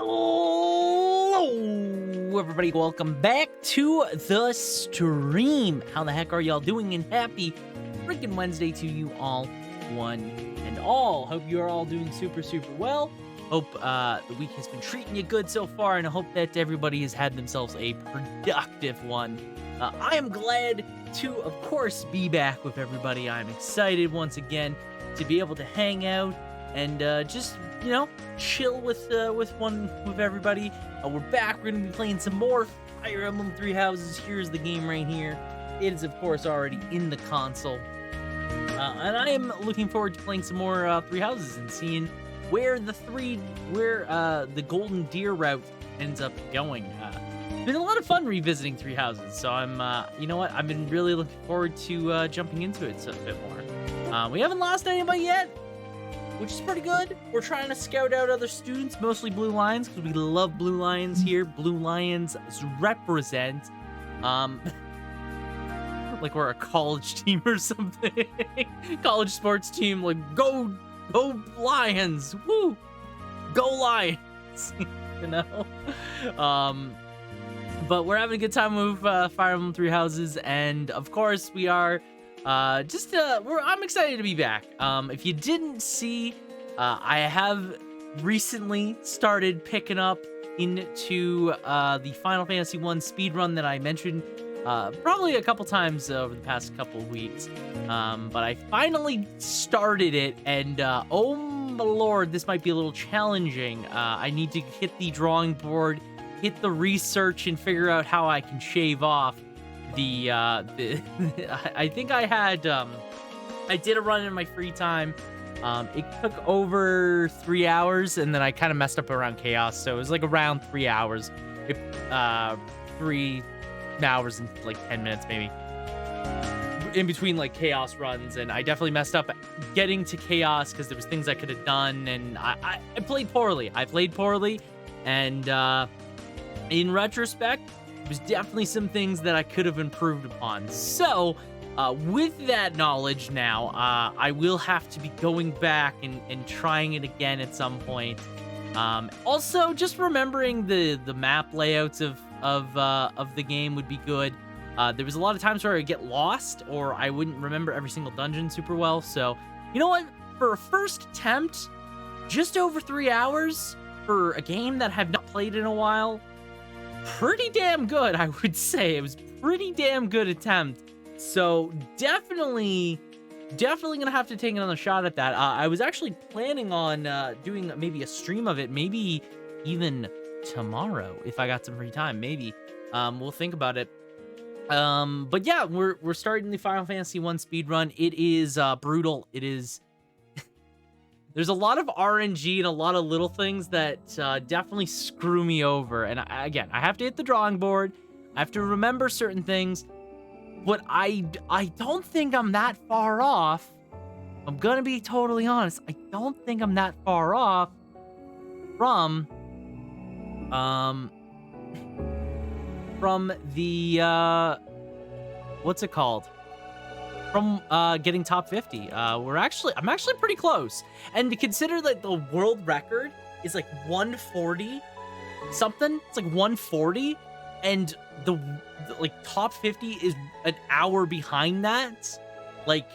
Hello, everybody. Welcome back to the stream. How the heck are y'all doing? And happy freaking Wednesday to you all, one and all. Hope you are all doing super well. Hope the week has been treating you good so far, and I hope that everybody has had themselves a productive one. I am glad to, of course, be back with everybody. I'm excited once again to be able to hang out and just, you know, chill with everybody. We're back. We're gonna be playing some more Fire Emblem Three Houses. Here's the game right here. It is, of course, already in the console, and I am looking forward to playing some more Three Houses and seeing where the Golden Deer route ends up going. It's been a lot of fun revisiting Three Houses, so I'm, you know what? I've been really looking forward to jumping into it a bit more. We haven't lost anybody yet, which is pretty good. We're trying to scout out other students, mostly Blue Lions, because we love Blue Lions here. Blue Lions represent, like we're a college team or something. College sports team, like, go Lions, woo, go Lions, you know? But we're having a good time with Fire Emblem Three Houses, and of course we are I'm excited to be back. If you didn't see, I have recently started picking up into the Final Fantasy 1 speedrun that I mentioned probably a couple times over the past couple of weeks. But I finally started it, and oh my lord, this might be a little challenging. I need to hit the drawing board, hit the research, and figure out how I can shave off the I think I had I did a run in my free time. It took over 3 hours, and then I kind of messed up around chaos, so it was like around 3 hours. 3 hours and like 10 minutes maybe in between like chaos runs, and I definitely messed up getting to chaos because there was things I could have done, and I played poorly. And in retrospect, there's definitely some things that I could have improved upon. So with that knowledge now, I will have to be going back and trying it again at some point. Also, just remembering the map layouts of the game would be good. There was a lot of times where I would get lost, or I wouldn't remember every single dungeon super well. So, you know what? For a first attempt, just over 3 hours for a game that I've not played in a while, pretty damn good, I would say. It was pretty damn good attempt. So definitely gonna have to take another shot at that. I was actually planning on doing maybe a stream of it, maybe even tomorrow if I got some free time. Maybe we'll think about it. But yeah, we're starting the Final Fantasy 1 speedrun. It is brutal. It is there's a lot of RNG and a lot of little things that definitely screw me over. And again, I have to hit the drawing board. I have to remember certain things. But I don't think I'm that far off. I'm gonna be totally honest. I don't think I'm that far off from the what's it called? From getting top 50. I'm actually pretty close. And to consider that the world record is like 140 something, it's like 140, and the like top 50 is an hour behind that. Like,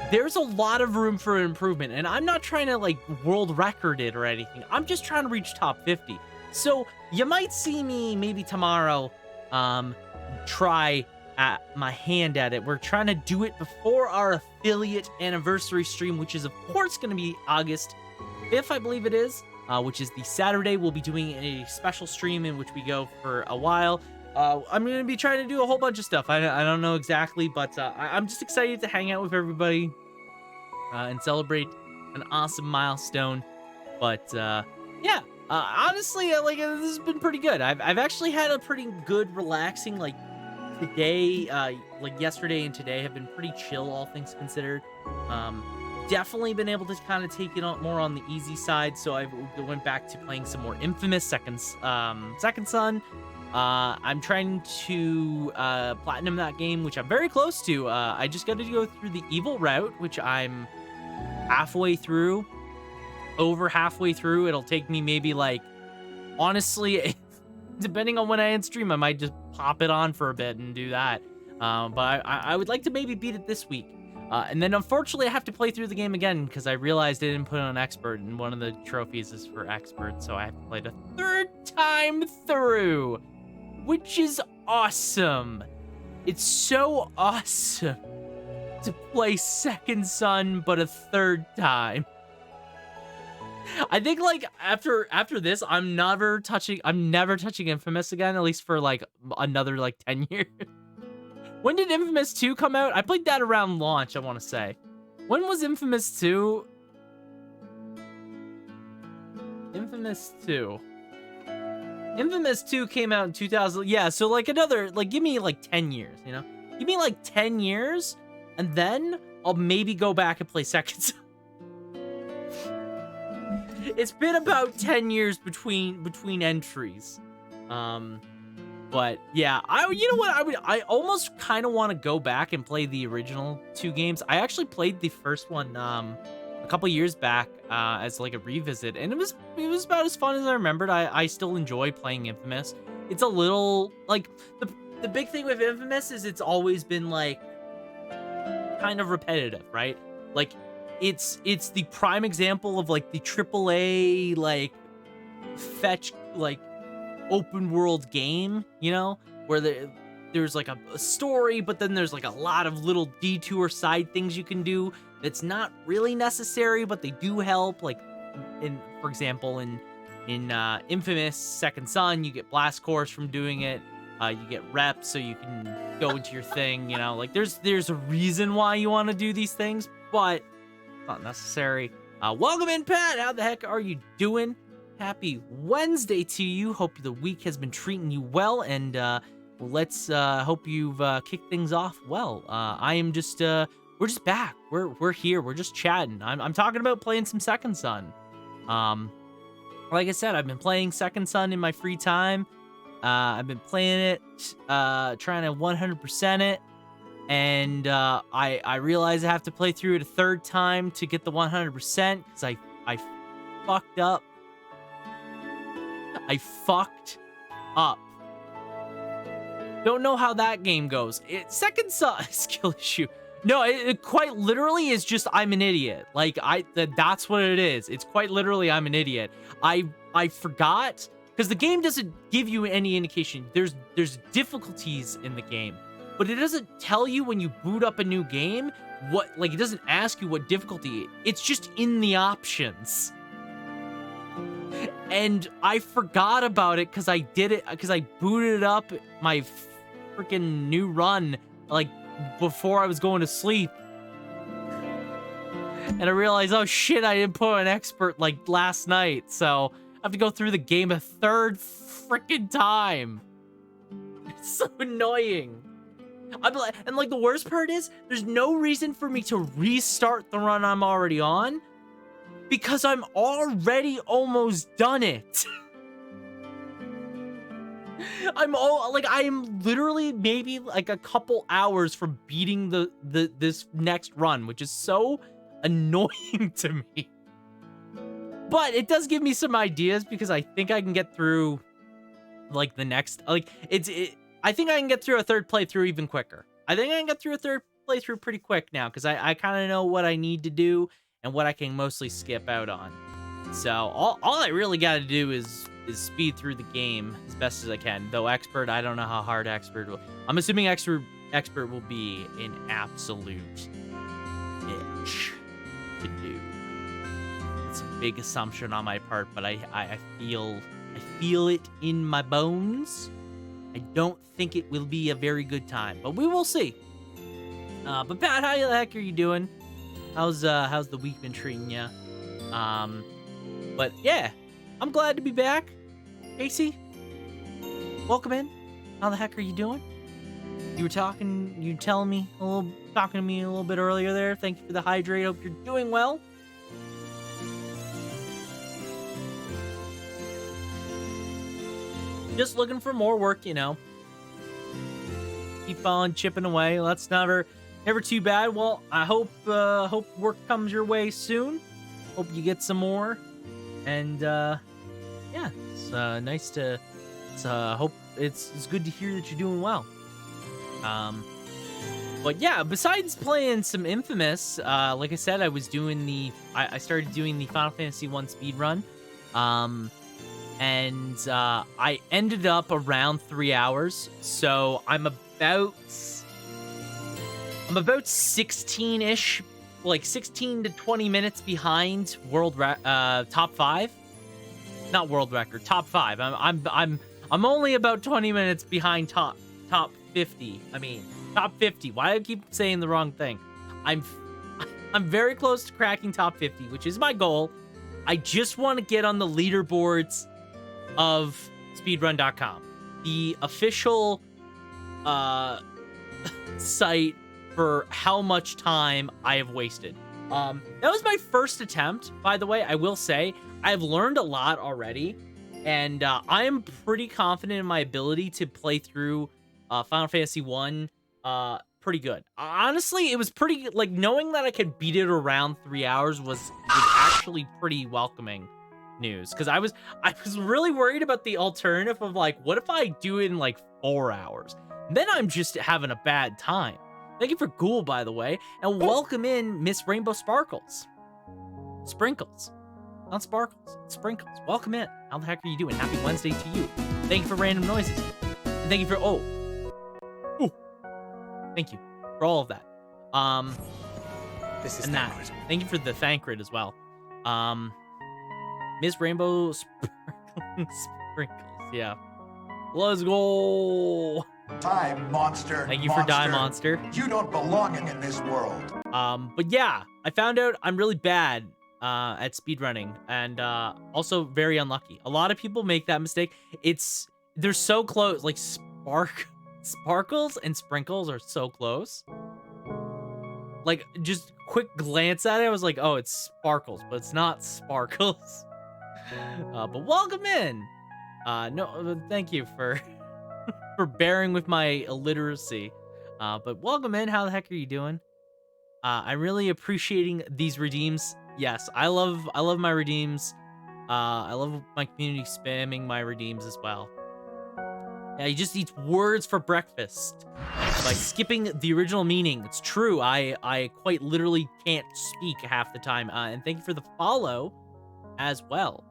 there's a lot of room for improvement, and I'm not trying to like world record it or anything. I'm just trying to reach top 50. So you might see me maybe tomorrow try my hand at it. We're trying to do it before our affiliate anniversary stream, which is of course going to be August 5th, I believe it is, which is the Saturday. We'll be doing a special stream in which we go for a while. I'm going to be trying to do a whole bunch of stuff. I don't know exactly, but I'm just excited to hang out with everybody and celebrate an awesome milestone. But yeah, honestly, like, this has been pretty good. I've actually had a pretty good, relaxing, like, today, like yesterday and today have been pretty chill, all things considered. Definitely been able to kind of take it more on the easy side, so I went back to playing some more Infamous Second Son. I'm trying to platinum that game, which I'm very close to. I just got to go through the evil route, which I'm halfway through. Over halfway through. It'll take me maybe like honestly, depending on when I end stream, I might just pop it on for a bit and do that. But I would like to maybe beat it this week. And then unfortunately, I have to play through the game again because I realized I didn't put it on expert, and one of the trophies is for expert, so I have to play it a third time through, which is awesome. It's so awesome to play Second Son, but a third time. I think like after this, I'm never touching Infamous again, at least for like another like 10 years. When did Infamous 2 come out? I played that around launch, I want to say. When was Infamous 2? Infamous 2. Infamous 2 came out in 2000. Yeah, so like another, like give me like 10 years, you know? Give me like 10 years, and then I'll maybe go back and play Second Son. It's been about 10 years between entries. But yeah, you know what? I almost kind of want to go back and play the original 2 games. I actually played the first one a couple years back as like a revisit, and it was about as fun as I remembered. I still enjoy playing Infamous. It's a little like the big thing with Infamous is it's always been like kind of repetitive, right? Like it's the prime example of like the AAA like fetch like open world game, you know, where there's like a story, but then there's like a lot of little detour side things you can do that's not really necessary, but they do help. Like for example, in Infamous Second Son, you get blast cores from doing it. You get reps so you can go into your thing, you know, like there's a reason why you want to do these things, but it's not necessary. Welcome in, Pat. How the heck are you doing? Happy Wednesday to you. Hope the week has been treating you well, and let's hope you've kicked things off well. I am just we're just back. We're here. We're just chatting. I'm talking about playing some Second Son. Like I said, I've been playing Second Son in my free time. I've been playing it, trying to 100% it, and I realize I have to play through it a third time to get the 100% because I fucked up. I fucked up. Don't know how that game goes. Second Son skill issue. No, it quite literally is just I'm an idiot. Like that's what it is. It's quite literally I'm an idiot. I forgot because the game doesn't give you any indication. There's difficulties in the game, but it doesn't tell you when you boot up a new game what, like it doesn't ask you what difficulty. It's just in the options. And I forgot about it because I did it because I booted up my freaking new run like before I was going to sleep. And I realized, oh shit, I didn't put an expert like last night. So I have to go through the game a third freaking time. It's so annoying. And like the worst part is there's no reason for me to restart the run I'm already on, because I'm already almost done it. I am literally maybe like a couple hours from beating this next run, which is so annoying to me. But it does give me some ideas because I think I can get through like the next, like I think I can get through a third playthrough even quicker. I think I can get through a third playthrough pretty quick now because I kind of know what I need to do and what I can mostly skip out on. So all I really got to do is speed through the game as best as I can. Though expert, I don't know how hard expert will. I'm assuming expert will be an absolute bitch to do. It's a big assumption on my part, but I feel it in my bones. I don't think it will be a very good time, but we will see. But Pat, how the heck are you doing? How's the week been treating you? But yeah, I'm glad to be back. Casey, welcome in. How the heck are you doing? You were talking to me a little bit earlier there. Thank you for the hydrate. Hope you're doing well. Just looking for more work, you know. Keep on chipping away. That's never too bad. Well, I hope work comes your way soon. Hope you get some more. And yeah, it's nice to. Hope it's good to hear that you're doing well. But yeah, besides playing some Infamous, like I said, I started doing the Final Fantasy 1 speed run. And I ended up around 3 hours. So I'm about 16-ish, like 16 to 20 minutes behind top 5. Not world record, top 5. I'm only about 20 minutes behind top 50. I mean, top 50. Why do I keep saying the wrong thing? I'm very close to cracking top 50, which is my goal. I just want to get on the leaderboards of speedrun.com, the official site for how much time I have wasted. That was my first attempt, by the way. I will say I've learned a lot already, and I am pretty confident in my ability to play through Final Fantasy 1 pretty good. Honestly, it was pretty, like, knowing that I could beat it around 3 hours was actually pretty welcoming news, because I was really worried about the alternative of, like, what if I do it in like 4 hours? Then I'm just having a bad time. Thank you for Ghoul, by the way, and welcome in Miss Rainbow Sparkles. Sprinkles. Not Sparkles, Sprinkles. Welcome in. How the heck are you doing? Happy Wednesday to you. Thank you for random noises. And thank you for thank you for all of that. This is and that. Thank you for the Thancred as well. Miss Rainbow Sprinkles. Yeah. Let's go. Die, monster. Thank you for Die Monster. You don't belong in this world. But yeah, I found out I'm really bad at speedrunning, and also very unlucky. A lot of people make that mistake. They're so close. Like Sparkles and Sprinkles are so close. Like, just quick glance at it, I was like, oh, it's Sparkles, but it's not Sparkles. But welcome in. No, thank you for for bearing with my illiteracy. But welcome in. How the heck are you doing? I'm really appreciating these redeems. Yes, I love my redeems. I love my community spamming my redeems as well. Yeah, he just eats words for breakfast by skipping the original meaning. It's true. I quite literally can't speak half the time. And thank you for the follow as well.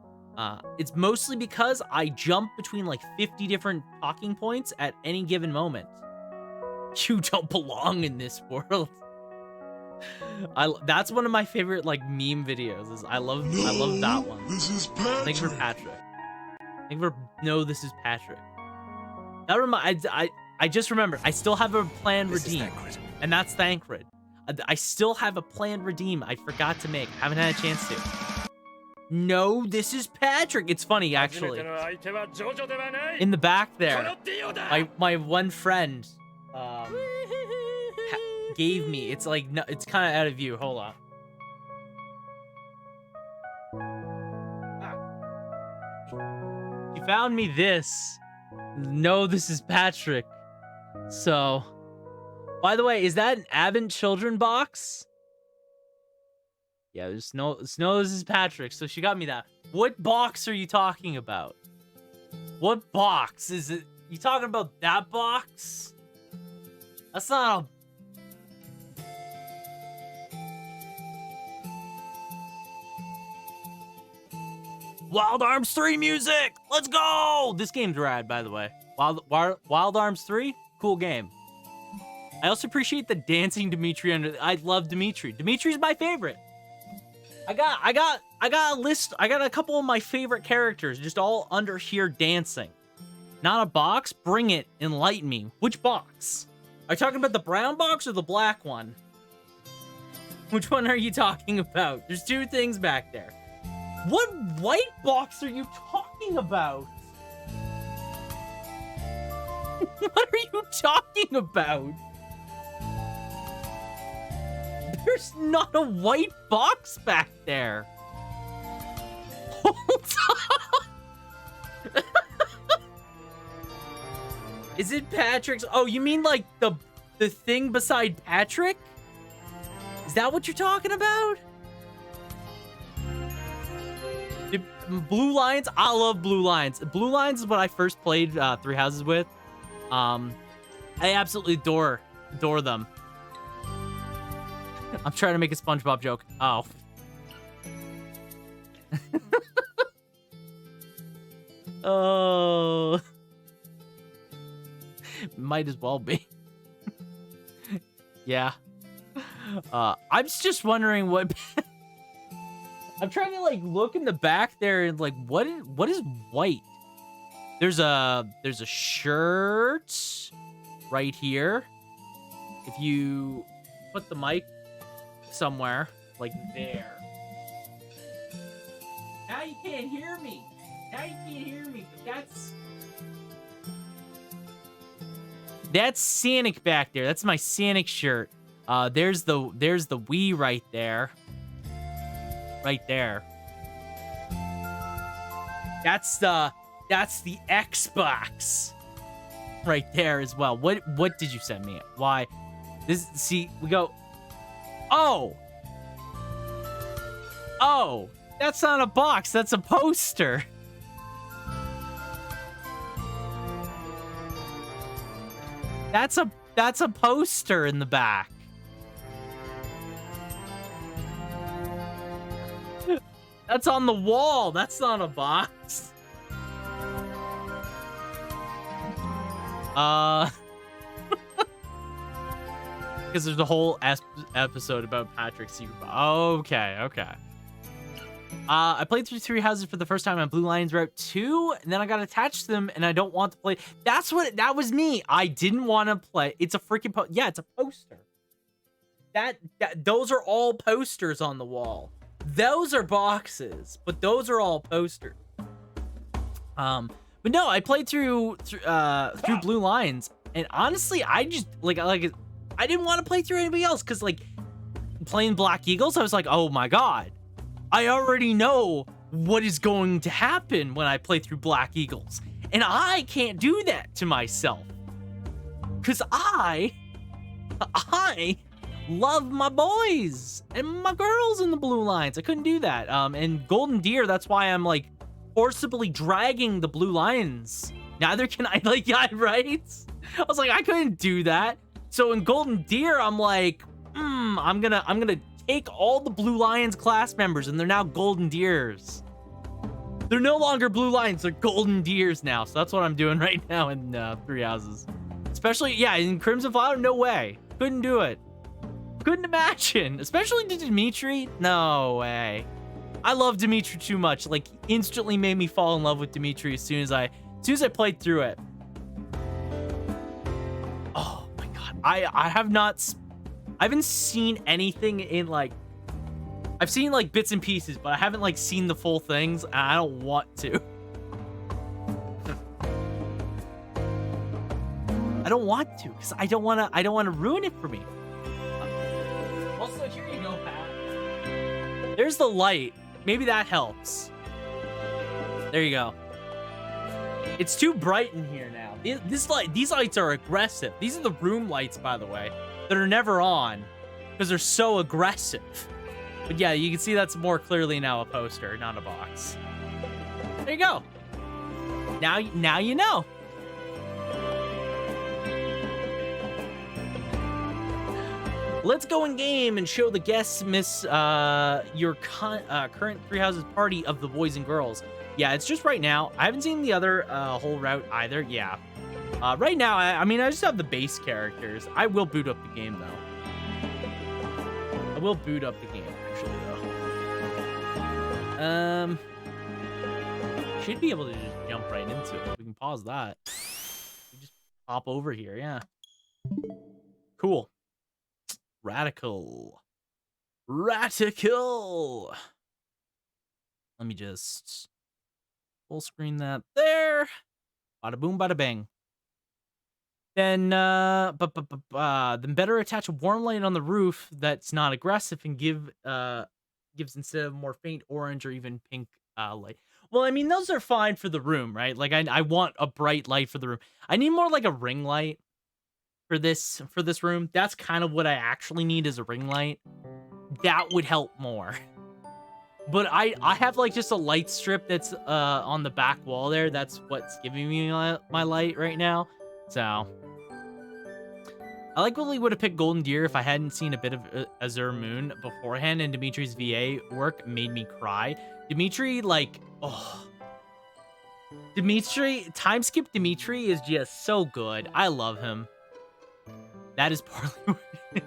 It's mostly because I jump between like 50 different talking points at any given moment. You don't belong in this world. That's one of my favorite like meme videos. I love that one. This is Patrick. Thank you for Patrick. Thank you for this is Patrick. That I just remembered. I still have a planned redeem, and that's Thancred. I still have a planned redeem I forgot to make. Haven't had a chance to. No, this is Patrick. It's funny, actually. In the back there, my one friend gave me. It's like, no, it's kind of out of view. Hold on. You found me this. No, this is Patrick. So, by the way, is that an Abent Children box? Yeah, there's no, this is Patrick. So she got me that. What box are you talking about? What box is it? You talking about that box? That's not a... Wild Arms 3 music! Let's go! This game's rad, by the way. Wild Arms 3? Cool game. I also appreciate the dancing Dimitri under... I love Dimitri. Dimitri's my favorite. I got a list. I got a couple of my favorite characters just all under here dancing. Not a box? Bring it. Enlighten me. Which box? Are you talking about the brown box or the black one? Which one are you talking about? There's two things back there. What white box are you talking about? What are you talking about? There's not a white box back there. Hold on. Is it Patrick's? Oh, you mean like the thing beside Patrick? Is that what you're talking about? Blue Lions, I love Blue Lions. Blue Lions is what I first played Three Houses with. I absolutely adore them. I'm trying to make a SpongeBob joke. Oh. Oh. Might as well be. Yeah. I'm just wondering what... I'm trying to, like, look in the back there and, like, what is white? There's a shirt right here. If you put the mic somewhere, like there. Now you can't hear me. But that's Sonic back there. That's my Sonic shirt. There's the Wii right there. Right there. That's the Xbox right there as well. What did you send me? Why? See, we go. Oh, that's not a box. That's a poster. That's a poster in the back. That's on the wall. That's not a box. Because there's a whole episode about Patrick's secret box. Okay. I played through Three Houses for the first time on Blue Lions Route 2, and then I got attached to them, and I don't want to play. That was me. I didn't want to play. It's a freaking yeah, it's a poster. Those are all posters on the wall. Those are boxes, but those are all posters. But no, I played through Blue Lions, and honestly, I just like I didn't want to play through anybody else because like playing Black Eagles, I was like, oh my god, I already know what is going to happen when I play through Black Eagles, and I can't do that to myself because I love my boys and my girls in the Blue Lions. I couldn't do that. And Golden Deer, that's why I'm like forcibly dragging the Blue Lions. Neither can I, like, yeah, right? I was like, I couldn't do that. So in Golden Deer, I'm like, I'm gonna take all the Blue Lions class members, and they're now Golden Deers. They're no longer Blue Lions, they're Golden Deers now. So that's what I'm doing right now in Three Houses. Especially, yeah, in Crimson Flower, no way. Couldn't do it. Couldn't imagine. Especially to Dimitri. No way. I love Dimitri too much. Like, instantly made me fall in love with Dimitri as soon as I played through it. Oh my god. I haven't seen anything in like, I've seen like bits and pieces, but I haven't like seen the full things, and I don't want to. I don't want to, because I don't want to ruin it for me. Also, here you go, Pat. There's the light. Maybe that helps. There you go. It's too bright in here now. These lights are aggressive. These are the room lights, by the way, that are never on because they're so aggressive. But yeah, you can see that's more clearly now a poster, not a box. There you go. Now you know. Let's go in game and show the guests miss your current Three Houses party of the boys and girls. Yeah, it's just right now. I haven't seen the other whole route either. Yeah. Right now, I mean, I just have the base characters. I will boot up the game, though. I will boot up the game, actually, though. Should be able to just jump right into it. We can pause that. We just pop over here, yeah. Cool. Radical. Let me just full screen that there. Bada boom, bada bang. Then, then better attach a warm light on the roof that's not aggressive and gives instead of more faint orange or even pink light. Well, I mean, those are fine for the room, right? Like, I want a bright light for the room. I need more like a ring light for this room. That's kind of what I actually need, is a ring light. That would help more. But I have like just a light strip that's on the back wall there. That's what's giving me my light right now. So I likely would have picked Golden Deer if I hadn't seen a bit of Azure Moon beforehand, and Dimitri's VA work made me cry. Dimitri, like, oh, Dimitri, time skip Dimitri is just so good. I love him. That is poorly worded.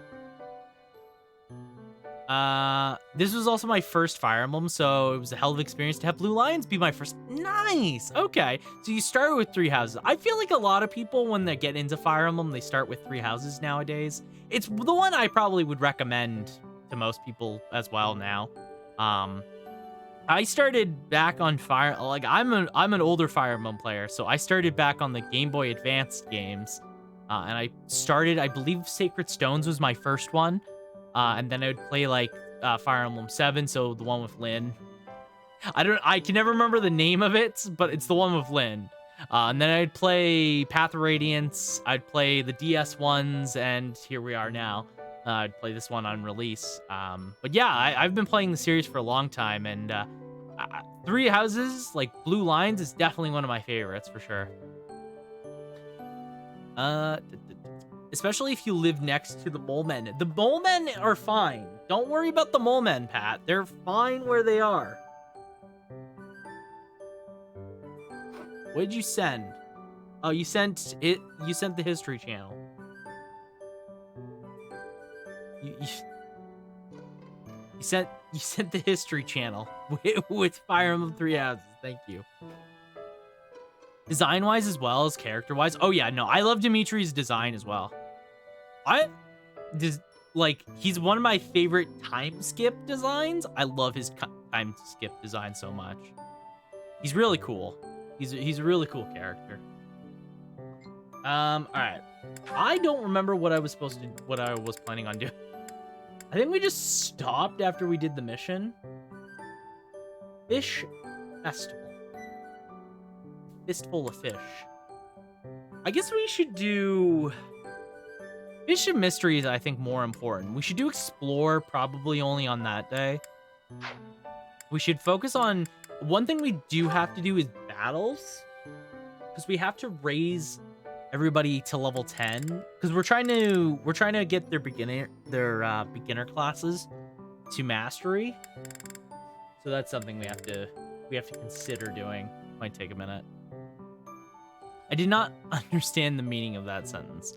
This was also my first Fire Emblem, so it was a hell of an experience to have Blue Lions be my first. Nice. Okay, so you start with 3 houses. I feel like a lot of people, when they get into Fire Emblem, they start with 3 houses nowadays. It's the one I probably would recommend to most people as well now. I started back on Fire, like I'm an older Fire Emblem player, so I started back on the Game Boy Advanced games, and I started, I believe Sacred Stones was my first one. And then I would play like Fire Emblem 7, so the one with Lynn. I can never remember the name of it, but it's the one with Lynn. And then I'd play Path of Radiance, I'd play the DS ones, and here we are now. I'd play this one on release. But yeah, I've been playing the series for a long time, and 3 houses, like Blue Lines, is definitely one of my favorites for sure. Especially if you live next to the mole men. The mole men are fine. Don't worry about the mole men, Pat. They're fine where they are. What did you send? Oh, you sent it. You sent the History Channel. You sent the History Channel with Fire Emblem 3 houses. Thank you. Design-wise as well as character-wise. Oh yeah, no, I love Dimitri's design as well. He's one of my favorite time skip designs. I love his time skip design so much. He's really cool. He's a really cool character. All right. I don't remember what I was planning on doing. I think we just stopped after we did the mission. Fish Festival. Fistful of fish. I guess we should do Fish and Mystery is, I think, more important. We should do Explore probably only on that day. We should focus on... One thing we do have to do is battles. Because we have to raise everybody to level 10. Because we're trying to get their beginner classes to mastery. So that's something we have to consider doing. Might take a minute. I did not understand the meaning of that sentence.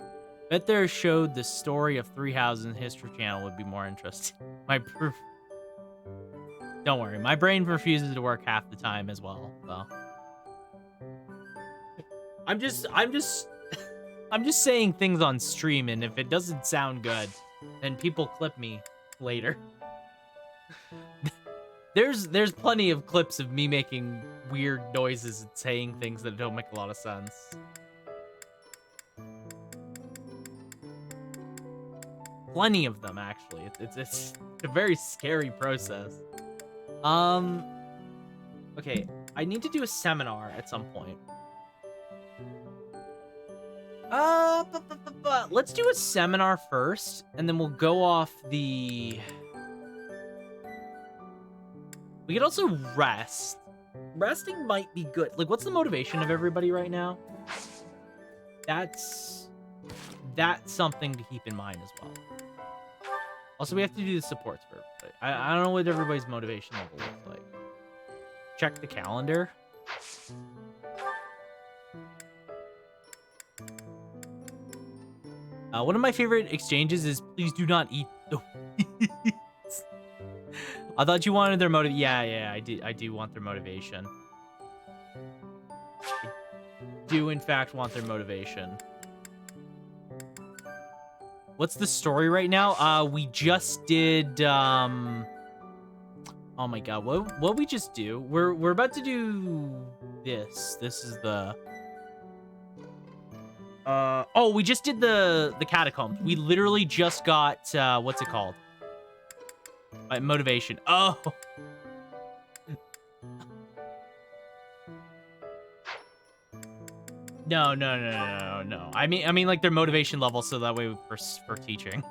Bet there showed the story of 3 houses in History Channel would be more interesting. Don't worry, my brain refuses to work half the time as well, so. I'm just saying things on stream, and if it doesn't sound good, then people clip me later. There's plenty of clips of me making weird noises and saying things that don't make a lot of sense. Plenty of them, actually. It's a very scary process. Okay, I need to do a seminar at some point. Let's do a seminar first, and then we'll go off the... We could also rest. Resting might be good. Like, what's the motivation of everybody right now? That's something to keep in mind as well. Also, we have to do the supports for everybody. I don't know what everybody's motivation level looks like. Check the calendar. One of my favorite exchanges is, please do not eat the weeds. I thought you wanted their motive. Yeah, I do want their motivation. I do, in fact, want their motivation. What's the story right now? We just did, oh my god, what we just do? We're about to do this. This is the... oh, we just did the catacombs. We literally just got, what's it called? Motivation. Oh! No. I mean like their motivation level, so that way for teaching.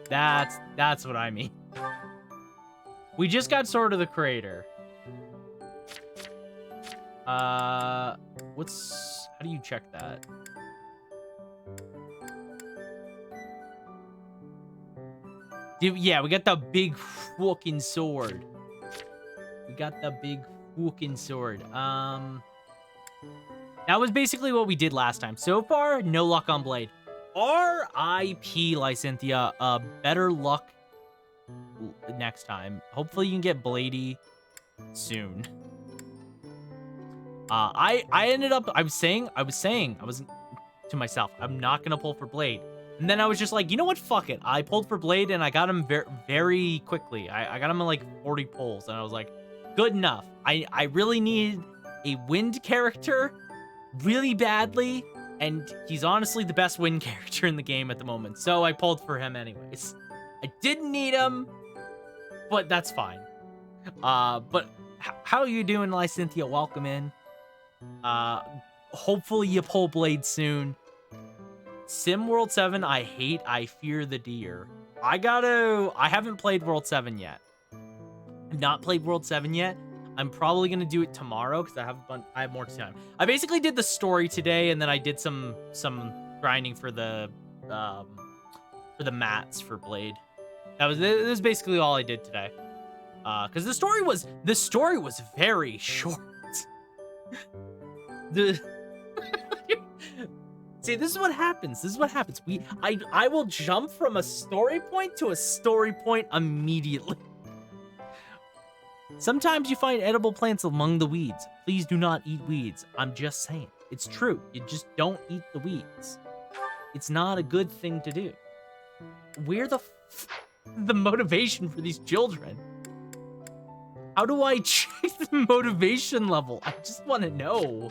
That's what I mean. We just got Sword of the Creator. How do you check that? Yeah, we got the big fucking sword. We got the big fucking sword. That was basically what we did last time. So far, no luck on Blade. R.I.P. Lysynthia. Better luck next time. Hopefully you can get Bladey soon. I was to myself, I'm not gonna pull for Blade. And then I was just like, you know what? Fuck it. I pulled for Blade and I got him very quickly. I got him in like 40 pulls and I was like, good enough. I really needed a wind character really badly. And he's honestly the best wind character in the game at the moment. So I pulled for him anyways. I didn't need him, but that's fine. But how are you doing, Lysynthia? Welcome in. Hopefully you pull Blade soon. Sim World 7, I hate. I fear the deer. I haven't played World 7 yet. Not played World 7 yet. I'm probably gonna do it tomorrow because I have more time. I basically did the story today, and then I did some grinding for the mats for Blade. This was basically all I did today. Because the story was very short. See, this is what happens. I will jump from a story point to a story point immediately. Sometimes you find edible plants among the weeds. Please do not eat weeds. I'm just saying. It's true. You just don't eat the weeds. It's not a good thing to do. Where the motivation for these children? How do I check the motivation level? I just want to know.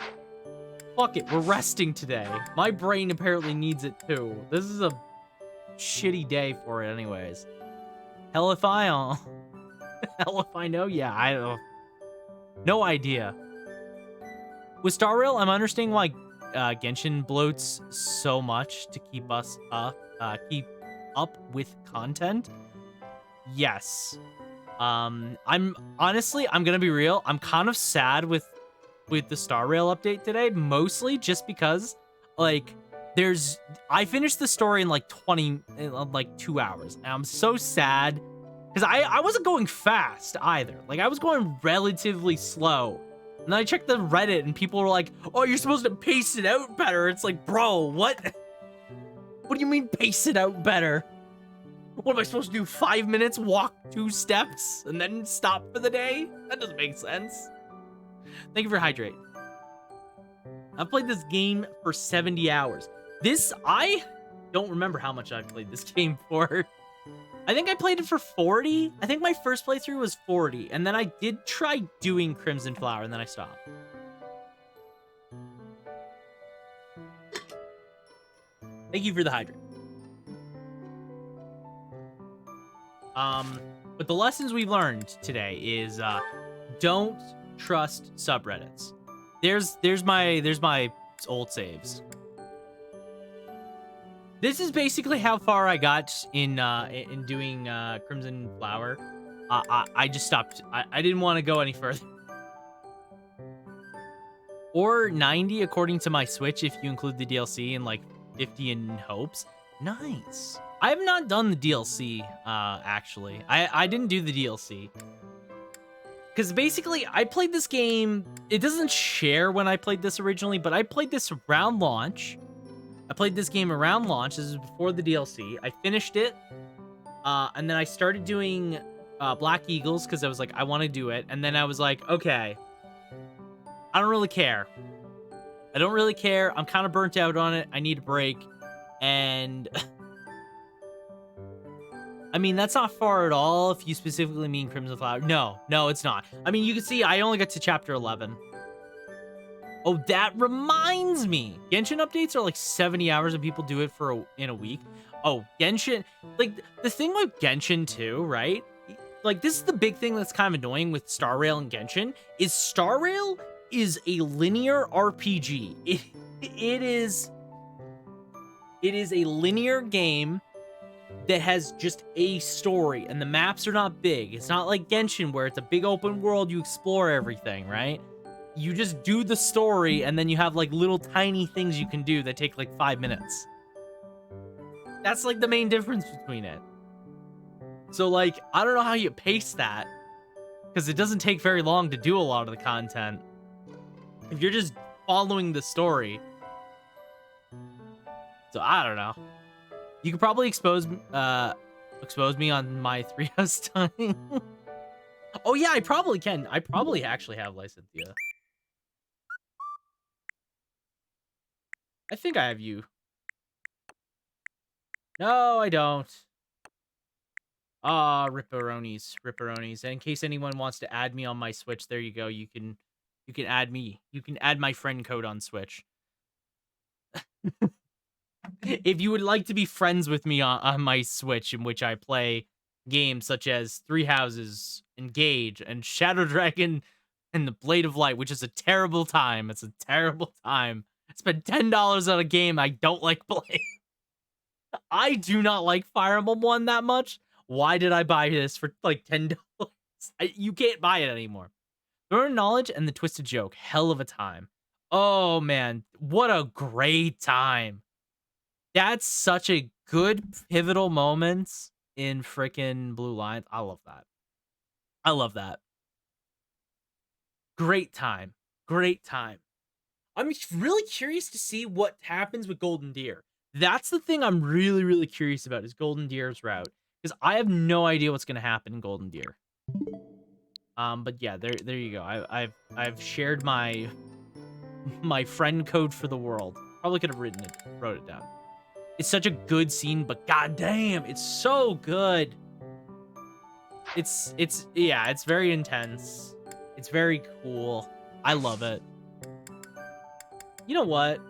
Fuck it, we're resting today. My brain apparently needs it too. This is a shitty day for it anyways. Hell if I know. Yeah, I don't. No idea. With Star Rail, I'm understanding why Genshin bloats so much to keep us keep up with content. Yes. I'm gonna be real. I'm kind of sad with the Star Rail update today, mostly just because, like, I finished the story in like 2 hours, and I'm so sad because I wasn't going fast either. Like, I was going relatively slow, and then I checked the Reddit, and people were like, "Oh, you're supposed to pace it out better." It's like, bro, what? What do you mean pace it out better? What am I supposed to do? 5 minutes, walk 2 steps, and then stop for the day? That doesn't make sense. Thank you for hydrate. I've played this game for 70 hours. I don't remember how much I've played this game for. I think I played it for 40. I think my first playthrough was 40, and then I did try doing Crimson Flower, and then I stopped. Thank you for the hydrate. But the lessons we've learned today is don't trust subreddits. There's my old saves. This is basically how far I got in doing Crimson Flower. I just stopped. I didn't want to go any further. Or 90 according to my Switch if you include the DLC, and like 50 in hopes. Nice. I have not done the DLC, actually. I didn't do the DLC. Because basically, I played this game... It doesn't share when I played this originally, but I played this around launch. I played this game around launch. This is before the DLC. I finished it. And then I started doing Black Eagles, because I was like, I want to do it. And then I was like, okay. I don't really care. I don't really care. I'm kind of burnt out on it. I need a break. And... I mean, that's not far at all if you specifically mean Crimson Flower. No, it's not. I mean, you can see I only got to chapter 11. Oh, that reminds me. Genshin updates are like 70 hours and people do it in a week. Oh, Genshin. Like, the thing with Genshin too, right? Like, this is the big thing that's kind of annoying with Star Rail and Genshin, is Star Rail is a linear RPG. It is a linear game that has just a story, and the maps are not big. It's not like Genshin where it's a big open world, you explore everything, right? You just do the story, and then you have like little tiny things you can do that take like 5 minutes. That's like the main difference between it. So like, I don't know how you pace that, because it doesn't take very long to do a lot of the content. If you're just following the story. So I don't know. You could probably expose me on my 3-house time. Oh yeah, I probably can. I probably actually have Lysynthia. I think I have you. No, I don't. Ah, ripperonis. And in case anyone wants to add me on my Switch, there you go. You can add me. You can add my friend code on Switch. If you would like to be friends with me on my Switch, in which I play games such as Three Houses, Engage, and Shadow Dragon, and the Blade of Light, which is a terrible time. It's a terrible time. I spent $10 on a game I don't like playing. I do not like Fire Emblem 1 that much. Why did I buy this for like $10? You can't buy it anymore. Learn Knowledge and the Twisted Joke. Hell of a time. Oh man, what a great time. That's such a good pivotal moment in freaking Blue Line. I love that. I love that. Great time. Great time. I'm really curious to see what happens with Golden Deer. That's the thing I'm really, really curious about is Golden Deer's route. Because I have no idea what's gonna happen in Golden Deer. But yeah, there you go. I've shared my friend code for the world. Probably could have wrote it down. It's such a good scene, but goddamn, it's so good. It's very intense. It's very cool. I love it. You know what?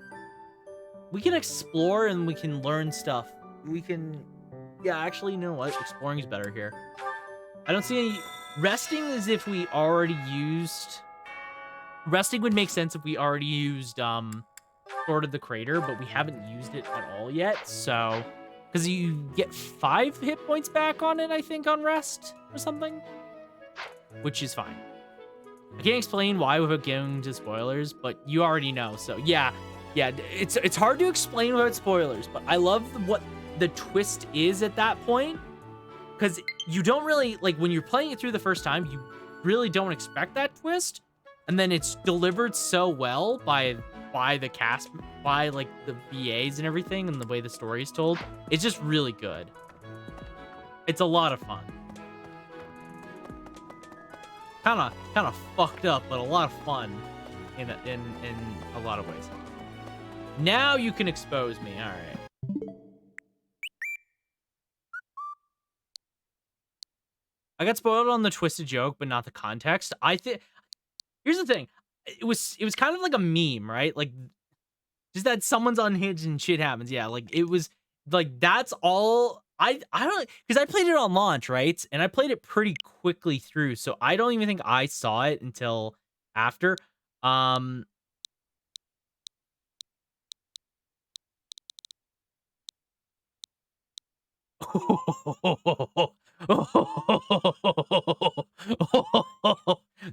We can explore and we can learn stuff. We can... Yeah, actually, you know what? Exploring is better here. I don't see any... Resting is if we already used... Resting would make sense if we already used, Sword of the Crater, but we haven't used it at all yet, so... Because you get 5 hit points back on it, I think, on rest or something. Which is fine. I can't explain why without getting into spoilers, but you already know, so yeah. Yeah, it's hard to explain without spoilers, but I love what the twist is at that point. Because you don't really, like, when you're playing it through the first time, you really don't expect that twist. And then it's delivered so well by the cast, by, like, the VAs and everything, and the way the story is told. It's just really good. It's a lot of fun. Kind of fucked up, but a lot of fun in a lot of ways. Now you can expose me. All right. I got spoiled on the twisted joke, but not the context. I think here's the thing. It was kind of like a meme, right? Like just that someone's unhinged and shit happens. Yeah, like it was like that's all I don't, because I played it on launch, right? And I played it pretty quickly through, so I don't even think I saw it until after.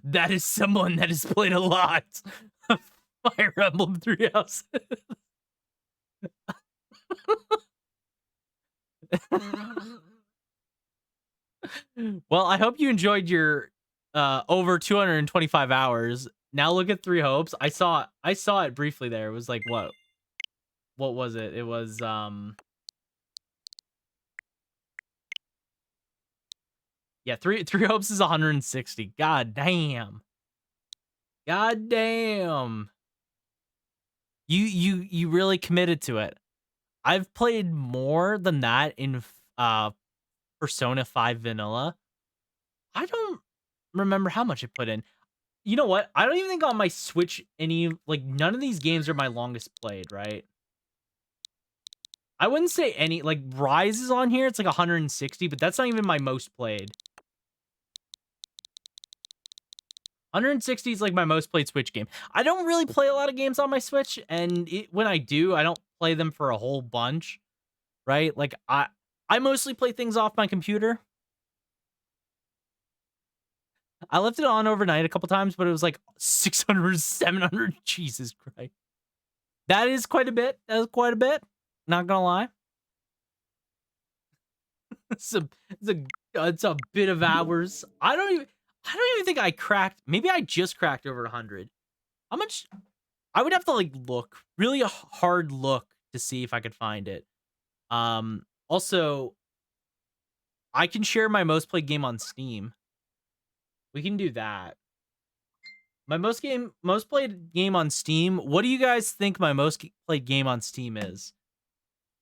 That is someone that has played a lot of Fire Emblem 3 Houses. Well, I hope you enjoyed your over 225 hours. Now look at Three Hopes. I saw it briefly there. It was like what was it? It was yeah, Three Hopes is 160. God damn. God damn. You really committed to it. I've played more than that in Persona 5 Vanilla. I don't remember how much I put in. You know what? I don't even think on my Switch none of these games are my longest played, right? I wouldn't say any, like Rise is on here. It's like 160, but that's not even my most played. 160 is like my most played Switch game. I don't really play a lot of games on my Switch, and when I do, I don't play them for a whole bunch, right? Like I mostly play things off my computer. I left it on overnight a couple times, but it was like 600, 700. Jesus Christ. That is quite a bit. That is quite a bit. Not gonna lie. It's a bit of hours. I don't even think I cracked. Maybe I just cracked over 100. How much? I would have to like look really a hard look to see if I could find it. Also, I can share my most played game on Steam. We can do that. My most played game on Steam. What do you guys think my played game on Steam is?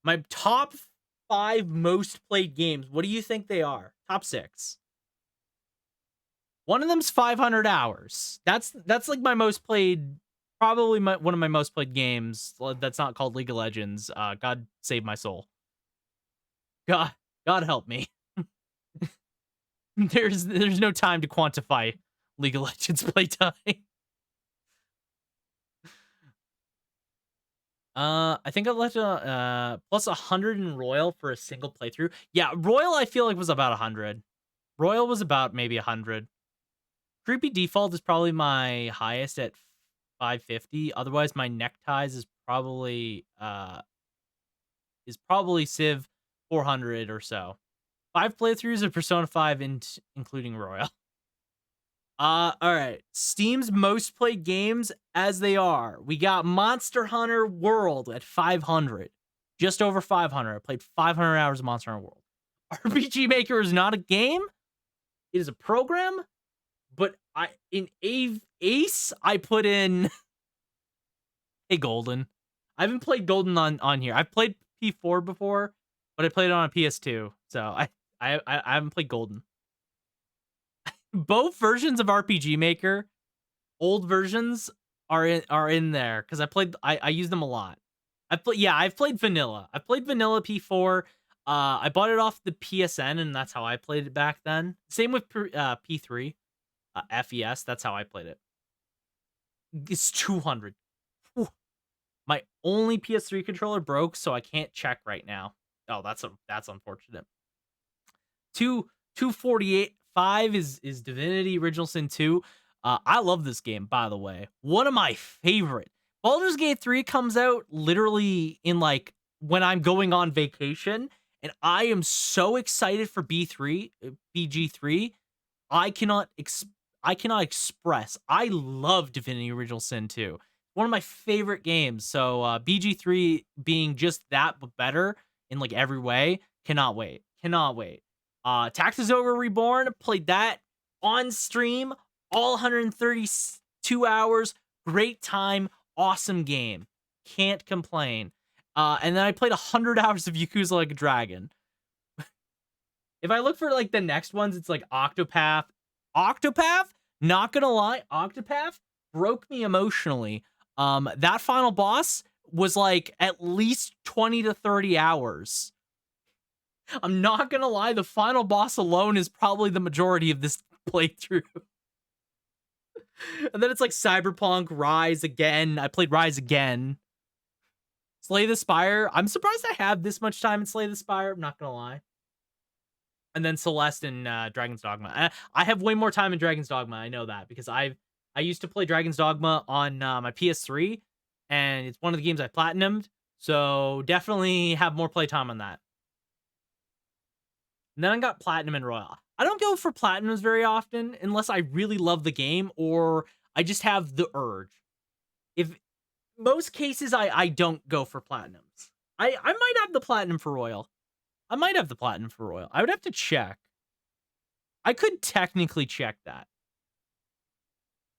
My top 5 most played games. What do you think they are? Top 6. One of them's 500 hours. That's like my most played, probably one of my most played games. That's not called League of Legends. God save my soul. God, God help me. There's no time to quantify League of Legends playtime. I think I left plus 100 in Royal for a single playthrough. Yeah, Royal I feel like was about 100. Royal was about maybe 100. Creepy Default is probably my highest at 550. Otherwise, my Neckties is probably Civ 400 or so. 5 playthroughs of Persona 5 including Royal. All right. Steam's most played games as they are. We got Monster Hunter World at 500. Just over 500. I played 500 hours of Monster Hunter World. RPG Maker is not a game. It is a program, but in Ace I put in Hey Golden. I haven't played Golden on here. I've played P4 before, but I played it on a PS2. So I haven't played Golden. Both versions of RPG Maker, old versions are in there because I use them a lot. I've played vanilla. I've played vanilla P4. I bought it off the PSN and that's how I played it back then. Same with P3. FES, that's how I played it. It's 200. Whew. My only PS3 controller broke, so I can't check right now. Oh, that's unfortunate. 248 5 is Divinity Original Sin 2. I love this game, by the way. One of my favorite. Baldur's Gate 3 comes out literally in like when I'm going on vacation, and I am so excited for BG3. I cannot express. I love Divinity Original Sin 2. One of my favorite games. So BG3 being just that but better in like every way. Cannot wait. Cannot wait. Taxes Over Reborn, played that on stream, all 132 hours. Great time, awesome game. Can't complain. And then I played 100 hours of Yakuza Like a Dragon. If I look for like the next ones, it's like Octopath. Octopath, not gonna lie, Octopath broke me emotionally. That final boss was like at least 20 to 30 hours. I'm not gonna lie, the final boss alone is probably the majority of this playthrough. And then it's like Cyberpunk, Rise Again. I played Rise Again. Slay the Spire. I'm surprised I have this much time in Slay the Spire. I'm not gonna lie. And then Celeste and Dragon's Dogma. I have way more time in Dragon's Dogma. I know that because I used to play Dragon's Dogma on my PS3, and it's one of the games I platinumed. So definitely have more playtime on that. And then I got Platinum and Royal. I don't go for Platinums very often unless I really love the game or I just have the urge. If most cases I don't go for Platinums. I might have the Platinum for Royal. I might have the Platinum for Royal. I would have to check. I could technically check that.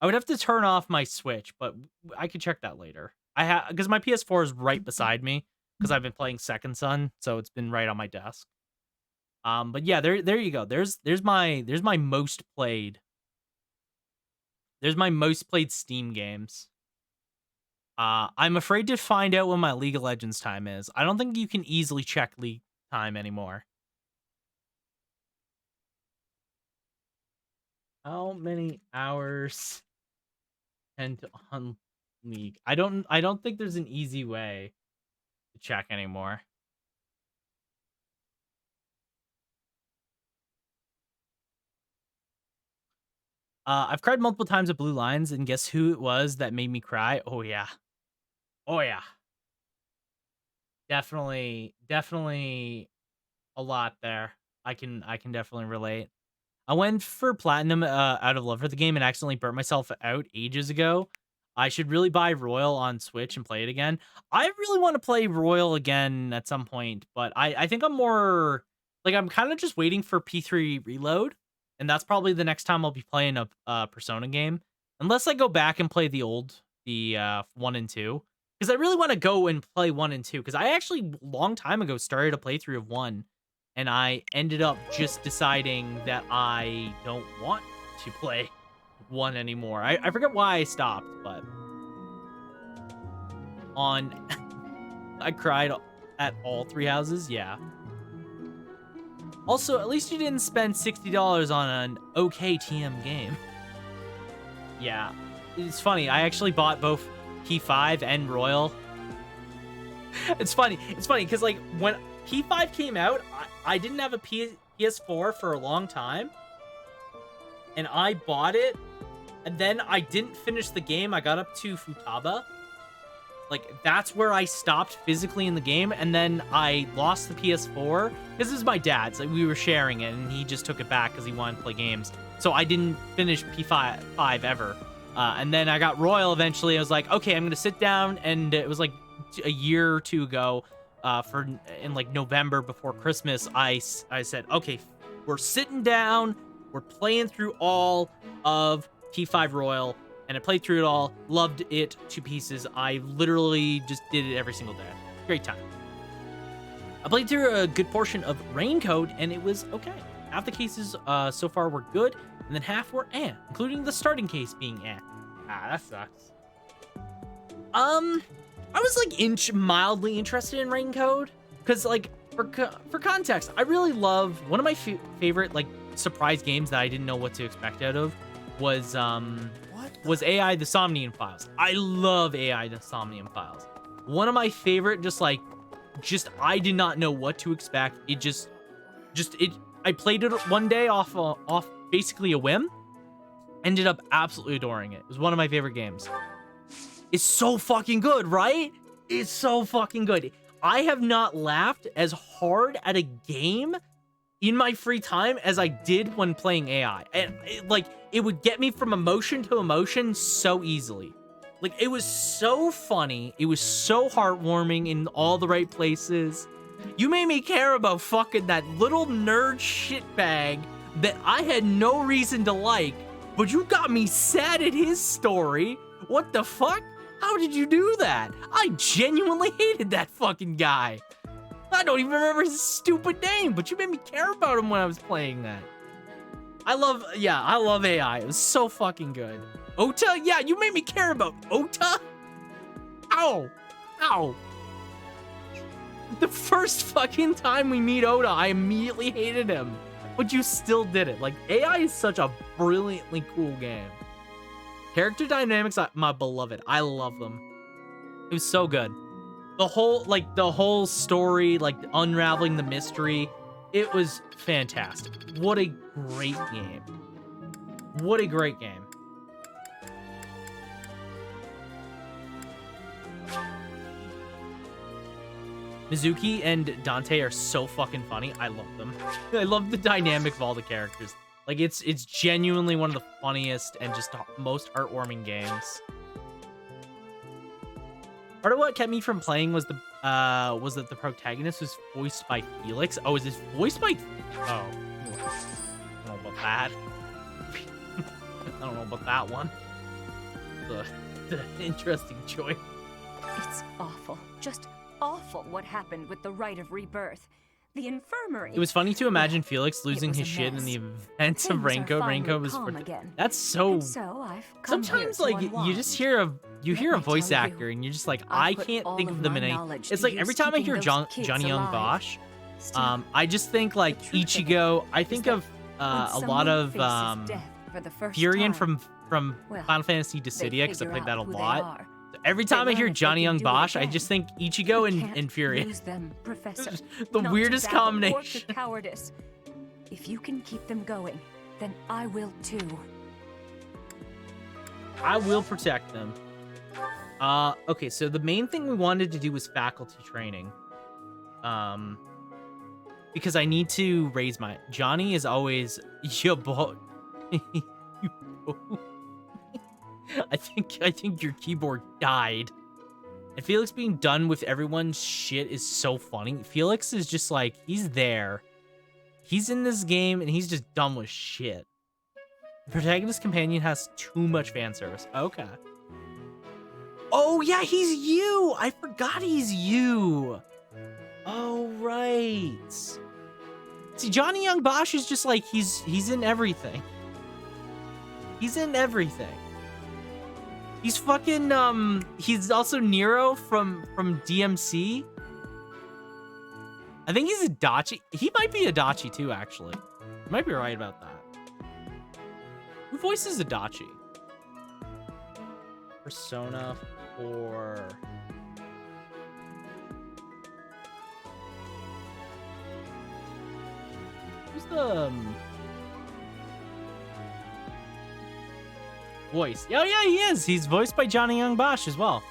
I would have to turn off my Switch, but I could check that later. I have because my PS4 is right beside me because I've been playing Second Son, so it's been right on my desk. But yeah, there you go. There's my most played. There's my most played Steam games. I'm afraid to find out when my League of Legends time is. I don't think you can easily check League time anymore. How many hours and on League? I don't think there's an easy way to check anymore. I've cried multiple times at Blue Lines, and guess who it was that made me cry? Oh yeah. Oh yeah. Definitely a lot there. I can definitely relate. I went for platinum out of love for the game and accidentally burnt myself out ages ago. I should really buy Royal on Switch and play it again. I really want to play Royal again at some point, but I think I'm more like I'm kind of just waiting for P3 Reload, and that's probably the next time I'll be playing a Persona game, unless I go back and play the 1 and 2, because I really want to go and play 1 and 2, because I actually long time ago started a playthrough of 1, and I ended up just deciding that I don't want to play 1 anymore. I forget why I stopped, but on I cried at all 3 houses, yeah. Also, at least you didn't spend $60 on an okay TM game. Yeah, it's funny. I actually bought both P5 and Royal. It's funny because like when P5 came out, I didn't have a PS4 for a long time, and I bought it, and then I didn't finish the game. I got up to Futaba. Like, that's where I stopped physically in the game, and then I lost the PS4. This is my dad's. Like, we were sharing it, and he just took it back because he wanted to play games. So I didn't finish P5 ever. And then I got Royal eventually. I was like, okay, I'm going to sit down, and it was like a year or two ago, in like November before Christmas, I said, okay, we're sitting down, we're playing through all of P5 Royal, and I played through it all, loved it to pieces. I literally just did it every single day. Great time. I played through a good portion of Raincoat, and it was okay. Half the cases so far were good, and then half were including the starting case being that sucks. I was like mildly interested in Raincoat, because like for context, I really love one of my favorite like surprise games that I didn't know what to expect out of was AI The Somnium Files. I love AI The Somnium Files. One of my favorite, just I did not know what to expect. I played it one day off basically a whim. Ended up absolutely adoring it. It was one of my favorite games. It's so fucking good, right? It's so fucking good. I have not laughed as hard at a game in my free time as I did when playing AI. And it would get me from emotion to emotion so easily. Like, it was so funny. It was so heartwarming in all the right places. You made me care about fucking that little nerd shitbag that I had no reason to like, but you got me sad at his story. What the fuck? How did you do that? I genuinely hated that fucking guy. I don't even remember his stupid name, but you made me care about him when I was playing that. I love AI. It was so fucking good. Ota? Yeah, you made me care about Ota? Ow. Ow. The first fucking time we meet Ota, I immediately hated him. But you still did it. Like, AI is such a brilliantly cool game. Character dynamics, my beloved. I love them. It was so good. The whole story, like unraveling the mystery, it was fantastic. What a great game. What a great game. Mizuki and Dante are so fucking funny. I love them. I love the dynamic of all the characters. Like, it's genuinely one of the funniest and just most heartwarming games. Part of what kept me from playing was that the protagonist was voiced by Felix. Oh, is this voiced by? Oh, I don't know about that. I don't know about that one. The interesting choice. It's awful. Just awful what happened with the rite of rebirth. The infirmary. It was funny to imagine Felix losing his shit in the events of Raincoat. Raincoat was that's so. Sometimes like you just hear a voice actor and you're just like, I can't think of them in any. It's like every time I hear Johnny Young Bosch, I just think like Ichigo. I think of a lot of Furion from Final Fantasy Dissidia because I played that a lot. Every time I hear Johnny Young Bosch, I just think Ichigo and Furion. The weirdest combination. If you can keep them going, then I will too. I will protect them. Okay, so the main thing we wanted to do was faculty training. Because I need to raise my... Johnny is always... Yo, boy. I think your keyboard died. And Felix being done with everyone's shit is so funny. Felix is just like, he's there. He's in this game, and he's just done with shit. The protagonist companion has too much fan service. Okay. Oh, yeah, he's you! I forgot he's you! Oh, right. See, Johnny Young Bosch is just like, he's in everything. He's in everything. He's fucking, he's also Nero from DMC. I think he's Adachi. He might be Adachi too, actually. You might be right about that. Who voices Adachi? Persona 4. Who's the voice? Oh yeah, he is. He's voiced by Johnny Young Bosch as well.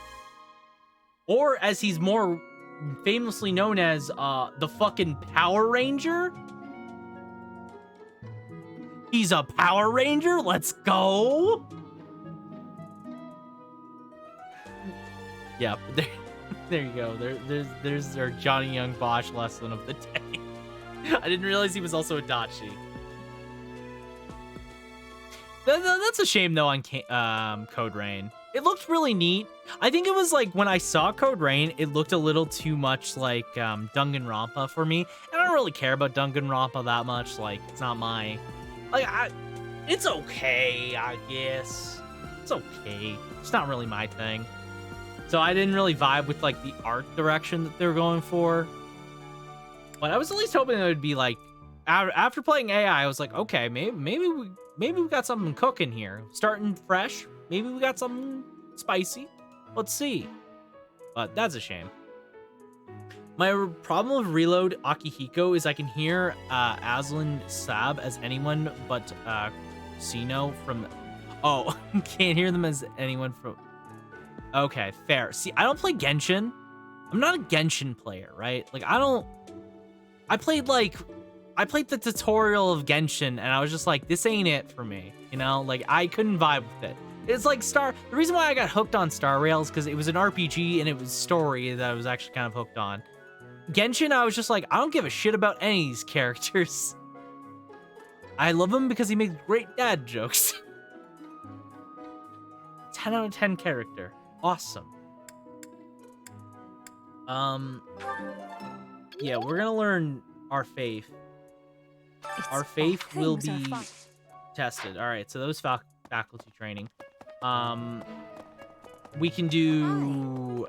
Or as he's more famously known as, the fucking Power Ranger. He's a Power Ranger. Let's go. Yeah, there you go. There's our Johnny Young Bosch lesson of the day. I didn't realize he was also Adachi. That's a shame though on Code Rain. It looked really neat. I think it was like when I saw Code Rain, it looked a little too much like Danganronpa for me. And I don't really care about Danganronpa that much. Like, it's not my... Like, it's okay, I guess. It's okay. It's not really my thing. So I didn't really vibe with like the art direction that they were going for. But I was at least hoping it would be like, after playing AI, I was like, okay, maybe we got something cooking here. Starting fresh. Maybe we got something spicy. Let's see. But that's a shame. My problem with Reload Akihiko is I can hear Aslan Sab as anyone but Sino from... Oh, can't hear them as anyone from... Okay, fair. See, I don't play Genshin. I'm not a Genshin player, right? Like, I played the tutorial of Genshin, and I was just like, this ain't it for me. You know? Like, I couldn't vibe with it. It's like The reason why I got hooked on Star Rail is because it was an RPG, and it was story that I was actually kind of hooked on. Genshin, I was just like, I don't give a shit about any of these characters. I love him because he makes great dad jokes. 10 out of 10 character. Awesome. Yeah, we're gonna learn our faith. Our faith will be tested. All right, so those faculty training. We can do...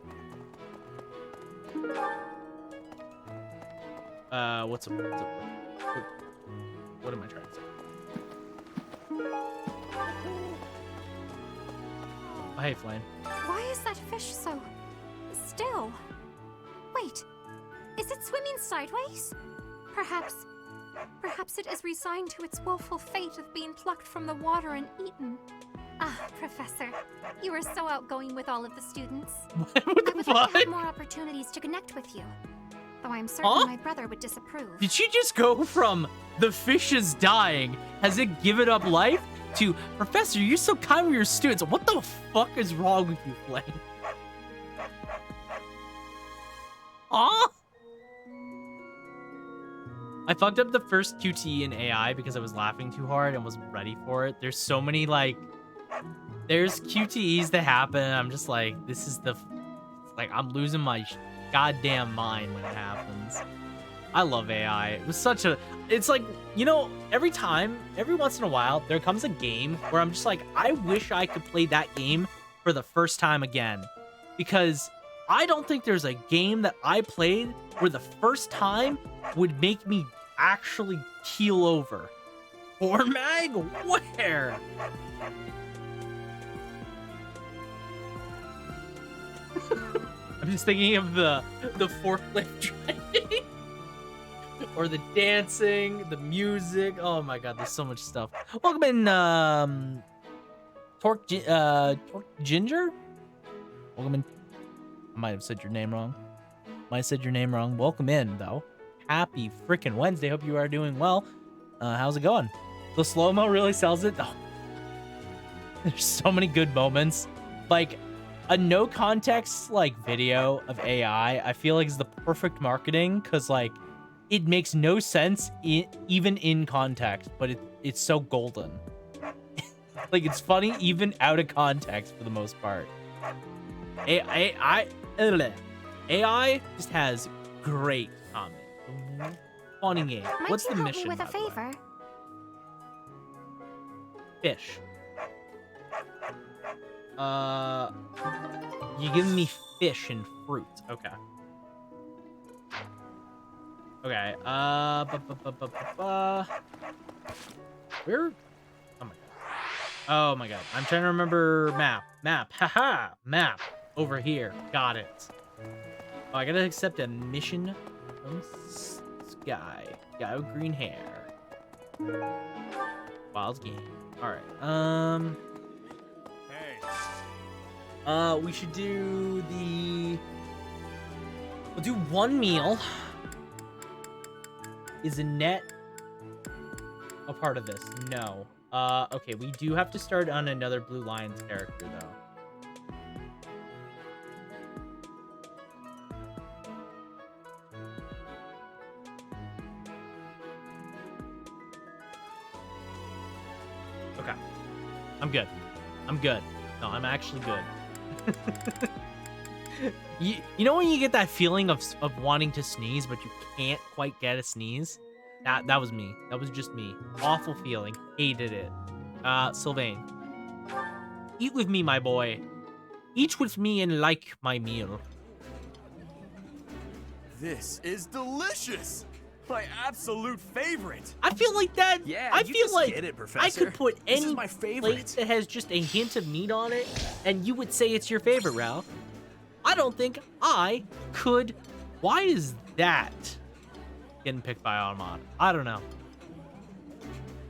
What am I trying to say? Oh, hey, Flame. Why is that fish so still? Wait, is it swimming sideways? Perhaps it is resigned to its woeful fate of being plucked from the water and eaten. Ah, Professor, you are so outgoing with all of the students. What I the would fuck? like to have more opportunities to connect with you. Though I am certain my brother would disapprove. Did she just go from the fish is dying, has it given up life, to Professor, you're so kind with your students? What the fuck is wrong with you, Flame? Aw? I fucked up the first QTE in AI because I was laughing too hard and wasn't ready for it. There's so many, like... There's QTEs that happen, and I'm just like, this is the... Like, I'm losing my goddamn mind when it happens. I love AI. It was such a... It's like, you know, every once in a while, there comes a game where I'm just like, I wish I could play that game for the first time again. Because I don't think there's a game that I played where the first time would make me actually keel over. Or Mag? Where? I'm just thinking of the forklift driving. Or the dancing, the music. Oh my god, there's so much stuff. Welcome in, Torque Ginger? Welcome in. I might have said your name wrong. Welcome in, though. Happy freaking Wednesday. Hope you are doing well. How's it going? The slow-mo really sells it. Oh, there's so many good moments. Like, a no context like video of AI, I feel like is the perfect marketing because like it makes no sense even in context, but it's so golden. Like it's funny even out of context for the most part. AI just has great comedy. Funny game. What's the mission? Might you help me with a favor? Fish. You giving me fish and fruit. Okay. Okay. Where? Oh my god. Oh my god. I'm trying to remember map. Haha. Map. Over here. Got it. Oh, I gotta accept a mission from Sky. Guy with green hair. Wild game. Alright. We should do the... We'll do one meal. Is Annette a part of this? No. Okay, we do have to start on another Blue Lions character, though. Okay. I'm good. No, I'm actually good. you know when you get that feeling of wanting to sneeze, but you can't quite get a sneeze? That was me. That was just me. Awful feeling. Hated it. Sylvain. Eat with me, my boy. Eat with me and like my meal. This is delicious. My absolute favorite. I feel like that. Yeah, I you feel just like get it, I Professor. could put This is any my favorite. plate that has just a hint of meat on it, and you would say it's your favorite, Ralph. I don't think I could. Why is that getting picked by Automod? I don't know.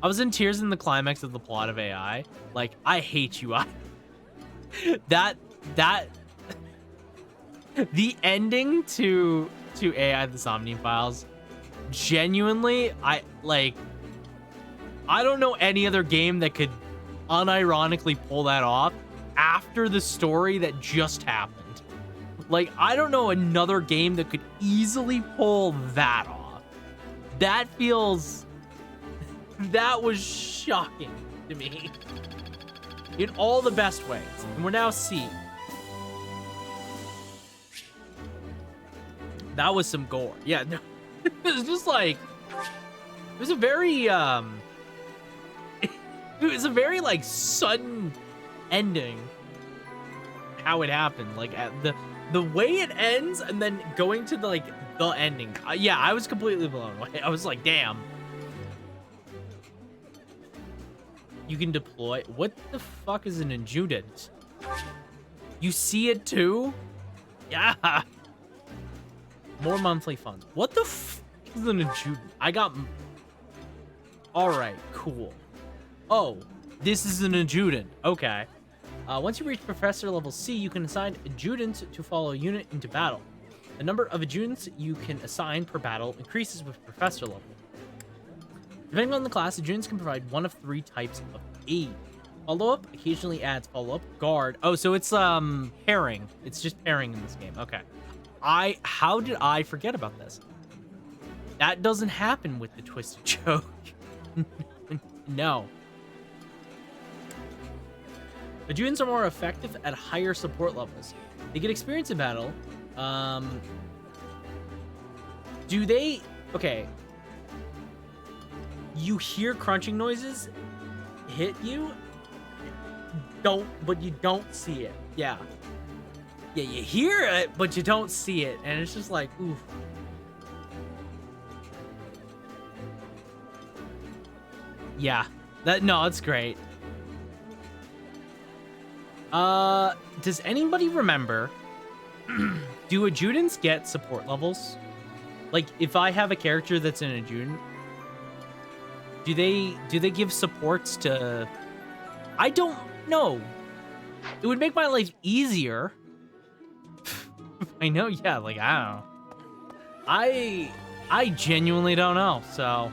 I was in tears in the climax of the plot of AI. Like, I hate you. That the ending to AI the Somnium Files. Genuinely, I don't know any other game that could unironically pull that off after the story that just happened. Like, I don't know another game that could easily pull that off. That was shocking to me. In all the best ways. And we're now C. That was some gore. Yeah, no. It was just like, it was a very like sudden ending. How it happened, like at the way it ends, and then going to the ending. Yeah, I was completely blown away. I was like, damn. You can deploy. What the fuck is an adjutant? You see it too? Yeah. More monthly funds. What the f is an adjutant? I got... Alright, cool. Oh, this is an adjutant. Okay. Once you reach Professor level C, you can assign adjutants to follow a unit into battle. The number of adjutants you can assign per battle increases with Professor level. Depending on the class, adjutants can provide one of 3 types of aid. Follow-up occasionally adds follow-up. Guard. Oh, so it's pairing. It's just pairing in this game. Okay. How did I forget about this? That doesn't happen with the Twisted Choke. No. Adjutants are more effective at higher support levels. They get experience in battle. Do they... Okay. You hear crunching noises hit you, but you don't see it. Yeah. Yeah, you hear it, but you don't see it. And it's just like, oof. Yeah. No, it's great. Does anybody remember, do adjutants get support levels? Like, if I have a character that's an adjutant, do they give supports to... I don't No. It would make my life easier. I know, yeah, like, I don't know. I genuinely don't know, so.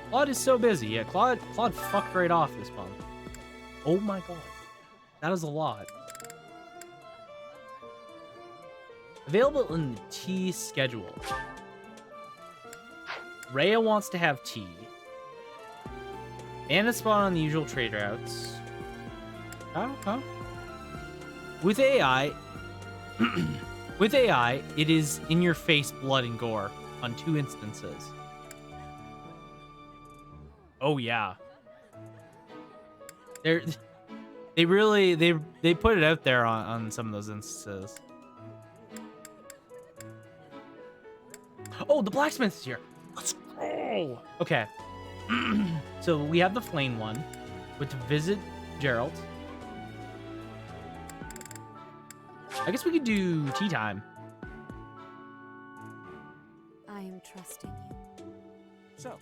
Claude is so busy. Yeah, Claude fucked right off this month. Oh my god. That is a lot. Available in the tea schedule. Rhea wants to have tea. And a spot on the usual trade routes. Okay. With AI, with AI, it is in your face blood and gore on 2 instances. Oh yeah. They really they put it out there on some of those instances. Oh, the blacksmith is here. Let's go. Okay. So we have the flame one with the visit Gerald. I guess we could do tea time. I am trusting you. So.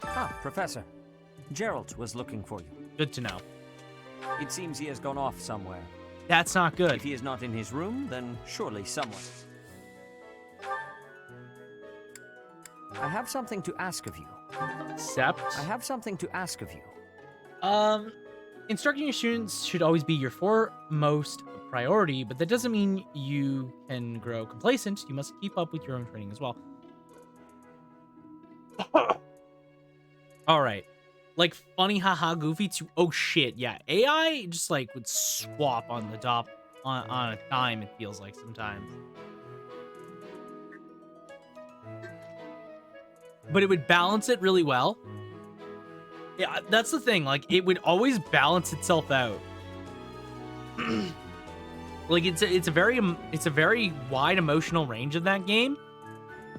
Ah, Professor. Gerald was looking for you. Good to know. It seems he has gone off somewhere. That's not good. If he is not in his room, then surely someone. I have something to ask of you. Except I have something to ask of you. Instructing your students should always be your foremost priority, but that doesn't mean you can grow complacent. You must keep up with your own training as well. All right. Like, funny, haha, goofy to, oh shit, yeah. AI just, like, would swap on the top on a dime, it feels like sometimes. But it would balance it really well. Yeah, that's the thing. Like, it would always balance itself out. Like, it's a very wide emotional range of that game,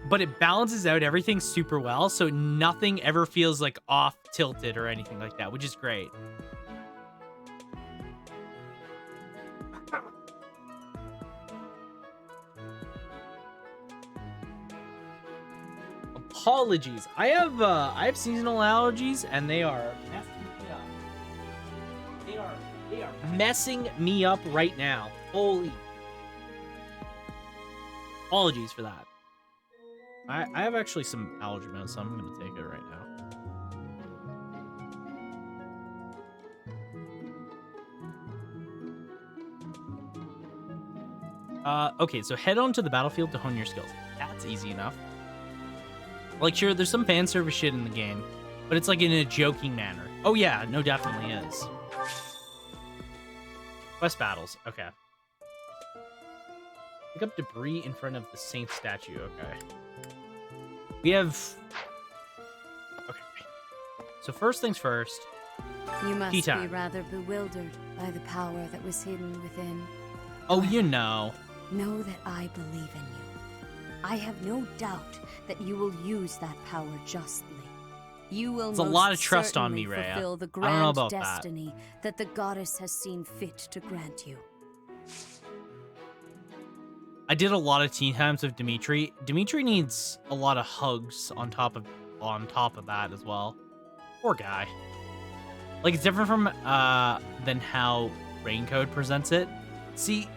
but it balances out everything super well, so nothing ever feels like off tilted or anything like that, which is great. Apologies. I have seasonal allergies, and they are messing me up. They are messing me up right now. Holy. Apologies for that. I have actually some allergy meds, so I'm gonna take it right now. Okay, so head on to the battlefield to hone your skills. That's easy enough. Like, sure, there's some fan service shit in the game, but it's like in a joking manner. Oh yeah, no, definitely is. Quest battles, okay. Pick up debris in front of the saint statue, okay. We have... Okay. So first things first. You must tea be time. rather bewildered by the power that was hidden within. Oh, you know. Know that I believe in you. I have no doubt that you will use that power justly. You will It's a lot of trust on me, Rhea. fulfill the I don't know grand about destiny that the goddess has seen fit to grant you. I did a lot of tea times with Dimitri. Dimitri needs a lot of hugs on top of that as well. Poor guy. Like, it's different from than how Raincode presents it. See,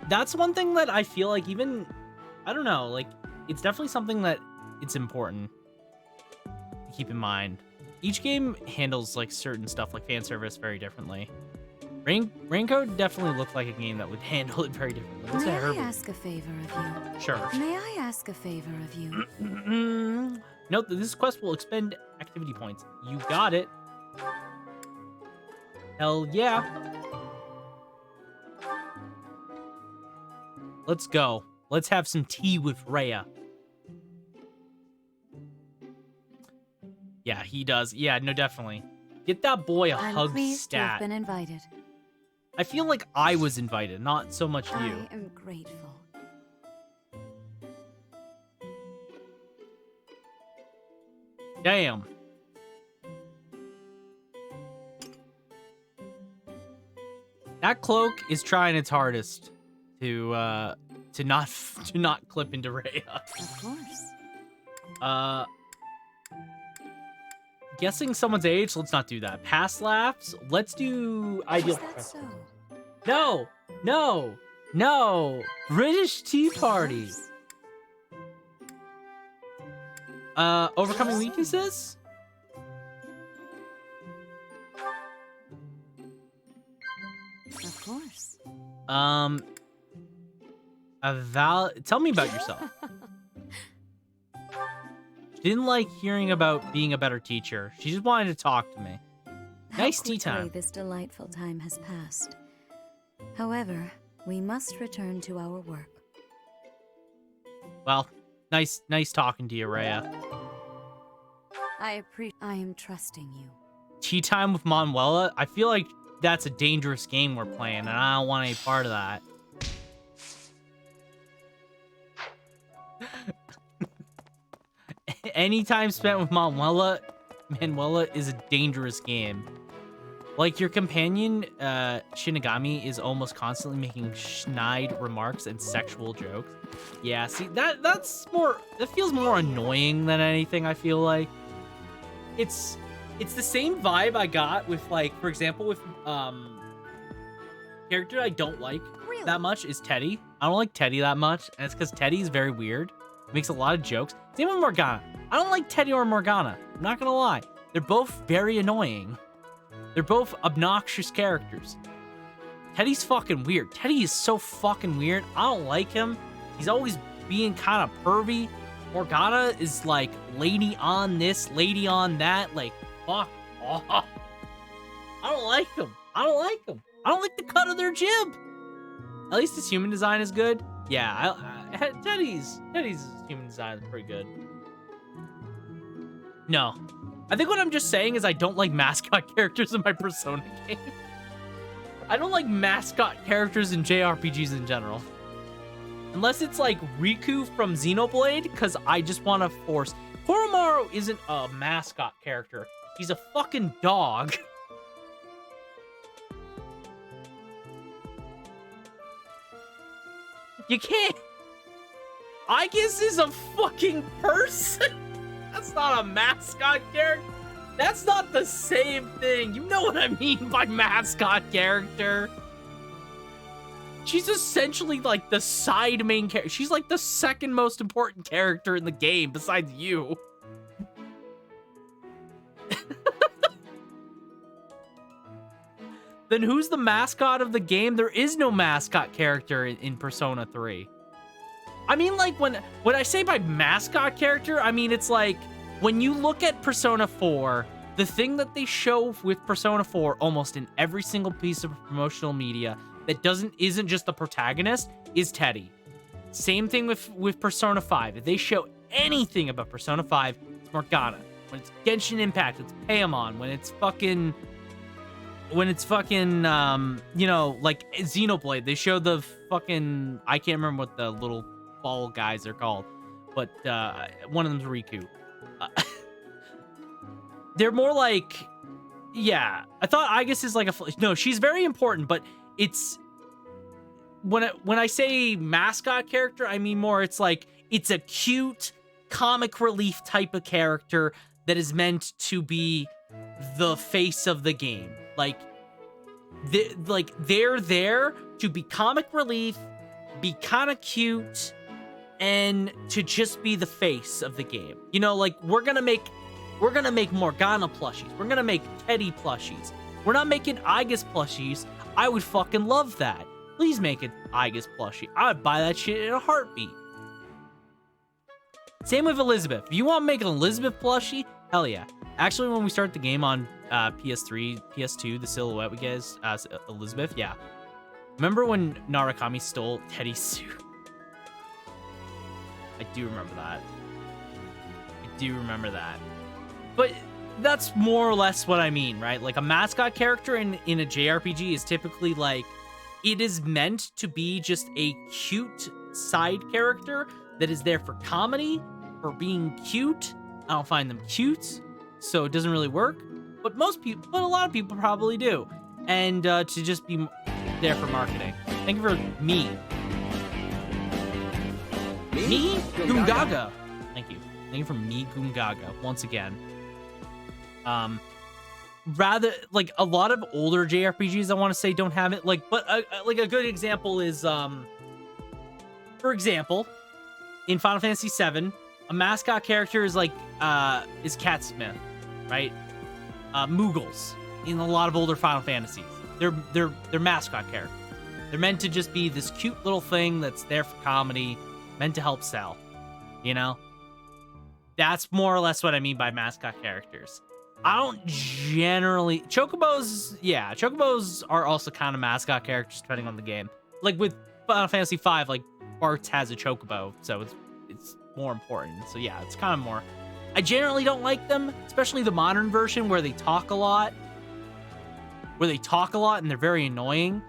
that's one thing that I feel like even, I don't know, like, it's definitely something that it's important to keep in mind. Each game handles, like, certain stuff, like fan service, very differently. Raincode definitely looked like a game that would handle it very differently. Let's say May I Herbie. ask a favor of you? Sure. May I ask a favor of you? Note that this quest will expend activity points. You got it. Hell yeah. Let's go. Let's have some tea with Rhea. Yeah, he does. Yeah, no, definitely. Get that boy a I'm hug pleased to have stat. been invited. I feel like I was invited, not so much you. I am grateful. Damn. That cloak is trying its hardest to not clip into Rhea. Of course. Guessing someone's age. Let's not do that. Past laughs. Let's do ideal Is that professor. so? No, no, no. British Tea Party. Overcoming weaknesses. Of course. Tell me about yourself. She didn't like hearing about being a better teacher. She just wanted to talk to me. Nice tea How time. quickly this delightful time has passed. However, we must return to our work. Well, nice talking to you, Rhea. I am trusting you. Tea time with Manuela? I feel like that's a dangerous game we're playing, and I don't want any part of that. Any time spent with Manuela is a dangerous game. Like, your companion, Shinigami, is almost constantly making snide remarks and sexual jokes. Yeah, see, that feels more annoying than anything, I feel like. It's the same vibe I got with, like, for example, with, character I don't like that much is Teddy. I don't like Teddy that much, and it's because Teddy is very weird. Makes a lot of jokes. Same with Morgana. I don't like Teddy or Morgana. I'm not gonna lie. They're both very annoying. They're both obnoxious characters. Teddy's fucking weird. Teddy is so fucking weird. I don't like him. He's always being kind of pervy. Morgana is like lady on this, lady on that. Like, fuck off. I don't like him. I don't like the cut of their jib. At least his human design is good. Yeah, Teddy's human design is pretty good. No. I think what I'm just saying is I don't like mascot characters in my Persona game. I don't like mascot characters in JRPGs in general. Unless it's like Riku from Xenoblade, because I just want to force... Koromaru isn't a mascot character. He's a fucking dog. You can't... Aegis is a fucking person. That's not a mascot character. That's not the same thing. You know what I mean by mascot character. She's essentially like the side main character. She's like the second most important character in the game besides you. Then who's the mascot of the game? There is no mascot character in Persona 3. I mean, like, when I say by mascot character, I mean, it's like, when you look at Persona 4, the thing that they show with Persona 4 almost in every single piece of promotional media that isn't just the protagonist is Teddy. Same thing with Persona 5. If they show anything about Persona 5, it's Morgana. When it's Genshin Impact, it's Paimon. When it's fucking, you know, like Xenoblade, they show the fucking, I can't remember what the little ball guys are called, but one of them's Riku. They're more like, yeah, I thought Aegis is like no, she's very important, but it's, when I say mascot character, I mean more, it's like, it's a cute comic relief type of character that is meant to be the face of the game. Like, they're there to be comic relief, be kind of cute, and to just be the face of the game. You know, like, we're gonna make Morgana plushies. We're gonna make Teddy plushies. We're not making Aegis plushies. I would fucking love that. Please make an Aegis plushie. I would buy that shit in a heartbeat. Same with Elizabeth. If you want to make an Elizabeth plushie, hell yeah. Actually, when we start the game on PS3, PS2, the silhouette we get is Elizabeth, yeah. Remember when Narukami stole Teddy's suit? I do remember that. But that's more or less what I mean, right? Like, a mascot character in a JRPG is typically like, it is meant to be just a cute side character that is there for comedy, for being cute. I don't find them cute, so it doesn't really work. But a lot of people probably do. And to just be there for marketing. Thank you for me. Me? Gungaga. Thank you. Thank you for me, Gungaga, once again. Rather, like, a lot of older JRPGs, I want to say, don't have it. Like, but like a good example is, for example, in Final Fantasy VII, a mascot character is like, is Catsmith, right? Moogles in a lot of older Final Fantasies. They're mascot characters. They're meant to just be this cute little thing that's there for comedy, meant to help sell, you know? That's more or less what I mean by mascot characters. I don't generally... Chocobos are also kind of mascot characters depending on the game. Like with Final Fantasy V, like Bartz has a Chocobo, so it's more important. So yeah, it's kind of more... I generally don't like them, especially the modern version where they talk a lot. And they're very annoying.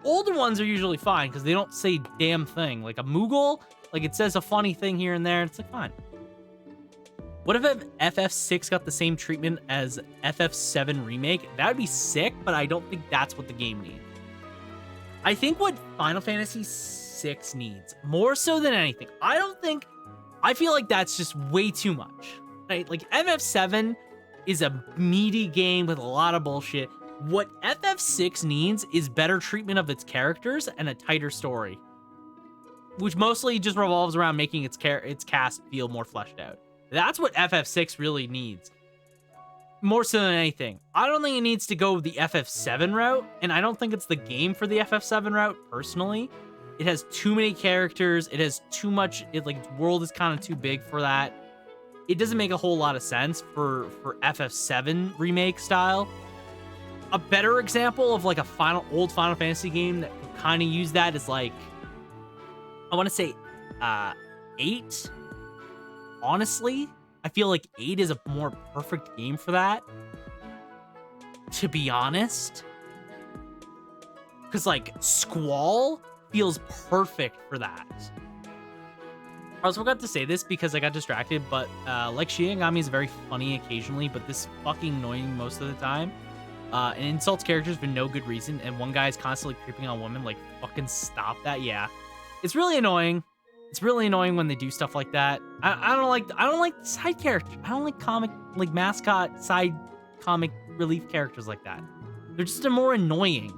Older ones are usually fine because they don't say damn thing. Like a Moogle, like it says a funny thing here and there, and it's like fine. What if FF6 got the same treatment as FF7 Remake? That would be sick, but I don't think that's what the game needs. I think what Final Fantasy VI needs, more so than anything, I feel like that's just way too much, right? Like FF7 is a meaty game with a lot of bullshit. What FF6 needs is better treatment of its characters and a tighter story, which mostly just revolves around making its cast feel more fleshed out. That's what FF6 really needs. More so than anything. I don't think it needs to go the FF7 route, and I don't think it's the game for the FF7 route, personally. It has too many characters. It has too much... the world is kind of too big for that. It doesn't make a whole lot of sense for FF7 remake style. A better example of, like, old Final Fantasy game that could kind of use that is, like... I want to say, 8... Honestly, I feel like 8 is a more perfect game for that. To be honest. Because, like, Squall feels perfect for that. I also forgot to say this because I got distracted, but, like, Shinigami is very funny occasionally, but this fucking annoying most of the time. And insults characters for no good reason, and one guy is constantly creeping on women, like, fucking stop that, yeah. It's really annoying. It's really annoying when they do stuff like that. I don't like side characters. I don't like mascot side comic relief characters like that. They're more annoying,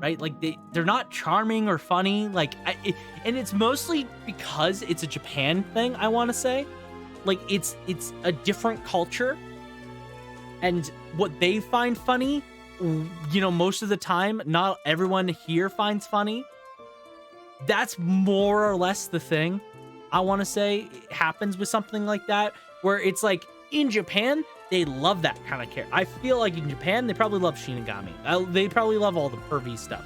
right? Like they're not charming or funny. And it's mostly because it's a Japan thing. I want to say, like it's a different culture, and what they find funny, you know, most of the time, not everyone here finds funny. That's more or less the thing, I want to say, happens with something like that, where it's like, in Japan, they love that kind of character. I feel like in Japan, they probably love Shinigami. They probably love all the pervy stuff.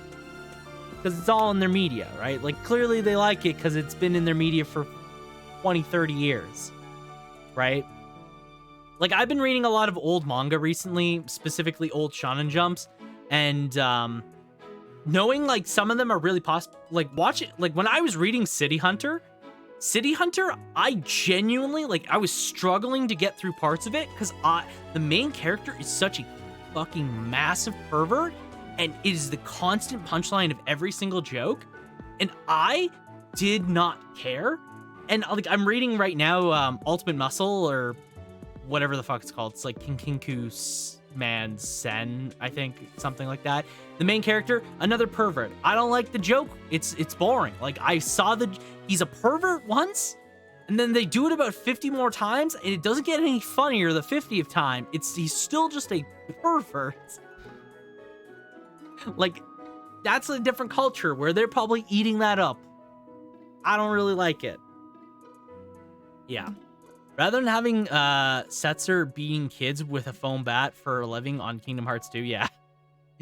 Because it's all in their media, right? Like, clearly they like it because it's been in their media for 20, 30 years, right? Like, I've been reading a lot of old manga recently, specifically old Shonen Jumps, and, knowing, like, some of them are really like, watch it, like, when I was reading City Hunter, I genuinely, like, I was struggling to get through parts of it, because the main character is such a fucking massive pervert, and it is the constant punchline of every single joke, and I did not care, and, like, I'm reading right now, Ultimate Muscle, or whatever the fuck it's called, it's like Kinkinku Man Sen, I think, something like that. The main character, another pervert. I don't like the joke. It's boring. Like, I saw he's a pervert once, and then they do it about 50 more times, and it doesn't get any funnier the 50th time. He's still just a pervert. Like, that's a different culture where they're probably eating that up. I don't really like it. Yeah. Rather than having Setzer beating kids with a foam bat for a living on Kingdom Hearts 2, yeah.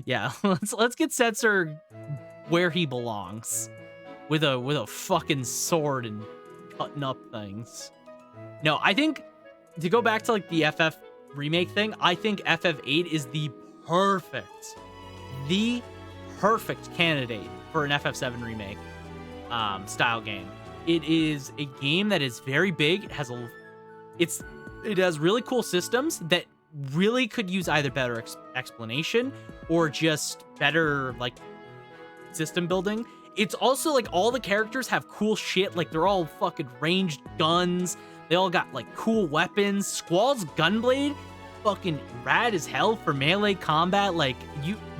Yeah, let's get Setzer where he belongs. With a fucking sword and cutting up things. No, I think, to go back to, like, the FF remake thing, I think FF8 is the perfect candidate for an FF7 remake style game. It is a game that is very big. It has really cool systems that really could use either better explanation or just better, like, system building. It's also, like, all the characters have cool shit. Like, they're all fucking ranged guns. They all got, like, cool weapons. Squall's gunblade, fucking rad as hell for melee combat. Like,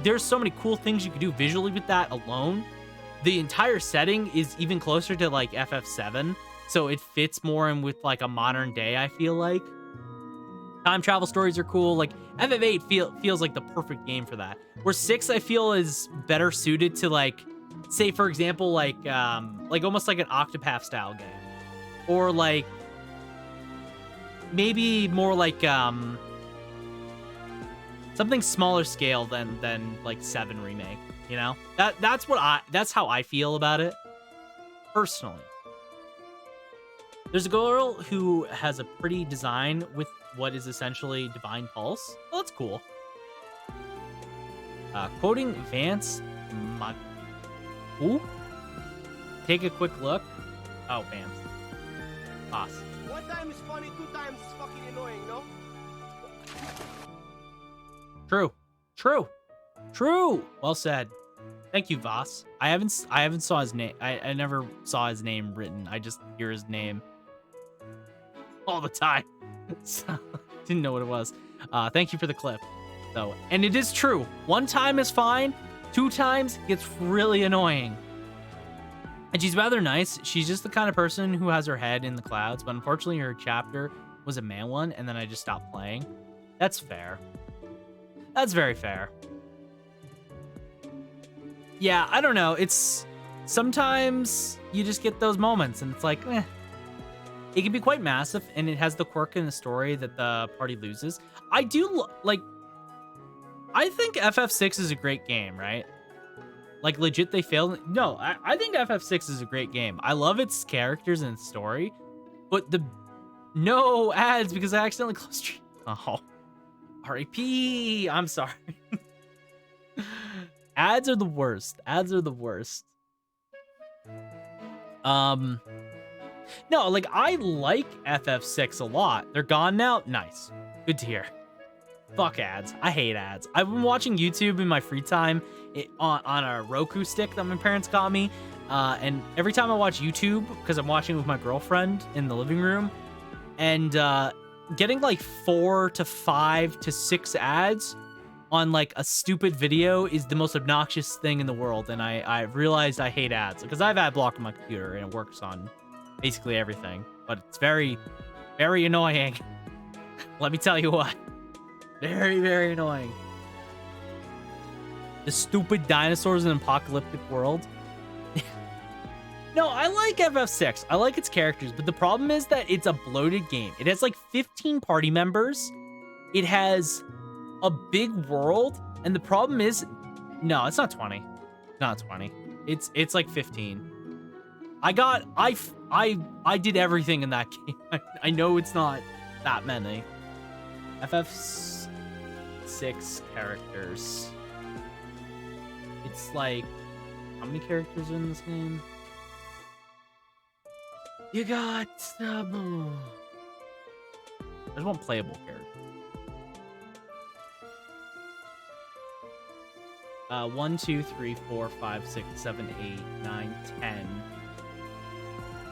there's so many cool things you could do visually with that alone. The entire setting is even closer to like FF7, so it fits more in with like a modern day, I feel like. Time travel stories are cool. Like FF8 feels like the perfect game for that. Where 6 I feel is better suited to like, say for example, like almost like an Octopath style game. Or like maybe more like something smaller scale than like 7 remake, you know? That's how I feel about it personally. There's a girl who has a pretty design with what is essentially Divine Pulse. Oh, that's cool. Quoting Vance Ooh. Take a quick look. Oh, Vance. Boss. One time is funny, 2 times is fucking annoying, no? True. Well said. Thank you, Voss. I haven't saw his name. I never saw his name written. I just hear his name all the time. So, didn't know what it was. Thank you for the clip, though. And it is true. 1 time is fine. 2 times gets really annoying. And she's rather nice. She's just the kind of person who has her head in the clouds, but unfortunately her chapter was a man one, and then I just stopped playing. That's fair. That's very fair. Yeah, I don't know. It's sometimes you just get those moments, and it's like, eh. It can be quite massive, and it has the quirk in the story that the party loses. I do like. I think FF6 is a great game, right? Like, legit, they failed. No, I think FF6 is a great game. I love its characters and its story, but no ads because I accidentally closed stream. Oh, R.I.P. I'm sorry. Ads are the worst. Ads are the worst. No, like, I like FF6 a lot. They're gone now? Nice. Good to hear. Fuck ads. I hate ads. I've been watching YouTube in my free time on a Roku stick that my parents got me. And every time I watch YouTube, because I'm watching with my girlfriend in the living room, and getting like 4 to 5 to 6 ads on like a stupid video is the most obnoxious thing in the world. And I realized I hate ads because I've ad blocked on my computer and it works on basically everything, but it's very, very annoying. Let me tell you what. Very, very annoying. The stupid dinosaurs in an apocalyptic world. No, I like FF6. I like its characters, but the problem is that it's a bloated game. It has like 15 party members. It has a big world, and the problem is, no, it's not 20. Not 20. It's like 15. I did everything in that game. I know it's not that many. FF6 characters. It's like, how many characters are in this game? You got there's one playable character. 1, 2, 3, 4, 5, 6, 7, 8, 9, 10,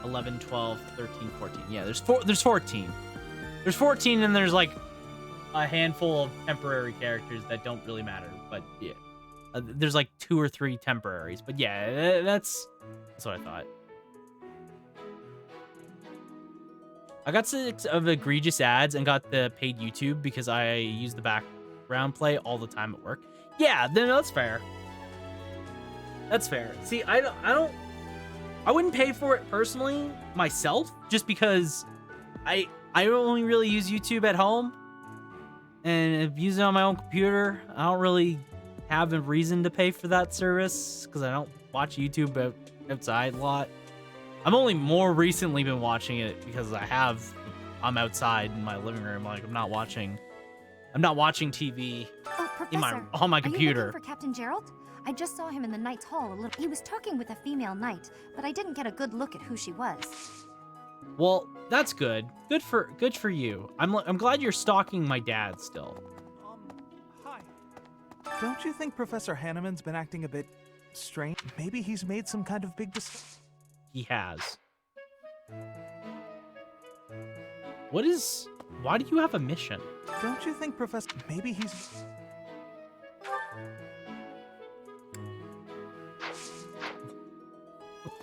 11, 12, 13, 14. Yeah, there's 14. There's 14, and there's like a handful of temporary characters that don't really matter. But yeah, there's like 2 or 3 temporaries. But yeah, that's what I thought. I got 6 of egregious ads and got the paid YouTube because I use the background play all the time at work. Yeah, then that's fair. That's fair. See, I wouldn't pay for it personally myself, just because I only really use YouTube at home, and if using it on my own computer, I don't really have a reason to pay for that service because I don't watch YouTube outside a lot. I've only more recently been watching it because I'm outside in my living room. Like, I'm not watching TV on my computer. Are you looking for Captain Gerald? I just saw him in the Knight's Hall a little. He was talking with a female knight, but I didn't get a good look at who she was. Well, that's good. Good for you. I'm glad you're stalking my dad still. Hi. Don't you think Professor Hanneman's been acting a bit strange? Maybe he's made some kind of big mistake. He has. What is Why do you have a mission? Don't you think Professor... Maybe he's...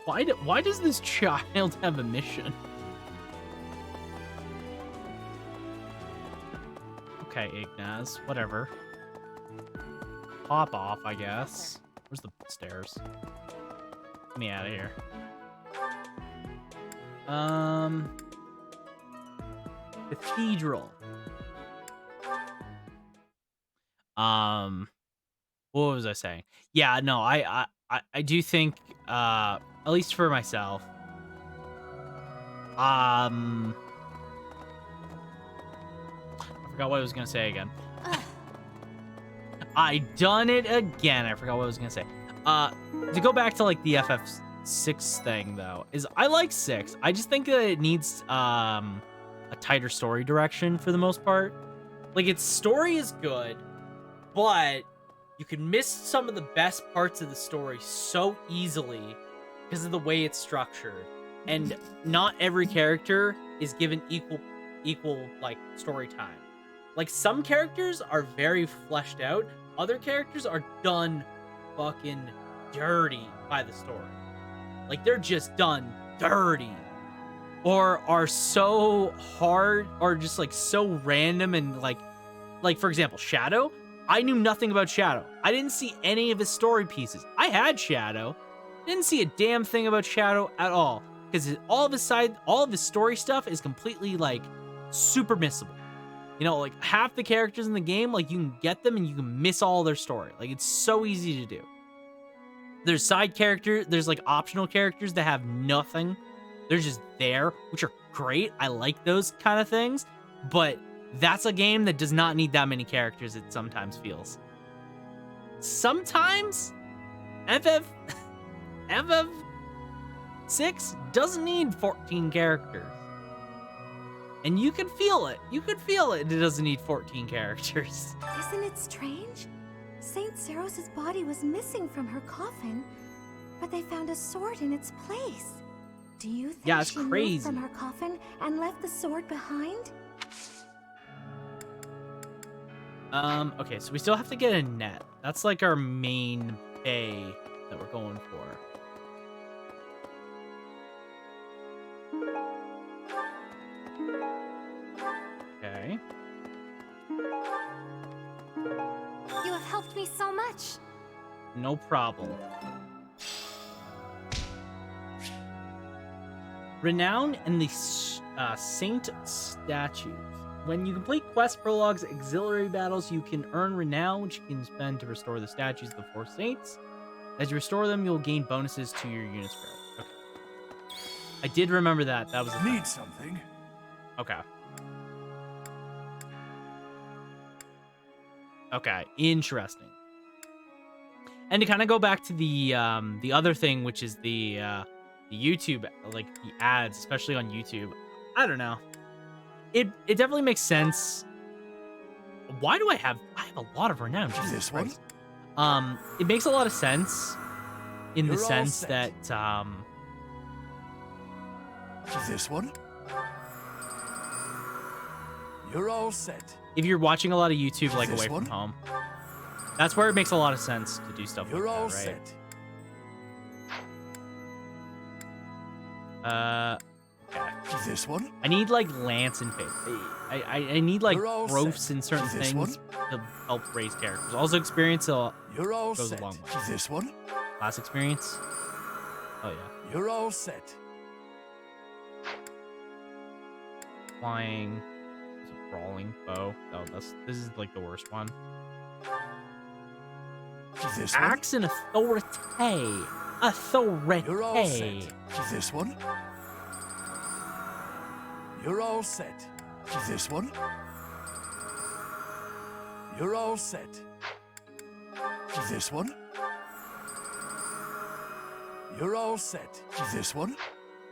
Why does this child have a mission? Okay, Ignaz, whatever. Pop off, I guess. Where's the stairs? Get me out of here. Cathedral. What was I saying? Yeah, no, I do think, at least for myself, I forgot what I was gonna say again. I done it again. I forgot what I was gonna say. To go back to like the FF6 thing though, is I like 6. I just think that it needs a tighter story direction for the most part. Like its story is good, but you can miss some of the best parts of the story so easily because of the way it's structured. And not every character is given equal like story time. Like some characters are very fleshed out, other characters are done fucking dirty by the story. Like they're just done dirty. Or are so hard or just like so random and like for example, Shadow. I knew nothing about Shadow. I didn't see any of his story pieces. I had Shadow. Didn't see a damn thing about Shadow at all. Because all of his story stuff is completely like super missable. You know, like half the characters in the game, like you can get them and you can miss all their story. Like it's so easy to do. There's side characters, there's like optional characters that have nothing. They're just there, which are great. I like those kind of things. But that's a game that does not need that many characters, it sometimes feels. Sometimes FF6 doesn't need 14 characters. And you can feel it. You can feel it. It doesn't need 14 characters. Isn't it strange? Saint Seros' body was missing from her coffin, but they found a sword in its place. Do you think it's she moved crazy from her coffin and left the sword behind? Okay, so we still have to get a net. That's like our main bay that we're going for. Okay. You have helped me so much. No problem. Renown and the Saint statues. When you complete quest prologues, auxiliary battles, you can earn renown, which you can spend to restore the statues of the 4 saints. As you restore them, you'll gain bonuses to your unit's growth. Okay. I did remember that. That was a Need something? Okay. Okay, interesting. And to kind of go back to the other thing, which is the YouTube, like the ads, especially on YouTube. I don't know. It definitely makes sense. Why do I have a lot of renown? Jesus This Christ. one? It makes a lot of sense in the You're all sense set. that This one? You're all set. if you're watching a lot of YouTube like This away one? from home, that's where it makes a lot of sense to do stuff You're like all that, right? set. Okay. This one? I need like Lance and Faith. I need like You're all growths set. in certain This things to help raise characters. Also experience You're all goes a set. long way. This one? class experience. Oh yeah. You're all set. Flying. Is it brawling bow? Oh, this is like the worst one. This one? Axe and authority. Authority. You're all set. This one? You're all set. This one? You're all set. This one? You're all set. This one?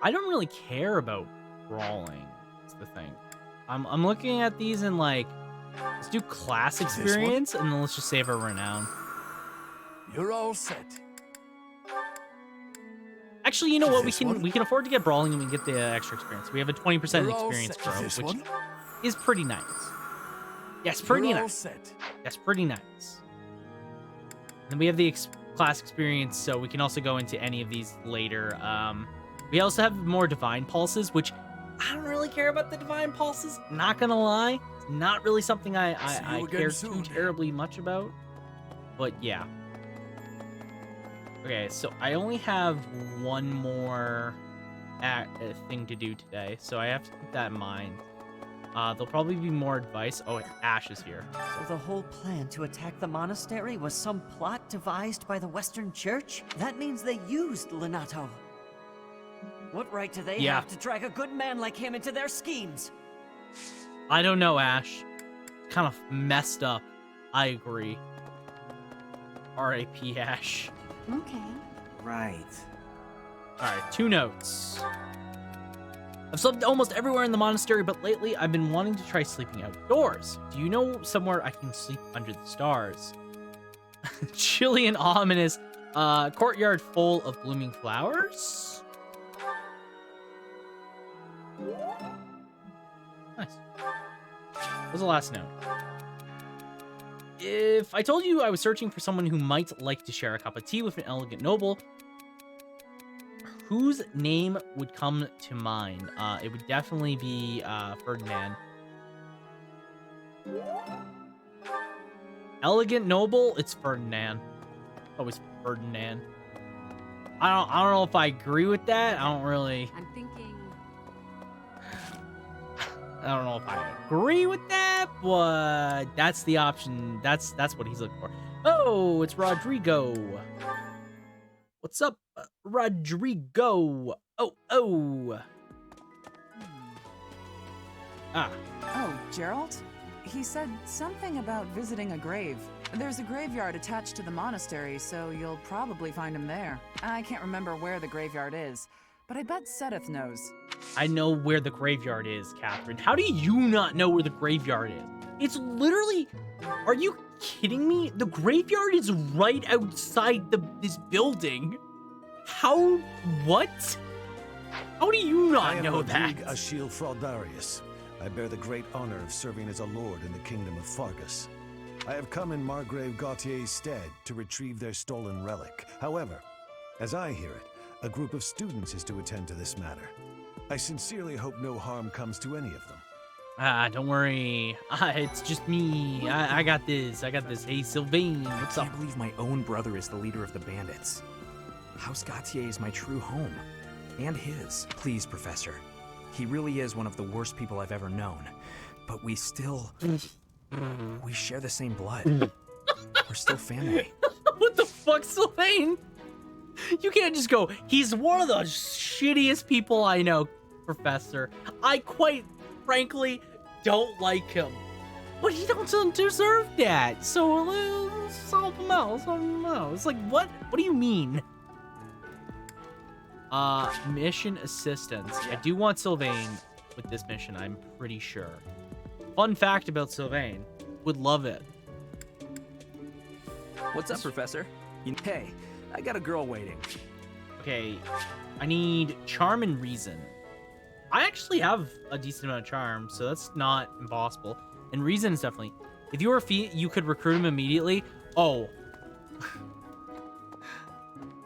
I don't really care about brawling. That's the thing. I'm looking at these and like, let's do class experience and then let's just save our renown. You're all set. Actually, you know what? This We one? can afford to get brawling and we can get the extra experience. We have a 20% You're all experience set. growth, This which one? is pretty nice. Yes, pretty You're all nice. set. That's pretty nice. Then we have the class experience, so we can also go into any of these later. We also have more divine pulses, which I don't really care about the divine pulses. Not gonna lie, it's not really something I care too terribly much about. But yeah. Okay, so I only have one more thing to do today, so I have to keep that in mind. There'll probably be more advice. Oh, Ash is here. So the whole plan to attack the monastery was some plot devised by the Western Church? That means they used Lenato. What right do they have to drag a good man like him into their schemes? I don't know, Ash. Kind of messed up. I agree. R.I.P. Ash. Okay. Right. Alright, 2 notes. I've slept almost everywhere in the monastery, but lately I've been wanting to try sleeping outdoors. Do you know somewhere I can sleep under the stars? Chilly and ominous. Courtyard full of blooming flowers? Nice. What was the last note? If I told you I was searching for someone who might like to share a cup of tea with an elegant noble, whose name would come to mind? It would definitely be Ferdinand. Elegant noble, it's Ferdinand. Always Ferdinand. I don't know if I agree with that. I'm thinking. I don't know if I agree with that, but that's the option. That's what he's looking for. Oh, it's Rodrigo. What's up, Rodrigo? Oh. Oh, Gerald? He said something about visiting a grave. There's a graveyard attached to the monastery, so you'll probably find him there. I can't remember where the graveyard is, but I bet Sedith knows. I know where the graveyard is, Catherine. How do you not know where the graveyard is? It's literally... Are you kidding me? The graveyard is right outside this building. How? What? How do you not know that? I am Rodrigue Achille Fraudarius. I bear the great honor of serving as a lord in the kingdom of Fargus. I have come in Margrave Gautier's stead to retrieve their stolen relic. However, as I hear it, a group of students is to attend to this matter. I sincerely hope no harm comes to any of them. Don't worry. It's just me. I got this. Hey, Sylvain, what's up? I can't believe my own brother is the leader of the bandits. House Gautier is my true home. And his. Please, Professor. He really is one of the worst people I've ever known. But we still... we share the same blood. We're still family. What the fuck, Sylvain? You can't just go, he's one of the shittiest people I know, Professor. I quite frankly don't like him. But he doesn't deserve that. So let's help him out. It's like, what? What do you mean? Mission assistance. I do want Sylvain with this mission, I'm pretty sure. Fun fact about Sylvain. Would love it. What's up, Professor? Hey, I got a girl waiting. Okay, I need charm and reason. I actually have a decent amount of charm, so that's not impossible. And reason is definitely... If you were you could recruit him immediately. Oh.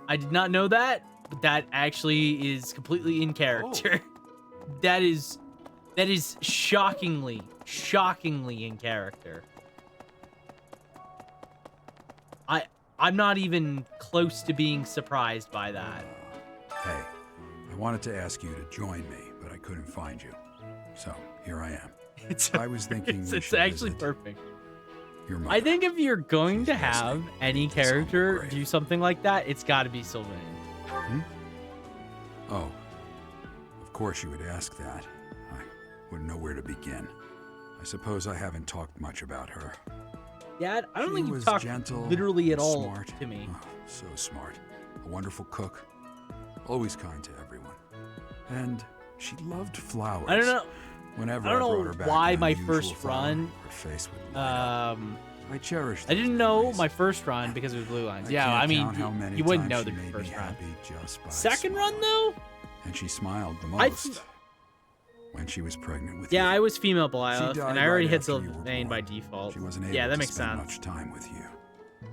I did not know that, but that actually is completely in character. Oh. That is shockingly in character. I'm not even close to being surprised by that. Hey, I wanted to ask you to join me, but I couldn't find you. So, here I am. I was thinking it's actually perfect. Your mother. I think if you're going to have any character do something like that, it's got to be Sylvain. Hmm? Oh, of course you would ask that. I wouldn't know where to begin. I suppose I haven't talked much about her. Dad, I don't think you've was talked gentle, literally at all smart. to me. Oh, so smart. A wonderful cook. Always kind to everyone. And she loved flowers. I don't know. Whenever I don't brought know her back why an my unusual first flower, run. her face would light up. I cherished. I didn't know my first run because it was blue lines. Yeah, I mean, you wouldn't know the first run. Just by Second run though. And she smiled the most. When and she was pregnant with Yeah, you. I was female She Blythe, died and I already right hit after you were Sylvain by born. default. She wasn't able Yeah, that to makes spend sense. much time with you,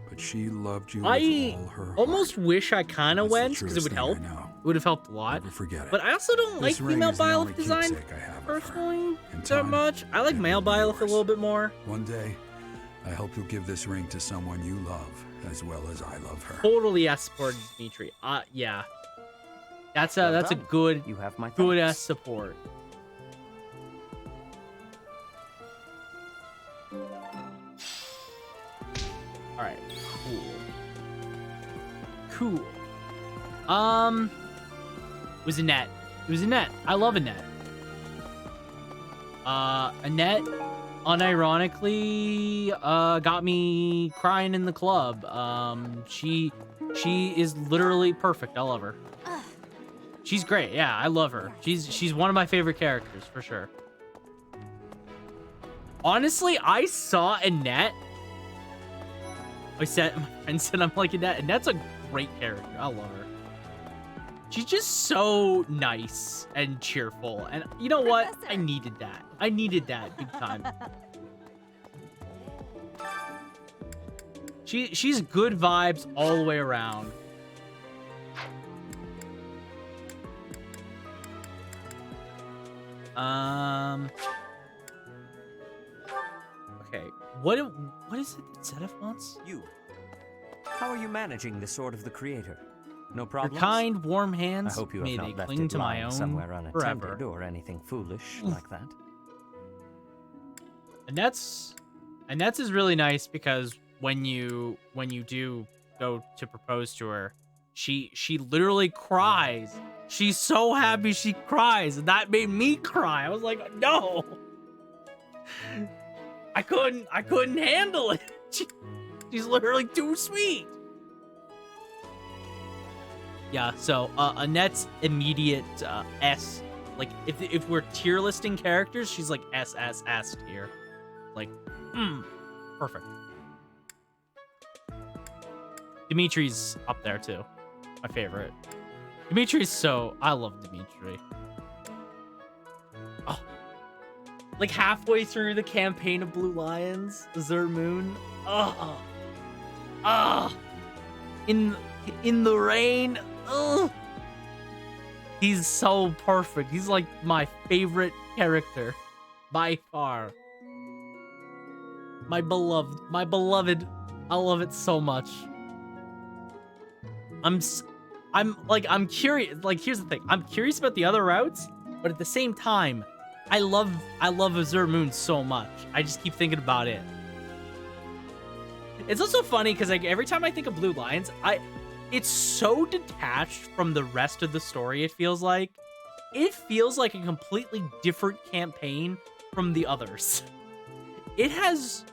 but she loved you I with all her almost heart. wish I kind of That's the went because it truest would thing help. I know. It would have helped a lot. Never forget it. But I also don't like This ring female is the only Byleth design keepsake I have of her. personally In that time, much. I like it male will be Byleth a yours. little bit more. One day, I hope you'll give this ring to someone you love as well as I love her. Totally S support Dimitri. Yeah. That's a Well that's a done. good You have my good thanks. S support. All right. Cool. It was Annette. It was Annette. I love Annette. Annette unironically got me crying in the club. She is literally perfect. I love her. She's great. Yeah, I love her. She's one of my favorite characters for sure. Honestly, I saw Annette. My friend said I'm like Annette. Annette's a great character. I love her. She's just so nice and cheerful. And you know what? I needed that. I needed that big time. She's good vibes all the way around. Okay. What is it that Zedef wants? You. How are you managing the Sword of the Creator? No Your problem. kind, warm hands I hope you may have they not left cling it to my lying own somewhere unattended forever. or anything foolish like that. And that's is really nice because when you do go to propose to her, she literally cries. She's so happy she cries, and that made me cry. I was like, no, I couldn't handle it. She's literally too sweet. Yeah, so Annette's immediate S, like if we're tier listing characters, she's like S tier. Like, perfect. Dimitri's up there too. My favorite. Dimitri's I love Dimitri. Oh. Like halfway through the campaign of Blue Lions, Azure Moon. In the rain. He's so perfect. He's like my favorite character by far. My beloved. I love it so much. I'm curious. Like, here's the thing. I'm curious about the other routes, but at the same time, I love Azure Moon so much. I just keep thinking about it. It's also funny because like every time I think of Blue Lions, it's so detached from the rest of the story. It feels like a completely different campaign from the others. It's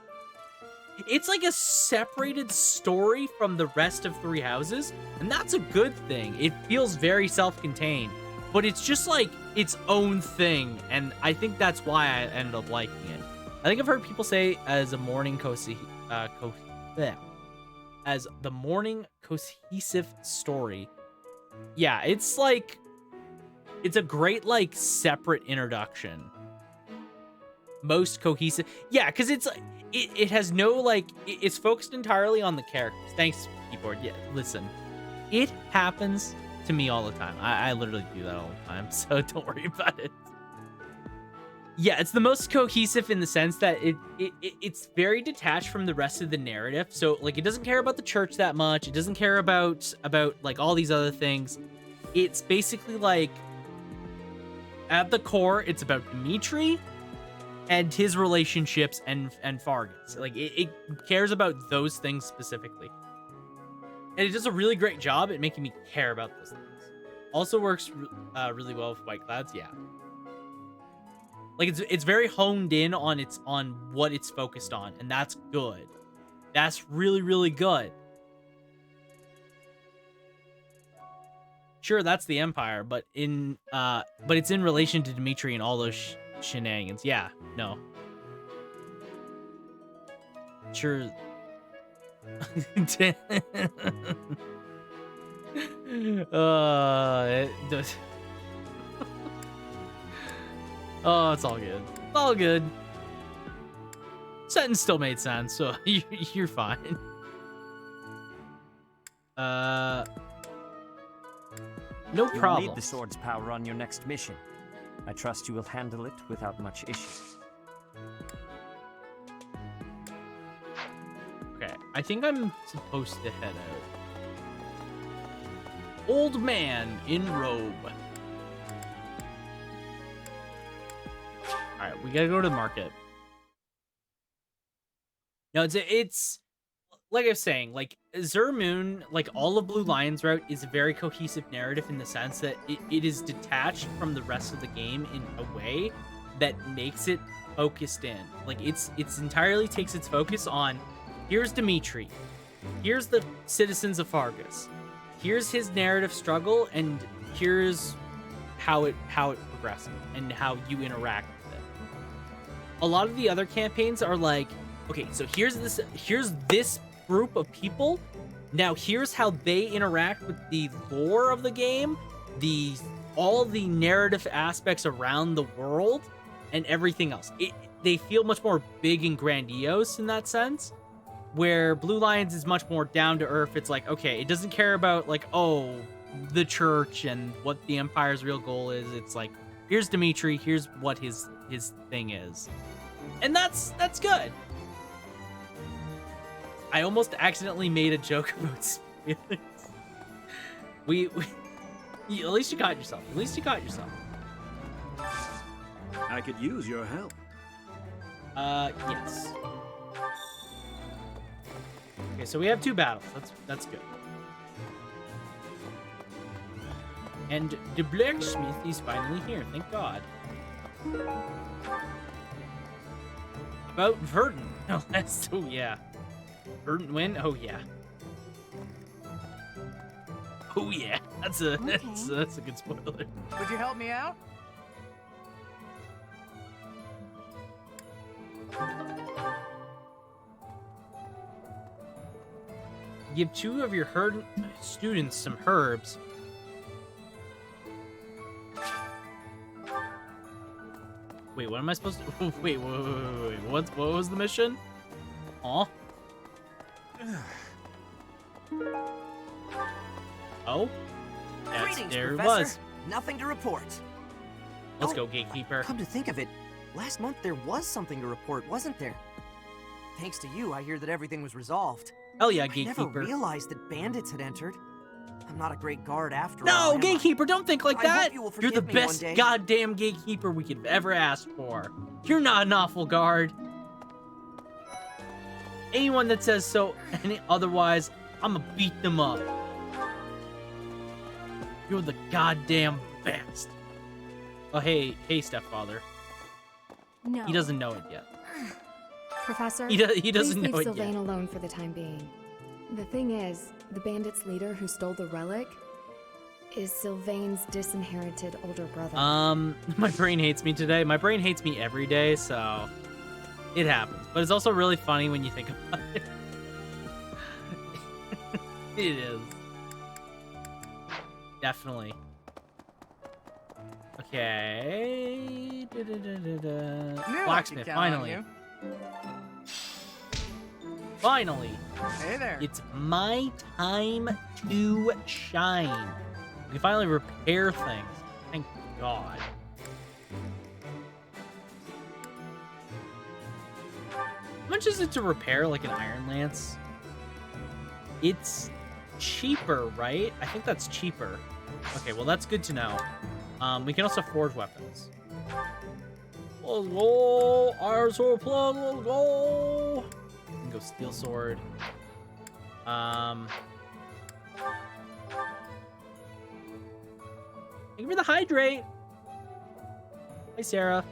like a separated story from the rest of Three Houses, and that's a good thing. It feels very self-contained, but it's just like its own thing, and I think that's why I ended up liking it. I think I've heard people say as the morning cohesive story. Yeah, it's a great like separate introduction. Most cohesive. Yeah, because it has no like it's focused entirely on the characters. Thanks, keyboard. Yeah, listen. It happens to me all the time. I literally do that all the time, so don't worry about it. Yeah, it's the most cohesive in the sense that it's very detached from the rest of the narrative. So like it doesn't care about the church that much. It doesn't care about like all these other things. It's basically like at the core, it's about Dimitri and his relationships and Fargus. Like it cares about those things specifically. And it does a really great job at making me care about those things. Also works really well with White Clouds, yeah. Like it's very honed in on what it's focused on, and that's good. That's really, really good. Sure, that's the Empire, but it's in relation to Dimitri and all those shenanigans. Yeah, no. Sure. Oh, it's all good. It's all good. Sentence still made sense, so you're fine. No You'll problem. need the sword's power on your next mission. I trust you will handle it without much issue. Okay, I think I'm supposed to head out. Old man in robe. Alright, we gotta go to the market. No, it's like I was saying, like Zur Moon, like all of Blue Lion's route is a very cohesive narrative in the sense that it is detached from the rest of the game in a way that makes it focused in. Like it's entirely takes its focus on here's Dimitri, here's the citizens of Fargus, here's his narrative struggle, and here's how it progresses and how you interact with it. A lot of the other campaigns are like, okay, so here's this group of people. Now here's how they interact with the lore of the game, all the narrative aspects around the world, and everything else. They feel much more big and grandiose in that sense, where Blue Lions is much more down to earth. It's like, okay, it doesn't care about like, oh, the church and what the Empire's real goal is. It's like, here's Dimitri, here's what his thing is, and that's good. I almost accidentally made a joke about spoilers. At least you got yourself. At least you got yourself. I could use your help. Yes. Okay, so we have 2 battles. That's good. And the blacksmith is finally here. Thank God. About Verdun. Oh, yeah. Verdun win? Oh yeah. Oh yeah. That's a good spoiler. Would you help me out? Give 2 of your students some herbs. Wait, what am I supposed to? Wait. What was the mission? Aw. Oh, Greetings, there Professor. it was. Nothing to report. Let's go, Gatekeeper. Come to think of it, last month there was something to report, wasn't there? Thanks to you, I hear that everything was resolved. Hell yeah, I Gatekeeper. never realized that bandits had entered. I'm not a great guard after all. No, am I? Gatekeeper, don't think like I that. hope you will You're the forgive me one best day. goddamn Gatekeeper we could have ever asked for. You're not an awful guard. Anyone that says so, otherwise, I'ma beat them up. You're the goddamn best. Oh, hey, stepfather. No. He doesn't know it yet. Professor, He doesn't please know leave it yet. Sylvain alone for the time being. The thing is, the bandits' leader who stole the relic is Sylvain's disinherited older brother. My brain hates me today. My brain hates me every day, so it happens. But it's also really funny when you think about it. It is. Definitely. Okay. Blacksmith, finally. Finally. Hey there. It's my time to shine. We can finally repair things. Thank God. How much is it to repair like an Iron Lance? It's cheaper, right? I think that's cheaper. Okay, well that's good to know. We can also forge weapons. Let's go! Iron Sword Plug, let's go! We can go Steel Sword. Thank you for the hydrate! Hi, Sarah.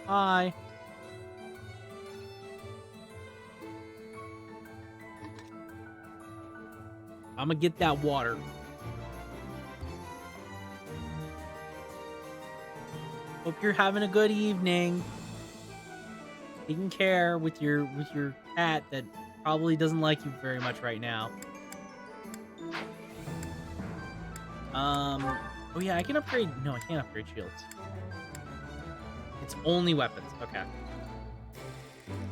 Hi. I'm gonna get that water. Hope you're having a good evening. Taking care with your cat that probably doesn't like you very much right now. Oh yeah, I can upgrade. No, I can't upgrade shields. It's only weapons. Okay.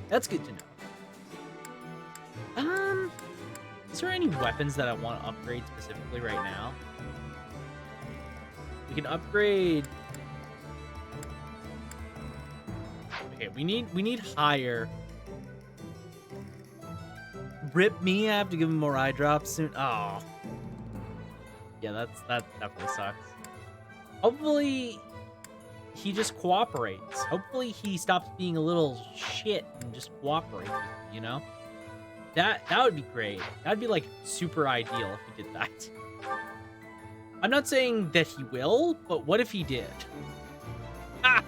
That's good to know. Is there any weapons that I want to upgrade specifically right now? We can upgrade. Okay, we need higher. Rip me, I have to give him more eye drops soon. Oh. Yeah, that definitely sucks. Hopefully he just cooperates. Hopefully he stops being a little shit and just cooperates, you know? That would be great. That'd be like super ideal if he did that. I'm not saying that he will, but what if he did? Ah!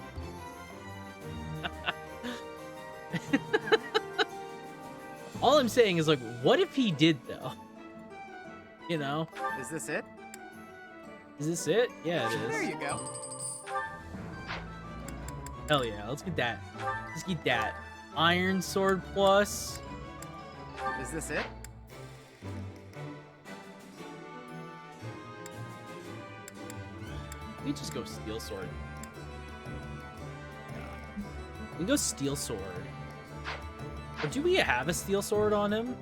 All I'm saying is, like, what if he did, though? You know? Is this it? Is this it? Yeah, it is. There you go. Hell yeah, let's get that. Let's get that. Iron Sword Plus. Is this it? We just go Steel Sword. Yeah. We can go Steel Sword. Or do we have a Steel Sword on him?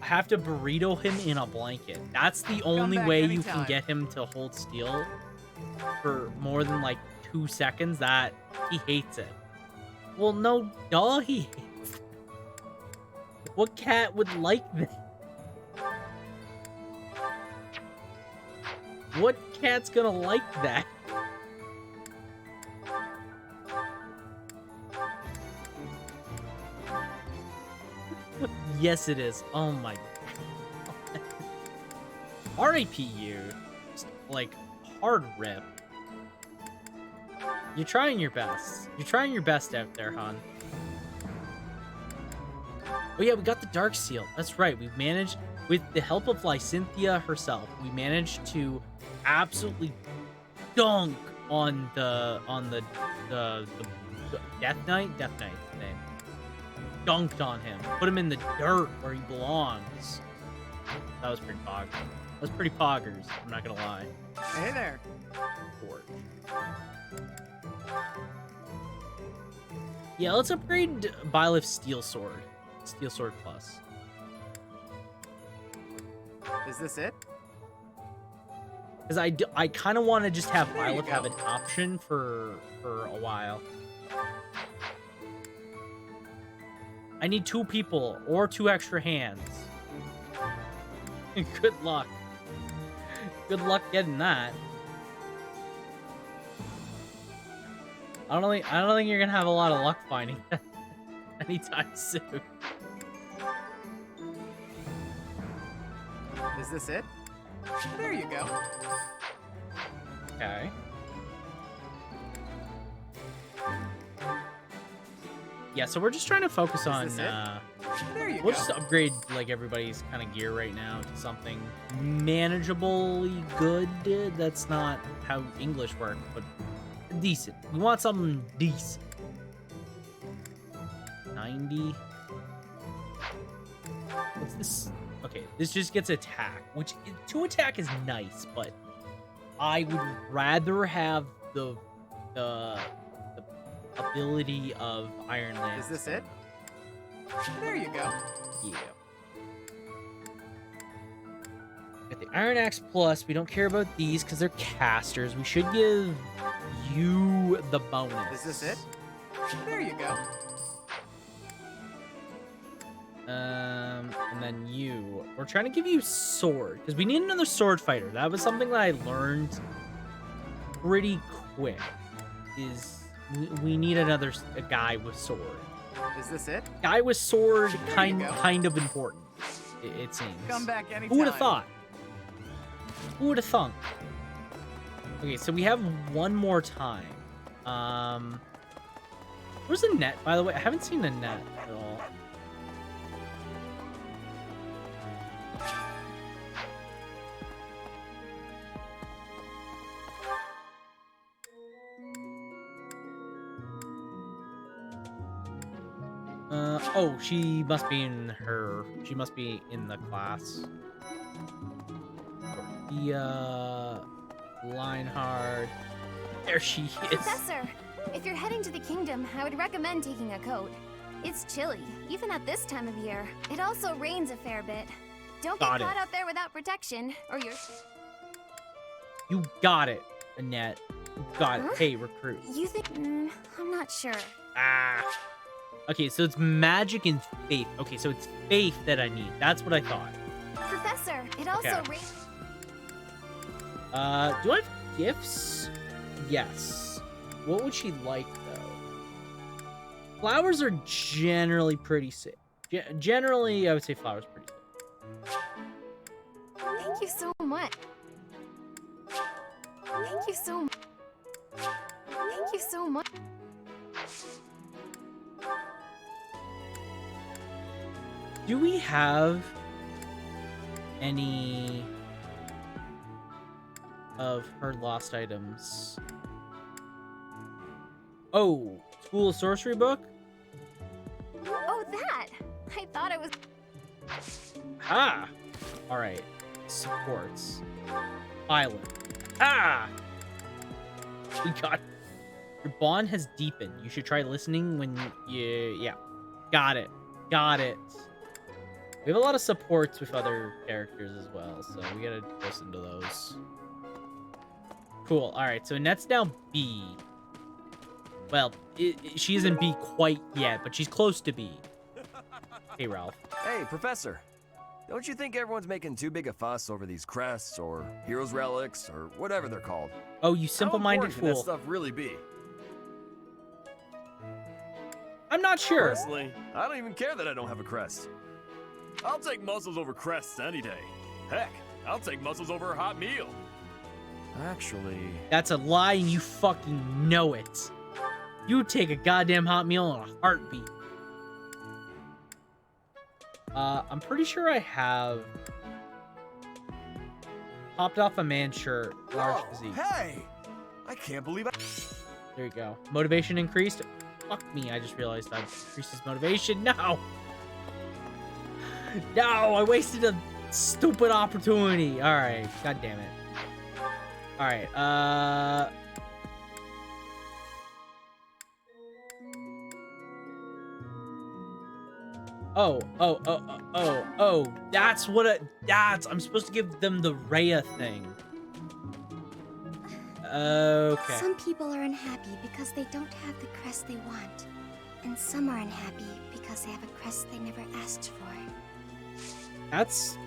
I have to burrito him in a blanket. That's the only way you can get him to hold steel for more than like 2 seconds. That he hates it. Well, no, duh, he hates it. What cat would like that? What cat's gonna like that? Yes, it is. Oh my god. R.I.P. you. Just, like, hard rip. You're trying your best. You're trying your best out there, hon. Oh yeah, we got the Dark Seal. That's right. We've managed, with the help of Lysynthia herself, we managed to absolutely dunk on the Death Knight? Death Knight's name. Dunked on him. Put him in the dirt where he belongs. That was pretty pog. That was pretty poggers, I'm not gonna lie. Hey there. Forge. Yeah, let's upgrade Byleth's Steel Sword. Steel Sword Plus. Is this it? Because I kind of want to just have Byleth have an option for a while. I need 2 people or 2 extra hands. Good luck. Good luck getting that. I don't think you're gonna have a lot of luck finding that anytime soon. Is this it? There you go. Okay. Yeah, so we're just trying to focus on, we'll just upgrade, like, everybody's kind of gear right now to something manageably good. That's not how English works, but decent. We want something decent. 90. What's this? Okay, this just gets attack, which 2 attack is nice, but I would rather have the ability of Iron Lance. Is this it? There you go. Yeah. Got the Iron Axe Plus. We don't care about these because they're casters. We should give you the bonus. Is this it? There you go. And then you. We're trying to give you sword because we need another sword fighter. That was something that I learned pretty quick. We need a guy with sword. Is this it? Guy with sword, kind of important. It seems. Come back anytime. Who would have thought? Who would have thunk? Okay, so we have one more time. Where's the net, by the way? I haven't seen the net at all. Oh, she must be in the class. Dorothea, Lionheart. There she is. Professor, If you're heading to the kingdom, I would recommend taking a coat. It's chilly, even at this time of year. It also rains a fair bit. Don't get caught out there without protection, or you're... You got it, Annette. You got it. Hey, recruit. You think... I'm not sure. Ah. Okay, so it's magic and faith. Okay, so it's faith that I need. That's what I thought. Professor, it also rains... Do I have gifts? Yes. What would she like, though? Flowers are generally pretty safe. Generally, I would say flowers are pretty safe. Thank you so much. Thank you so much. Thank you so much. Do we have any of her lost items? Oh, School of Sorcery book? Oh, that! I thought it was... Ah! Alright. Supports. Island. Ah! We got... Your bond has deepened. You should try listening when you... Yeah. Got it. Got it. We have a lot of supports with other characters as well, so we gotta listen to those. Cool. Alright, so Annette's now B. Well, she isn't B quite yet, but she's close to B. Hey, Ralph. Hey, Professor. Don't you think everyone's making too big a fuss over these crests or heroes relics or whatever they're called? Oh, you simple-minded fool. How important can that stuff really be? I'm not sure. Personally, I don't even care that I don't have a crest. I'll take muscles over crests any day. Heck, I'll take muscles over a hot meal. Actually... That's a lie and you fucking know it. You take a goddamn hot meal in a heartbeat. I'm pretty sure I have popped off a man shirt, large physique. Hey! I can't believe I... There you go. Motivation increased. Fuck me, I just realized I increased his motivation. No! No, I wasted a stupid opportunity. Alright, god damn it. Alright, Oh, that's what I'm supposed to give them the Rhea thing. Okay. Some people are unhappy because they don't have the crest they want. And some are unhappy because they have a crest they never asked for. That's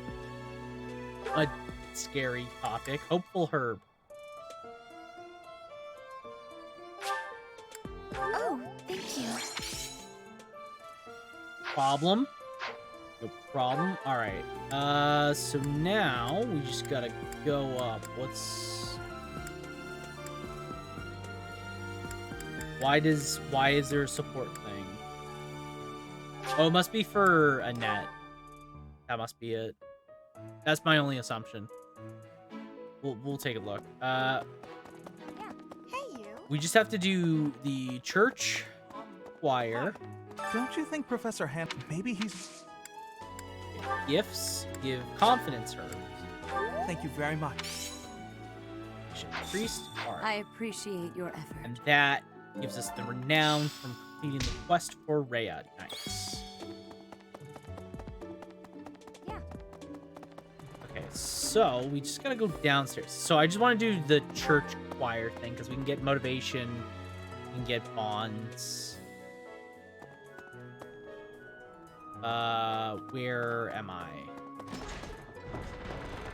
a scary topic. Hopeful Herb. Oh, thank you. Problem? No problem. Alright. So now we just gotta go up. Why is there a support thing? Oh, it must be for Annette. That must be it. That's my only assumption. We'll take a look. Yeah. Hey, you. We just have to do the church choir. Don't you think Professor maybe he's... Gifts give confidence her. Thank you very much. Priest. Right. I appreciate your effort. And that gives us the renown from completing the quest for Rhea. Nice. Yeah. Okay, so we just gotta go downstairs. So I just want to do the church choir thing because we can get motivation, we can get bonds. Where am I?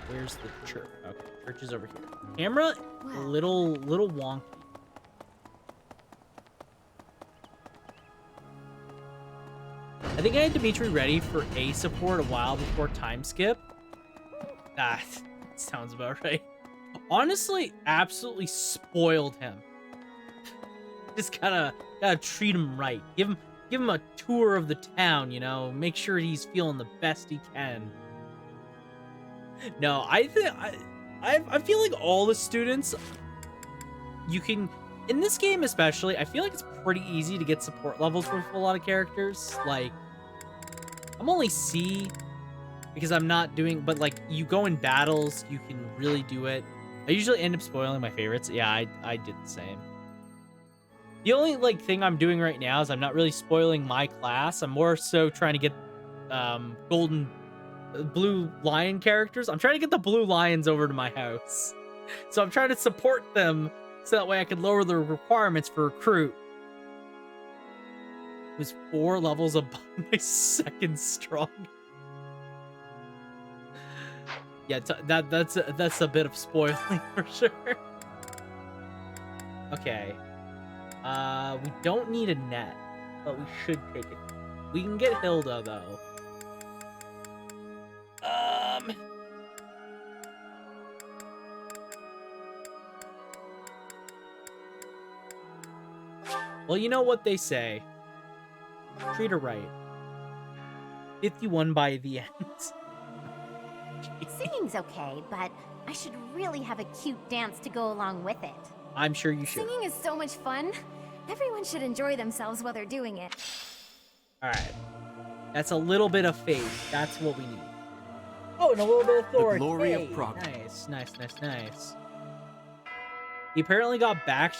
Where's the church? Okay, church is over here. Camera, a little wonky. I think I had Dimitri ready for A support a while before time skip. That sounds about right. Honestly, absolutely spoiled him. Just gotta treat him right. Give him a tour of the town, you know, make sure he's feeling the best he can. No, I feel like all the students, you can, in this game especially, I feel like it's pretty easy to get support levels with a lot of characters. Like, I'm only C because I'm not doing, but like, you go in battles, you can really do it. I usually end up spoiling my favorites. Yeah, I did the same. The only like thing I'm doing right now is I'm not really spoiling my class. I'm more so trying to get blue lion characters. I'm trying to get the blue lions over to my house. So I'm trying to support them so that way I can lower the requirements for recruit. It was 4 levels above my second strong. Yeah, that's a bit of spoiling for sure. Okay. We don't need a net, but we should take it. We can get Hilda though. Well, you know what they say. Treat her right. 51 by the end. Singing's okay, but I should really have a cute dance to go along with it. I'm sure you should. Singing is so much fun. Everyone should enjoy themselves while they're doing it. Alright. That's a little bit of faith. That's what we need. Oh, and a little bit of authority. The glory of progress. Nice, nice, nice, nice. He apparently got back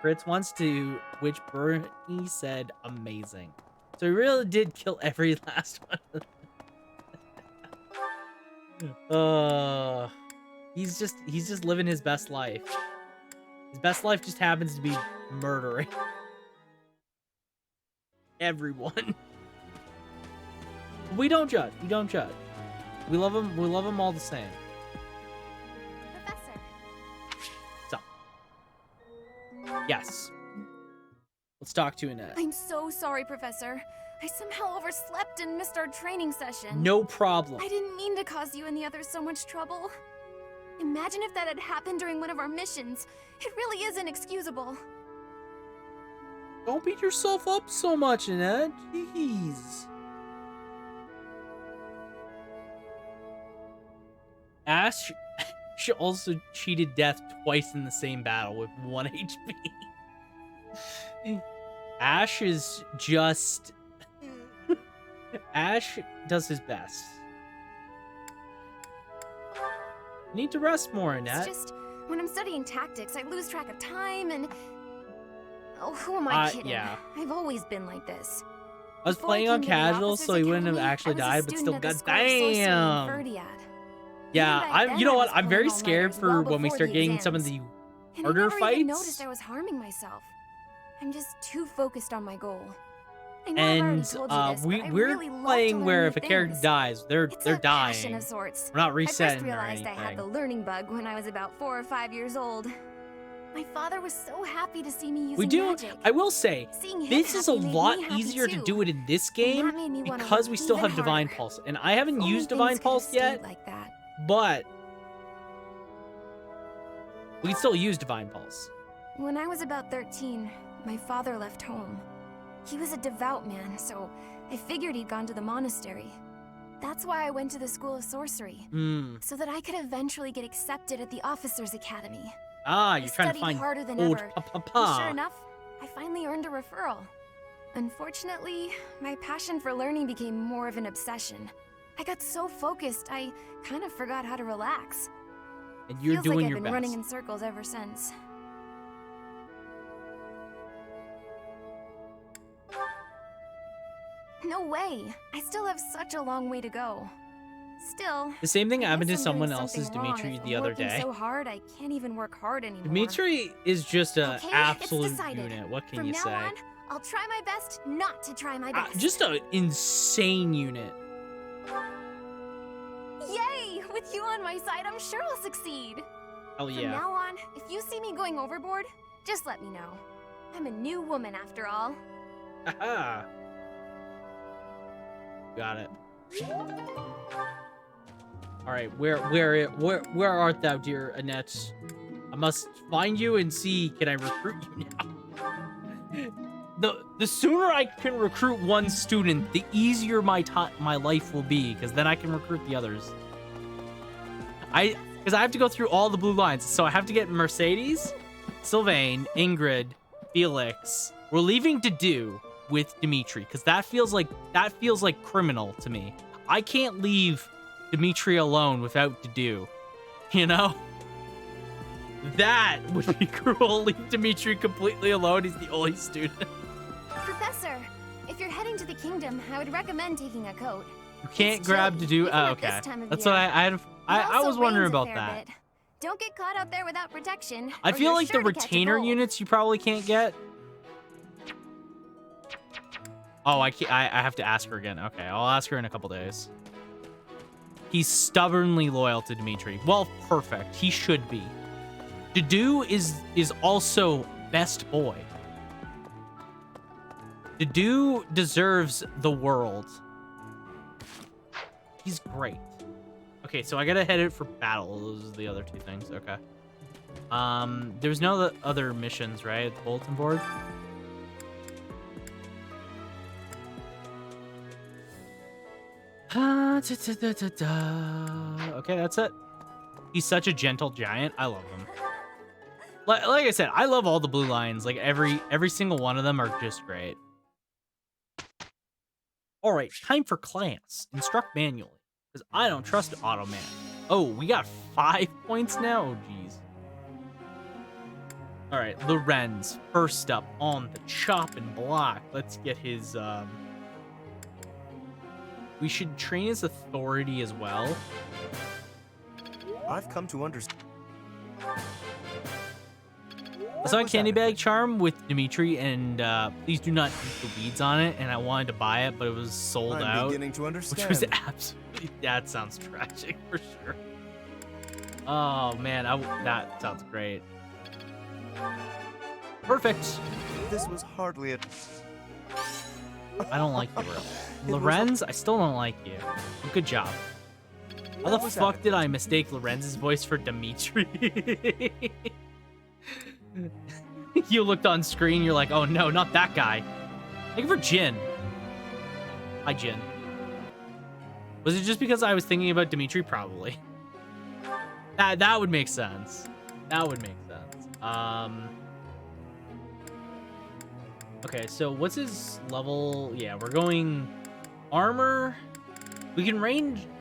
crits once, to which Bernie said amazing. So he really did kill every last one. He's just living his best life. His best life just happens to be murdering everyone. We don't judge. We don't judge. We love them. We love them all the same. Professor. So. Yes. Let's talk to Annette. I'm so sorry, Professor. I somehow overslept and missed our training session. No problem. I didn't mean to cause you and the others so much trouble. Imagine if that had happened during one of our missions. It really is inexcusable. Don't beat yourself up so much, Annette. Jeez. Ash also cheated death twice in the same battle with 1 HP. Ash is just... Ash does his best. You need to rest more, Annette. It's just, when I'm studying tactics, I lose track of time and... Oh, who am I kidding? Yeah. I've always been like this. I was playing on casual, so he wouldn't have actually died, but still got damn. Yeah, you know what? I'm very scared for when we start getting some of the harder fights. I noticed I was harming myself. I'm just too focused on my goal. I know And I've already told you this, we're really playing where if a character dies, they're dying. Of sorts. We're not resetting I or first realized anything. I had the learning bug when I was about 4 or 5 years old. My father was so happy to see me using magic. I will say, Seeing him this is a happy made lot me happy easier to too. do it in this And game that made me wanna because we work still even have Divine harder. Pulse. And I haven't If only used Divine things could've Pulse stayed yet, like that. but we can still use Divine Pulse. When I was about 13, my father left home. He was a devout man, so I figured he'd gone to the monastery. That's why I went to the School of Sorcery, so that I could eventually get accepted at the Officers' Academy. Ah, you're I trying to studied find harder than old ever, Papa. and sure enough, I finally earned a referral. Unfortunately, my passion for learning became more of an obsession. I got so focused, I kind of forgot how to relax. And you're Feels doing like I've your been best. running in circles ever since. No way! I still have such a long way to go. Still, The same thing I happened to guess I'm doing someone else's something wrong Dimitri if the I'm other working day. so hard I can't even work hard anymore. Dimitri is just an Okay, absolute it's decided. unit. What can From you now say? on, I'll try my best not to try my best. Just an insane unit. Yay! With you on my side, I'm sure I'll succeed. Hell From yeah. now on, if you see me going overboard, just let me know. I'm a new woman after all. Haha. Got it. All right, where art thou, dear Annette? I must find you and see, can I recruit you now? The sooner I can recruit one student, the easier my life will be, because then I can recruit the others. Because I have to go through all the blue lines, so I have to get Mercedes, Sylvain, Ingrid, Felix. We're leaving to do with Dimitri, because that feels like criminal to me. I can't leave Dimitri alone without to do, you know? That would be cruel. Leave Dimitri completely alone. He's the only student. Professor, if you're heading to the kingdom, I would recommend taking a coat. You can't grab to do. Oh, okay. That's what I was wondering about that. Don't get caught out there without protection. I feel like the retainer units you probably can't get. Oh, I have to ask her again. Okay, I'll ask her in a couple days. He's stubbornly loyal to Dimitri. Well, perfect. He should be. Dudu is also best boy. Dudu deserves the world. He's great. Okay, so I gotta head out for battle. Those are the other two things. Okay. There's no other missions, right? At the bulletin board. Okay, that's it. He's such a gentle giant. I love him. Like I said, I love all the blue lions. Like every single one of them are just great. All right, time for class. Instruct manually, because I don't trust Automan. Oh, we got 5 points now. Oh, jeez. All right, Lorenz first up on the chopping block. Let's get his. We should train his authority as well. I've come to understand. I saw a candy bag charm with Dimitri, and please do not eat the weeds on it. And I wanted to buy it, but it was sold out. I'm beginning to understand. Which was absolutely. That sounds tragic for sure. Oh man, that sounds great. Perfect. This was hardly a. I don't like you, bro. Lorenz, I still don't like you. Good job. How the fuck did I mistake Lorenz's voice for Dimitri? You looked on screen, you're like, oh no, not that guy. Thank you for Jin. Hi, Jin. Was it just because I was thinking about Dimitri? Probably. That would make sense. That would make sense. Okay, so what's his level? Yeah, we're going armor. We can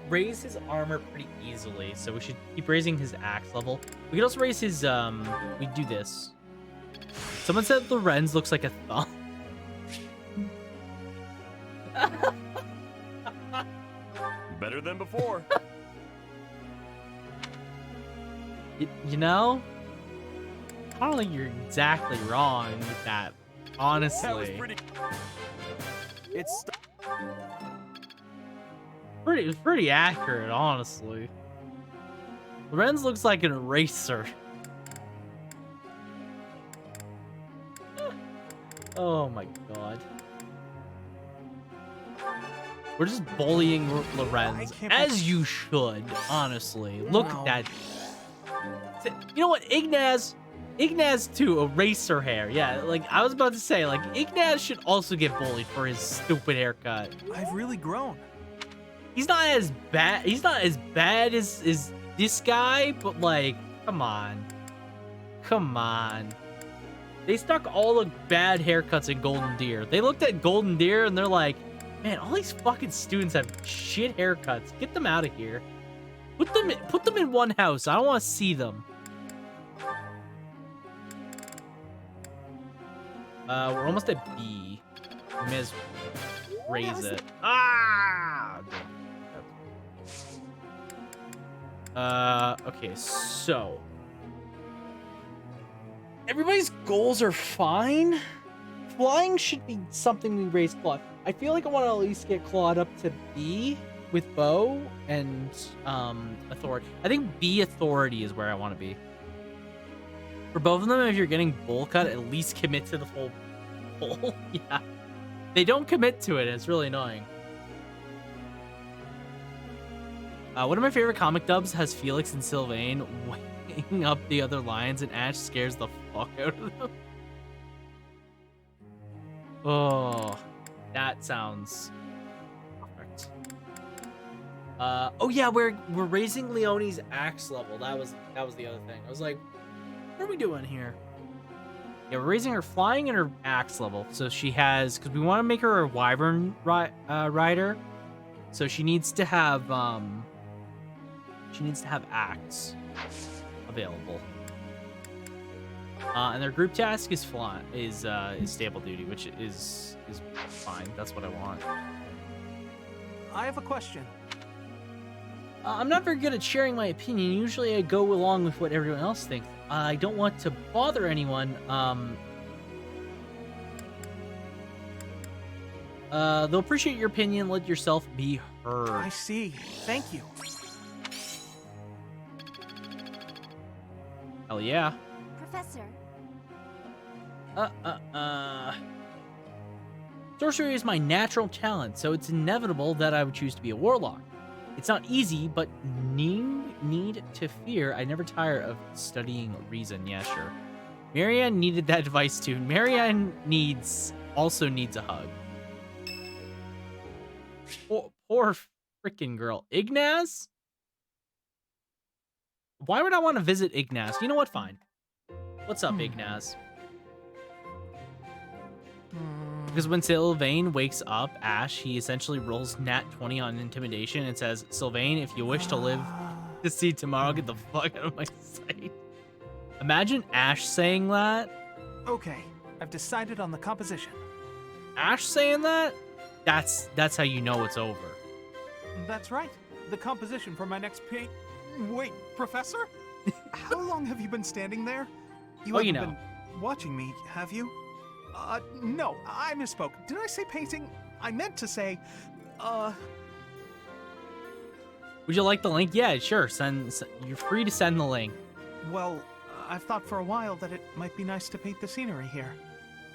raise his armor pretty easily, so we should keep raising his axe level. We can also raise his, we do this. Someone said Lorenz looks like a thumb. Better than before. You know, I don't think you're exactly wrong with that, honestly. That was pretty... It's pretty accurate, honestly. Lorenz looks like an eraser. Oh my god. We're just bullying Lorenz, as you should, honestly. Look at that. You know what, Ignaz to eraser hair. Yeah, like I was about to say, like Ignaz should also get bullied for his stupid haircut. I've really grown. He's not as bad. He's not as bad as this guy, but like, come on. They stuck all the bad haircuts in Golden Deer. They looked at Golden Deer and they're like, man, all these fucking students have shit haircuts. Get them out of here. Put them in one house. I don't want to see them. We're almost at B. We may as well raise it. Ah! Okay, so everybody's goals are fine. Flying should be something we raise Claude. I feel like I want to at least get Claude up to B with bow and authority. I think B authority is where I want to be. For both of them, if you're getting bowl cut, at least commit to the full bowl. Yeah. They don't commit to it, and it's really annoying. One of my favorite comic dubs has Felix and Sylvain waking up the other lions, and Ash scares the fuck out of them. Oh, that sounds perfect. Oh yeah, we're raising Leonie's axe level. That was the other thing. I was like, what are we doing here? Yeah, we're raising her flying and her axe level. So she has, because we want to make her a wyvern rider. So she needs to have axe available. And their group task is stable duty, which is fine. That's what I want. I have a question. I'm not very good at sharing my opinion. Usually I go along with what everyone else thinks. I don't want to bother anyone. They'll appreciate your opinion. Let yourself be heard. I see. Thank you. Hell yeah. Professor. Sorcery is my natural talent, so it's inevitable that I would choose to be a warlock. It's not easy, but need to fear. I never tire of studying reason. Yeah, sure. Marianne needed that advice too. Marianne also needs a hug. Poor freaking girl. Ignaz? Why would I want to visit Ignaz? You know what? Fine. What's up, Ignaz? Because when Sylvain wakes up Ash, he essentially rolls nat 20 on intimidation and says, Sylvain, if you wish to live to see tomorrow, get the fuck out of my sight. Imagine Ash saying that. Okay, I've decided on the composition. Ash saying that? That's how you know it's over. That's right. The composition for my next paint. Wait, Professor? How long have you been standing there? You haven't been watching me, have you? No, I misspoke. Did I say painting? I meant to say, Would you like the link? Yeah, sure. You're free to send the link. Well, I've thought for a while that it might be nice to paint the scenery here.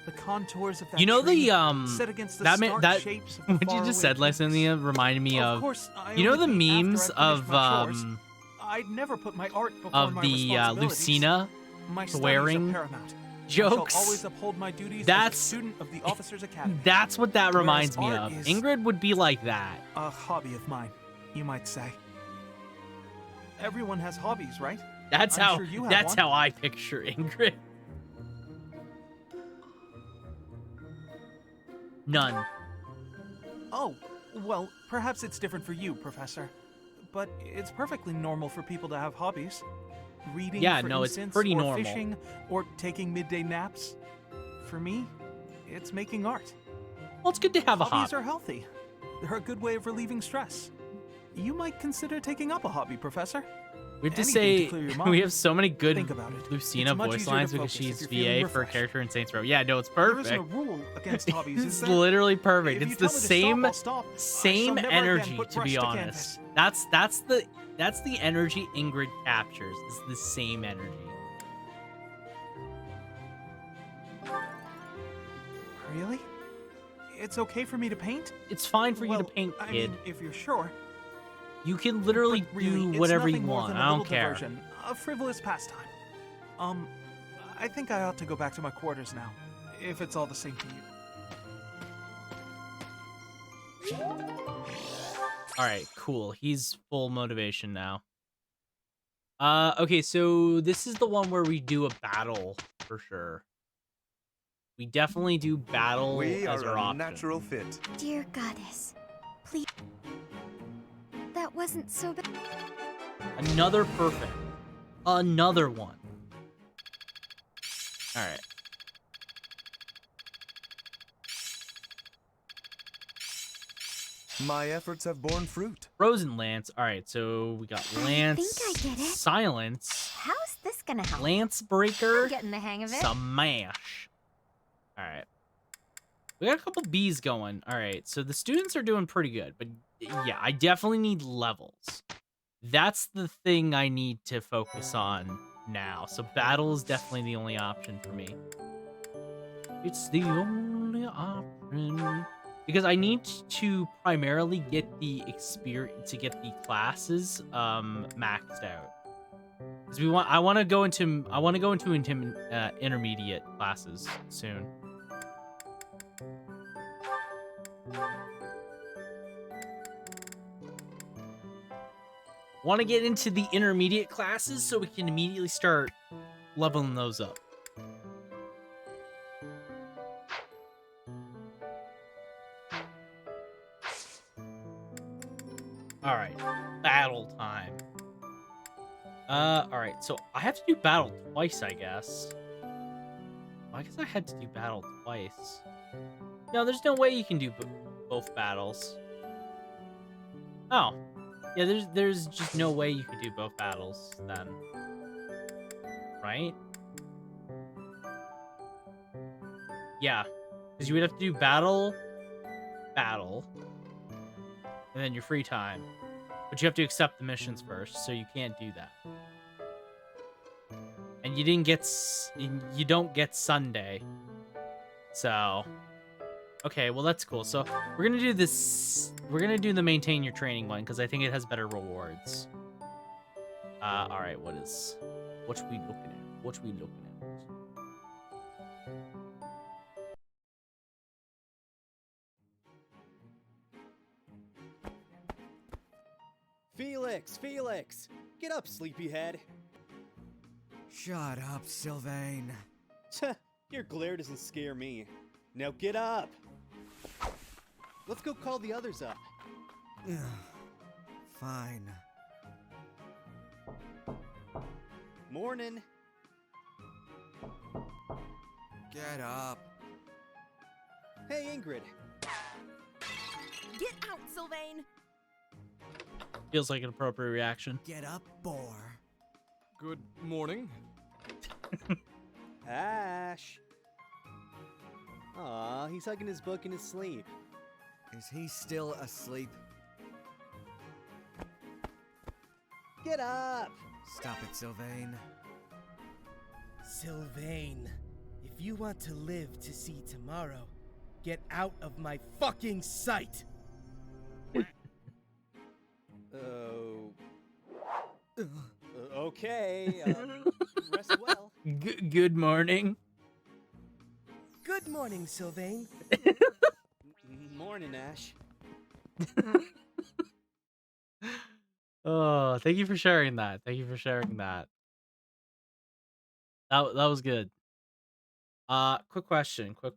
The contours of that You know tree, the set against the that stark shapes of the what you just said, Lysania, reminded me of. course, I you know the only paint memes after I've of finished my chores. I'd never put my art before of my the responsibilities. Lucina My studies are swearing paramount. jokes. I shall always uphold my duties That's as a student of the Officers Academy. That's what that reminds me art of. is Ingrid would be like that. a hobby of mine, you might say. Everyone has hobbies, right? That's I'm how sure you have that's one. how I picture Ingrid. None. Oh, well, perhaps it's different for you, Professor. But it's perfectly normal for people to have hobbies. Reading, Yeah, for no, it's instance, pretty or normal. fishing, or taking midday naps. For me, it's making art. Well, it's good to have a Hobbies hobby. are healthy. They're a good way of relieving stress. You might consider taking up a hobby, Professor. We have to Anything say clear your we mind. have so many good Think about it. Lucina It's much voice easier to lines because focus if she's you're feeling VA for a refreshed. character in Saints Row. Yeah, no, it's There perfect. isn't a rule against hobbies, is It's there? literally perfect. If It's you the tell me to same stop, I'll stop. I same shall never again energy, put to brush be to honest. canvas. That's the energy Ingrid captures. Is the same energy. Really? It's okay for me to paint? It's fine for you to Well, paint, I kid. mean, if you're sure. You can literally But really, do it's whatever you nothing more want. than a I don't little care. diversion, a frivolous pastime. I think I ought to go back to my quarters now, if it's all the same to you. All right, cool. He's full motivation now. Okay, so this is the one where we do a battle for sure. We definitely do battle We as are our a option. natural fit. Dear goddess, please. That wasn't so bad. Another perfect. Another one. All right. My efforts have borne fruit. Frozen Lance. All right, so we got Lance. think I get it. Silence. How's this gonna help? Lance Breaker. I'm getting the hang of it. Smash. All right. We got a couple Bs going. All right, so the students are doing pretty good, but yeah, I definitely need levels. That's the thing I need to focus on now. So battle is definitely the only option for me. It's the only option. Because I need to primarily get the experience, to get the classes maxed out. Because I want to go into intermediate classes soon. Want to get into the intermediate classes so we can immediately start leveling those up. All right, battle time. All right, so I have to do battle twice, I guess. I guess I had to do battle twice. No, there's no way you can do both battles. Oh. Yeah, there's just no way you could do both battles then. Right? Yeah. Because you would have to do battle, and then your free time. But you have to accept the missions first, so you can't do that. And you don't get Sunday. So, okay, well that's cool. So we're gonna do this. We're gonna do the maintain your training one because I think it has better rewards. All right, what we looking at? What we looking at? Felix! Get up, sleepyhead. Shut up, Sylvain. Your glare doesn't scare me. Now get up! Let's go call the others up. Fine. Morning. Get up. Hey, Ingrid. Get out, Sylvain! Feels like an appropriate reaction. Get up, boar. Good morning. Ash. Aw, he's hugging his book in his sleep. Is he still asleep? Get up! Stop it, Sylvain. Sylvain, if you want to live to see tomorrow, get out of my fucking sight! Okay, rest well. Good morning. Good morning, Sylvain. Morning, Ash. Oh, thank you for sharing that. Thank you for sharing that. That was good. Quick question. Can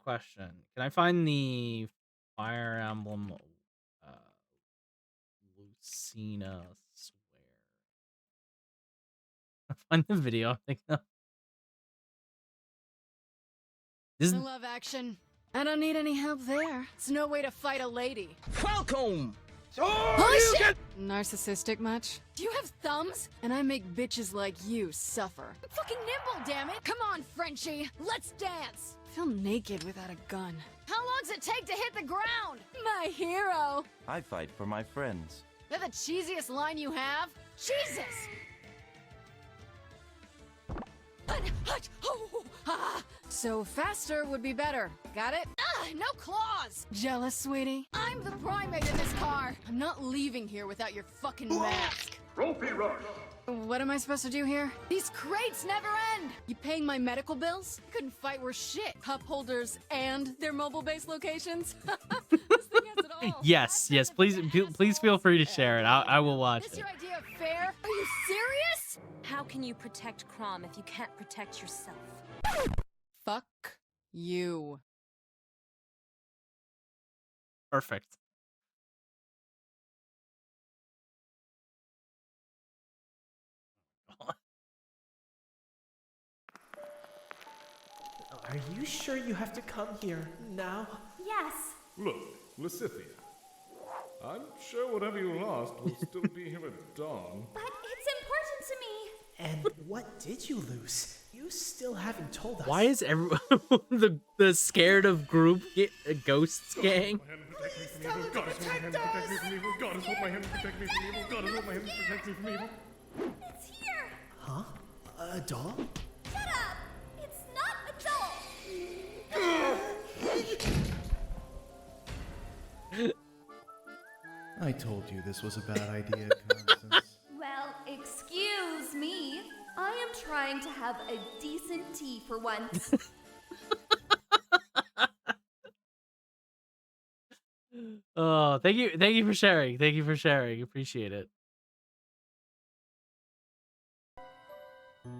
I find the Fire Emblem Lucina swear? Find the video. I think I love action. I don't need any help there. It's no way to fight a lady. Welcome! Holy shit! Narcissistic much? Do you have thumbs? And I make bitches like you suffer. I'm fucking nimble, damn it! Come on, Frenchie, let's dance! I feel naked without a gun. How long's it take to hit the ground? My hero! I fight for my friends. They're the cheesiest line you have? Jesus! So faster would be better. Got it? No claws! Jealous, sweetie? I'm the primate in this car. I'm not leaving here without your fucking mask. Trophy rush! What am I supposed to do here? These crates never end! You paying my medical bills? I couldn't fight worse shit. Cup holders and their mobile-based locations? This thing has it all. Yes. Please feel free to share it. I will watch Is it. your idea fair? Are you serious? How can you protect Crom if you can't protect yourself? Fuck you. Perfect. Are you sure you have to come here now? Yes. Look, Lysithia. I'm sure whatever you lost will still be here at dawn. But it's important to me. And what did you lose? You still haven't told us. Why is everyone the scared of group ghosts gang? Please tell him to protect us! Goddess, hold my hand and protect me from evil. Goddess, hold my hand and protect me from evil. It's here. Huh? A doll? Shut up. It's not a doll. I told you this was a bad idea, Constance. Well, excuse me. I am trying to have a decent tea for once. Oh, thank you for sharing. Thank you for sharing. Appreciate it.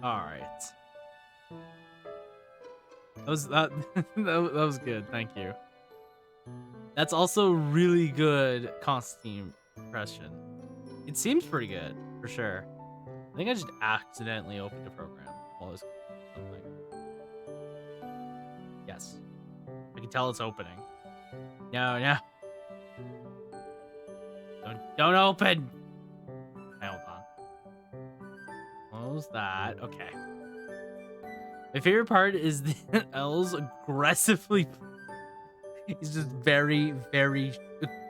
All right. That was good. Thank you. That's also really good Constantine impression. It seems pretty good for sure. I think I just accidentally opened a program while I was something. Yes. I can tell it's opening. No, no. Don't open. Okay, hold on. Close that. Okay. My favorite part is that L's aggressively... He's just very, very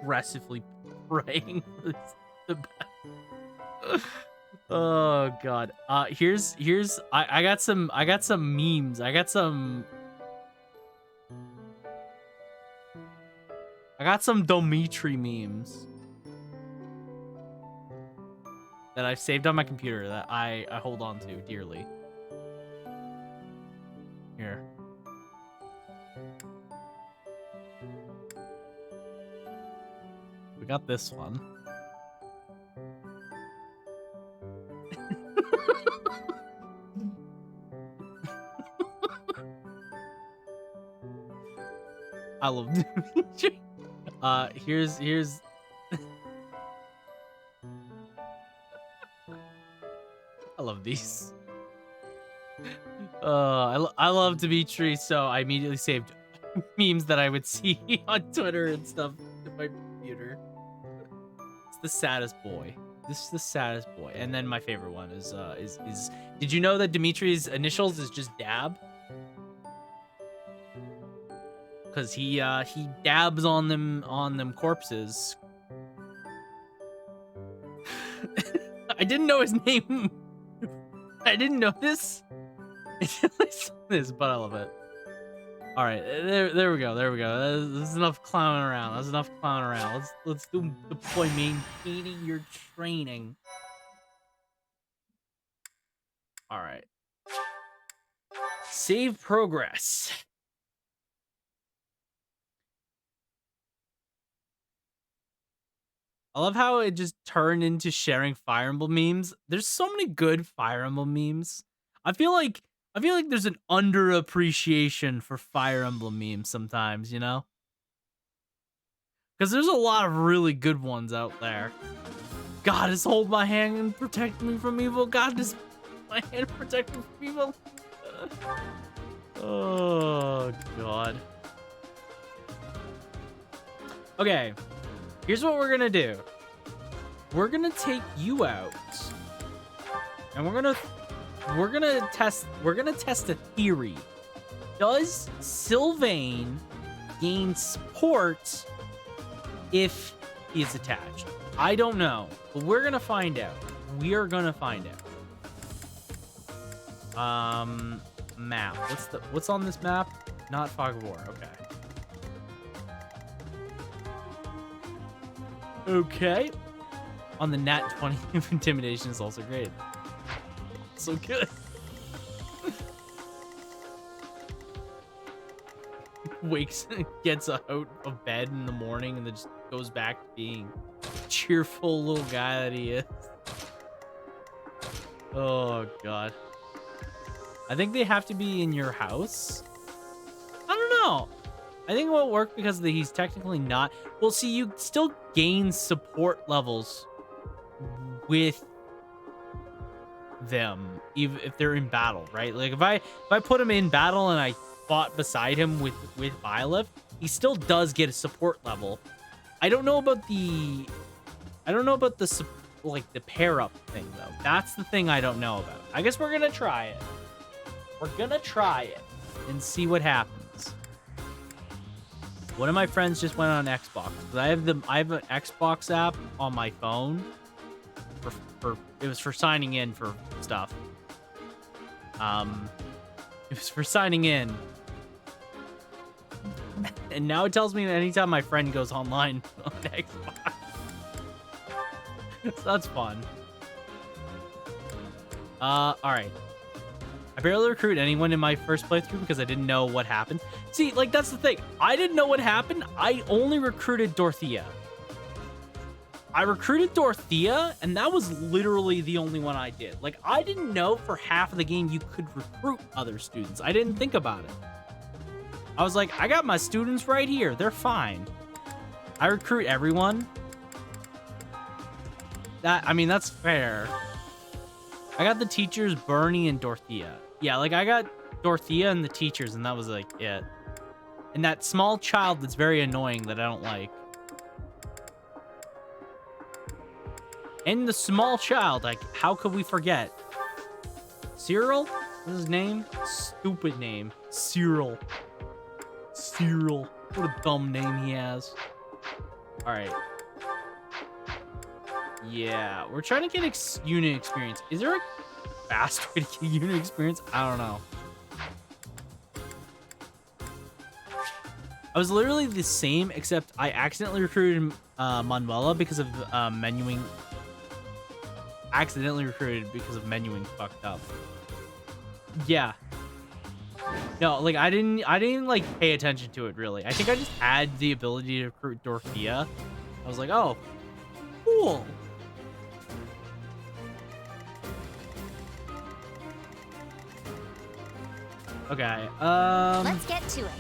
aggressively praying for the best. Oh god. Here's I got some memes. I got some Dimitri memes that I've saved on my computer that I hold on to dearly. Here. We got this one. I love Dimitri. Here's I love these. I love Dimitri, so I immediately saved memes that I would see on Twitter and stuff in my computer. It's the saddest boy. This is the saddest boy. And then my favorite one is did you know that Dimitri's initials is just Dab? Cause he dabs on them corpses. I didn't know his name. I didn't know this. This, but I love it. All right, there we go. This is enough clowning around. That's enough clowning around. Let's deploy maintaining your training. All right. Save progress. I love how it just turned into sharing Fire Emblem memes. There's so many good Fire Emblem memes. I feel like there's an underappreciation for Fire Emblem memes sometimes, you know? Because there's a lot of really good ones out there. Goddess, hold my hand and protect me from evil. Goddess, my hand protect me from evil. Oh, God. Okay. Here's what we're gonna do. We're gonna take you out, and we're gonna test a theory. Does Sylvain gain support if he is attached? I don't know, but we're gonna find out. We are gonna find out. Map. What's on this map? Not Fog of War. Okay. Okay. On the nat 20 of intimidation is also great. So good. Gets out of bed in the morning and then just goes back to being cheerful little guy that he is. Oh god. I think they have to be in your house. I don't know. I think it won't work because he's technically not. Well, see, you still gain support levels with them, even if they're in battle, right? Like if I put him in battle and I fought beside him with Byleth, he still does get a support level. I don't know about the like the pair up thing though. That's the thing I don't know about. I guess we're gonna try it. We're gonna try it and see what happens. One of my friends just went on Xbox. I have an Xbox app on my phone. It was for signing in for stuff. It was for signing in. And now it tells me that anytime my friend goes online on Xbox. So that's fun. Alright. I barely recruit anyone in my first playthrough because I didn't know what happened. See, like, that's the thing. I didn't know what happened. I only recruited Dorothea. I recruited Dorothea, and that was literally the only one I did. Like, I didn't know for half of the game you could recruit other students. I didn't think about it. I was like, I got my students right here. They're fine. I recruit everyone. I mean, that's fair. I got the teachers, Bernie and Dorothea. Yeah, like, I got Dorothea and the teachers, and that was, like, it. And that small child that's very annoying that I don't like. And the small child, like, how could we forget? Cyril? What's his name? Stupid name. Cyril. Cyril. What a dumb name he has. Alright. Yeah, we're trying to get unit experience. Is there a fast way to get unit experience? I don't know. I was literally the same, except I accidentally recruited Manuela because of menuing. Accidentally recruited because of menuing fucked up. Yeah. No, like I didn't like pay attention to it really. I think I just had the ability to recruit Dorothea. I was like, oh, cool. Okay. Let's get to it.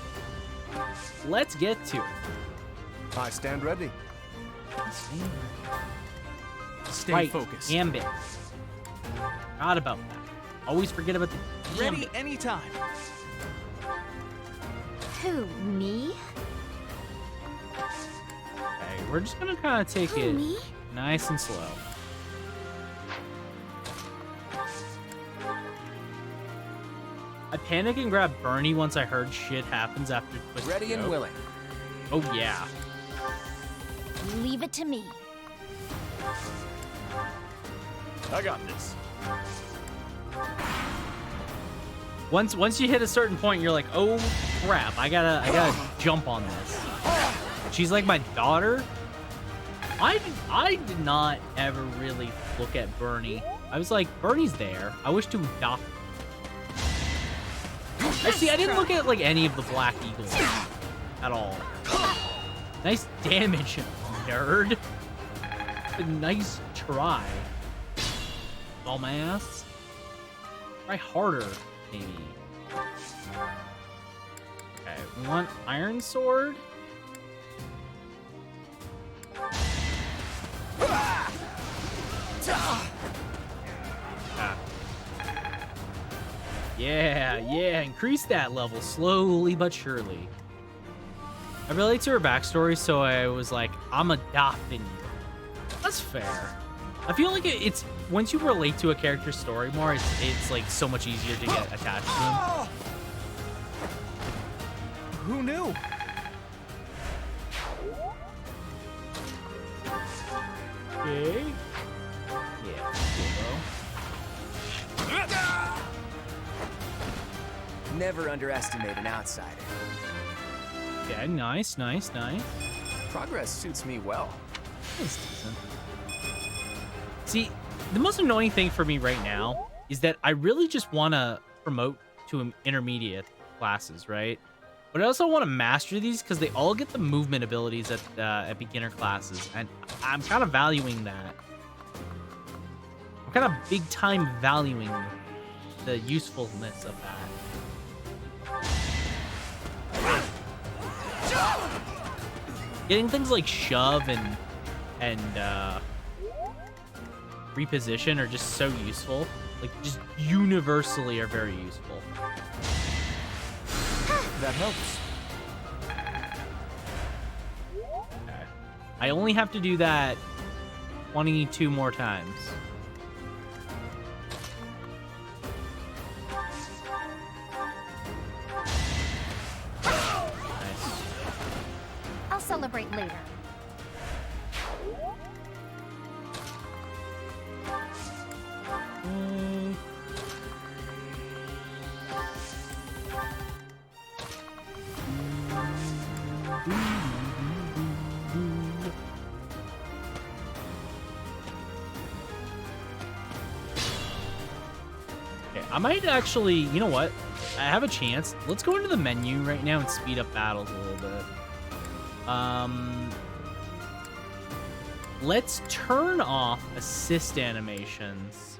Let's get to it. I stand ready. Stay focused. Gambit. Forgot about that. Always forget about the Ready anytime. Who, me? Okay, we're just gonna kind of take it nice and slow. I panic and grab Bernie once I heard shit happens after Twisted Ready and Joke. willing. Oh yeah. Leave it to me. I got this. Once you hit a certain point, you're like, oh crap, I gotta jump on this. She's like my daughter. I did not ever really look at Bernie. I was like, Bernie's there. I wish to adopt. I didn't look at like any of the Black Eagles at all. Nice damage, nerd. A nice try. Dumbass. Try harder, maybe. Okay, we want Iron Sword. Yeah, increase that level slowly but surely. I relate to her backstory, so I was like, I'm adopting you. That's fair. I feel like it's once you relate to a character's story more, it's like so much easier to get attached to them. Who knew? Okay. Yeah, Never underestimate an outsider. yeah, nice. Progress suits me well. That's decent. See, the most annoying thing for me right now is that I really just want to promote to intermediate classes, right? But I also want to master these because they all get the movement abilities at beginner classes, and I'm kind of valuing that. I'm kind of big time valuing the usefulness of that. Getting things like shove and reposition are just so useful. Like, just universally are very useful. That helps. Okay. I only have to do that 22 more times. Nice. I'll celebrate later. Okay, I might actually, you know what? I have a chance. Let's go into the menu right now and speed up battles a little bit. Let's turn off assist animations.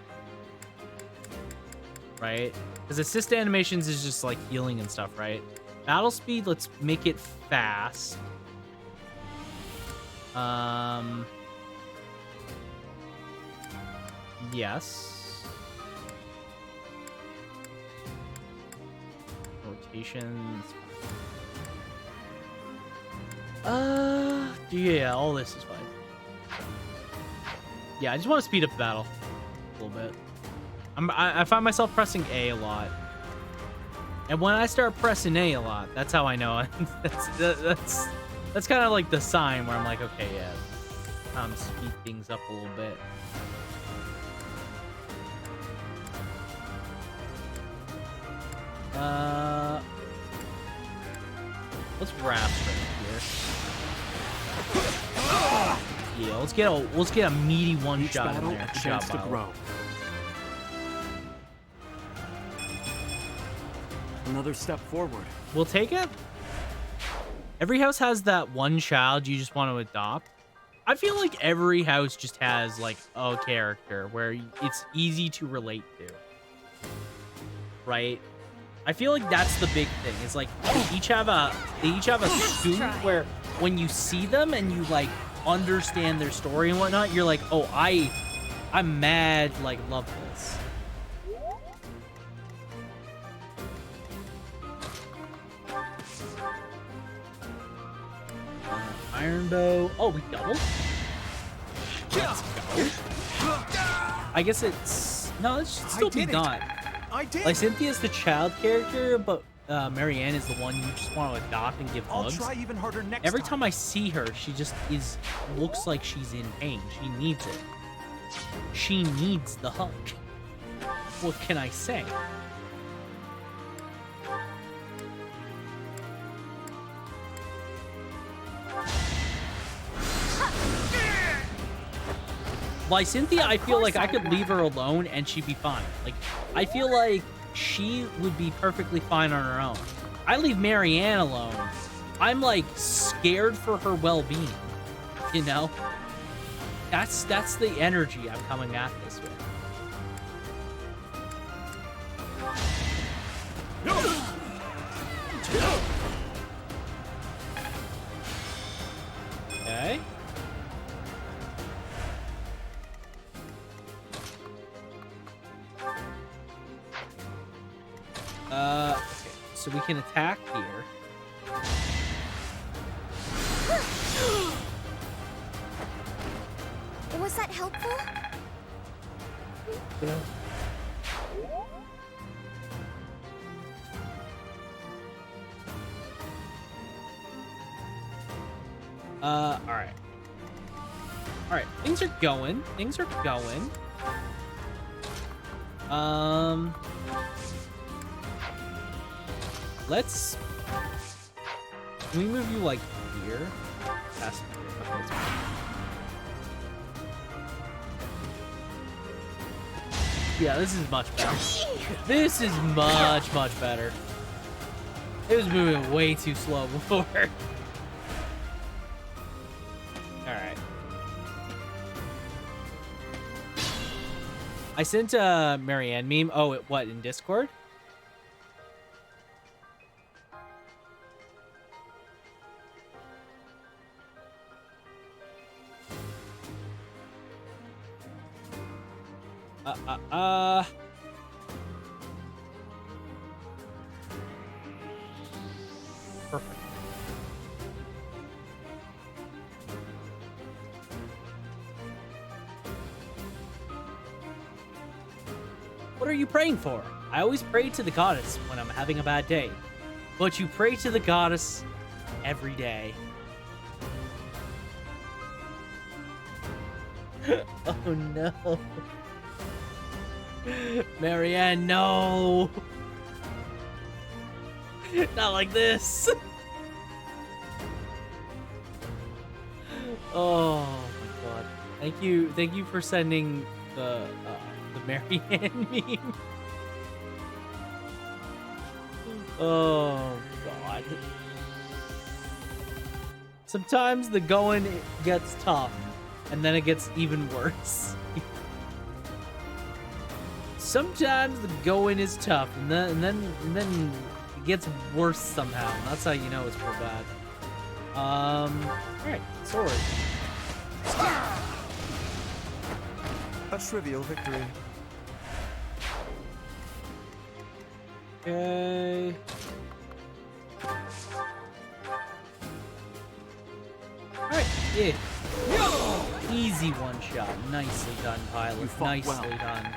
Right? Because assist animations is just like healing and stuff, right? Battle speed, let's make it fast. Yes. Rotations. Yeah, all this is fine. Yeah, I just want to speed up the battle a little bit. I find myself pressing A a lot. And when I start pressing A a lot, that's how I know it. That's kind of like the sign where I'm like, okay, yeah, speed things up a little bit. Let's rasp right here. Yeah, let's get a meaty one Each shot battle in there. a chance to grow. Another step forward. We'll take it. Every house has that one child you just want to adopt. I feel like every house just has like a character where it's easy to relate to. Right? I feel like that's the big thing. It's like they each have a student where when you see them and you like understand their story and whatnot, you're like, oh, I'm mad, like love this. Iron bow. Oh, we doubled? Let's go. I guess it's... No, it should still be done. I did. Like, Cynthia's the child character, but Marianne is the one you just want to adopt and give hugs. I'll try even harder next Every time I see her, she just looks like she's in pain. She needs it. She needs the hug. What can I say? Like, Cynthia, I feel like I could leave her alone and she'd be fine. Like, I feel like she would be perfectly fine on her own. I leave Marianne alone. I'm, like, scared for her well-being. You know? That's the energy I'm coming at this with. Okay. Okay, so we can attack here. Was that helpful? Yeah. Alright. Alright, things are going. Things are going. Let's... Can we move you, like, here? Past here. Okay, let's move. Yeah, this is much better. This is much, much better. It was moving way too slow before. Alright. I sent a Marianne meme. Oh, what, in Discord? Perfect. What are you praying for? I always pray to the goddess when I'm having a bad day. But you pray to the goddess every day. Oh no. Marianne, no. Not like this. Oh my god. Thank you for sending the Marianne meme. Oh god. Sometimes the going gets tough, and then it gets even worse. Sometimes the going is tough, and then it gets worse somehow. That's how you know it's real bad. Alright, sword. A trivial victory. Okay. Alright, yeah. Easy one shot. Nicely done, pilot. Nicely done.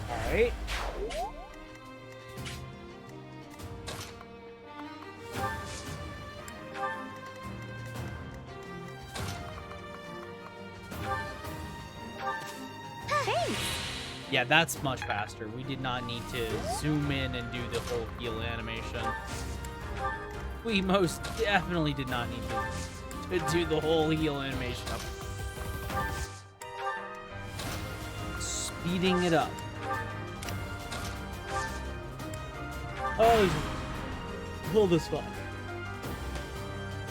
Alright. Yeah, that's much faster. We did not need to zoom in and do the whole heal animation. We most definitely did not need to do the whole heal animation. Speeding it up. Oh, pull this one.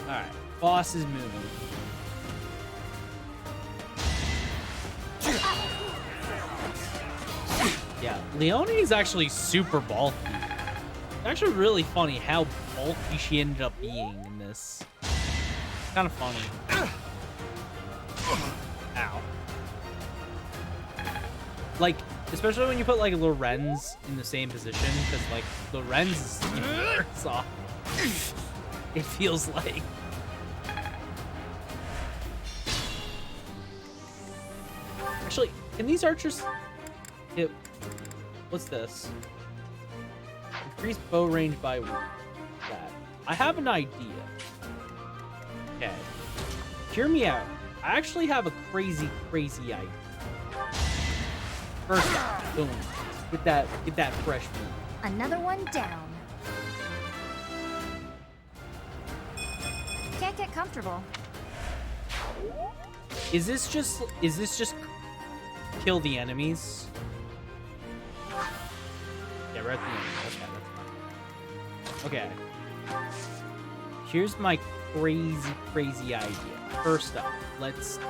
Alright, boss is moving. Yeah, Leone is actually super bulky. It's actually really funny how bulky she ended up being in this. Kind of funny. Ow. Like, especially when you put like Lorenz in the same position, because like Lorenz is even worse off. It feels like. Actually, can these archers hit? What's this? Increase bow range by that. I have an idea. Okay. Hear me out. I actually have a crazy idea. First off, boom. Get that fresh meat. Another one down. Can't get comfortable. Is this just kill the enemies? Yeah, we're at the end. Okay, that's fine. Okay. Here's my crazy idea. First up, let's do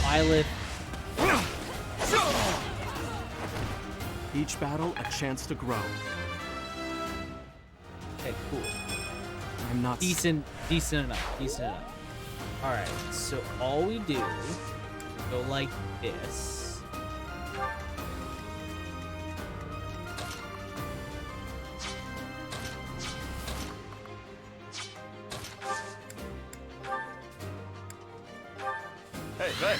Byleth. Each battle a chance to grow. Okay, cool. I'm not decent enough. All right, so all we do is go like this. Hey,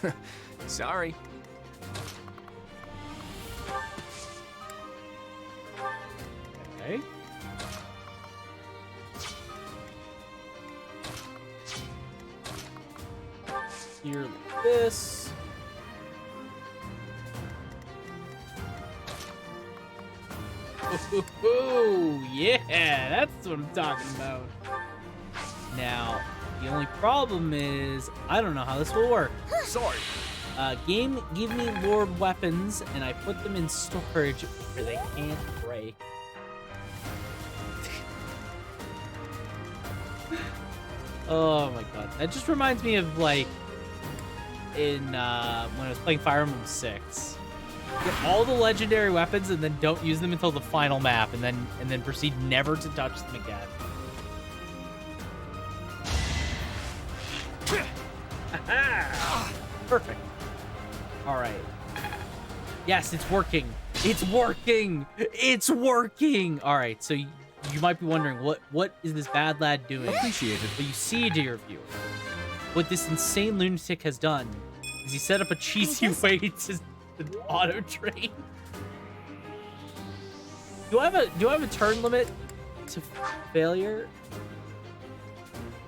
hey. Sorry. Okay. Here like this. Oh, yeah, that's what I'm talking about. Now, the only problem is, I don't know how this will work. Sorry. Game, give me Lord weapons, and I put them in storage where they can't break. Oh my god. That just reminds me of, like, in, when I was playing Fire Emblem 6. Get all the legendary weapons and then don't use them until the final map, and then proceed never to touch them again. Perfect. All right. Yes, it's working. It's working. It's working. All right. So you might be wondering what is this bad lad doing? Appreciated. But you see, dear viewer, what this insane lunatic has done is he set up a cheesy way to auto train. Do I have a turn limit to failure?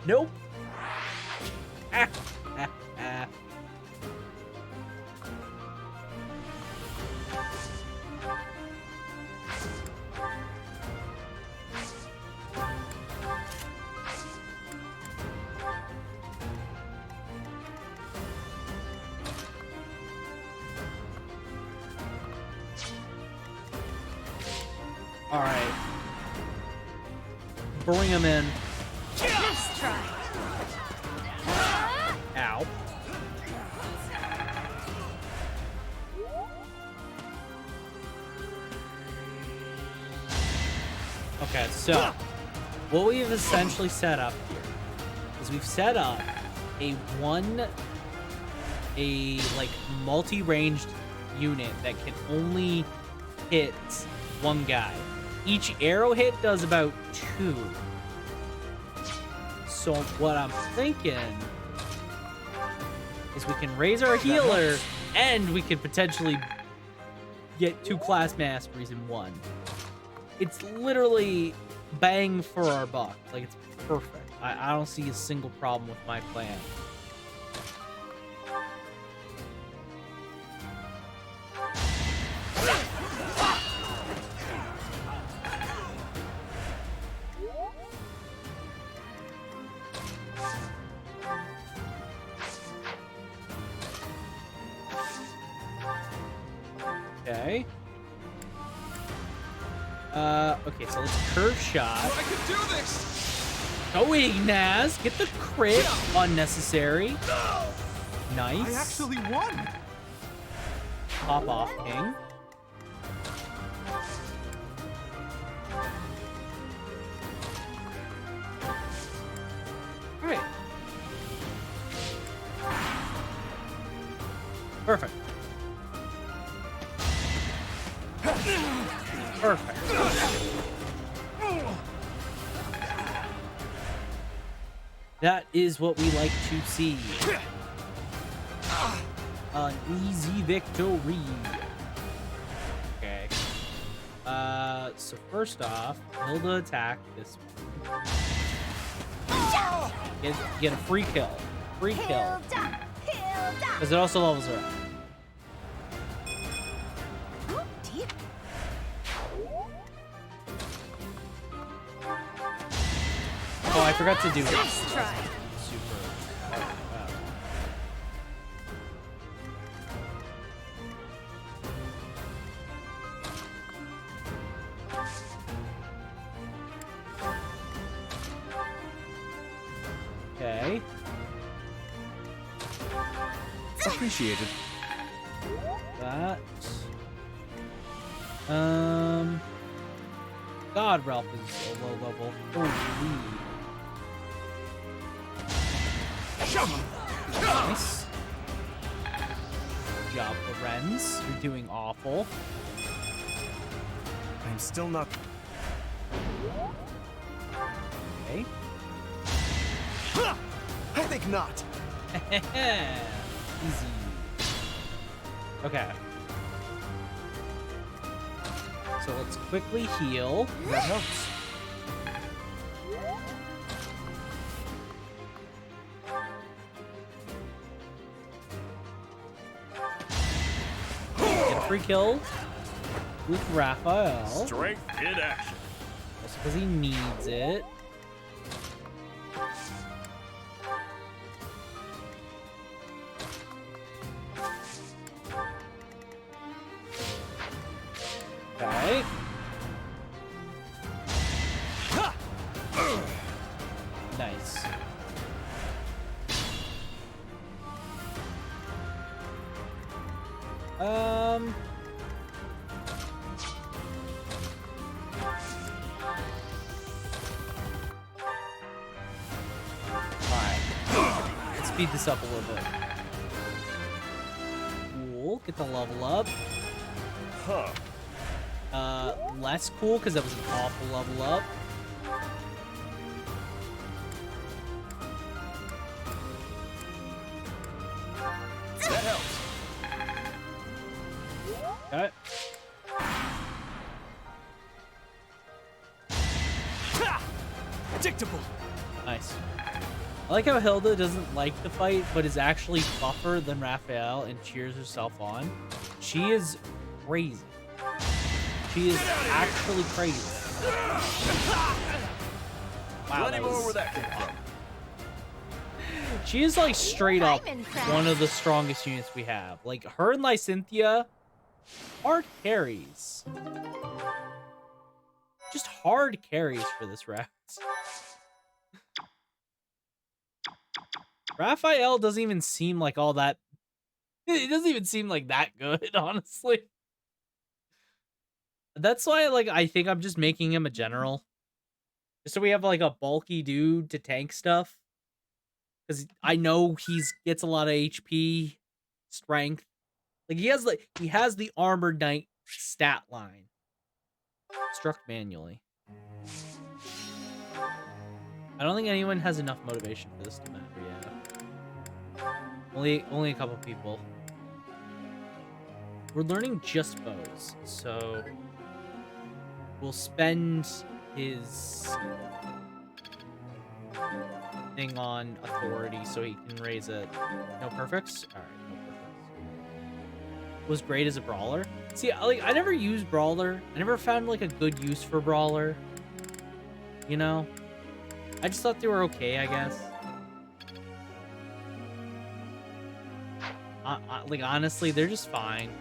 Nope. All right. Bring him in. Nice try. Ow. Okay, so what we have essentially set up here is we've set up a multi-ranged unit that can only hit one guy. Each arrow hit does about 2. So what I'm thinking is we can raise our healer and we can potentially get 2 class masteries in 1. It's literally bang for our buck. Like, it's perfect. I don't see a single problem with my plan. Okay. Okay, so let's curve shot. I can do this! Go Ignaz! Get the crit! Unnecessary. Nice. I actually won! Pop off, King. Alright. Perfect. Perfect. That is what we like to see. An easy victory. Okay. So first off, Hilda attack this one. Get a free kill. Free kill. Because it also levels her up. Oh, I forgot to do it. Nice try. Super. Okay. Appreciated. That. God, Ralph is a low level. Holy. Nice. Good job, Lorenz. You're doing awful. I'm still not. Okay. I think not. Easy. Okay. So let's quickly heal. That helps. Get a free kill with Raphael. Strength in action. Just because he needs it. Okay. Nice. Alright. Let's speed this up a little bit. Cool. Get the level up. Huh. Less cool because that was an awful level up. That helps. Okay. Predictable. Nice. I like how Hilda doesn't like the fight, but is actually buffer than Raphael and cheers herself on. She is crazy. She is actually crazy. Wow, Plenty more where that came from. She is like straight up I'm impressed. one of the strongest units we have. Like her and Lysynthia, hard carries. Just hard carries for this round. Raphael doesn't even seem like all that. It doesn't even seem like that good, honestly. That's why, like, I think I'm just making him a general. Just so we have, like, a bulky dude to tank stuff. Because I know he's gets a lot of HP, strength. Like, he has the armored knight stat line. Struck manually. I don't think anyone has enough motivation for this to matter yet. Only a couple people. We're learning just bows, so we'll spend his thing on authority so he can raise it. No perfects? Alright, no perfects. Was great as a brawler. See, like, I never used brawler. I never found like a good use for brawler. You know? I just thought they were okay, I guess. Like, honestly, they're just fine.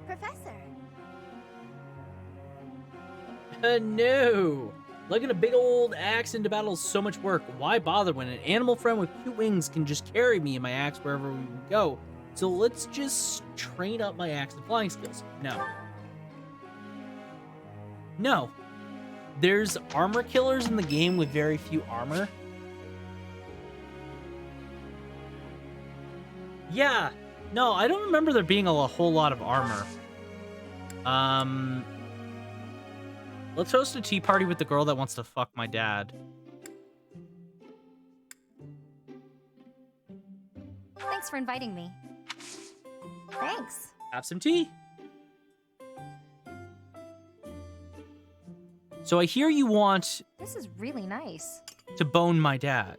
Professor. No! Lugging a big old axe into battle is so much work. Why bother when an animal friend with cute wings can just carry me and my axe wherever we go? So let's just train up my axe and flying skills. No. No. There's armor killers in the game with very few armor. Yeah. No, I don't remember there being a whole lot of armor. Let's host a tea party with the girl that wants to fuck my dad. Thanks for inviting me. Thanks. Have some tea. So I hear you want This is really nice. to bone my dad.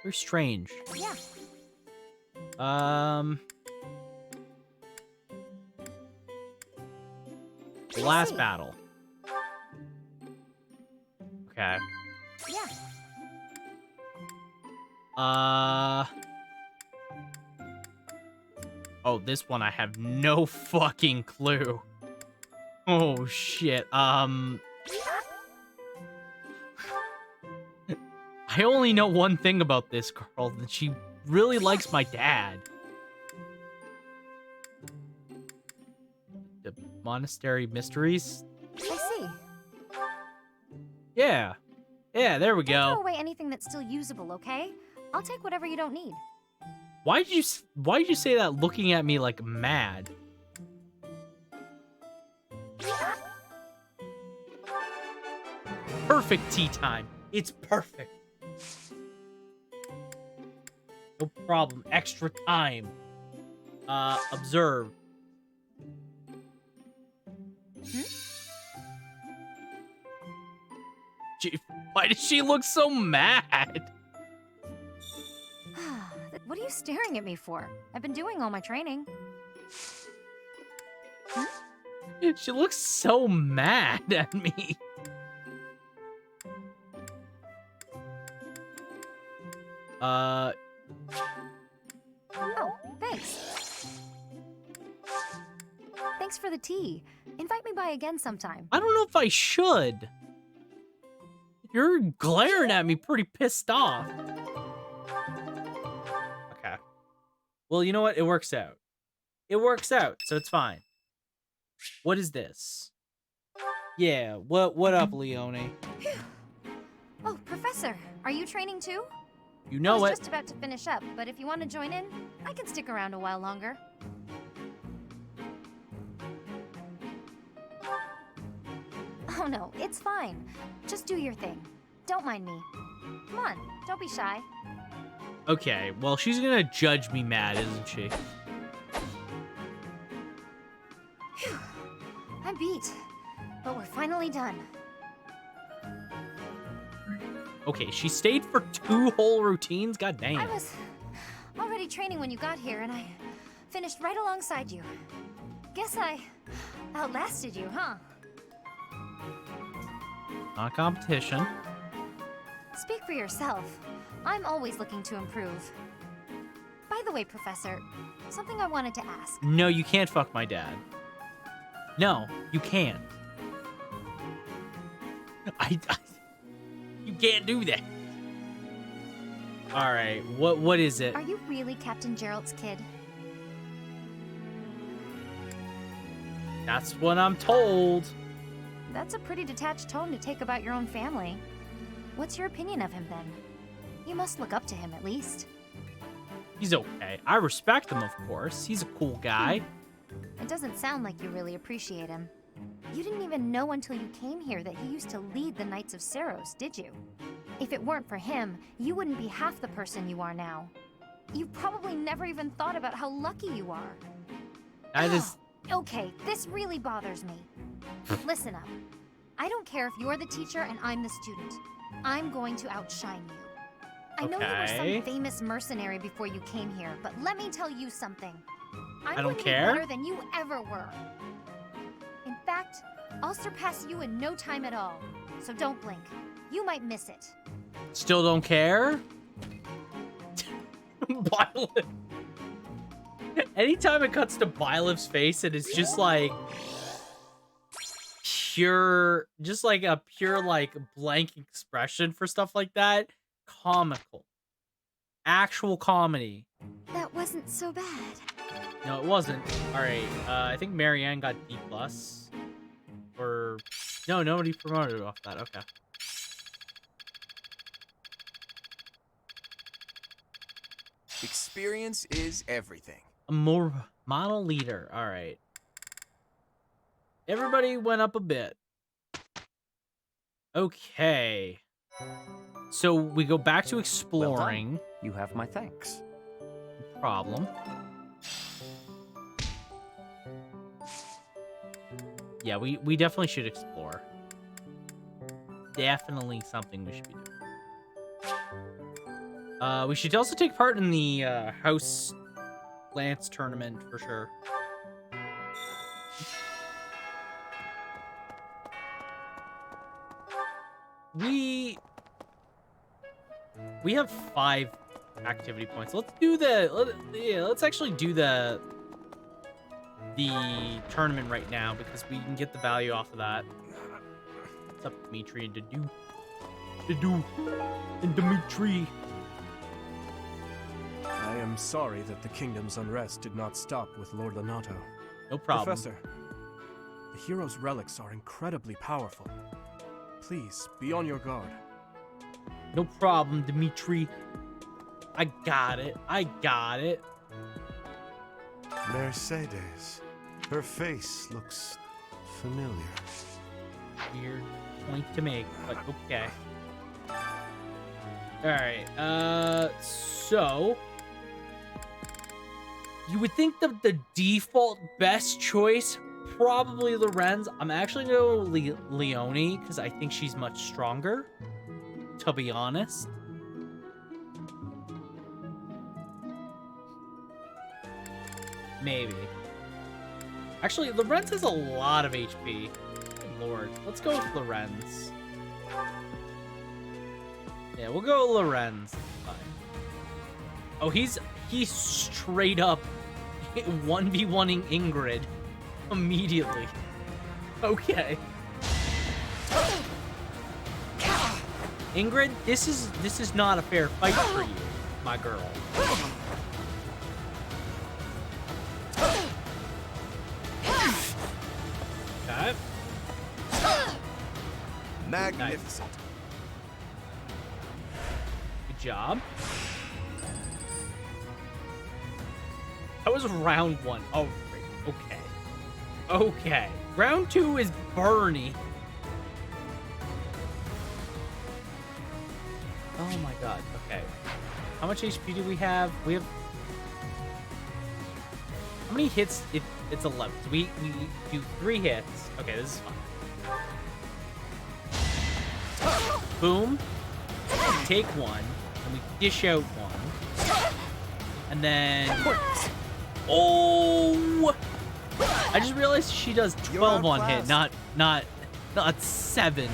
Very strange. Yeah. The last battle. Okay. Yeah. Oh, this one I have no fucking clue. Oh shit. I only know one thing about this girl, that she really likes my dad. The Monastery Mysteries? I see. Yeah. Yeah, there we Don't go. throw away anything that's still usable, okay? I'll take whatever you don't need. Why did you say that looking at me like mad? Perfect tea time. It's perfect. No problem. Extra time. Observe. Why does she look so mad? What are you staring at me for? I've been doing all my training. She looks so mad at me. Oh, thanks. Thanks for the tea. Invite me by again sometime. I don't know if I should. You're glaring at me pretty pissed off. Okay. Well, you know what? It works out. It works out, so it's fine. What is this? Yeah, what up, Leone? Oh, Professor, are you training too? You know I was it. just about to finish up, but if you want to join in, I can stick around a while longer. Oh no, it's fine. Just do your thing. Don't mind me. Come on, don't be shy. Okay, well, she's gonna judge me mad, isn't she? Phew. I'm beat, but we're finally done. Okay, she stayed for 2 whole routines? God damn. I was already training when you got here, and I finished right alongside you. Guess I outlasted you, huh? Not a competition. Speak for yourself. I'm always looking to improve. By the way, Professor, something I wanted to ask. No, you can't fuck my dad. No, you can't. You can't do that. All right, what is it? Are you really Captain Gerald's kid? That's what I'm told. That's a pretty detached tone to take about your own family. What's your opinion of him, then? You must look up to him, at least. He's okay. I respect him, of course. He's a cool guy. It doesn't sound like you really appreciate him. You didn't even know until you came here that he used to lead the Knights of Seiros, did you? If it weren't for him, you wouldn't be half the person you are now. You probably never even thought about how lucky you are. That is... Okay, this really bothers me. Listen up. I don't care if you're the teacher and I'm the student. I'm going to outshine you. I know you were some famous mercenary before you came here, but let me tell you something. I'm I don't going to care. be better than you ever were. In fact, I'll surpass you in no time at all. So don't blink. You might miss it. Still don't care? Byleth. Anytime it cuts to Byleth's face, it is just like pure, just like a pure like blank expression for stuff like that. Comical. Actual comedy. That wasn't so bad. No, it wasn't. Alright, I think Marianne got D+. Or... No, nobody promoted off that. Okay. Experience is everything. A more model leader. Alright. Everybody went up a bit. Okay. So we go back to exploring. Well, you have my thanks. No problem. Yeah, we definitely should explore. Definitely something we should be doing. We should also take part in the House Lance tournament for sure. We have 5 activity points. Let's do let's actually do the tournament right now because we can get the value off of that. What's up, Dimitri and Dedu and Dimitri? I am sorry that the kingdom's unrest did not stop with Lord Lonato. No problem. Professor, the hero's relics are incredibly powerful. Please, be on your guard. No problem, Dimitri. I got it. I got it. Mercedes. Her face looks familiar. Weird point to make, but okay. Alright, so... You would think that the default best choice, probably Lorenz. I'm actually going to go Leonie, because I think she's much stronger, to be honest. Maybe. Actually, Lorenz has a lot of HP. Good lord. Let's go with Lorenz. Yeah, we'll go with Lorenz. Fine. Oh, he's straight up 1v1ing Ingrid immediately. Okay. Ingrid, this is not a fair fight for you, my girl. Okay. Magnificent. Nice. Good job. That was round 1. Oh, great. Okay. Okay. Round 2 is Bernie. Oh my god. Okay. How much HP do we have? We have... How many hits? It's 11. So we do 3 hits. Okay, this is fine. Boom. Take 1. And we dish out 1. And then... Oh! I just realized she does 12 on hit, not 7.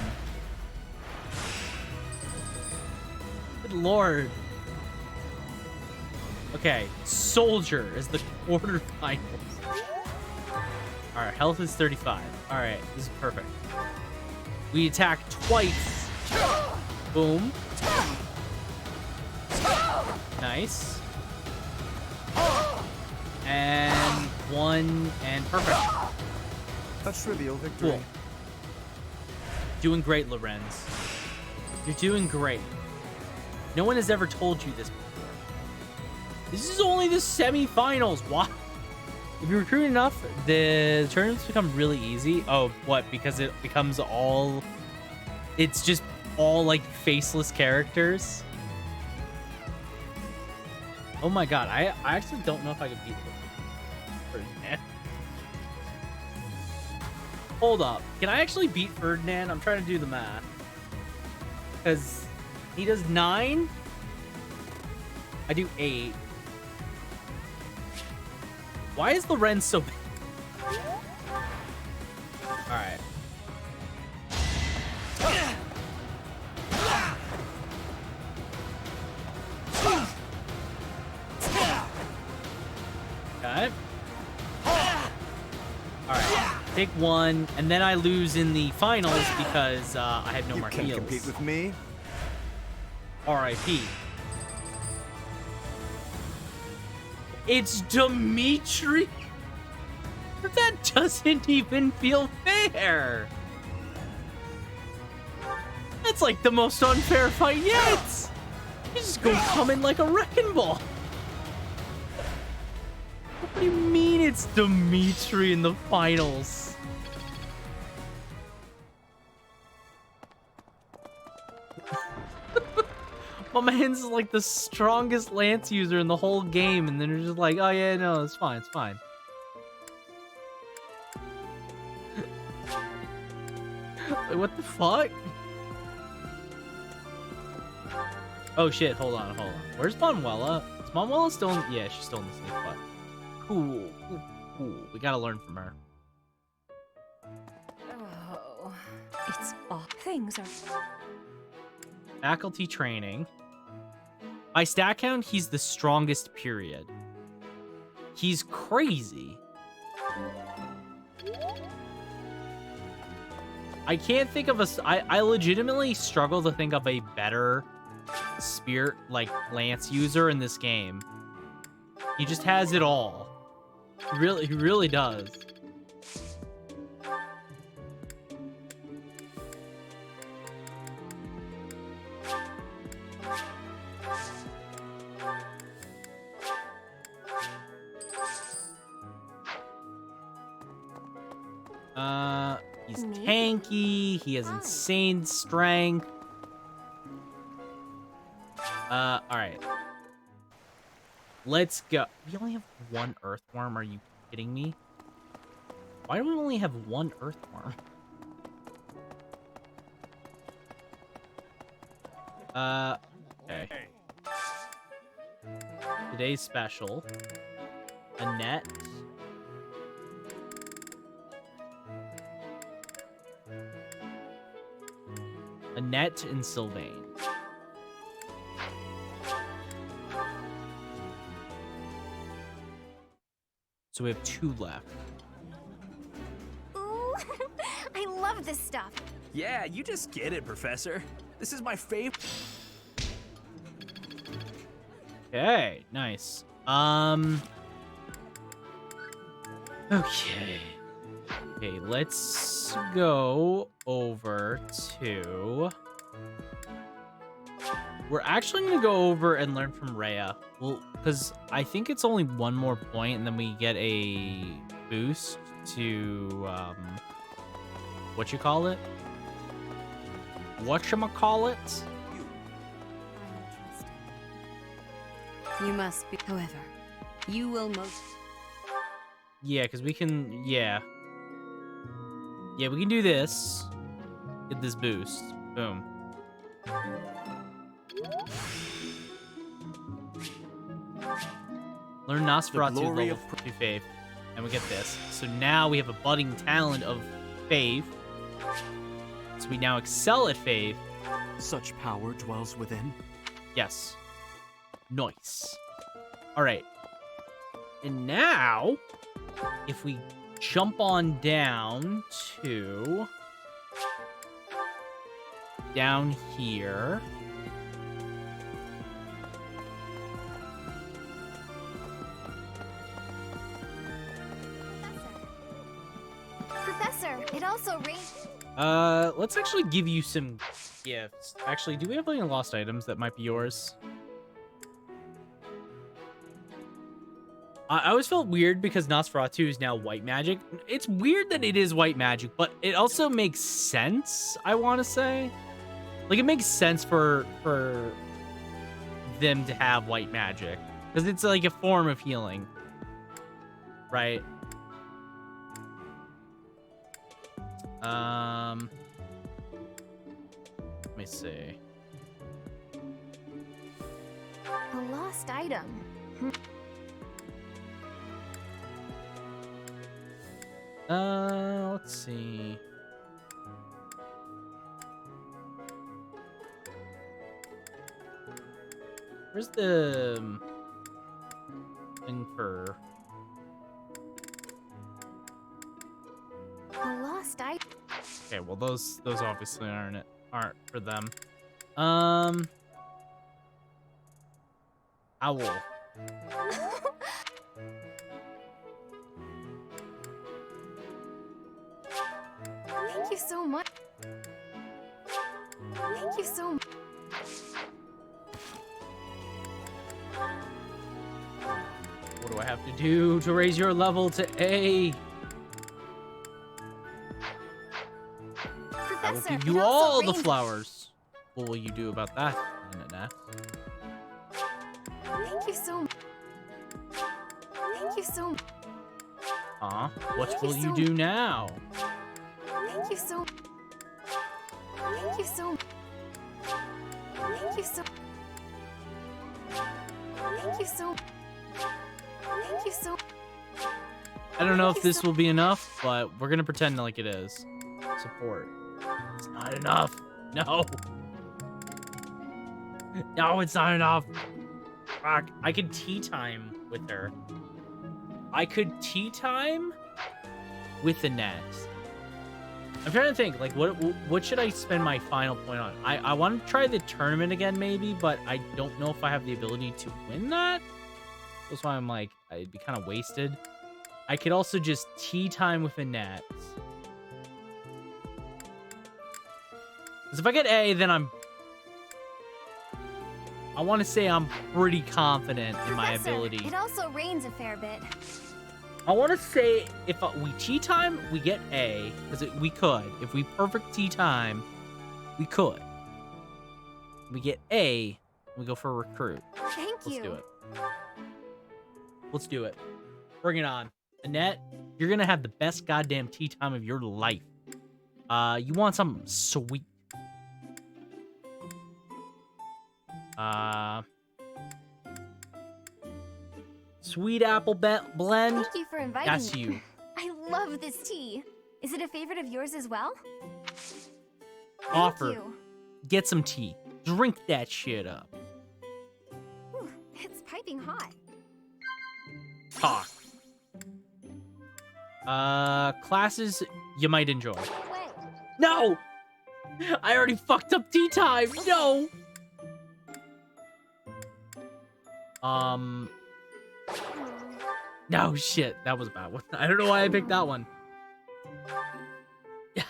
Good lord. Okay, Soldier is the quarterfinals. Alright, health is 35. Alright, this is perfect. We attack twice. Boom. Nice. And 1, and perfect. A trivial victory. Cool. Doing great, Lorenz. You're doing great. No one has ever told you this before. This is only the semifinals. Why? If you recruit enough, the tournaments become really easy. Oh, what? Because it becomes all... It's just all, like, faceless characters. Oh my god, I actually don't know if I could beat Ferdinand. Hold up. Can I actually beat Ferdinand? I'm trying to do the math. Because he does 9. I do 8. Why is Lorenz so big? Alright. Okay. Alright. Take 1, and then I lose in the finals because I had no more heals. You can't compete with me. R.I.P. It's Dimitri? That doesn't even feel fair. That's like the most unfair fight yet. You just go come in like a wrecking ball. What do you mean it's Dimitri in the finals? My man's like the strongest lance user in the whole game, and then they're just like, oh yeah, no, it's fine, it's fine. Wait, what the fuck? Oh shit, hold on. Where's Manuela? Is Manuela still in? Yeah, she's still in the sneak spot. Cool. We gotta learn from her. Oh, it's all things are... Faculty training. By stat count, he's the strongest, period. He's crazy. I can't think of I legitimately struggle to think of a better spear, like, lance user in this game. He just has it all. He really does. He's tanky. He has insane strength. All right. Let's go. We only have 1 earthworm. Are you kidding me? Why do we only have 1 earthworm? Okay. Today's special. Annette. Annette and Sylvain. So we have 2 left. Ooh, I love this stuff. Yeah, you just get it, Professor. This is my favorite. Okay, nice. Okay. Okay, let's go over to... We're actually going to go over and learn from Rhea. Well, because I think it's only 1 more point, and then we get a boost to, whatchamacallit? You must be. However, you will most... Yeah, because we can... Yeah. Yeah, we can do this. Get this boost. Boom. Learn Nosferatu level 2 Faith. And we get this. So now we have a budding talent of Faith. So we now excel at Faith. Such power dwells within. Yes. Nice. Alright. And now, if we jump on down to... down here... Professor, it also rains. Let's actually give you some gifts. Actually, do we have any lost items that might be yours? I always felt weird because Nosferatu is now white magic. It's weird that it is white magic, but it also makes sense, I want to say. Like, it makes sense for them to have white magic. Because it's like a form of healing. Right? Let me see. A lost item. Let's see. Where's the thing for A lost item. Okay, well those obviously aren't for them. Owl. Thank you so much. Thank you so much. What do I have to do to raise your level to A? I will give you all the flowers. What will you do about that, Nana? Thank you so much. Thank you so much. What will you do now? Thank you so. Thank you so. Thank you so. Thank you so. Thank you so. I don't know if this will be enough, but we're gonna pretend like it is. Support. It's not enough. No. No, it's not enough. Fuck. I could tea time with her. I could tea time with the next. I'm trying to think, like, what should I spend my final point on? I want to try the tournament again, maybe, but I don't know if I have the ability to win that. That's why I'm like, I'd be kind of wasted. I could also just tea time with Annette. Because if I get A, then I want to say I'm pretty confident in my ability. It also rains a fair bit. I want to say if we tea time, we get A, because we could. If we perfect tea time, we could. We get A, we go for a recruit. Thank you. Let's do it. Let's do it. Bring it on. Annette, you're going to have the best goddamn tea time of your life. You want something sweet. Sweet apple blend. Thank you for inviting That's me. you. I love this tea. Is it a favorite of yours as well? Offer. Thank you. Get some tea. Drink that shit up. Whew, it's piping hot. Talk. Classes you might enjoy. Wait. No! I already fucked up tea time. No! No, shit. That was a bad one. I don't know why I picked that one. Yeah.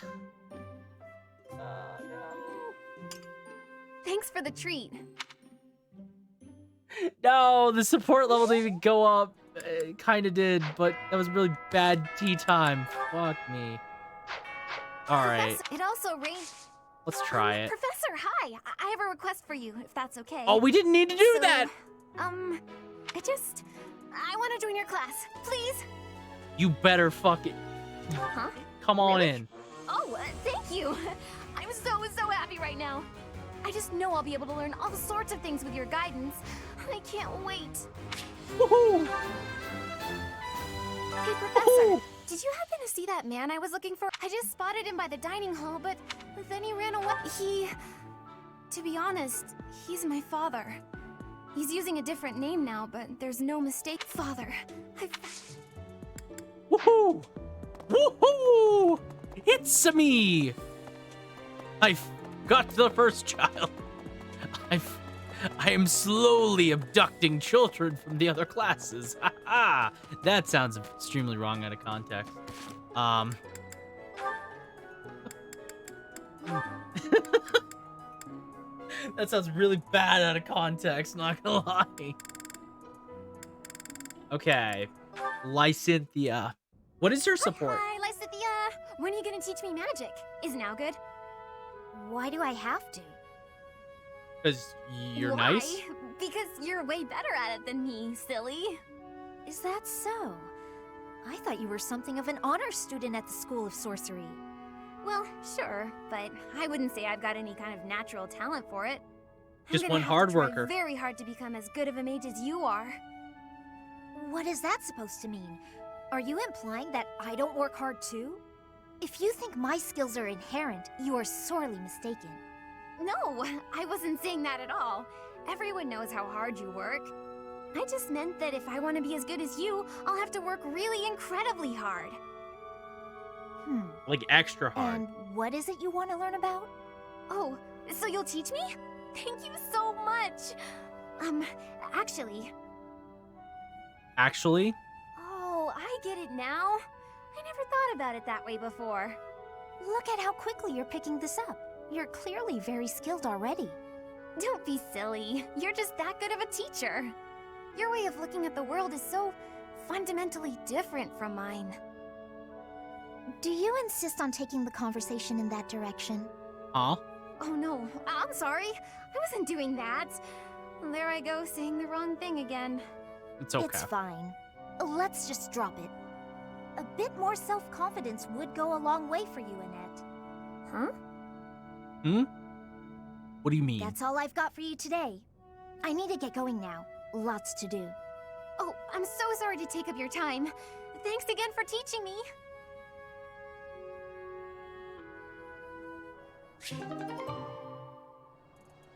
Thanks for the treat. No, the support level didn't even go up. It kind of did, but that was really bad tea time. Fuck me. All right. It also rains. Let's try it. Professor, hi. I have a request for you, if that's okay. Oh, we didn't need to do that. I want to join your class, please. You better fuck it. Huh? Come on in. Oh, thank you. I'm so happy right now. I just know I'll be able to learn all sorts of things with your guidance. I can't wait. Woohoo! Hey, Professor, did you happen to see that man I was looking for? I just spotted him by the dining hall, but then he ran away. To be honest, he's my father. He's using a different name now, but there's no mistake. Father, Woohoo! Woohoo! It's me! I've got the first child. I am slowly abducting children from the other classes. Ha! That sounds extremely wrong out of context. That sounds really bad out of context, not gonna lie. Okay. Lysithia. What is your support? Hi, Lysithia! When are you gonna teach me magic? Is now good? Why do I have to? Because you're Why? nice? Because you're way better at it than me, silly. Is that so? I thought you were something of an honor student at the School of Sorcery. Well, sure, but I wouldn't say I've got any kind of natural talent for it. Just I'm one gonna hard have to try worker. very hard to become as good of a mage as you are. What is that supposed to mean? Are you implying that I don't work hard too? If you think my skills are inherent, you are sorely mistaken. No, I wasn't saying that at all. Everyone knows how hard you work. I just meant that if I want to be as good as you, I'll have to work really incredibly hard. Like extra hard. And what is it you want to learn about? Oh, so you'll teach me? Thank you so much. Actually... Actually? Oh, I get it now. I never thought about it that way before. Look at how quickly you're picking this up. You're clearly very skilled already. Don't be silly. You're just that good of a teacher. Your way of looking at the world is so fundamentally different from mine. Do you insist on taking the conversation in that direction? Huh? Oh no, I'm sorry. I wasn't doing that. There I go, saying the wrong thing again. It's okay. It's fine. Let's just drop it. A bit more self-confidence would go a long way for you, Annette. Huh? What do you mean? That's all I've got for you today. I need to get going now. Lots to do. Oh, I'm so sorry to take up your time. Thanks again for teaching me.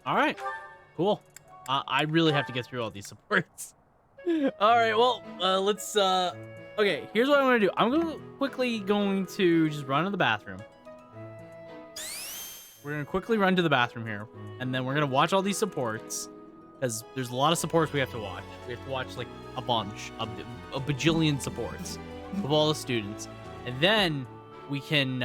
All right. Cool. I really have to get through all these supports. All right. Well, let's. Okay. Here's what I'm gonna do. I'm quickly going to just run to the bathroom. We're gonna quickly run to the bathroom here, and then we're gonna watch all these supports, because there's a lot of supports we have to watch. We have to watch like a bunch, a bajillion supports of all the students, and then we can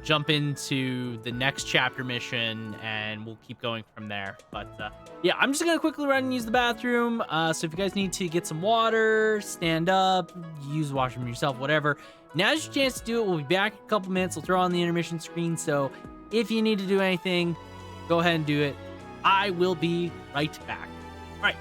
jump into the next chapter mission, and we'll keep going from there. But yeah, I'm just gonna quickly run and use the bathroom. So if you guys need to get some water, stand up, use the washroom yourself, whatever, now's your chance to do it. We'll be back in a couple minutes. We'll throw on the intermission screen. So if you need to do anything, go ahead and do it. I will be right back. All right.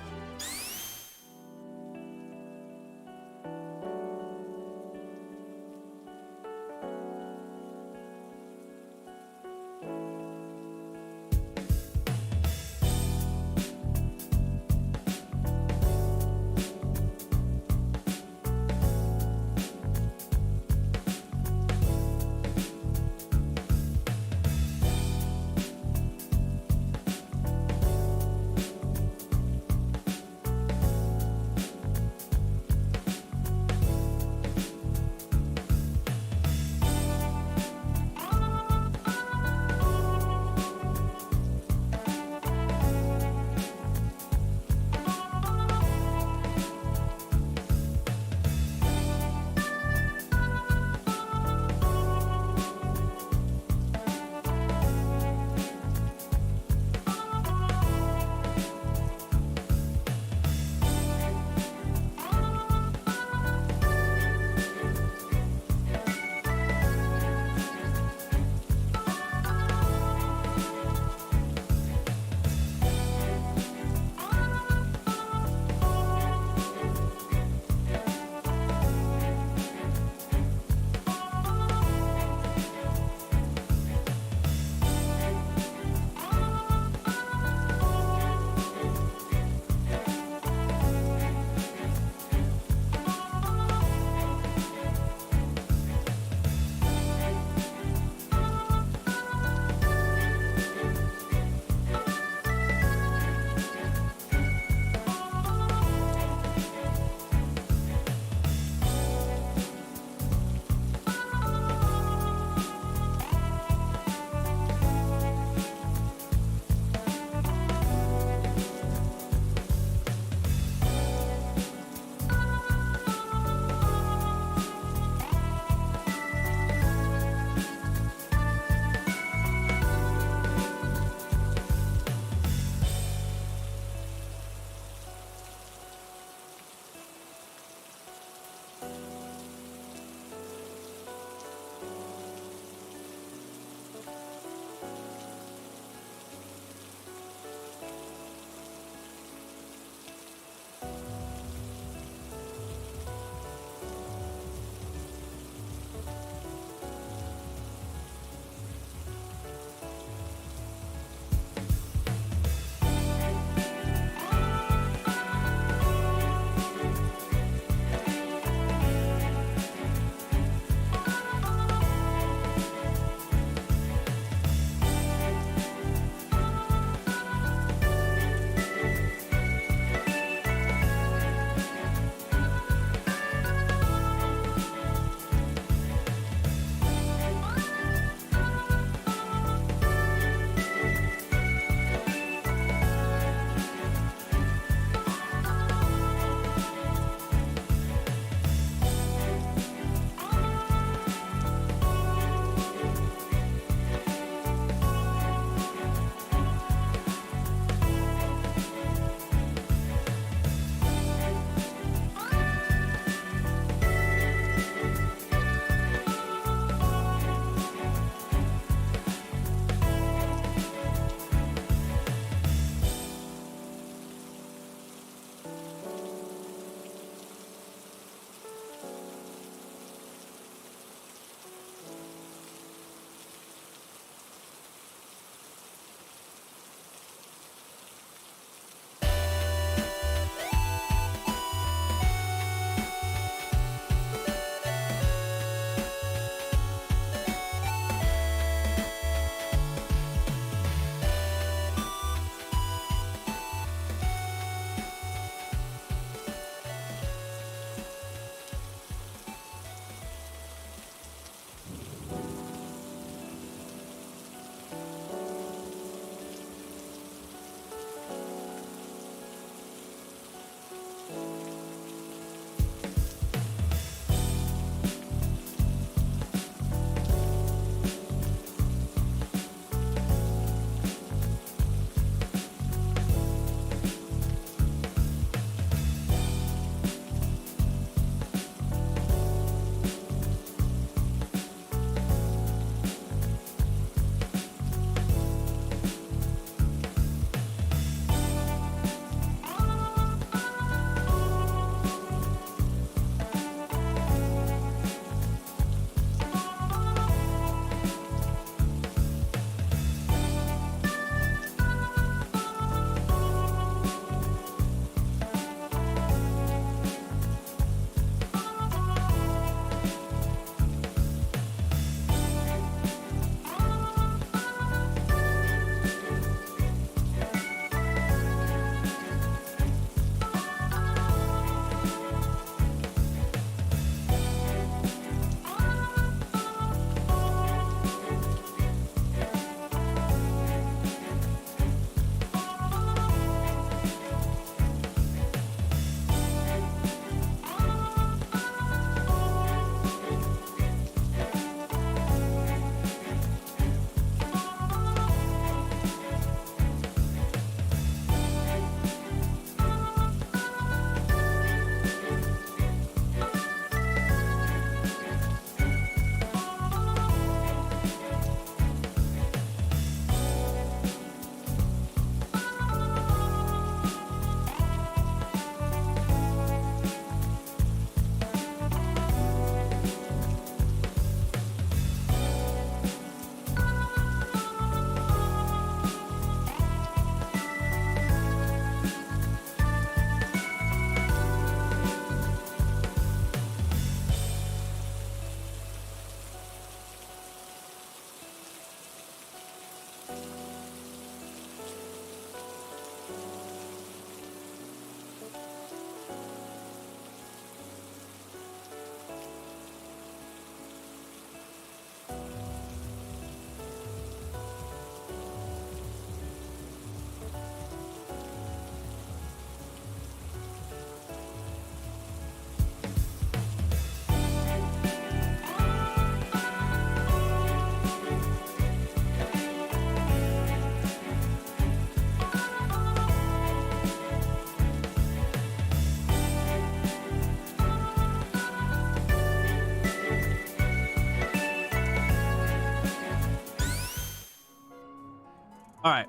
All right,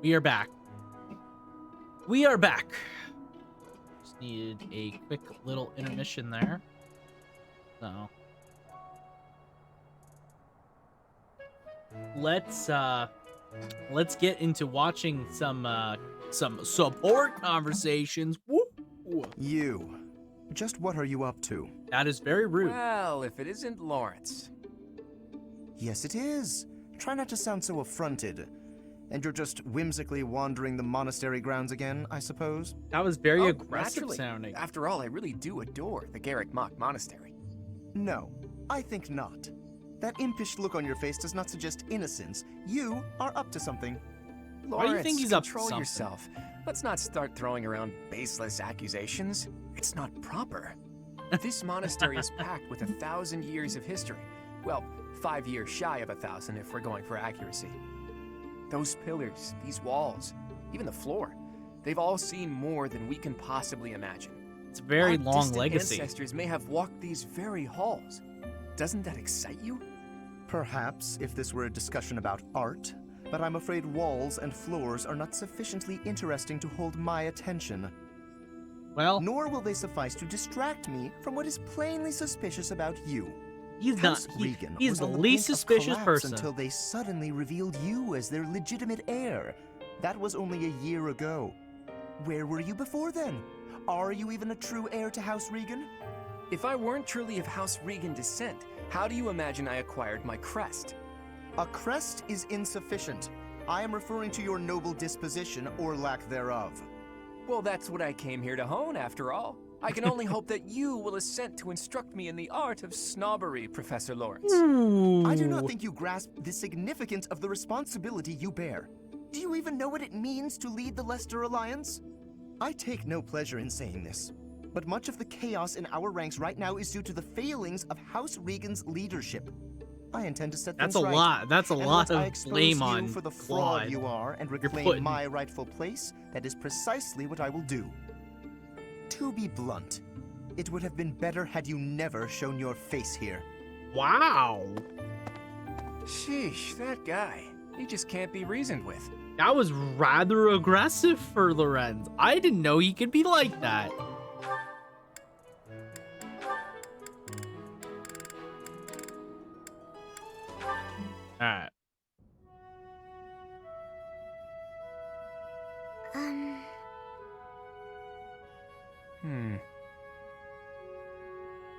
we are back. We are back. Just needed a quick little intermission there. So let's get into watching some support conversations. Woo! You. Just what are you up to? That is very rude. Well, if it isn't Lawrence. Yes, it is. Try not to sound so affronted. And you're just whimsically wandering the monastery grounds again, I suppose? That was very aggressive naturally. sounding. After all, I really do adore the Garrick Mock Monastery. No, I think not. That impish look on your face does not suggest innocence. You are up to something. Why do you think he's up to control something? yourself. Let's not start throwing around baseless accusations. It's not proper. This monastery is packed with 1,000 years of history. Well, 5 years shy of 1,000 if we're going for accuracy. Those pillars, these walls, even the floor, they've all seen more than we can possibly imagine. It's a very Our long distant legacy. Ancestors may have walked these very halls. Doesn't that excite you? Perhaps if this were a discussion about art, but I'm afraid walls and floors are not sufficiently interesting to hold my attention. Well, nor will they suffice to distract me from what is plainly suspicious about you. He's House not. Regan He's was the on the least brink of suspicious collapse person. until they suddenly revealed you as their legitimate heir. That was only a year ago. Where were you before then? Are you even a true heir to House Regan? If I weren't truly of House Regan descent, how do you imagine I acquired my crest? A crest is insufficient. I am referring to your noble disposition or lack thereof. Well, that's what I came here to hone, after all. I can only hope that you will assent to instruct me in the art of snobbery, Professor Lawrence. I do not think you grasp the significance of the responsibility you bear. Do you even know what it means to lead the Leicester Alliance? I take no pleasure in saying this, but much of the chaos in our ranks right now is due to the failings of House Regan's leadership. I intend to set That's things a right. lot. That's a And lot once I of expose blame you on for the Claude. fraud you are and You're reclaim putting- my rightful place, that is precisely what I will do. To be blunt, it would have been better had you never shown your face here. Wow. Sheesh, that guy. He just can't be reasoned with. That was rather aggressive for Lorenz. I didn't know he could be like that. Alright.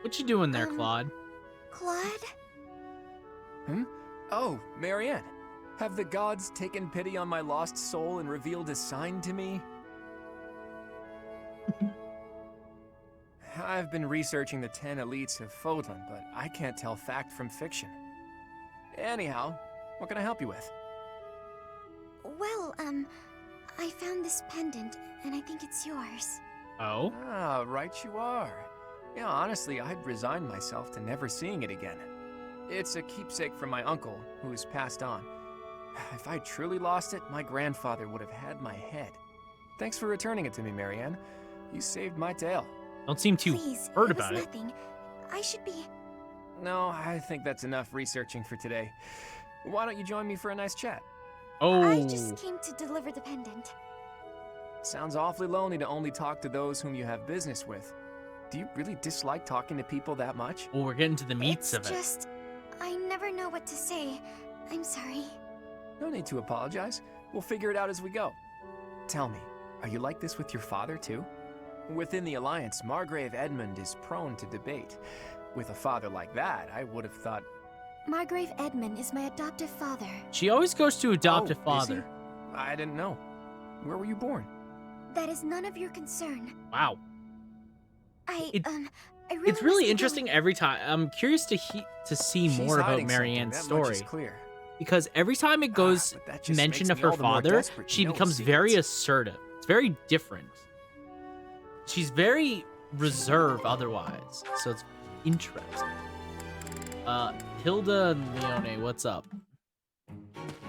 What you doing there, Claude? Claude? Oh, Marianne. Have the gods taken pity on my lost soul and revealed a sign to me? I've been researching the 10 elites of Fodlan, but I can't tell fact from fiction. Anyhow, what can I help you with? Well, I found this pendant, and I think it's yours. Oh? Ah, right you are. Yeah, honestly, I'd resigned myself to never seeing it again. It's a keepsake from my uncle, who has passed on. If I truly lost it, my grandfather would have had my head. Thanks for returning it to me, Marianne. You saved my tail. Don't seem too Please, hurt it was about it. nothing. I should be... No, I think that's enough researching for today. Why don't you join me for a nice chat? Oh. I just came to deliver the pendant. Sounds awfully lonely to only talk to those whom you have business with. Do you really dislike talking to people that much? Oh, we're getting to the meats of it. Just... I never know what to say. I'm sorry. No need to apologize. We'll figure it out as we go. Tell me, are you like this with your father too? Within the Alliance, Margrave Edmund is prone to debate. With a father like that, I would have thought... Margrave Edmund is my adoptive father. She always goes to adoptive Is father. he? I didn't know. Where were you born? That is none of your concern. Wow. I really It's really must interesting every time. I'm curious to see She's more about hiding Marianne's something, that much story. is clear. Because every time it goes but that just mention makes of me her all the more father, desperate to she know becomes secrets. very assertive. It's very different. She's very reserved otherwise. So it's interesting. Hilda and Leone, what's up?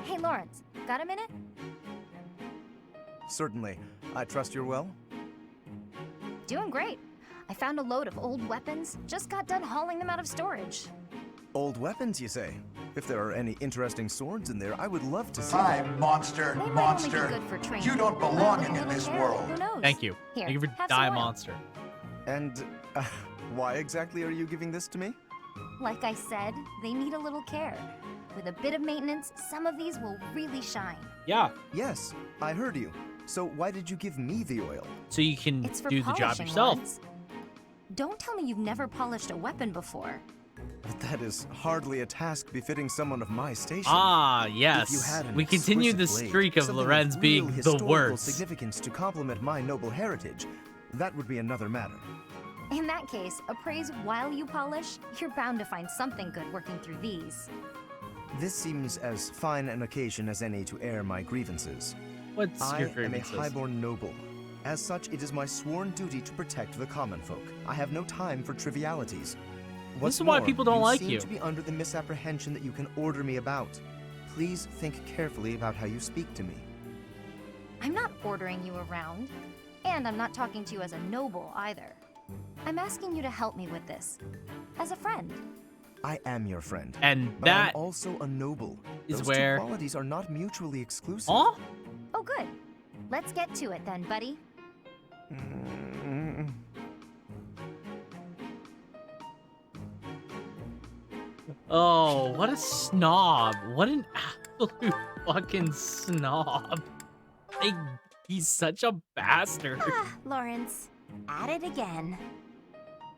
Hey, Lawrence, got a minute? Certainly. I trust you're well? Doing great. I found a load of old weapons. Just got done hauling them out of storage. Old weapons, you say? If there are any interesting swords in there, I would love to see Hi, them. monster, They might monster. only be good for training. You don't But belong who in this cares? world. Who knows? Thank you. Here, Thank you for have Die some oil. Monster. And why exactly are you giving this to me? Like I said, they need a little care. With a bit of maintenance, some of these will really shine. Yeah. Yes, I heard you. So why did you give me the oil? So you can It's for do the job polishing, yourself. Lawrence. Don't tell me you've never polished a weapon before. But that is hardly a task befitting someone of my station. Ah, If you yes. had an We continue the exquisite blade, streak of something Lorenz real being the historical worst. significance to complement my noble heritage, that would be another matter. In that case, appraise while you polish. You're bound to find something good working through these. This seems as fine an occasion as any to air my grievances. What's I your am a grievances? highborn noble. As such, it is my sworn duty to protect the common folk. I have no time for trivialities. What's This is why more, people don't like seem you. to be under the misapprehension that you can order me about. Please think carefully about how you speak to me. I'm not ordering you around, and I'm not talking to you as a noble either. I'm asking you to help me with this, as a friend. I am your friend. And but that I'm also a noble. is Those where- two qualities are not mutually exclusive. Huh? Oh, good. Let's get to it then, buddy. Oh, what a snob. What an absolute fucking snob. He's such a bastard. Lawrence, at it again.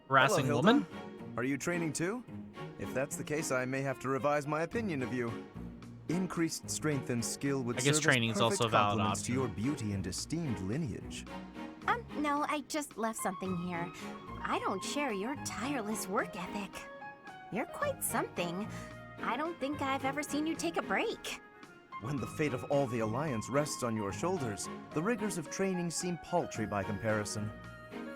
Harassing Hello, woman? Hilda. Are you training too? If that's the case, I may have to revise my opinion of you. Increased strength and skill would I guess serve training as is also a perfect valid compliments to option. your beauty and esteemed lineage. No, I just left something here. I don't share your tireless work ethic. You're quite something. I don't think I've ever seen you take a break. When the fate of all the Alliance rests on your shoulders, the rigors of training seem paltry by comparison.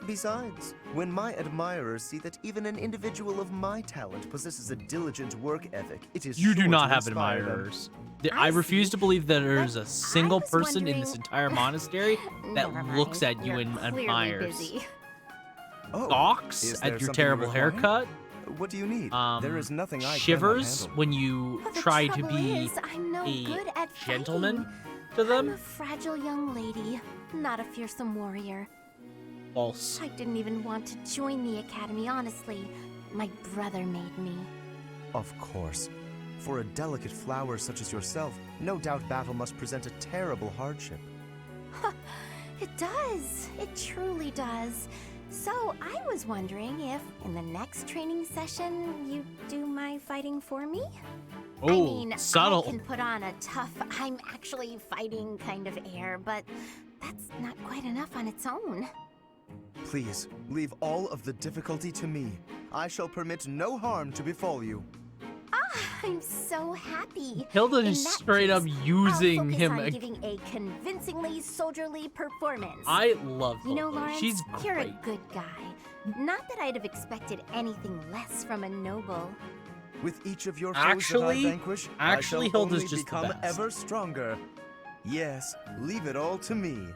Besides, when my admirers see that even an individual of my talent possesses a diligent work ethic, it is You sure do not to have inspire them. admirers. I refuse to believe that there's a single was person in this wondering- entire monastery that Never mind. looks at you You're and clearly admires. busy. Oh, Gawks is at there your something terrible you require? haircut. What do you need? There is nothing I cannot Shivers handle. when you Well, the try to trouble be is, I'm no a good at gentleman fighting. to I'm them. a fragile young lady, not a fearsome warrior. False. I didn't even want to join the academy, honestly. My brother made me. Of course. For a delicate flower such as yourself, no doubt battle must present a terrible hardship. It does. It truly does. So I was wondering if, in the next training session, you do my fighting for me? I Oh, mean, subtle. I can put on a tough, I'm actually fighting kind of air, but that's not quite enough on its own. Please, leave all of the difficulty to me. I shall permit no harm to befall you. I'm so happy. Hilda In is that straight up case, using I'll focus him. on giving a convincingly soldierly performance. I love You know, Hilda. Lawrence, She's you're a great. good guy. Not that I'd have expected anything less from a noble. With each of your foes Actually- that I vanquish, actually, I shall Hilda's only just the become best. ever stronger. Yes, leave it all to me.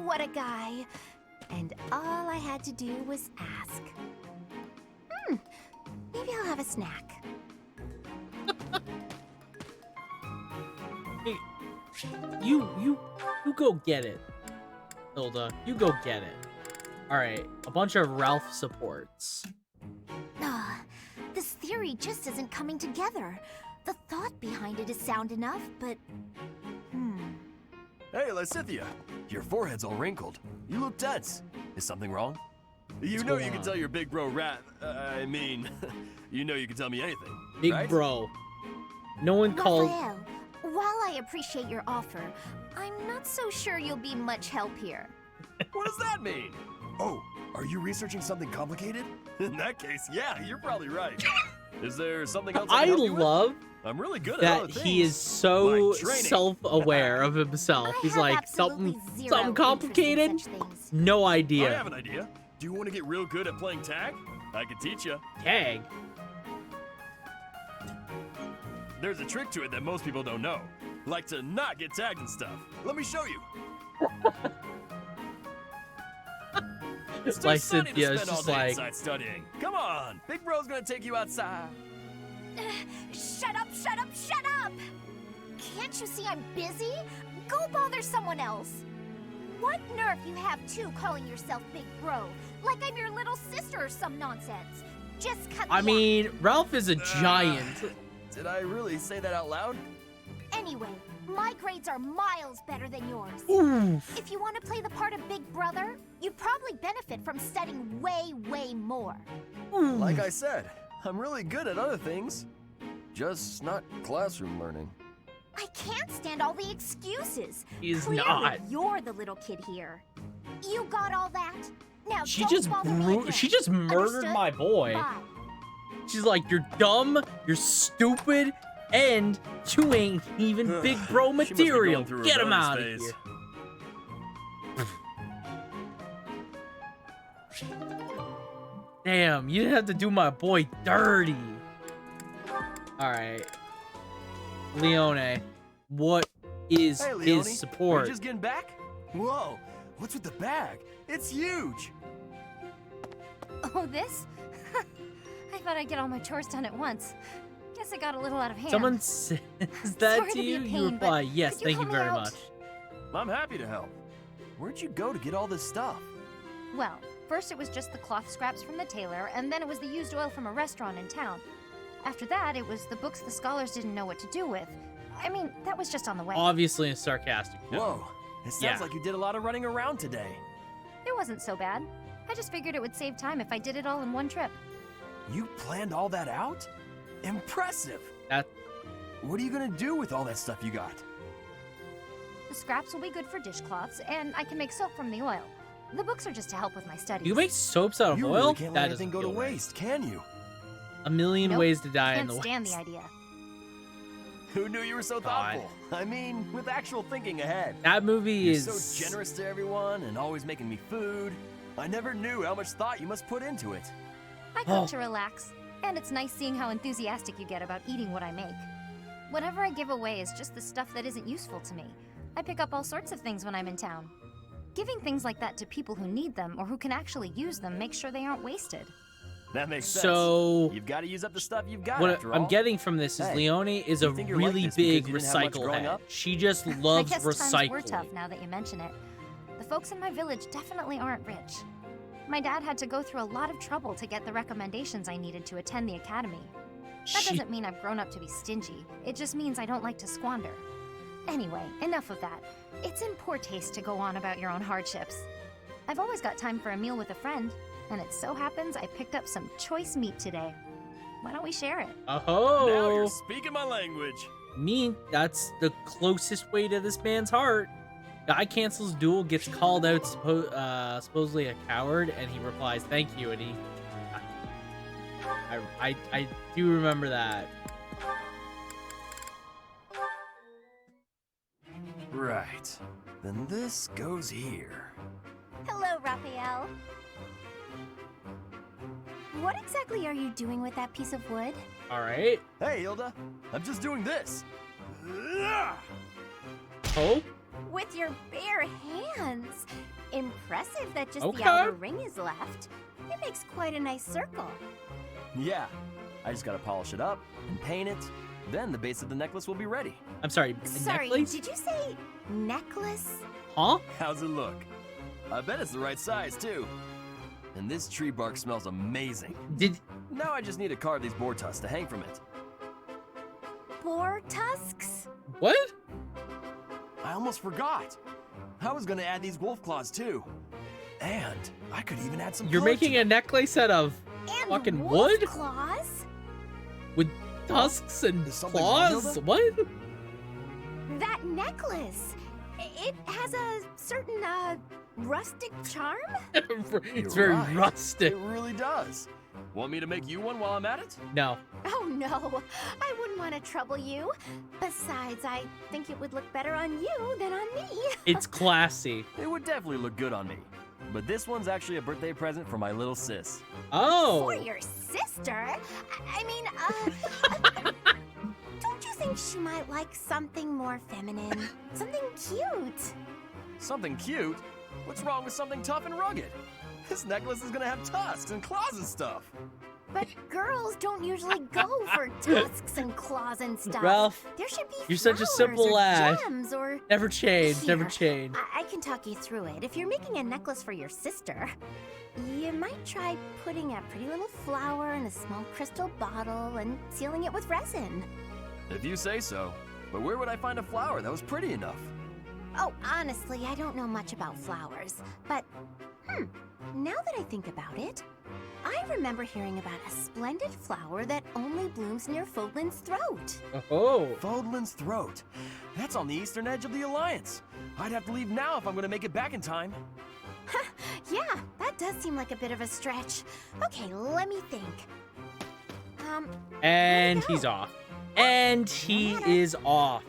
What a guy. And all I had to do was ask. Maybe I'll have a snack. Hey, you go get it, Hilda. You go get it. All right, a bunch of Ralph supports. This theory just isn't coming together. The thought behind it is sound enough, but... Hey, Lysithea, your forehead's all wrinkled. You look tense. Is something wrong? You What's know going you can on? tell your big bro I mean, you know you can tell me anything. Big right? bro. No one called. Raphael, while I appreciate your offer, I'm not so sure you'll be much help here. What does that mean? Oh, are you researching something complicated? In that case, yeah, you're probably right. Is there something else I I can help you with? love I'm really good at that other things. he is so like training. self-aware of himself. He's like, something complicated? No idea. I have an idea. Do you want to get real good at playing tag? I can teach you. Tag? There's a trick to it that most people don't know. Like to not get tagged and stuff. Let me show you. It's too Like sunny Cynthia to is spend all just day like- inside studying. Come on, Big Bro's gonna take you outside. Shut up, shut up, shut up! Can't you see I'm busy? Go bother someone else. What nerve you have too, calling yourself Big Bro, like I'm your little sister or some nonsense. Just cut me I mean, Ralph is a giant. Did I really say that out loud? Anyway, my grades are miles better than yours. Oof. If you want to play the part of Big Brother, you'd probably benefit from studying way, way more. Like I said, I'm really good at other things. Just not classroom learning. I can't stand all the excuses. He's Clearly, not. You're the little kid here. You got all that? Now She don't just bother me again. she just murdered Understood? my boy. Bye. She's like, you're dumb, you're stupid, and you ain't even Big Bro She must be material. going through her Get him bonus out of phase. here. Damn, you didn't have to do my boy dirty. Alright. Leone, what is Hey, Leone, his support? Are you just getting back? Whoa, what's with the bag? It's huge. Oh, this? I thought I'd get all my chores done at once. Guess I got a little out of hand. Someone says that Sorry to to be you, a you pain, but reply, yes, could you thank you help me very out? much. I'm happy to help. Where'd you go to get all this stuff? Well, first it was just the cloth scraps from the tailor, and then it was the used oil from a restaurant in town. After that, it was the books the scholars didn't know what to do with. I mean, that was just on the way. Obviously a sarcastic tone. Whoa, it sounds like you did a lot of running around today. It wasn't so bad. I just figured it would save time if I did it all in one trip. You planned all that out? Impressive. What are you gonna do with all that stuff you got? The scraps will be good for dishcloths, and I can make soap from the oil. The books are just to help with my studies. You make soaps out of You oil? really can't let That anything doesn't go to feel right. waste, can you? A million Nope. ways to die in Can't the stand West. the idea. Who knew you were so thoughtful? I mean, with actual thinking ahead. That movie You're is so generous to everyone and always making me food. I never knew how much thought you must put into it. I cook to relax, and it's nice seeing how enthusiastic you get about eating what I make. Whatever I give away is just the stuff that isn't useful to me. I pick up all sorts of things when I'm in town. Giving things like that to people who need them or who can actually use them makes sure they aren't wasted. That makes sense. So You've got to use up the stuff you've got. what after I'm all. getting from this is Hey, Leone is you a think you're like really this because big you didn't have much recycle growing head. up? She just loves I guess times were recycling. tough now that you mention it. The folks in my village definitely aren't rich. My dad had to go through a lot of trouble to get the recommendations I needed to attend the academy. That doesn't mean I've grown up to be stingy. It just means I don't like to squander. Anyway, enough of that. It's in poor taste to go on about your own hardships. I've always got time for a meal with a friend, and it so happens I picked up some choice meat today. Why don't we share it? Oh, Now you're speaking my language. Me, that's the closest way to this man's heart. Guy cancels duel, gets called out supposedly a coward, and he replies, "Thank you," and he. I do remember that. Right. Then this goes here. Hello, Raphael. What exactly are you doing with that piece of wood? All right. Hey, Hilda. I'm just doing this. Oh? With your bare hands. Impressive that just Okay. the outer ring is left. It makes quite a nice circle. Yeah. I just gotta polish it up and paint it. Then the base of the necklace will be ready. I'm sorry. Sorry, necklace? did you say necklace? Huh? How's it look? I bet it's the right size, too. And this tree bark smells amazing. Now I just need to carve these boar tusks to hang from it. Boar tusks? What? I almost forgot. I was gonna add these wolf claws, too. And I could even add some You're colors to making a necklace out of And fucking wolf wood claws? with tusks and something wrong, claws? Hilda? What? That necklace. It has a certain, rustic charm? It's You're very right. rustic. It really does. Want me to make you one while I'm at it? No. Oh no, I wouldn't want to trouble you. Besides, I think it would look better on you than on me. It's classy. It would definitely look good on me. But this one's actually a birthday present for my little sis. Oh. For your sister? I mean, don't you think she might like something more feminine? Something cute? Something cute? What's wrong with something tough and rugged? This necklace is gonna have tusks and claws and stuff. But girls don't usually go for tusks and claws and stuff. Ralph, there should be you're such a flowers simple or lad. gems or... Never change, Here, never change. I can talk you through it. If you're making a necklace for your sister, you might try putting a pretty little flower in a small crystal bottle and sealing it with resin. If you say so. But where would I find a flower that was pretty enough? Oh, honestly, I don't know much about flowers, but, now that I think about it, I remember hearing about a splendid flower that only blooms near Fodlan's throat. Oh. Fodlan's throat. That's on the eastern edge of the Alliance. I'd have to leave now if I'm gonna make it back in time. Yeah, that does seem like a bit of a stretch. Okay, let me think. And he's off. And he is off.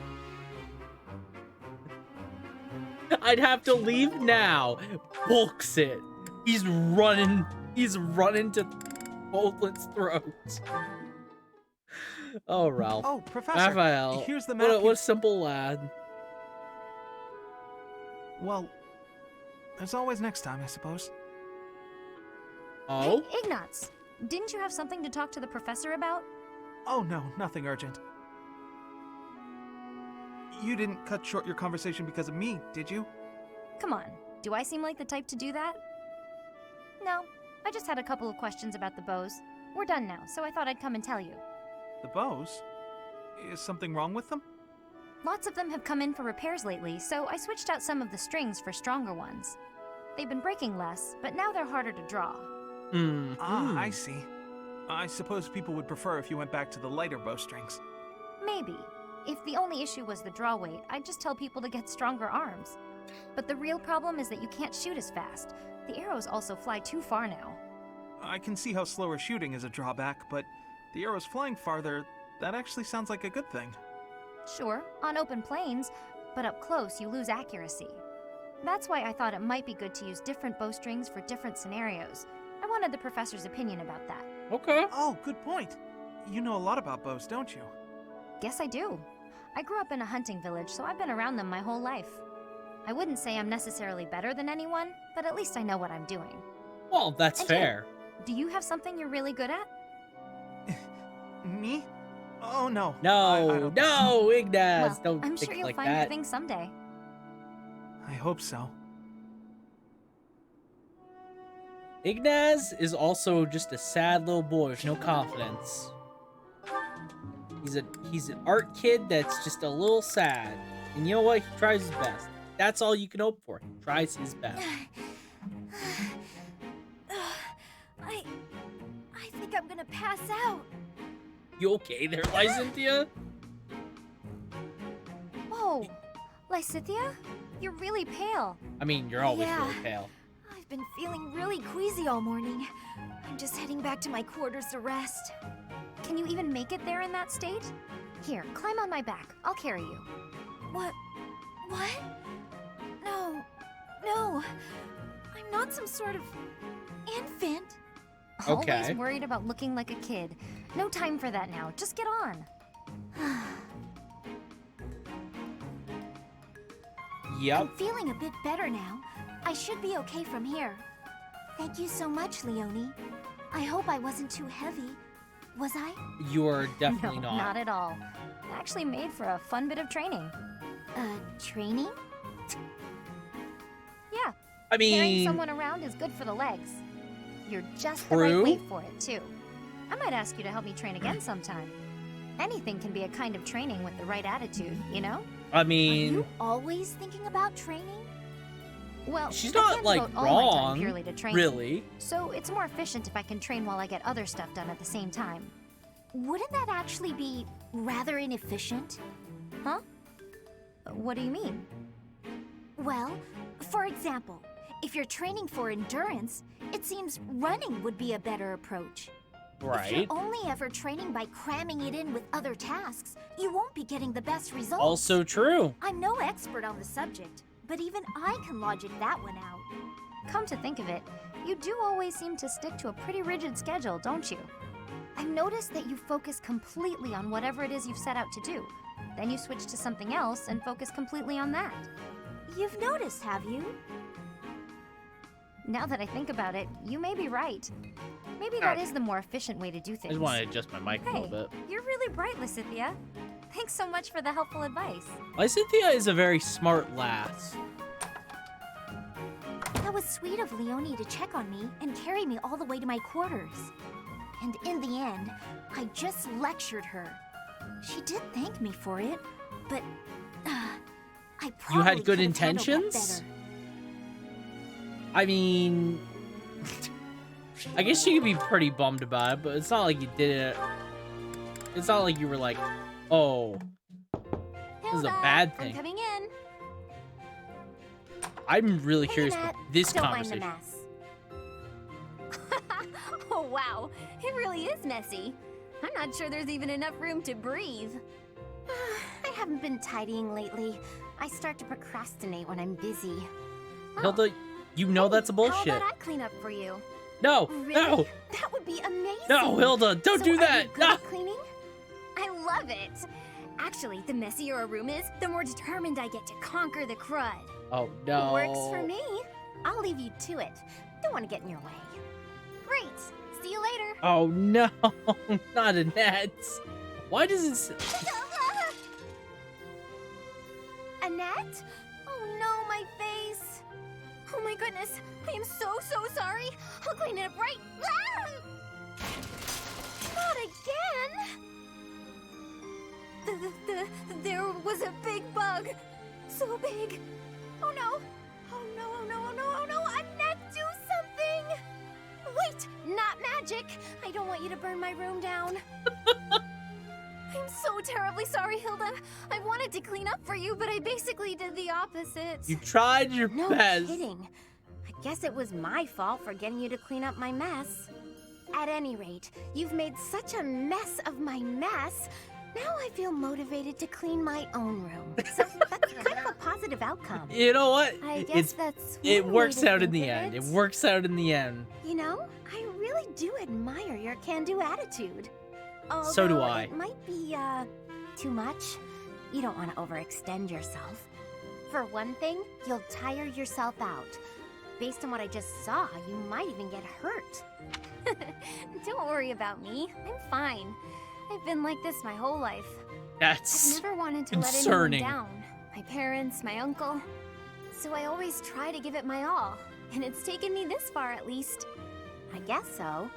I'd have to leave now. Books it. He's running to Fodlan's throat. Oh, Ralph. Oh, Professor. Raphael. Here's the map. What a simple lad. Well, there's always next time, I suppose. Oh? Hey, Ignatz, didn't you have something to talk to the professor about? Oh no, nothing urgent. You didn't cut short your conversation because of me, did you? Come on, do I seem like the type to do that? No, I just had a couple of questions about the bows. We're done now, so I thought I'd come and tell you. The bows? Is something wrong with them? Lots of them have come in for repairs lately, so I switched out some of the strings for stronger ones. They've been breaking less, but now they're harder to draw. Ah, I see. I suppose people would prefer if you went back to the lighter bowstrings. Maybe. If the only issue was the draw weight, I'd just tell people to get stronger arms. But the real problem is that you can't shoot as fast. The arrows also fly too far now. I can see how slower shooting is a drawback, but the arrows flying farther, that actually sounds like a good thing. Sure, on open plains, but up close you lose accuracy. That's why I thought it might be good to use different bowstrings for different scenarios. I wanted the professor's opinion about that. Okay. Oh, good point. You know a lot about bows, don't you? Guess I do. I grew up in a hunting village, so I've been around them my whole life. I wouldn't say I'm necessarily better than anyone, but at least I know what I'm doing. Well, that's And fair. Do you have something you're really good at? Me? Oh, no. No, no, Ignatz, Well, don't I'm think sure you'll like find that. your thing someday. I hope so. Ignatz is also just a sad little boy with no confidence. He's an art kid that's just a little sad. And you know what? He tries his best. That's all you can hope for. He tries his best. I think I'm gonna pass out. You okay there, Lysithea? Whoa, Lysithea? You're really pale. I mean, you're always Yeah. really pale. I've been feeling really queasy all morning. I'm just heading back to my quarters to rest. Can you even make it there in that state? Here, climb on my back. I'll carry you. What? No. I'm not some sort of infant. Okay. Always worried about looking like a kid. No time for that now. Just get on. Yep. I'm feeling a bit better now. I should be okay from here. Thank you so much, Leonie. I hope I wasn't too heavy. Was I? You're definitely No, not. not at all. Actually made for a fun bit of training. Training? Yeah. I mean, carrying someone around is good for the legs. You're just the True. right weight for it, too. I might ask you to help me train again sometime. Anything can be a kind of training with the right attitude, you know? I mean, Are you always thinking about training? Well, she's I not can't like devote all my time wrong, purely to training. really. So it's more efficient if I can train while I get other stuff done at the same time. Wouldn't that actually be rather inefficient? Huh? What do you mean? Well, for example, if you're training for endurance, it seems running would be a better approach. If Right. you're only ever training by cramming it in with other tasks, you won't be getting the best results. Also true. I'm no expert on the subject, but even I can logic that one out. Come to think of it, you do always seem to stick to a pretty rigid schedule, don't you? I've noticed that you focus completely on whatever it is you've set out to do. Then you switch to something else and focus completely on that. You've noticed, have you? Now that I think about it, you may be right. Maybe that is the more efficient way to do I things. just want to adjust my mic a Hey, little bit. you're really bright, Lysithia. Thanks so much for the helpful advice. Lysithia is a very smart lass. That was sweet of Leonie to check on me and carry me all the way to my quarters. And in the end, I just lectured her. She did thank me for it, but I probably You had good could have handled that intentions? better. I mean, I guess you could be pretty bummed about it, but it's not like you did it. It's not like you were like, oh, this is a bad thing. I'm coming in. I'm really Hey, curious Annette, about this don't conversation. mind the mess. Oh, wow. It really is messy. I'm not sure there's even enough room to breathe. I haven't been tidying lately. I start to procrastinate when I'm busy. Hilda, you know that's a bullshit. How about I clean up for you? No, Really? no, That would be amazing. no, Hilda, don't So do are that. you good No. at cleaning? I love it. Actually, the messier a room is, the more determined I get to conquer the crud. Oh no. Works for me. I'll leave you to it. Don't want to get in your way. Great. See you later. Oh no, not Annette. Why does it? Annette? Oh no, my face. Oh my goodness. I am so sorry. I'll clean it up right. Not again. There was a big bug. So big. Oh no. Oh no, oh no, oh no, oh no. Annette, do something. Wait, not magic. I don't want you to burn my room down. I'm so terribly sorry, Hilda. I wanted to clean up for you, but I basically did the opposite. You tried your No best. kidding. I guess it was my fault for getting you to clean up my mess. At any rate, you've made such a mess of my mess. Now I feel motivated to clean my own room. So that's kind of a positive outcome. You know what? I guess that's it one works way to out in think the of end. it. It works out in the end. You know, I really do admire your can-do attitude. So do Although I. It might be, too much. You don't want to overextend yourself. For one thing, you'll tire yourself out. Based on what I just saw, you might even get hurt. Don't worry about me. I'm fine. I've been like this my whole life. That's I've never wanted to concerning. let anyone down. My parents, my uncle. So I always try to give it my all. And it's taken me this far at least. I guess so.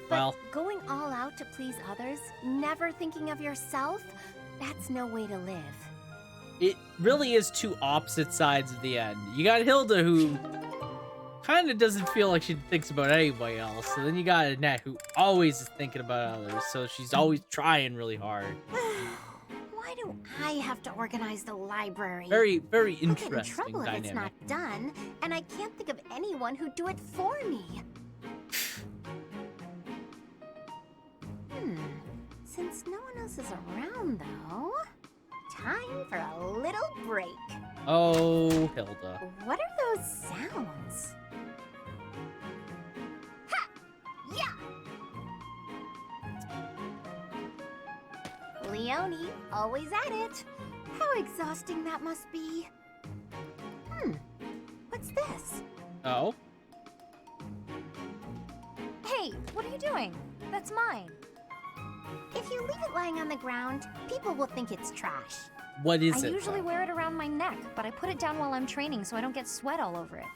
But Well, going all out to please others, never thinking of yourself, that's no way to live. it really is two opposite sides of the end. You got Hilda, who kind of doesn't feel like she thinks about anybody else. And then you got Annette, who always is thinking about others. So she's always trying really hard. Why do I have to organize the library? Very, very I'll get in interesting trouble if it's not dynamic. done, and I can't think of anyone who'd do it for me. Since no one else is around, though, time for a little break. Oh, Hilda. What are those sounds? Ha! Yeah! Leonie, always at it. How exhausting that must be. What's this? Oh? Hey, what are you doing? That's mine. If you leave it lying on the ground, people will think it's trash. What is I it? usually wear it around my neck, but I put it down while I'm training so I don't get sweat all over it.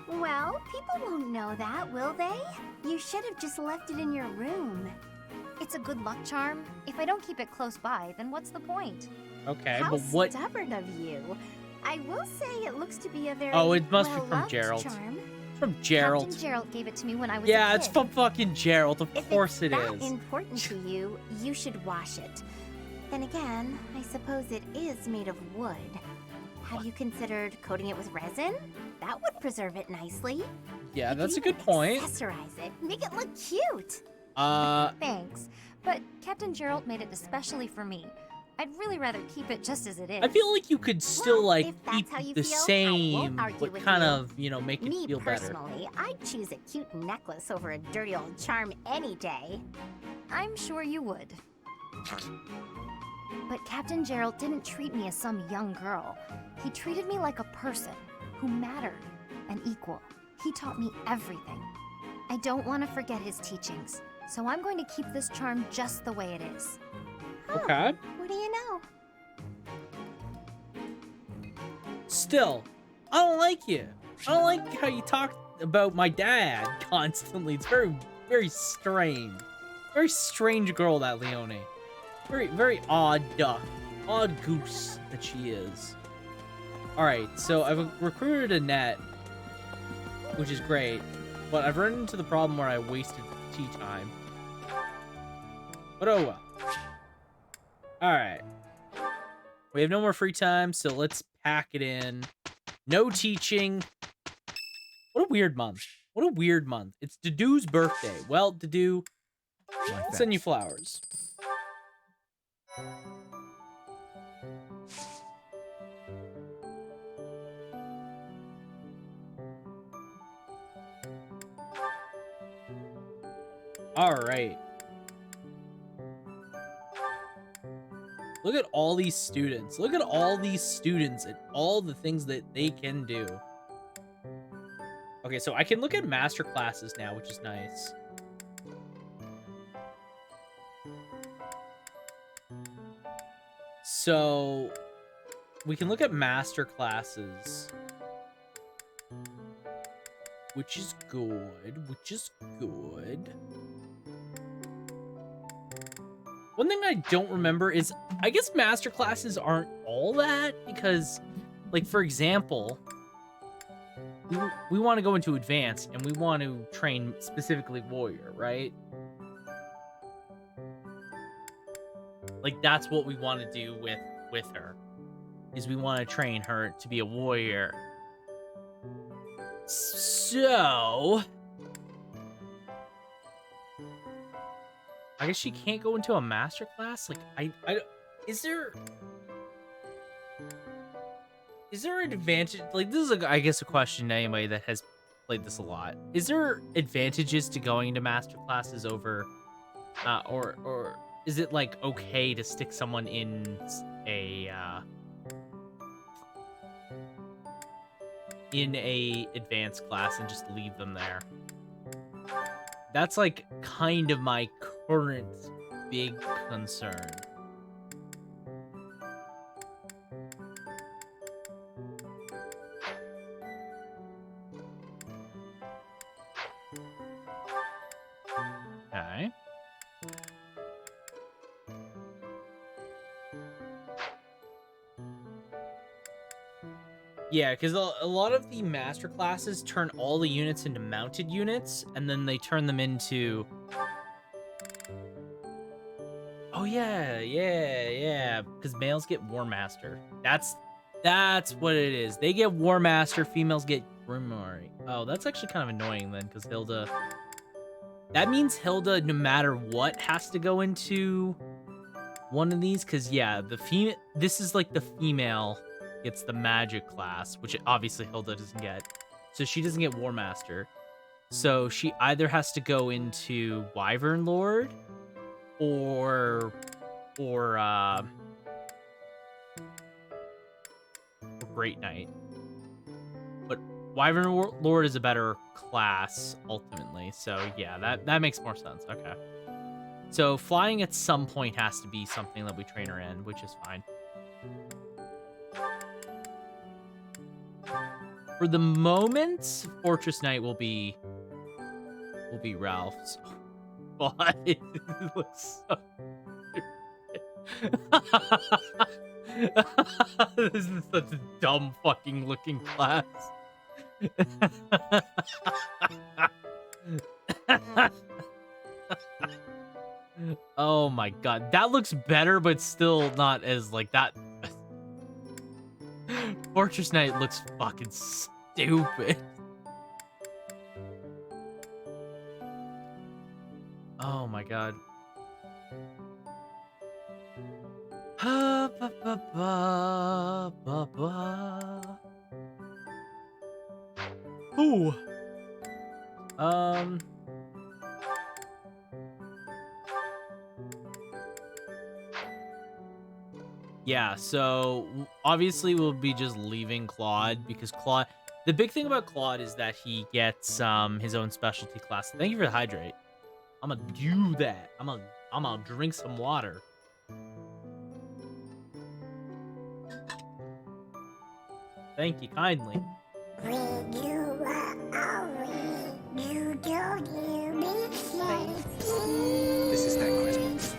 Well, people won't know that, will they? You should have just left it in your room. It's a good luck charm. If I don't keep it close by, then what's the point? Okay, How but what? stubborn of you. I will say it looks to be a very Oh, it must be from well-loved Gerald. charm. From Gerald. Captain Gerald gave it to me when I was Yeah, a it's kid. from fucking Gerald. Of If course it it's that is. important to you, you should wash it. Then again, I suppose it is made of wood. Have you considered coating it with resin? That would preserve it nicely. Yeah, You that's a can good point. Accessorize it, make it look cute. Thanks, but Captain Gerald made it especially for me. I'd really rather keep it just as it is. I feel like you could still like if that's keep how you the feel, I won't same, argue but with kind you. of, you know, make it Me feel better. personally, I'd choose a cute necklace over a dirty old charm any day. I'm sure you would. But Captain Gerald didn't treat me as some young girl. He treated me like a person who mattered, an equal. He taught me everything. I don't want to forget his teachings, so I'm going to keep this charm just the way it is. Okay. What do you know? Still, I don't like you. I don't like how you talk about my dad constantly. It's very, very strange. Very strange girl, that Leone. Very, very odd duck. Odd goose that she is. Alright, so I've recruited Annette, which is great, but I've run into the problem where I wasted tea time. But oh well. Alright. We have no more free time, so let's pack it in. No teaching. What a weird month. What a weird month. It's Dedu's birthday. Well, Dedu, I'll send you flowers. All right. Look at all these students. Look at all these students and all the things that they can do. Okay, so I can look at master classes now, which is nice. So we can look at master classes, which is good, which is good. One thing I don't remember is, I guess master classes aren't all that, because, like, for example, we want to go into advanced, and we want to train specifically warrior, right? Like, that's what we want to do with her, is we want to train her to be a warrior. So I guess she can't go into a master class? Like, is there an advantage? Like, this is, I guess, a question to anybody that has played this a lot. Is there advantages to going into master classes over, or is it, like, okay to stick someone in a advanced class and just leave them there? That's, like, kind of my current big concern. Okay. Yeah, because a lot of the master classes turn all the units into mounted units, and then they turn them into... Oh, yeah, because males get War Master. That's what it is. They get War Master, females get Grimoire. Oh, that's actually kind of annoying then, because Hilda... That means Hilda, no matter what, has to go into one of these, because, yeah, this is like the female gets the magic class, which obviously Hilda doesn't get. So she doesn't get War Master. So she either has to go into Wyvern Lord or Great Knight. But Wyvern Lord is a better class ultimately. So yeah, that makes more sense. Okay. So flying at some point has to be something that we train her in, which is fine. For the moment, Fortress Knight will be Ralph's. But it looks so this is such a dumb fucking looking class. Oh my god, that looks better, but still not as like that. Fortress Knight looks fucking stupid. Oh my god. Ooh. Yeah, so obviously we'll be just leaving Claude because The big thing about Claude is that he gets his own specialty class. Thank you for the hydrate. I'm gonna do that. I'm gonna drink some water. Thank you kindly. This is that Christmas.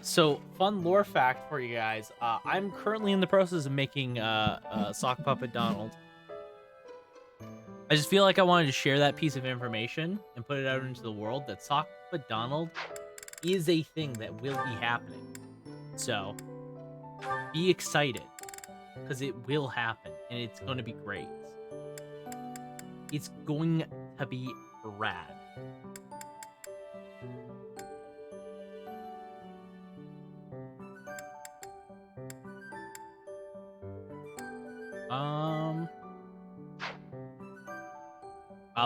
So fun lore fact for you guys. I'm currently in the process of making Sock Puppet Donald. I just feel like I wanted to share that piece of information and put it out into the world that Sock Puppet Donald is a thing that will be happening. So be excited because it will happen and it's going to be great. It's going to be rad.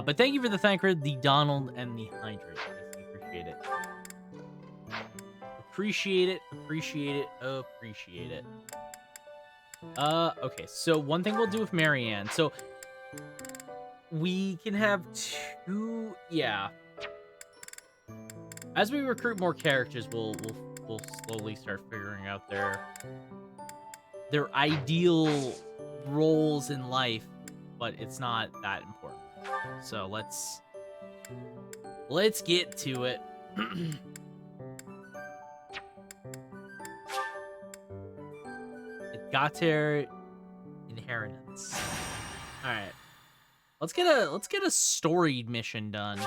But thank you for the thanker, the Donald, and the hydrate. I appreciate it. Appreciate it. Appreciate it. Appreciate it. Okay, so one thing we'll do with Marianne. So we can have two. Yeah. As we recruit more characters, we'll slowly start figuring out their ideal roles in life, but it's not that important. So let's get to it. It got their inheritance. All right, let's get a story mission done.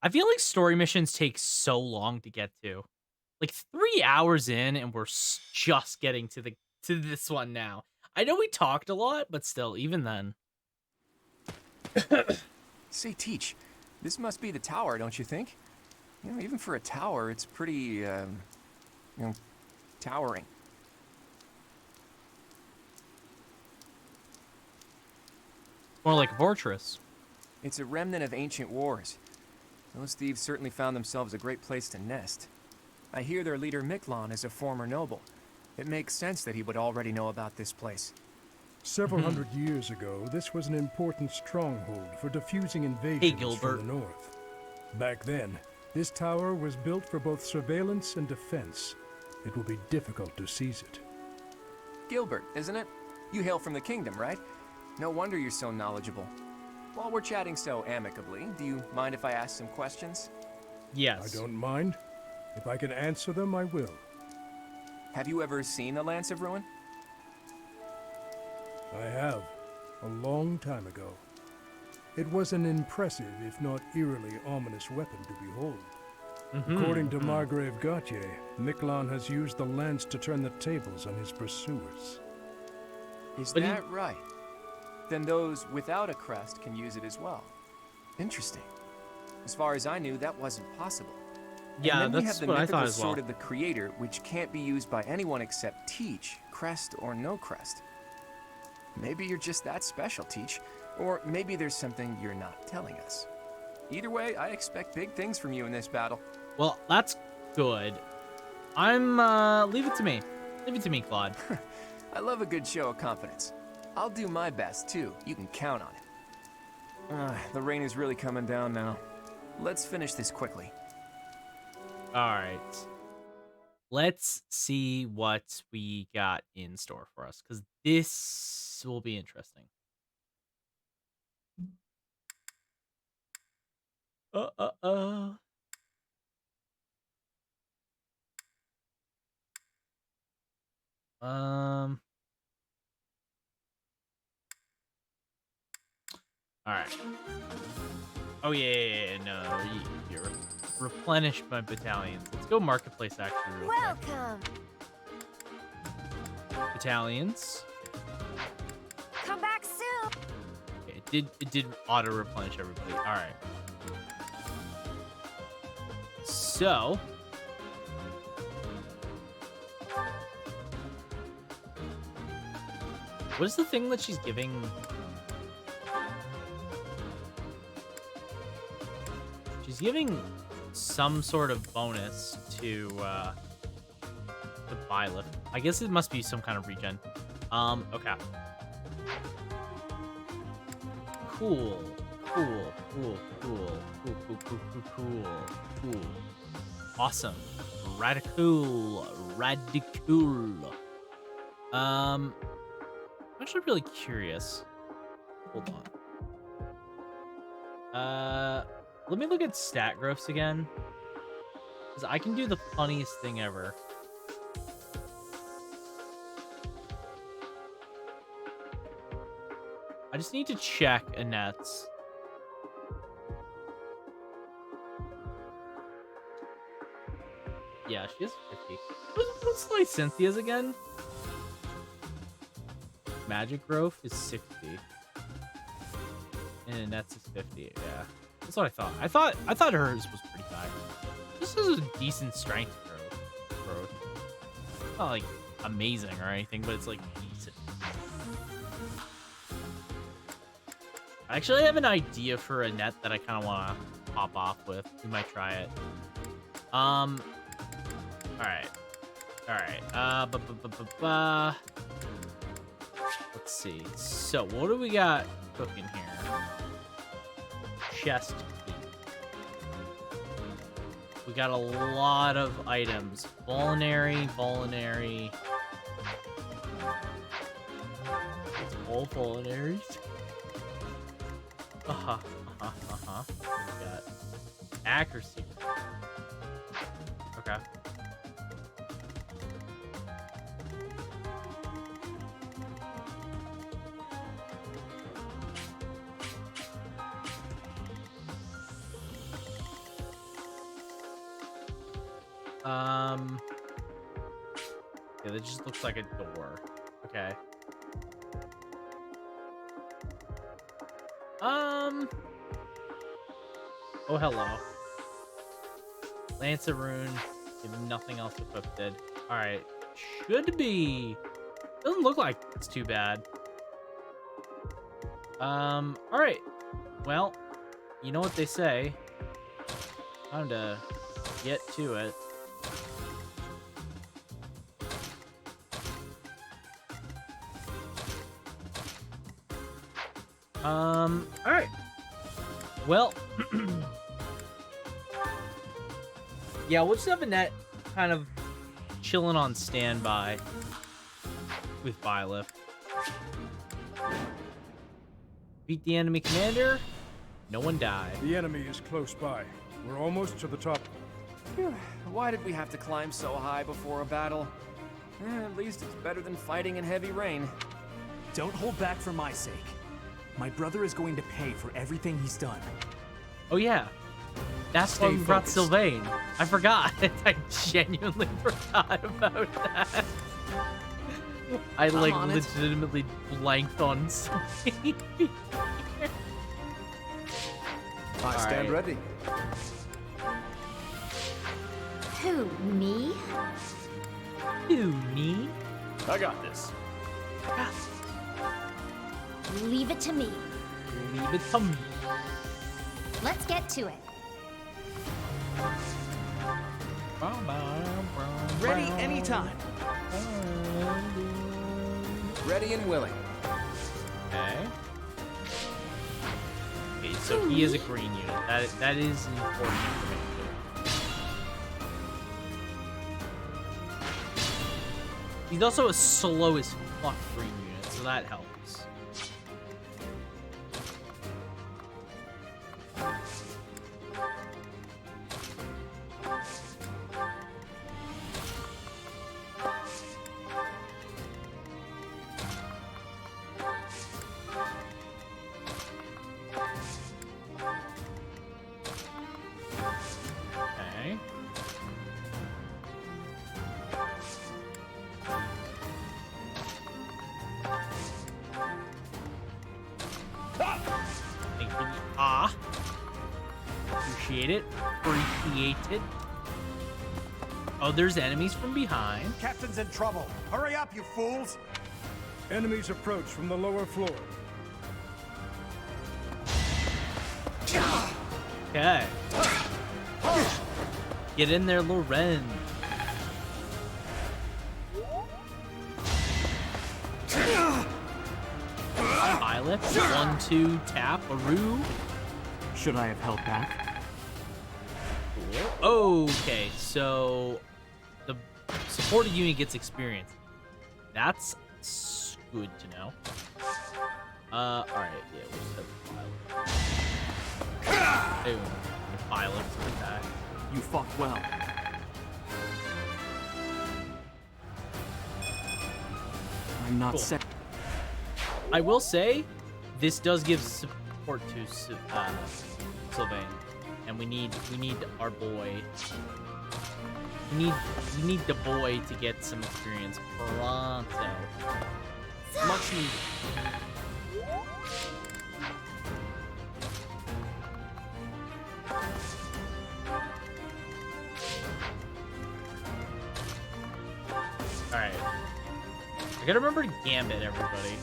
I feel like story missions take so long to get to, like 3 hours in, and we're just getting to this one now. I know we talked a lot, but still, even then. Say, Teach, this must be the tower, don't you think? You know, even for a tower, it's pretty, towering. More like a fortress. It's a remnant of ancient wars. Those thieves certainly found themselves a great place to nest. I hear their leader Miklon is a former noble. It makes sense that he would already know about this place. Several hundred years ago, this was an important stronghold for diffusing invasions from the north. Back then, this tower was built for both surveillance and defense. It will be difficult to seize it. Gilbert, isn't it? You hail from the kingdom, right? No wonder you're so knowledgeable. While we're chatting so amicably, do you mind if I ask some questions? Yes. I don't mind. If I can answer them, I will. Have you ever seen the Lance of Ruin? I have, a long time ago. It was an impressive, if not eerily ominous weapon to behold. According to Margrave Gautier, Miklon has used the lance to turn the tables on his pursuers. Is that right? Then those without a crest can use it as well. Interesting. As far as I knew, that wasn't possible. Yeah, and then that's we have the what I mythical thought as well. sword of the Creator, which can't be used by anyone except Teach, crest or no crest. Maybe you're just that special, Teach. Or maybe there's something you're not telling us. Either way, I expect big things from you in this battle. Well, that's good. Leave it to me. Leave it to me, Claude. I love a good show of confidence. I'll do my best, too. You can count on it. The rain is really coming down now. Let's finish this quickly. All right. Let's see what we got in store for us, because this will be interesting. All right. Oh yeah, no, you're replenish my battalions. Let's go marketplace actually real quick. Welcome. Battalions. Come back soon. Okay, it did auto replenish everybody. All right. So. What is the thing that she's giving he's giving some sort of bonus to Byleth. I guess it must be some kind of regen. Okay. Cool. Awesome. Radical. I'm actually really curious. Hold on. Let me look at stat growths again. Because I can do the funniest thing ever. I just need to check Annette's. Yeah, she has 50. What's like Cynthia's again? Magic growth is 60. And Annette's is 50, yeah. That's what I thought. I thought hers was pretty high. This is a decent strength growth. Not like amazing or anything, but it's like decent. I actually have an idea for Annette that I kind of want to pop off with. We might try it. Alright. Let's see. So, what do we got cooking here? Chest key. We got a lot of items. Culinary. It's all culinaries. We got accuracy. Okay. Yeah, that just looks like a door. Okay. Oh, hello. Lanceroon. You have nothing else equipped. Alright. Should be... Doesn't look like it's too bad. Alright. Well, you know what they say. Time to get to it. Alright. Well, yeah, we'll just have Annette kind of chilling on standby with Byleth. Beat the enemy commander. No one died. The enemy is close by. We're almost to the top. Phew. Why did we have to climb so high before a battle? At least it's better than fighting in heavy rain. Don't hold back for my sake. My brother is going to pay for everything he's done. Oh yeah, that's why we brought Sylvain. I forgot. I genuinely forgot about that. I like legitimately blanked on Sylvain. I stand ready. Who, me? Who, me? I got this. Leave it to me. Leave it to me. Let's get to it. Ready anytime. Ready and willing. Okay. Okay, so he is a green unit. That is important information. He's also a slow as fuck green unit, so that helps. Appreciate it. Appreciate it. Oh, there's enemies from behind. Captain's in trouble. Hurry up, you fools! Enemies approach from the lower floor. Okay. Get in there, Loren. Pilot. 1-2 tap. Aru. Should I have held back? Okay, so the supported unit gets experience. That's good to know. Alright, yeah, we'll set the pilot. Boom. The pilot's attack. You fought well. I'm not set. I will say, this does give support to Sylvain, and we need our boy. We need the boy to get some experience pronto. Much needed. Alright. I gotta remember to gambit, everybody.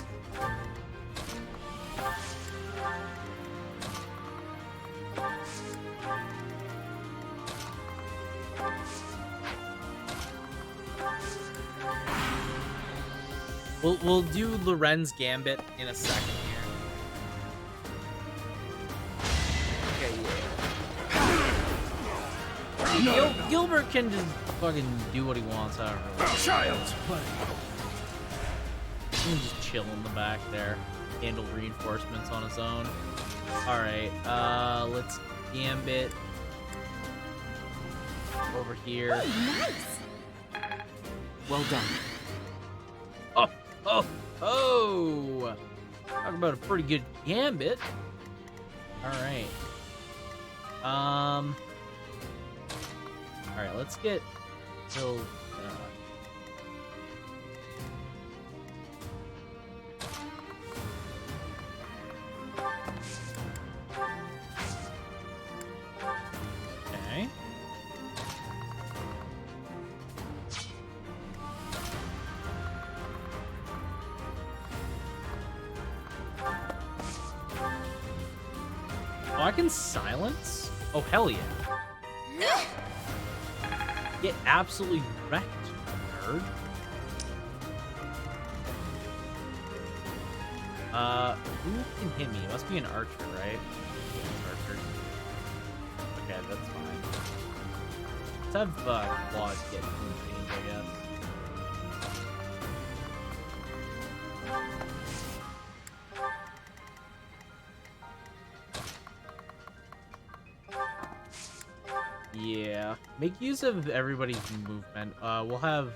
We'll do Loren's gambit in a second here. Okay, yeah. Gilbert can just fucking do what he wants out of it. Child's play. He can just chill in the back there, handle reinforcements on his own. All right, let's gambit over here. Nice. Well done. Oh! Talk about a pretty good gambit. All right. All right. Let's get Bill. Okay. Oh, I can silence? Oh, hell yeah. Get absolutely wrecked, nerd. Who can hit me? It must be an archer, right? Yeah, it's archer. Okay, that's fine. Let's have Claws get in range, I guess. Yeah, make use of everybody's movement. We'll have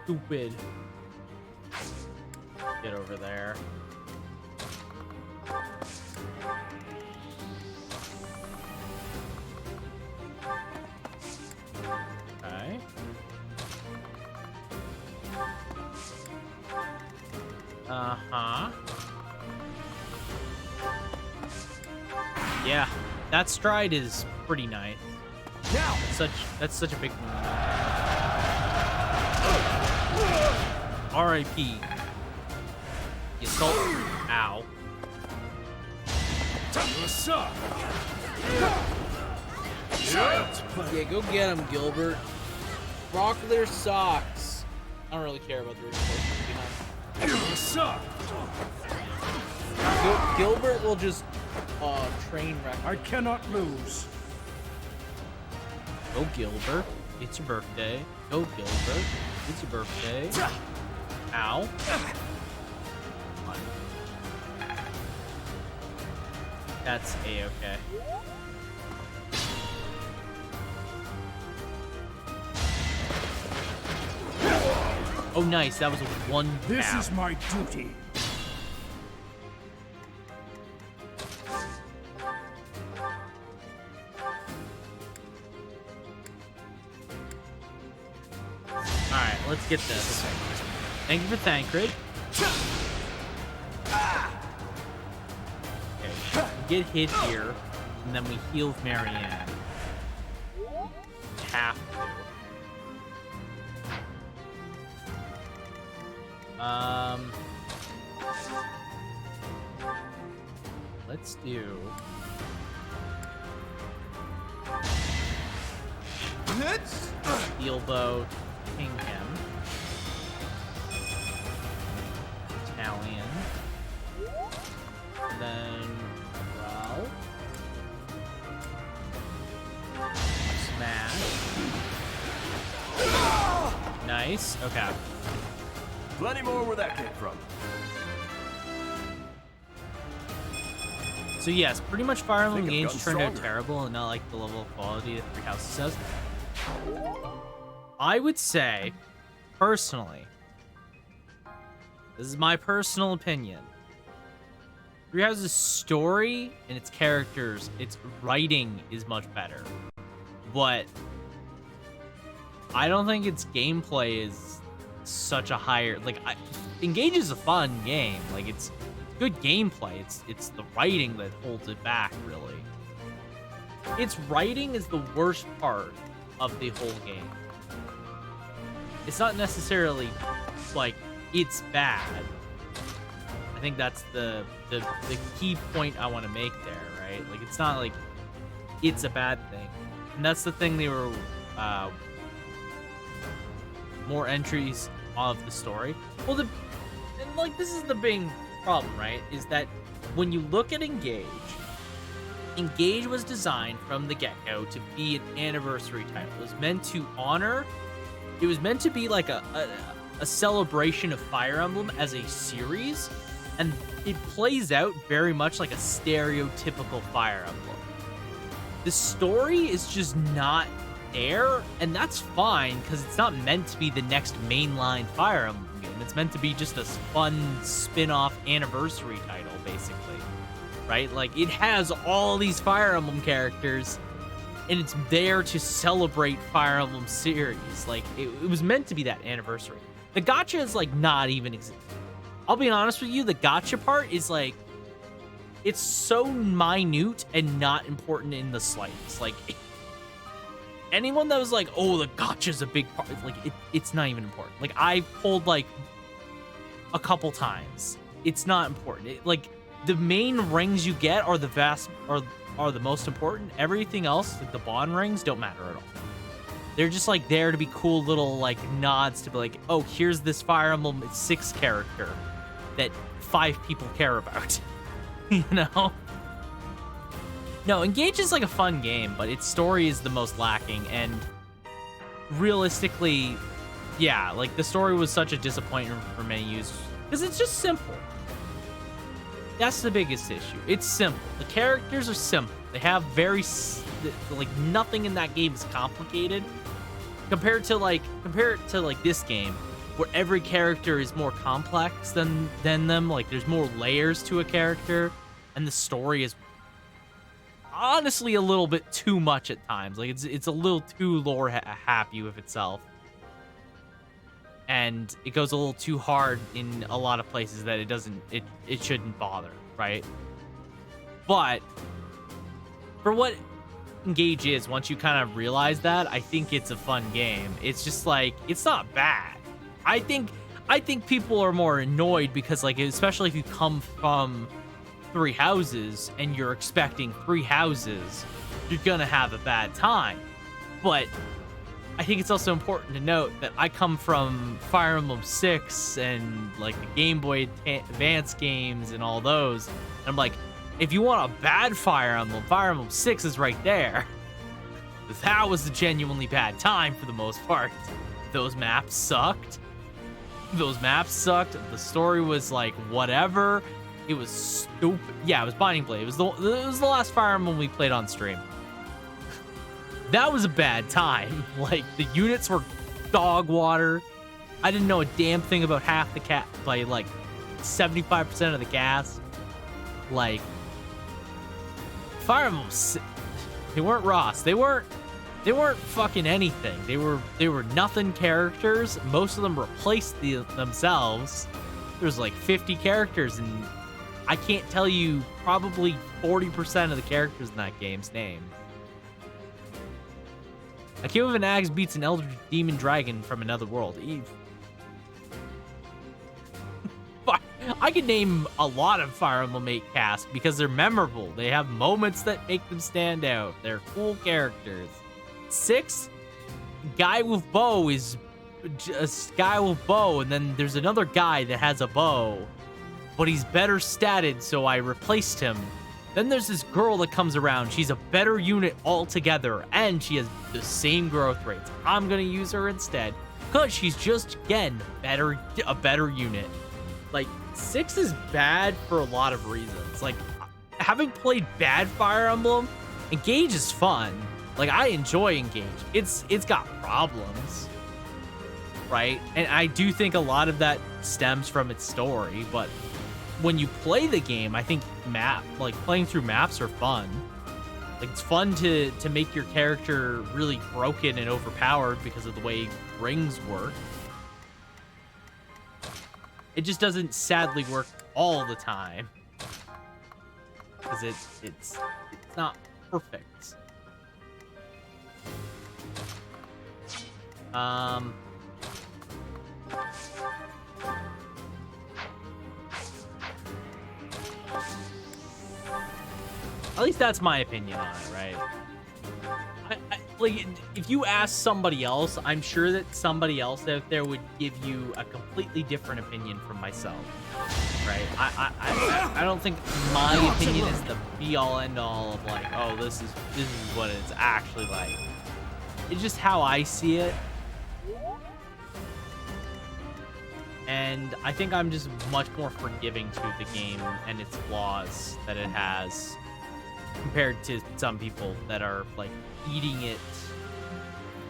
stupid get over there. Okay. Uh-huh. Yeah. That stride is pretty nice. Now, that's such a big move. R.I.P. You assault. Ow. Yeah, go get him, Gilbert. Rock their socks. I don't really care about the reinforcements behind. Gilbert will just train wreck. I cannot lose. Go Gilbert. It's your birthday. Go Gilbert. It's your birthday. Ow. That's A-okay. Oh, nice. That was a one tap. This is my duty. Alright, let's get this. Thank you for Thancred. Okay, we get hit here, and then we heal Marianne. Have to. Let's do... Steel Bow, ping him. Italian. And then, well, smash. Nice. Okay. Plenty more where that came from. So yes, pretty much Fire Emblem games turned out stronger. terrible and not like the level of quality that Three Houses does. I would say, personally, this is my personal opinion, Three Houses' story and its characters, its writing is much better. But I don't think its gameplay is such a higher, like, Engage is a fun game. Like, it's good gameplay. It's the writing that holds it back, really. Its writing is the worst part of the whole game. It's not necessarily like it's bad. I think that's the key point I want to make there, right? Like, it's not like it's a bad thing. And that's the thing they were more entries of the story. Well, and like, this is the big problem, right? Is that when you look at Engage was designed from the get-go to be an anniversary title. It was meant to honor, it was meant to be like a celebration of Fire Emblem as a series, and it plays out very much like a stereotypical Fire Emblem. The story is just not there, and that's fine because it's not meant to be the next mainline Fire Emblem game. It's meant to be just a fun spin-off anniversary title, basically, right? Like, it has all these Fire Emblem characters, and it's there to celebrate Fire Emblem series. Like, it was meant to be that anniversary. The gacha is like not even exist. I'll be honest with you, the gacha part is like, it's so minute and not important in the slightest. Like, anyone that was like, oh, the gacha's a big part, like, it's not even important. Like, I've pulled like a couple times. It's not important. Like, the main rings you get are are the most important. Everything else, like the bond rings, don't matter at all. They're just like there to be cool little like nods to be like, oh, here's this Fire Emblem 6 character that 5 people care about. You know? No, Engage is like a fun game, but its story is the most lacking, and realistically, yeah, like the story was such a disappointment for many users because it's just simple. That's the biggest issue. It's simple. The characters are simple. They have like nothing in that game is complicated compared to this game where every character is more complex than them. Like, there's more layers to a character, and the story is honestly a little bit too much at times. Like, it's a little too lore happy with itself, and it goes a little too hard in a lot of places that it shouldn't bother, right? But for what Engage is, once you kind of realize that, I think it's a fun game. It's just like, it's not bad. I think people are more annoyed because, like, especially if you come from Three Houses and you're expecting Three Houses, you're gonna have a bad time. But I think it's also important to note that I come from Fire Emblem 6 and like the Game Boy Advance games and all those. And I'm like, if you want a bad Fire Emblem 6 is right there. That was a genuinely bad time for the most part. Those maps sucked. The story was like whatever. It was stupid. Yeah, it was Binding Blade. It was the last Fire Emblem we played on stream. That was a bad time. Like, the units were dog water. I didn't know a damn thing about half the by like 75% of the cast. Like, Fire Emblem, they weren't Ross. They weren't fucking anything. They were nothing characters. Most of them replaced themselves. There was like 50 characters, and I can't tell you probably 40% of the characters in that game's name. A kid with an axe beats an elder demon dragon from another world. I could name a lot of Fire Emblem 8 cast because they're memorable. They have moments that make them stand out. They're cool characters. 6, guy with bow is just guy with bow, and then there's another guy that has a bow, but he's better statted, so I replaced him. Then there's this girl that comes around. She's a better unit altogether, and she has the same growth rates. I'm gonna use her instead, because she's just, again, a better unit. Like, 6 is bad for a lot of reasons. Like, having played bad Fire Emblem, Engage is fun. Like, I enjoy Engage. It's got problems, right? And I do think a lot of that stems from its story, but when you play the game, I think playing through maps are fun. Like, it's fun to make your character really broken and overpowered because of the way rings work. It just doesn't sadly work all the time, because it's not perfect. At least that's my opinion on it, right? Like, if you ask somebody else, I'm sure that somebody else out there would give you a completely different opinion from myself, right? I don't think my opinion is the be-all, end-all of like, oh, this is what it's actually like. It's just how I see it. And I think I'm just much more forgiving to the game and its flaws that it has, compared to some people that are like eating it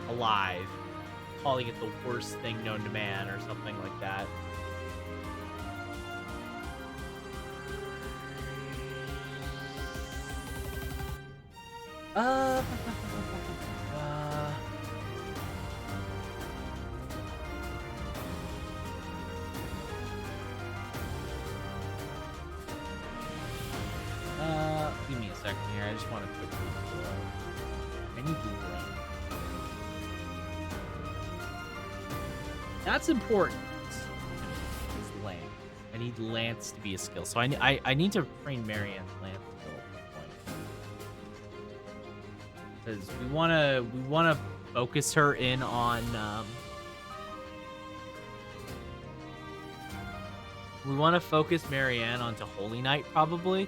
alive, calling it the worst thing known to man or something like that. Give me a second here. I just want to quickly pull out. I need to run. That's important. Is Lance. I need Lance to be a skill. So I need to train Marianne's Lance skill at this point. Because we wanna focus her in on we wanna focus Marianne onto Holy Knight probably.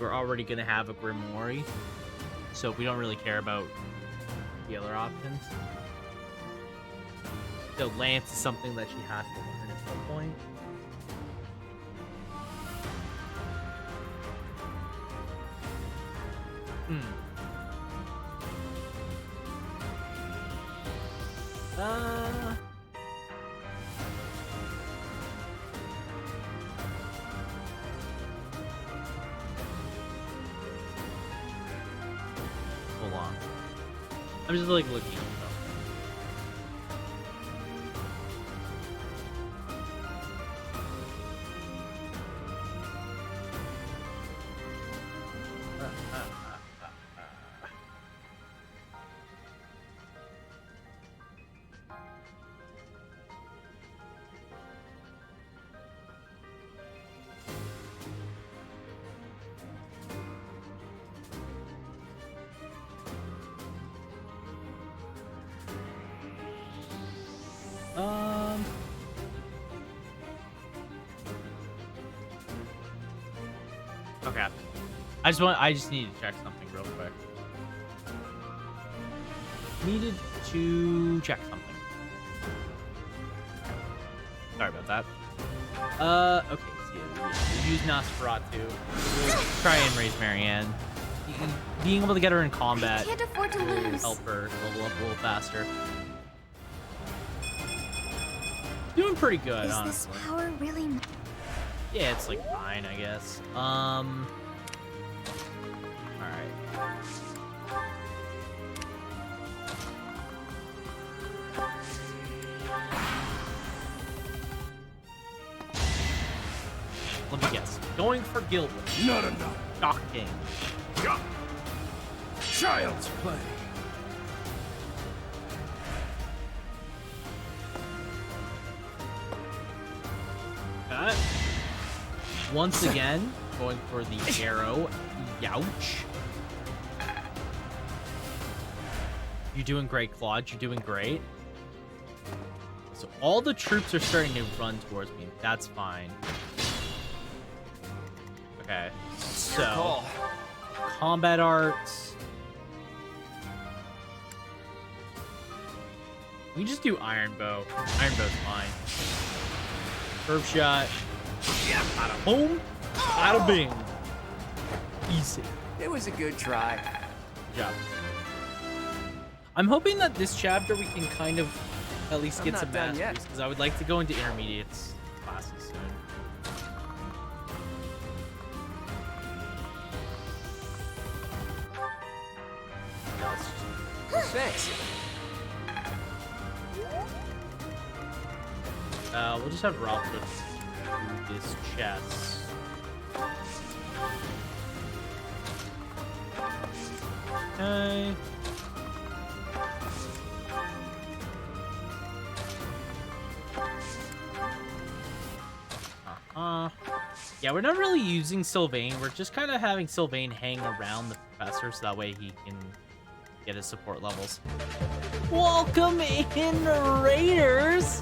We're already going to have a Grimoire, so we don't really care about the other options. So Lance is something that she has to learn at some point. Hold on. I'm just like looking at stuff. Okay. I just need to check something real quick. Needed to check something. Sorry about that. Okay, so yeah, we use Nosferatu. We'll try and raise Marianne. Being able to get her in combat can't afford to lose. Help her level up a little faster. Doing pretty good, Is honestly. this power really? Yeah, it's like fine, I guess. All right. Let me guess. Going for Gilbert. Not enough. Shocking. Child's play. Cut. Once again, going for the arrow. Youch. You're doing great, Claude. You're doing great. So all the troops are starting to run towards me. That's fine. Okay. So combat arts. We just do iron bow. Iron bow's fine. Curve shot. Bada boom. Bada bing. Easy. It was a good try. Good job. I'm hoping that this chapter we can kind of at least get some masteries, because I would like to go into intermediates classes soon. Thanks. We'll just have Ralph go through this chest. Okay. Yeah, we're not really using Sylvain. We're just kind of having Sylvain hang around the professor so that way he can get his support levels. Welcome in, Raiders!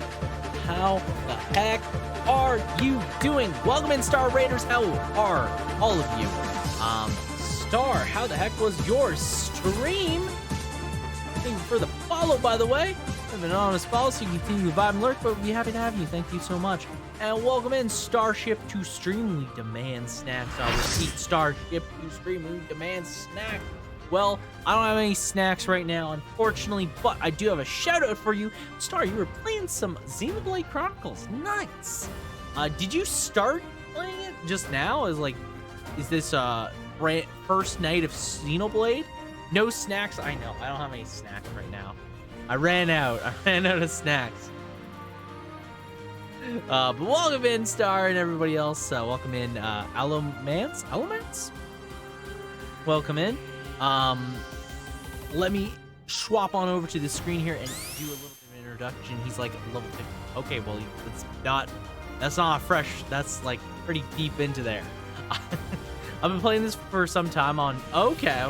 How the heck are you doing? Welcome in, Star Raiders. How are all of you? Star, how the heck was your stream? Thank you for the follow, by the way. I'm an anonymous follow, so you can continue to vibe and lurk, but we'd be happy to have you. Thank you so much. And welcome in, Starship to Stream. We demand snacks. I'll repeat, Starship to Stream. We demand snacks. Well, I don't have any snacks right now, unfortunately, but I do have a shout out for you. Star, you were playing some Xenoblade Chronicles. Nice. Did you start playing it just now? Is this first night of Xenoblade? No snacks? I know. I don't have any snacks right now. I ran out of snacks. But welcome in, Star, and everybody else. Welcome in, Alomance? Welcome in. Let me swap on over to the screen here and do a little bit of an introduction. He's like level 50. Okay, well, that's not fresh. That's like pretty deep into there. I've been playing this for some time on... Okay.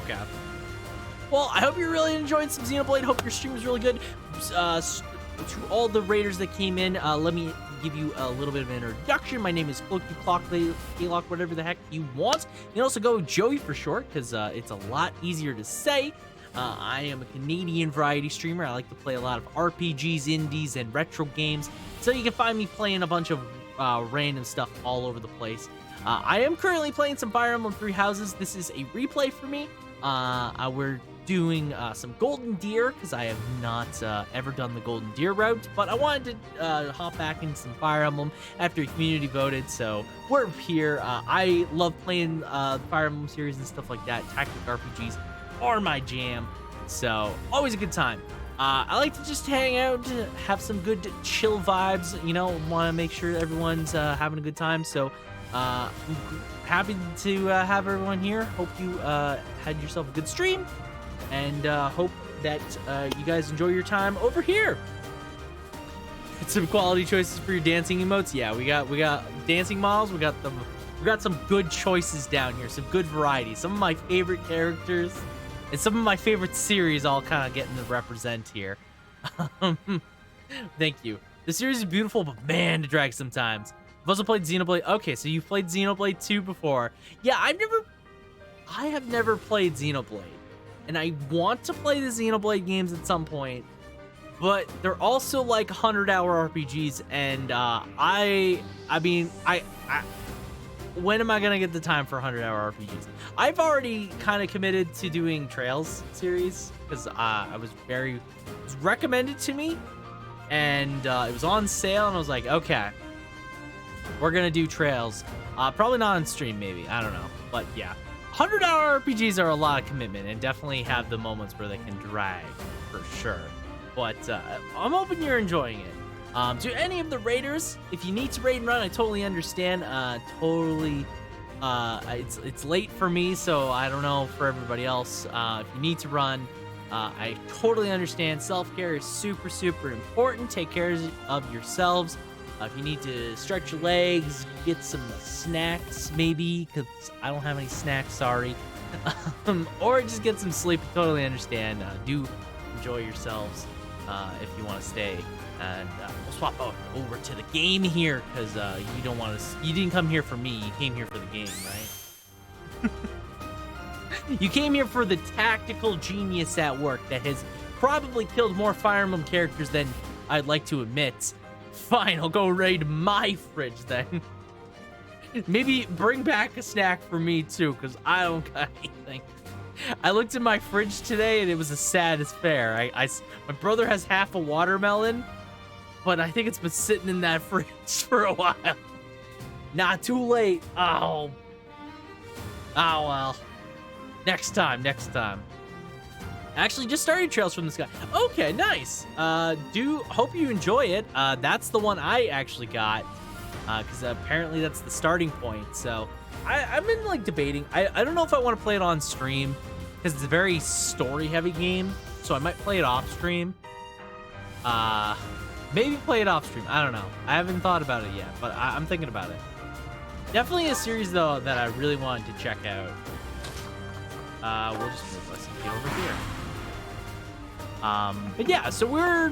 Well, I hope you're really enjoying some Xenoblade. Hope your stream is really good. To all the raiders that came in, let me give you a little bit of an introduction. My name is Kloqdq, whatever the heck you want. You can also go Joey for short, because it's a lot easier to say. I am a Canadian variety streamer. I like to play a lot of RPGs, indies, and retro games. So you can find me playing a bunch of random stuff all over the place. I am currently playing some Fire Emblem Three Houses. This is a replay for me. We're doing some Golden Deer, because I have not ever done the Golden Deer route, but I wanted to hop back into some Fire Emblem after community voted, so we're here. I love playing the Fire Emblem series and stuff like that. Tactic RPGs are my jam, so always a good time. I like to just hang out, have some good chill vibes, want to make sure everyone's having a good time, so happy to have everyone here. Hope you had yourself a good stream, and hope that you guys enjoy your time over here. Some quality choices for your dancing emotes. Yeah, we got dancing models. We got some good choices down here. Some good variety. Some of my favorite characters and some of my favorite series all kind of getting to represent here. Thank you. The series is beautiful, but man, to drag sometimes. I've also played Xenoblade. Okay, so you've played Xenoblade 2 before. Yeah, I have never played Xenoblade. And I want to play the Xenoblade games at some point, but they're also like 100-hour RPGs, and when am I gonna get the time for 100-hour RPGs? I've already kind of committed to doing Trails series, because it was recommended to me, and it was on sale, and I was like, okay, we're gonna do Trails. Probably not on stream, maybe, I don't know, but yeah. 100-hour RPGs are a lot of commitment and definitely have the moments where they can drag, for sure. But I'm hoping you're enjoying it. To any of the raiders, if you need to raid and run, I totally understand. It's late for me, so I don't know for everybody else. If you need to run, I totally understand. Self-care is super, super important. Take care of yourselves. If you need to stretch your legs, get some snacks, maybe, because I don't have any snacks, sorry. Or just get some sleep, I totally understand. Do enjoy yourselves if you want to stay. And we'll swap over to the game here because you don't want to. You didn't come here for me. You came here for the game, right? You came here for the tactical genius at work that has probably killed more Fire Emblem characters than I'd like to admit. Fine, I'll go raid my fridge then. Maybe bring back a snack for me too, because I don't got anything. I looked in my fridge today and it was a sad affair. My brother has half a watermelon, but I think it's been sitting in that fridge for a while. Not too late. Oh well. Next time. Actually, just started Trails from the Sky. Okay, nice. Hope you enjoy it. That's the one I actually got, because apparently that's the starting point. So I've been like debating. I don't know if I want to play it on stream because it's a very story-heavy game. So I might play it off stream. Maybe play it off stream. I don't know. I haven't thought about it yet, but I'm thinking about it. Definitely a series though that I really wanted to check out. We'll just move us and get over here. But yeah, so I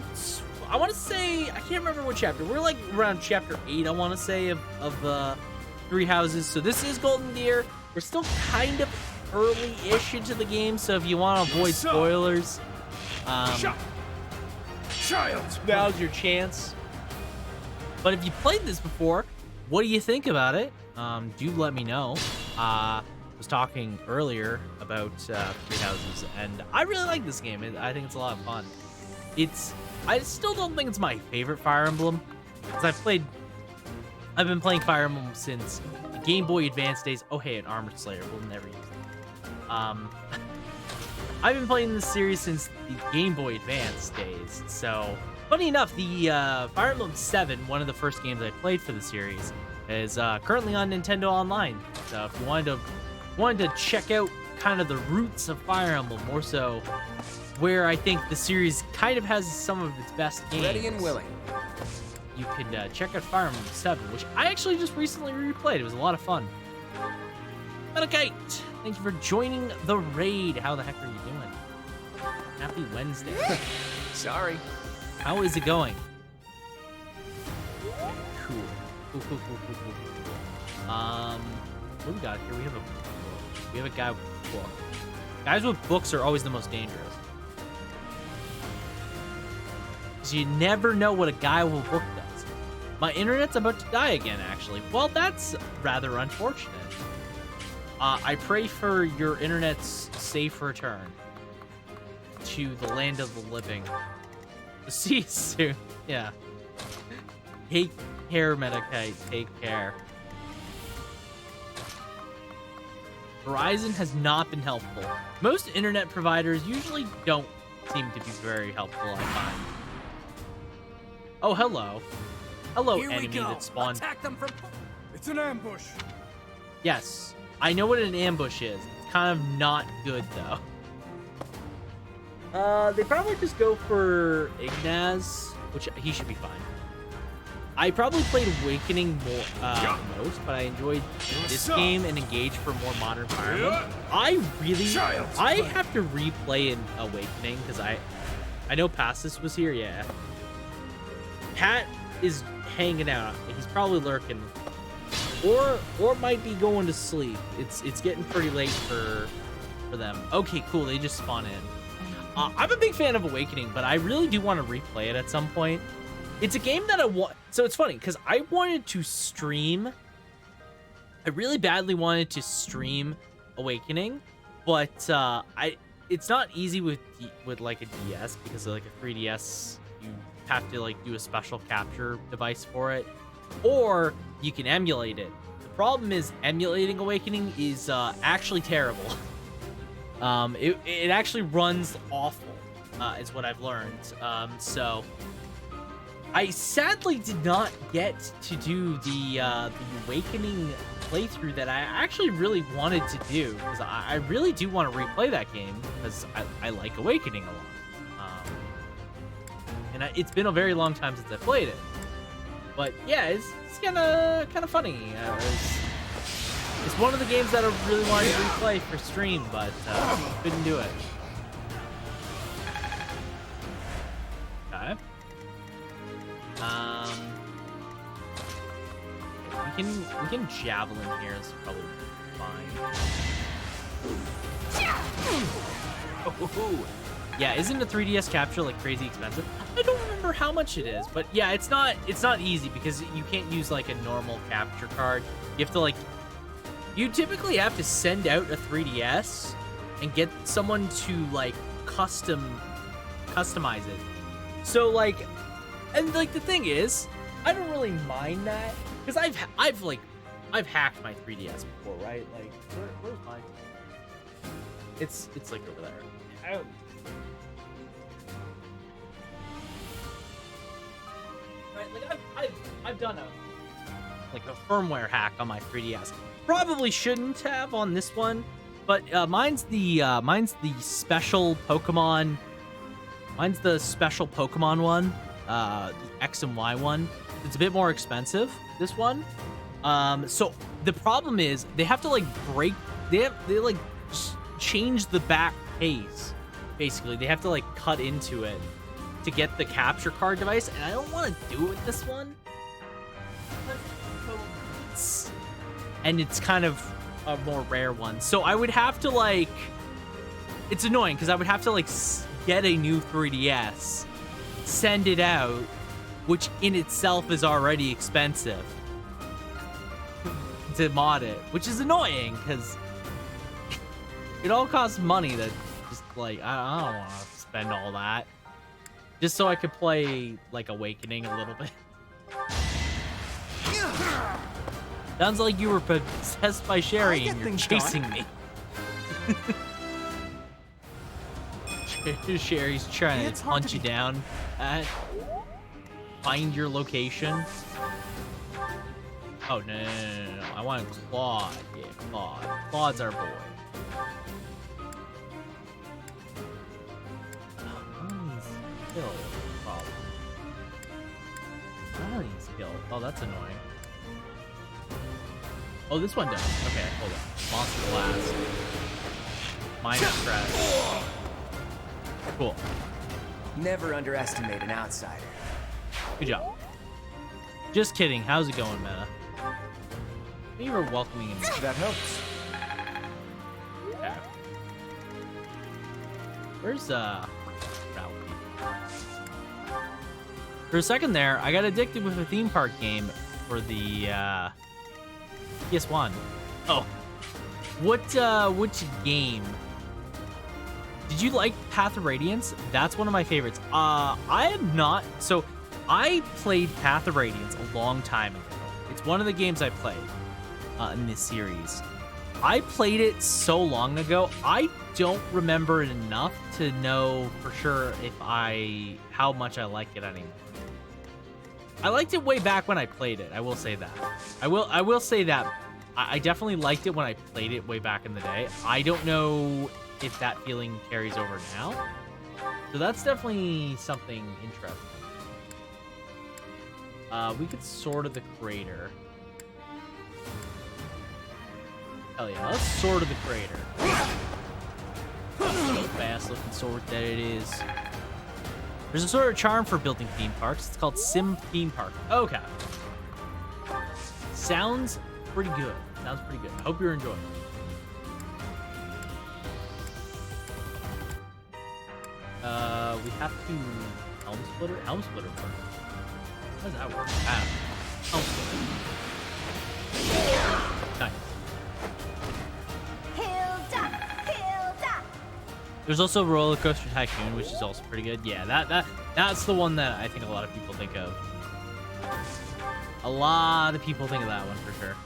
want to say, I can't remember what chapter. We're like around chapter 8, I want to say, of Three Houses. So this is Golden Gear. We're still kind of early-ish into the game, so if you want to avoid spoilers, now's your chance. But if you played this before, what do you think about it? Do let me know. Was talking earlier about Three Houses, and I really like this game. I think it's a lot of fun. I still don't think it's my favorite Fire Emblem, because I've been playing Fire Emblem since the Game Boy Advance days. Oh hey, an Armor Slayer, we'll never use it. I've been playing this series since the Game Boy Advance days, so funny enough, the Fire Emblem 7, one of the first games I played for the series, is currently on Nintendo Online. So if you wanted to check out kind of the roots of Fire Emblem, more so where I think the series kind of has some of its best games. Ready and willing. You can check out Fire Emblem 7, which I actually just recently replayed. It was a lot of fun. Medikite, thank you for joining the raid. How the heck are you doing? Happy Wednesday. Sorry. How is it going? Cool. Cool. What do we got here? We have a guy with a book. Guys with books are always the most dangerous. Because you never know what a guy with a book does. My internet's about to die again, actually. Well, that's rather unfortunate. I pray for your internet's safe return to the land of the living. See you soon. Yeah. Take care, Medikite. Take care. Verizon has not been helpful. Most internet providers usually don't seem to be very helpful, I find. Oh, hello. Hello, Here enemy that spawned. Attack them from... It's an ambush. Yes, I know what an ambush is. It's kind of not good, though. They probably just go for Ignaz, which he should be fine. I probably played Awakening most, but I enjoyed this game and Engage for more modern Fire Emblem. I have to replay an Awakening because I know Passus was here, yeah. Pat is hanging out. He's probably lurking, or might be going to sleep. It's getting pretty late for them. Okay, cool. They just spawn in. I'm a big fan of Awakening, but I really do want to replay it at some point. It's a game that I want. So it's funny because I wanted to stream. I really badly wanted to stream Awakening, but it's not easy with like a DS because of like a 3DS. You have to like do a special capture device for it, or you can emulate it. The problem is emulating Awakening is actually terrible. It actually runs awful, is what I've learned. So I sadly did not get to do the Awakening playthrough that I actually really wanted to do, because I really do want to replay that game because I like Awakening a lot. And it's been a very long time since I played it. But yeah, it's kind of funny. It's one of the games that I really wanted to replay for stream, but couldn't do it. We can javelin here. This is probably fine. Oh, yeah, isn't a 3DS capture like crazy expensive? I don't remember how much it is, but yeah, it's not easy because you can't use like a normal capture card. You have to you typically have to send out a 3DS and get someone to like customize it. So and the thing is, I don't really mind that because I've hacked my 3DS before, right? Like where's mine? It's like over there. Oh. Right, like I've done a firmware hack on my 3DS. Probably shouldn't have on this one, but mine's the special Pokemon. Mine's the special Pokemon one, the X and Y one. It's a bit more expensive. This one. So the problem is they have to they change the back case. Basically, they have to cut into it to get the capture card device, and I don't want to do it with this one. And it's kind of a more rare one, so I would have to it's annoying because I would have to get a new 3DS, send it out, which in itself is already expensive to mod it, which is annoying because it all costs money to just I don't want to spend all that just so I could play Awakening a little bit. Sounds like you were possessed by Sherry and you're chasing me. Sherry's trying to hunt you down. Find your location. Oh, no. I want Claude. Yeah, Claude. Claude's our boy. Killed. Problem. None of these killed. Oh, that's annoying. Oh, this one does. Okay, hold on. Monster Blast. Minus Crash. Cool. Never underestimate an outsider. Good job. Just kidding. How's it going, Meta? Thank you for welcoming me. That helps. Okay. Where's Ralphie? For a second there, I got addicted with a theme park game for the PS1. Oh. Which game? Did you like Path of Radiance? That's one of my favorites. I am not. So I played Path of Radiance a long time ago. It's one of the games I played in this series. I played it so long ago, I don't remember it enough to know for sure how much I like it anymore. I liked it way back when I played it. I will say that. I will say that. I definitely liked it when I played it way back in the day. I don't know if that feeling carries over now. So that's definitely something interesting. We could Sword of the Crater. Hell yeah, let's Sword of the Crater. Fast looking sword that it is. There's a sort of charm for building theme parks. It's called Sim Theme Park. Okay. Sounds pretty good. Sounds pretty good. I hope you're enjoying it. We have to Helm Splitter? Helm Splitter work. How does that work? Helm Splitter. Nice. There's also Roller Coaster Tycoon, which is also pretty good. Yeah, that's the one that I think a lot of people think of. A lot of people think of that one for sure.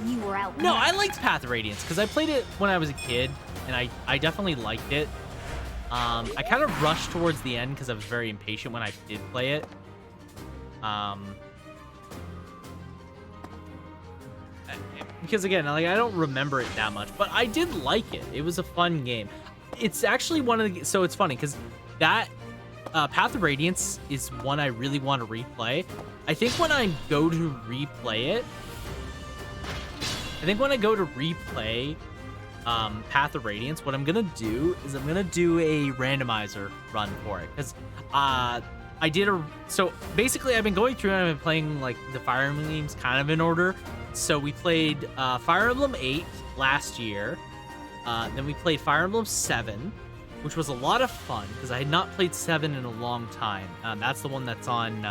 You were out. No, I liked Path of Radiance because I played it when I was a kid, and I definitely liked it. I kind of rushed towards the end because I was very impatient when I did play it. Because again, I don't remember it that much, but I did like it. It was a fun game. It's actually one of the, so it's funny because that Path of Radiance is one I really want to replay. I think when I go to replay it, Path of Radiance, what I'm gonna do is I'm gonna do a randomizer run for it, because so basically I've been going through and I've been playing like the Fire Emblem games kind of in order. So we played Fire Emblem 8 last year, then we played Fire Emblem 7, which was a lot of fun because I had not played 7 in a long time. That's the one that's on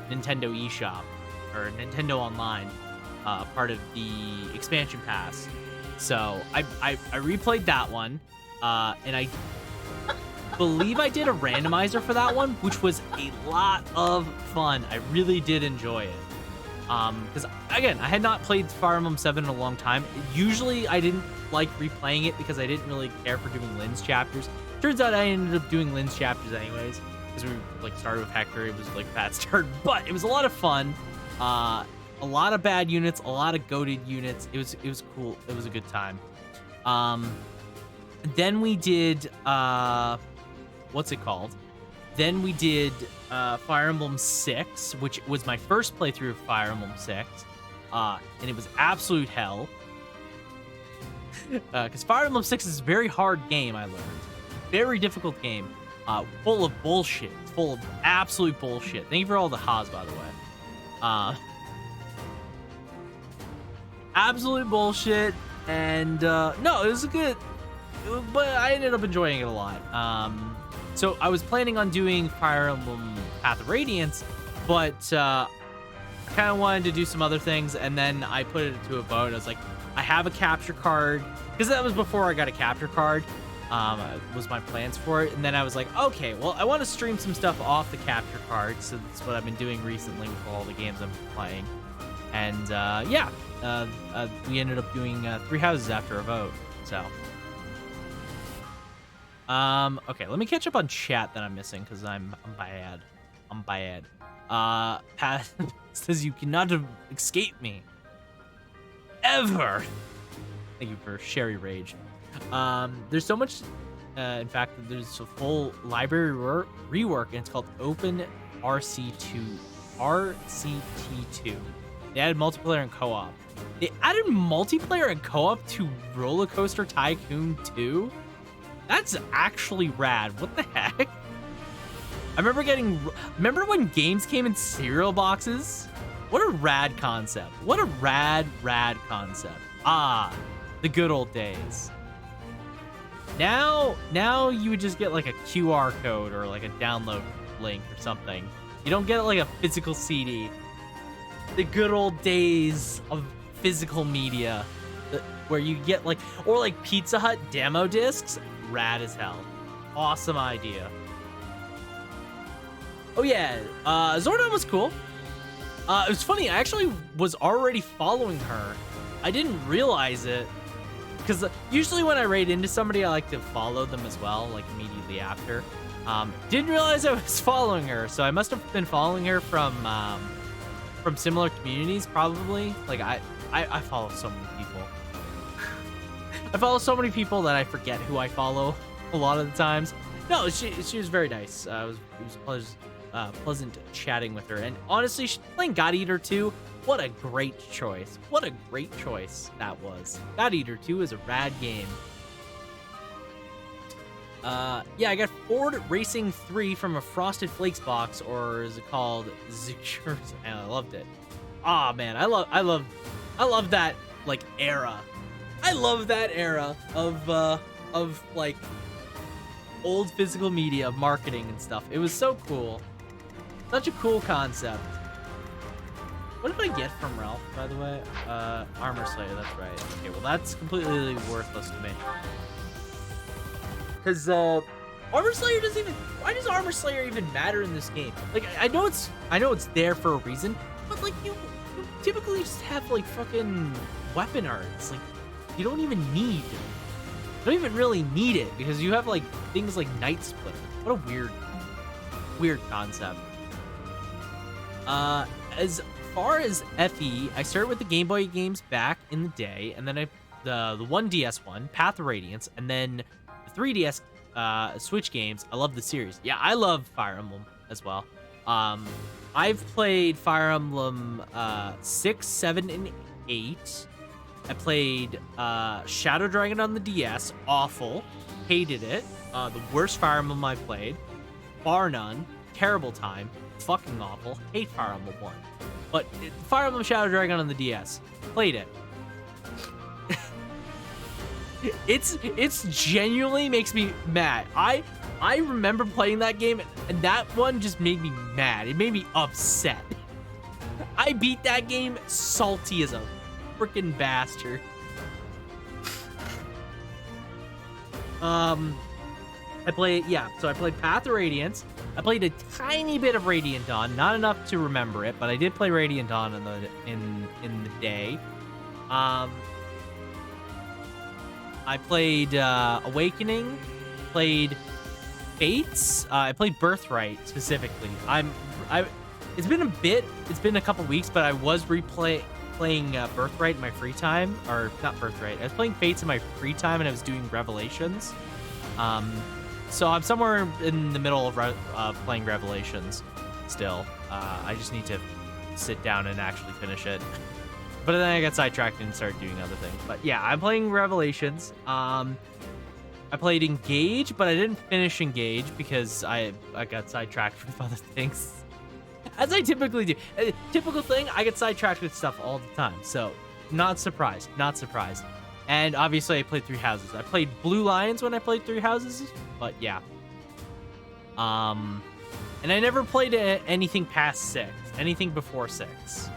Nintendo eShop or Nintendo Online, part of the expansion pass. So I replayed that one, and I believe I did a randomizer for that one, which was a lot of fun. I really did enjoy it. Because again, I had not played Fire Emblem 7 in a long time. Usually I didn't like replaying it because I didn't really care for doing Lynn's chapters. Turns out I ended up doing Lynn's chapters anyways, because we like started with Hector. It was like a bad start, but it was a lot of fun. A lot of bad units, a lot of goated units. It was cool. It was a good time. Then we did what's it called? Then we did Fire Emblem 6, which was my first playthrough of Fire Emblem 6, and it was absolute hell. Because Fire Emblem 6 is a very hard game, I learned. Very difficult game. Full of bullshit. Full of absolute bullshit. Thank you for all the Haas, by the way. Absolute bullshit, and no, it was a good, but I ended up enjoying it a lot. So I was planning on doing Fire Emblem Path of Radiance, but I kind of wanted to do some other things, and then I put it to a vote. I was like, I have a capture card, because that was before I got a capture card, was my plans for it, and then I was like, okay, well, I want to stream some stuff off the capture card, so that's what I've been doing recently with all the games I'm playing, and yeah, we ended up doing 3 houses after a vote, so... okay, let me catch up on chat that I'm missing, because I'm bad. I'm bad. Pat says you cannot escape me. Ever. Thank you for Sherry Rage. There's so much, in fact, there's a full library rework, and it's called Open RCT2. They added multiplayer and co-op. They added multiplayer and co-op to Roller Coaster Tycoon 2? That's actually rad. What the heck? I remember when games came in cereal boxes? What a rad concept. What a rad concept. Ah, the good old days. Now you would just get like a QR code or like a download link or something. You don't get like a physical CD. The good old days of physical media, where you get like, or like Pizza Hut demo discs. Rad as hell. Awesome idea. Oh yeah, Zordon was cool. It was funny, I actually was already following her. I didn't realize it, because usually when I raid into somebody, I like to follow them as well, like immediately after. Didn't realize I was following her, so I must have been following her from similar communities, probably. Like, I follow so many people. I follow so many people that I forget who I follow a lot of the times. No, she was very nice. It was pleasant chatting with her. And honestly, she's playing God Eater 2. What a great choice. What a great choice that was. God Eater 2 is a rad game. Yeah, I got Ford Racing 3 from a Frosted Flakes box, or is it called Zikers? And I loved it. Ah, man, I love that like era. I love that era of like old physical media marketing and stuff. It was so cool. Such a cool concept. What did I get from Ralph, by the way? Armor Slayer, that's right. Okay, well that's completely worthless to me. Because Armor Slayer doesn't even, why does Armor Slayer even matter in this game? Like, I know it's there for a reason, but like you typically just have like fucking weapon arts. Like, you don't even really need it, because you have like things like Night Splitter. What a weird concept. As far as FE, I started with the Game Boy games back in the day, and then the 1DS one, Path of Radiance, and then the 3DS Switch games. I love the series. Yeah, I love Fire Emblem as well. I've played Fire Emblem 6, 7, and 8. I played Shadow Dragon on the DS. Awful. Hated it. The worst Fire Emblem I played. Bar none. Terrible time. Fucking awful. Hate Fire Emblem 1. But Fire Emblem Shadow Dragon on the DS. Played it. It's genuinely makes me mad. I remember playing that game, and that one just made me mad. It made me upset. I beat that game salty as a freaking bastard. I played Path of Radiance. I played a tiny bit of Radiant Dawn, not enough to remember it, but I did play Radiant Dawn in the day. I played Awakening, played Fates. I played Birthright specifically. It's been a couple weeks, but I was playing Birthright in my free time, or not Birthright. I was playing Fates in my free time, and I was doing Revelations. So I'm somewhere in the middle of playing Revelations still. I just need to sit down and actually finish it. But then I got sidetracked and started doing other things. But yeah, I'm playing Revelations. I played Engage, but I didn't finish Engage because I got sidetracked with other things. As I typically do. A typical thing, I get sidetracked with stuff all the time. So, not surprised. And obviously, I played Three Houses. I played Blue Lions when I played Three Houses, but yeah. And I never played anything past 6. Anything before 6.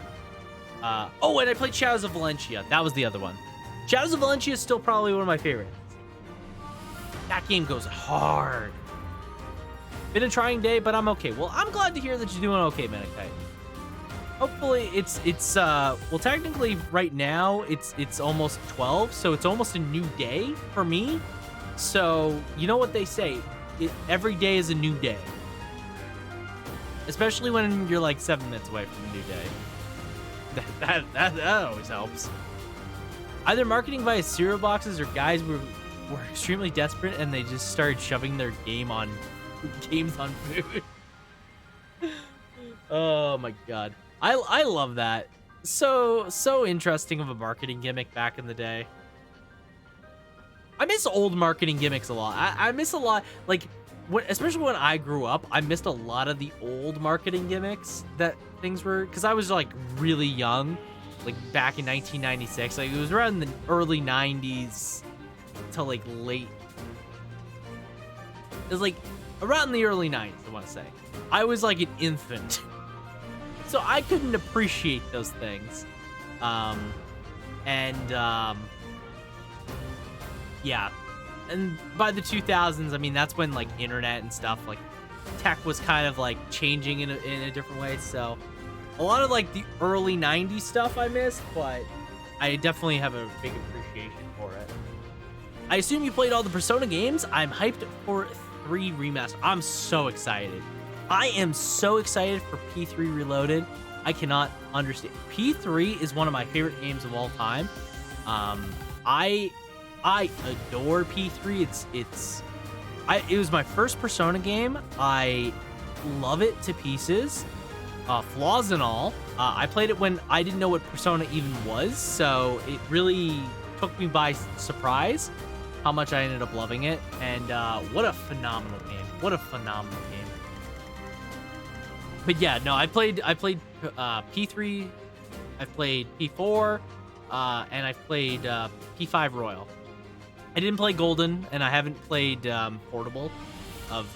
Oh, and I played Shadows of Valencia. That was the other one. Shadows of Valencia is still probably one of my favorites. That game goes hard. Been a trying day, but I'm okay. Well, I'm glad to hear that you're doing okay, Menakite. Hopefully, it's well, technically, right now, it's almost 12, so it's almost a new day for me. So, you know what they say, every day is a new day. Especially when you're like 7 minutes away from a new day. That always helps. Either marketing via cereal boxes or guys were extremely desperate and they just started shoving their games on food. Oh my god. I love that. So interesting of a marketing gimmick back in the day. I miss old marketing gimmicks a lot. I miss a lot, like, especially when I grew up, I missed a lot of the old marketing gimmicks that things were, because I was like really young, like back in 1996. Like it was around the early 90s to like late. It was like around the early 90s, I want to say. I was like an infant. So I couldn't appreciate those things. Yeah. And by the 2000s, I mean, that's when like internet and stuff, like tech was kind of like changing in a different way. So a lot of like the early 90s stuff I missed, but I definitely have a big appreciation for it. I assume you played all the Persona games. I'm hyped for 3 Remaster. I'm so excited. I am so excited for P3 Reloaded. I cannot understand. P3 is one of my favorite games of all time. I adore P3. It was my first Persona game. I love it to pieces. Flaws and all. I played it when I didn't know what Persona even was, so it really took me by surprise how much I ended up loving it. And what a phenomenal game. What a phenomenal game. But yeah, no, I played P3, I've played P4, and I've played P5 Royal. I didn't play Golden, and I haven't played Portable of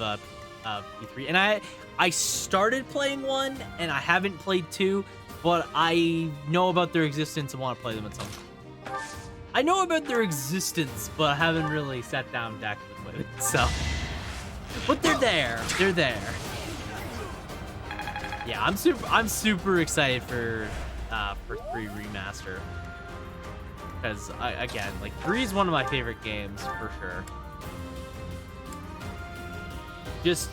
P3. And I started playing 1, and I haven't played 2, but I know about their existence and want to play them at some point. I know about their existence, but I haven't really sat down and actually played it. So, but they're there. They're there. Yeah, I'm super excited for 3 Remaster. Because, again, like, 3 is one of my favorite games, for sure. Just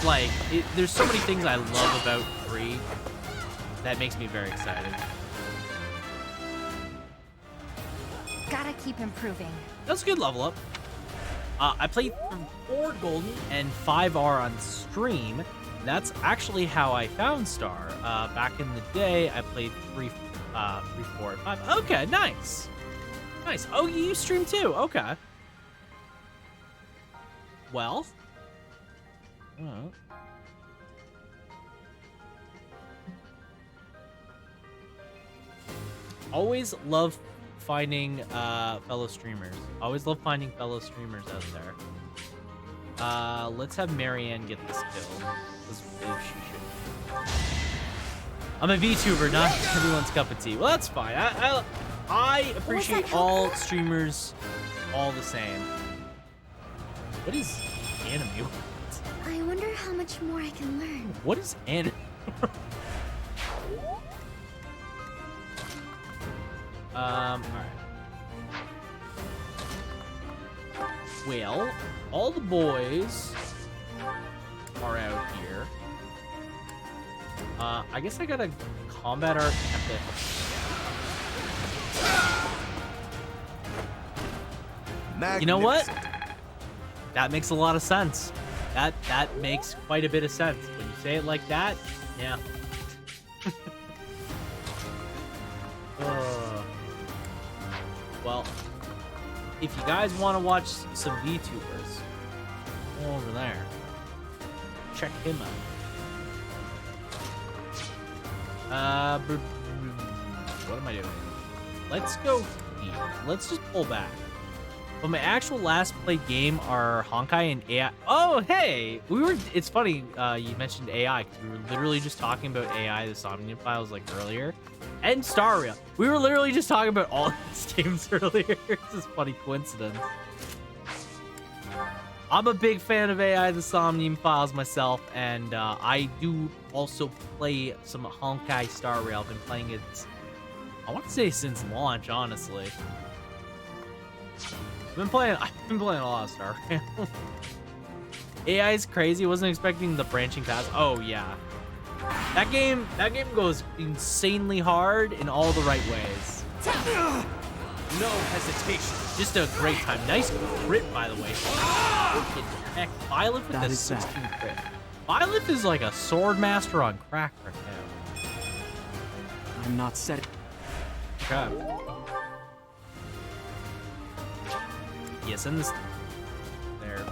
like, there's so many things I love about 3 that makes me very excited. Gotta keep improving. That's a good level up. I played 4 Golden and 5R on stream. That's actually how I found Star. Back in the day, I played 3, 4, and 5. Okay, nice. Nice. Oh, you stream too. Okay. Well. Always love finding fellow streamers. Always love finding fellow streamers out there. Let's have Marianne get this kill. If she should. I'm a VTuber, not everyone's cup of tea. Well, that's fine. I appreciate all streamers all the same. What is anime? I wonder how much more I can learn. What is anime? Alright. Well, all the boys are out here. I guess I gotta combat our epic. You know what? That makes a lot of sense. That makes quite a bit of sense. When you say it like that, yeah. Well, if you guys want to watch some VTubers, go over there. Check him out. What am I doing? Let's go here. Let's just pull back. But my actual last played game are Honkai and AI. Oh, hey! It's funny you mentioned AI, because we were literally just talking about AI, the Somnium Files, like earlier. And Star Rail. We were literally just talking about all these games earlier. It's just funny coincidence. I'm a big fan of AI, the Somnium Files myself, and I do also play some Honkai Star Rail. I've been playing it, I want to say since launch, honestly. I've been playing a lot of Star Rail. AI is crazy. Wasn't expecting the branching paths. Oh yeah. That game goes insanely hard in all the right ways. No hesitation. Just a great time. Nice crit, by the way. Heck, Byleth with the 16 crit. Byleth is like a sword master on crack right now. I'm not set. Okay. Yeah, send this there.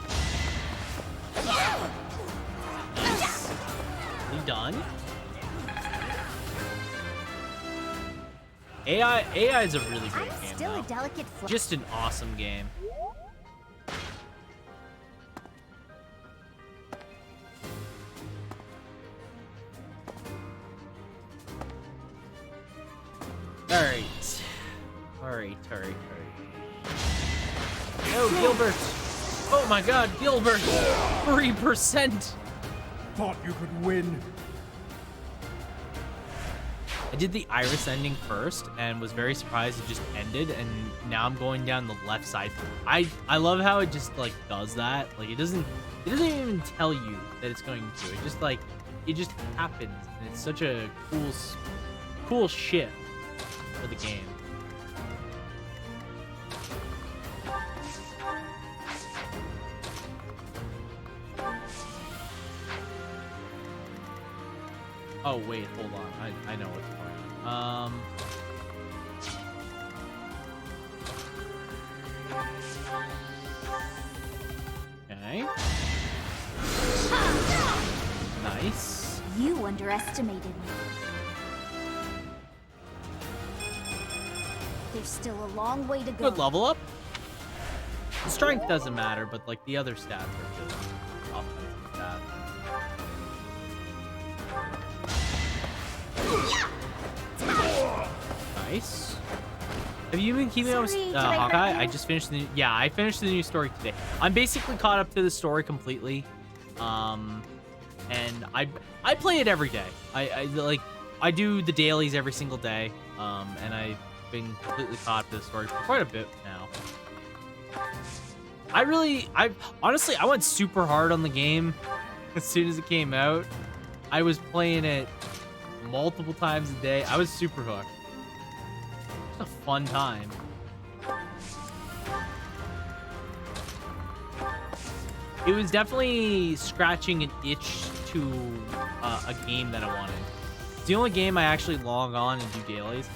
Nice. We done? AI is a really great game. Still a delicate Just an awesome game. Alright. Oh, Gilbert! Oh my god, Gilbert! 3%! Thought you could win. I did the Iris ending first and was very surprised it just ended, and now I'm going down the left side. I love how it just like does that. Like it doesn't even tell you that it's going to. It just like it just happens, and it's such a cool shift for the game. Oh wait, hold on. I know what's going on. Okay. Nice. You underestimated me. There's still a long way to go. Good level up. The strength doesn't matter, but like the other stats are just offensive stats. Nice. Have you been keeping up with Hawkeye? I just finished I finished the new story today. I'm basically caught up to the story completely. And I play it every day. I do the dailies every single day. And I've been completely caught up to the story for quite a bit now. Honestly, I went super hard on the game as soon as it came out. I was playing it multiple times a day. I was super hooked. It's a fun time. It was definitely scratching an itch to a game that I wanted. It's the only game I actually log on and do dailies.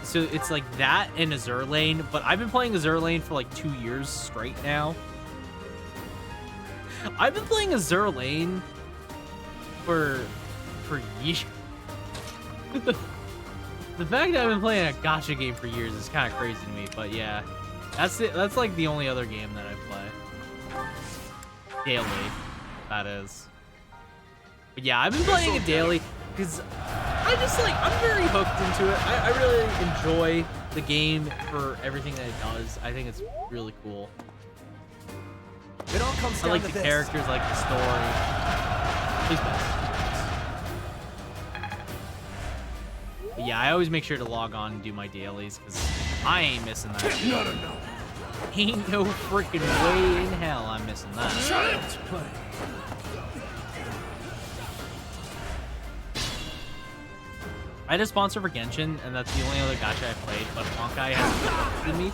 so it's like that and Azur Lane, but I've been playing Azur Lane for like 2 years straight now. I've been playing Azur Lane for years. The fact that I've been playing a gacha game for years is kind of crazy to me, but yeah, that's it. That's like the only other game that I play daily. That is. But yeah, I've been playing it daily because I just like, I'm very hooked into it. I really enjoy the game for everything that it does. I think it's really cool. It all comes down I like to the this. characters, like the story. Please pass. But yeah, I always make sure to log on and do my dailies because I ain't missing that. Ain't no freaking way in hell I'm missing that. Let's play. I had a sponsor for Genshin, and that's the only other gacha I played, but Honkai has been me.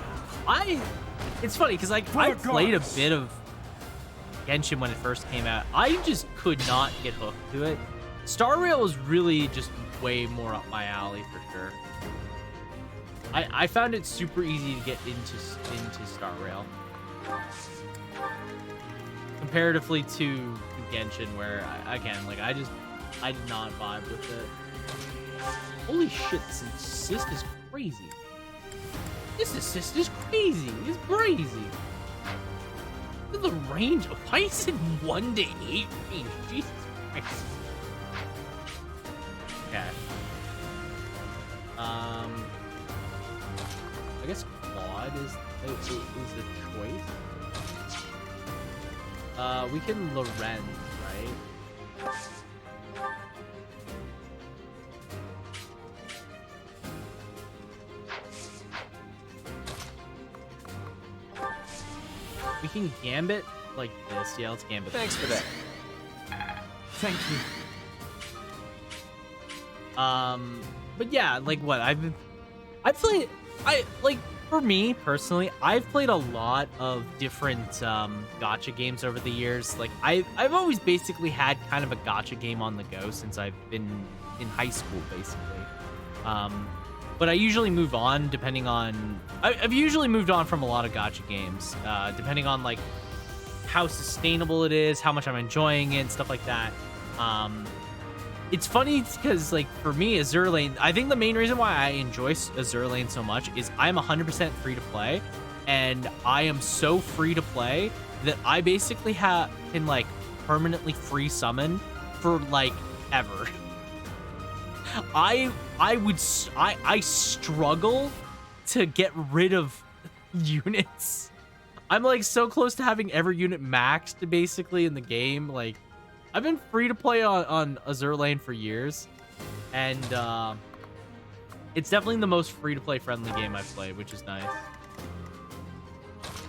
It's funny, because like, I played a bit of Genshin when it first came out. I just could not get hooked to it. Star Rail was really just way more up my alley, for sure. I found it super easy to get into Star Rail. Comparatively to Genshin, where, again, like, I did not vibe with it. Holy shit, this assist is crazy. This assist is crazy. It's crazy. Look at the range. Why is it 1 to 8 range? Jesus Christ. Okay. I guess Claude is the choice. We can Lorenz, right? We can Gambit like this. Yeah, let's Gambit. Thanks for that. Thank you. But yeah, like what for me personally, I've played a lot of different gacha games over the years. Like I've always basically had kind of a gacha game on the go since I've been in high school, basically. But I usually move on depending on... I've usually moved on from a lot of gacha games, depending on like how sustainable it is, how much I'm enjoying it, and stuff like that. It's funny because, like, for me, Azur Lane, I think the main reason why I enjoy Azur Lane so much is I'm 100% free to play, and I am so free to play that I basically can, like, permanently free summon for, like, ever. I struggle to get rid of units. I'm, like, so close to having every unit maxed, basically, in the game, like... I've been free to play on Azur Lane for years, and it's definitely the most free to play friendly game I've played, which is nice.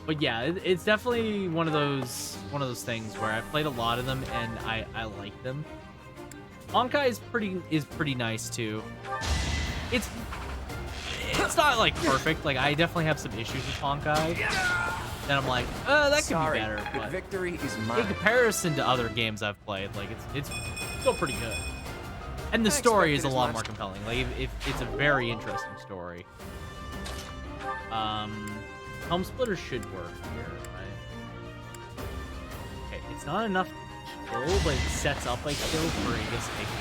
But yeah, it's definitely one of those things where I've played a lot of them and I like them. Honkai is pretty nice too. It's not like perfect. Like I definitely have some issues with Honkai. Then I'm like, that could be better. But victory is mine. in comparison to other games I've played, like it's still pretty good. And the story is a lot more compelling. Like it's a very interesting story. Home Splitter should work here, right? Okay, it's not enough kill, but it sets up a kill for it gets taken.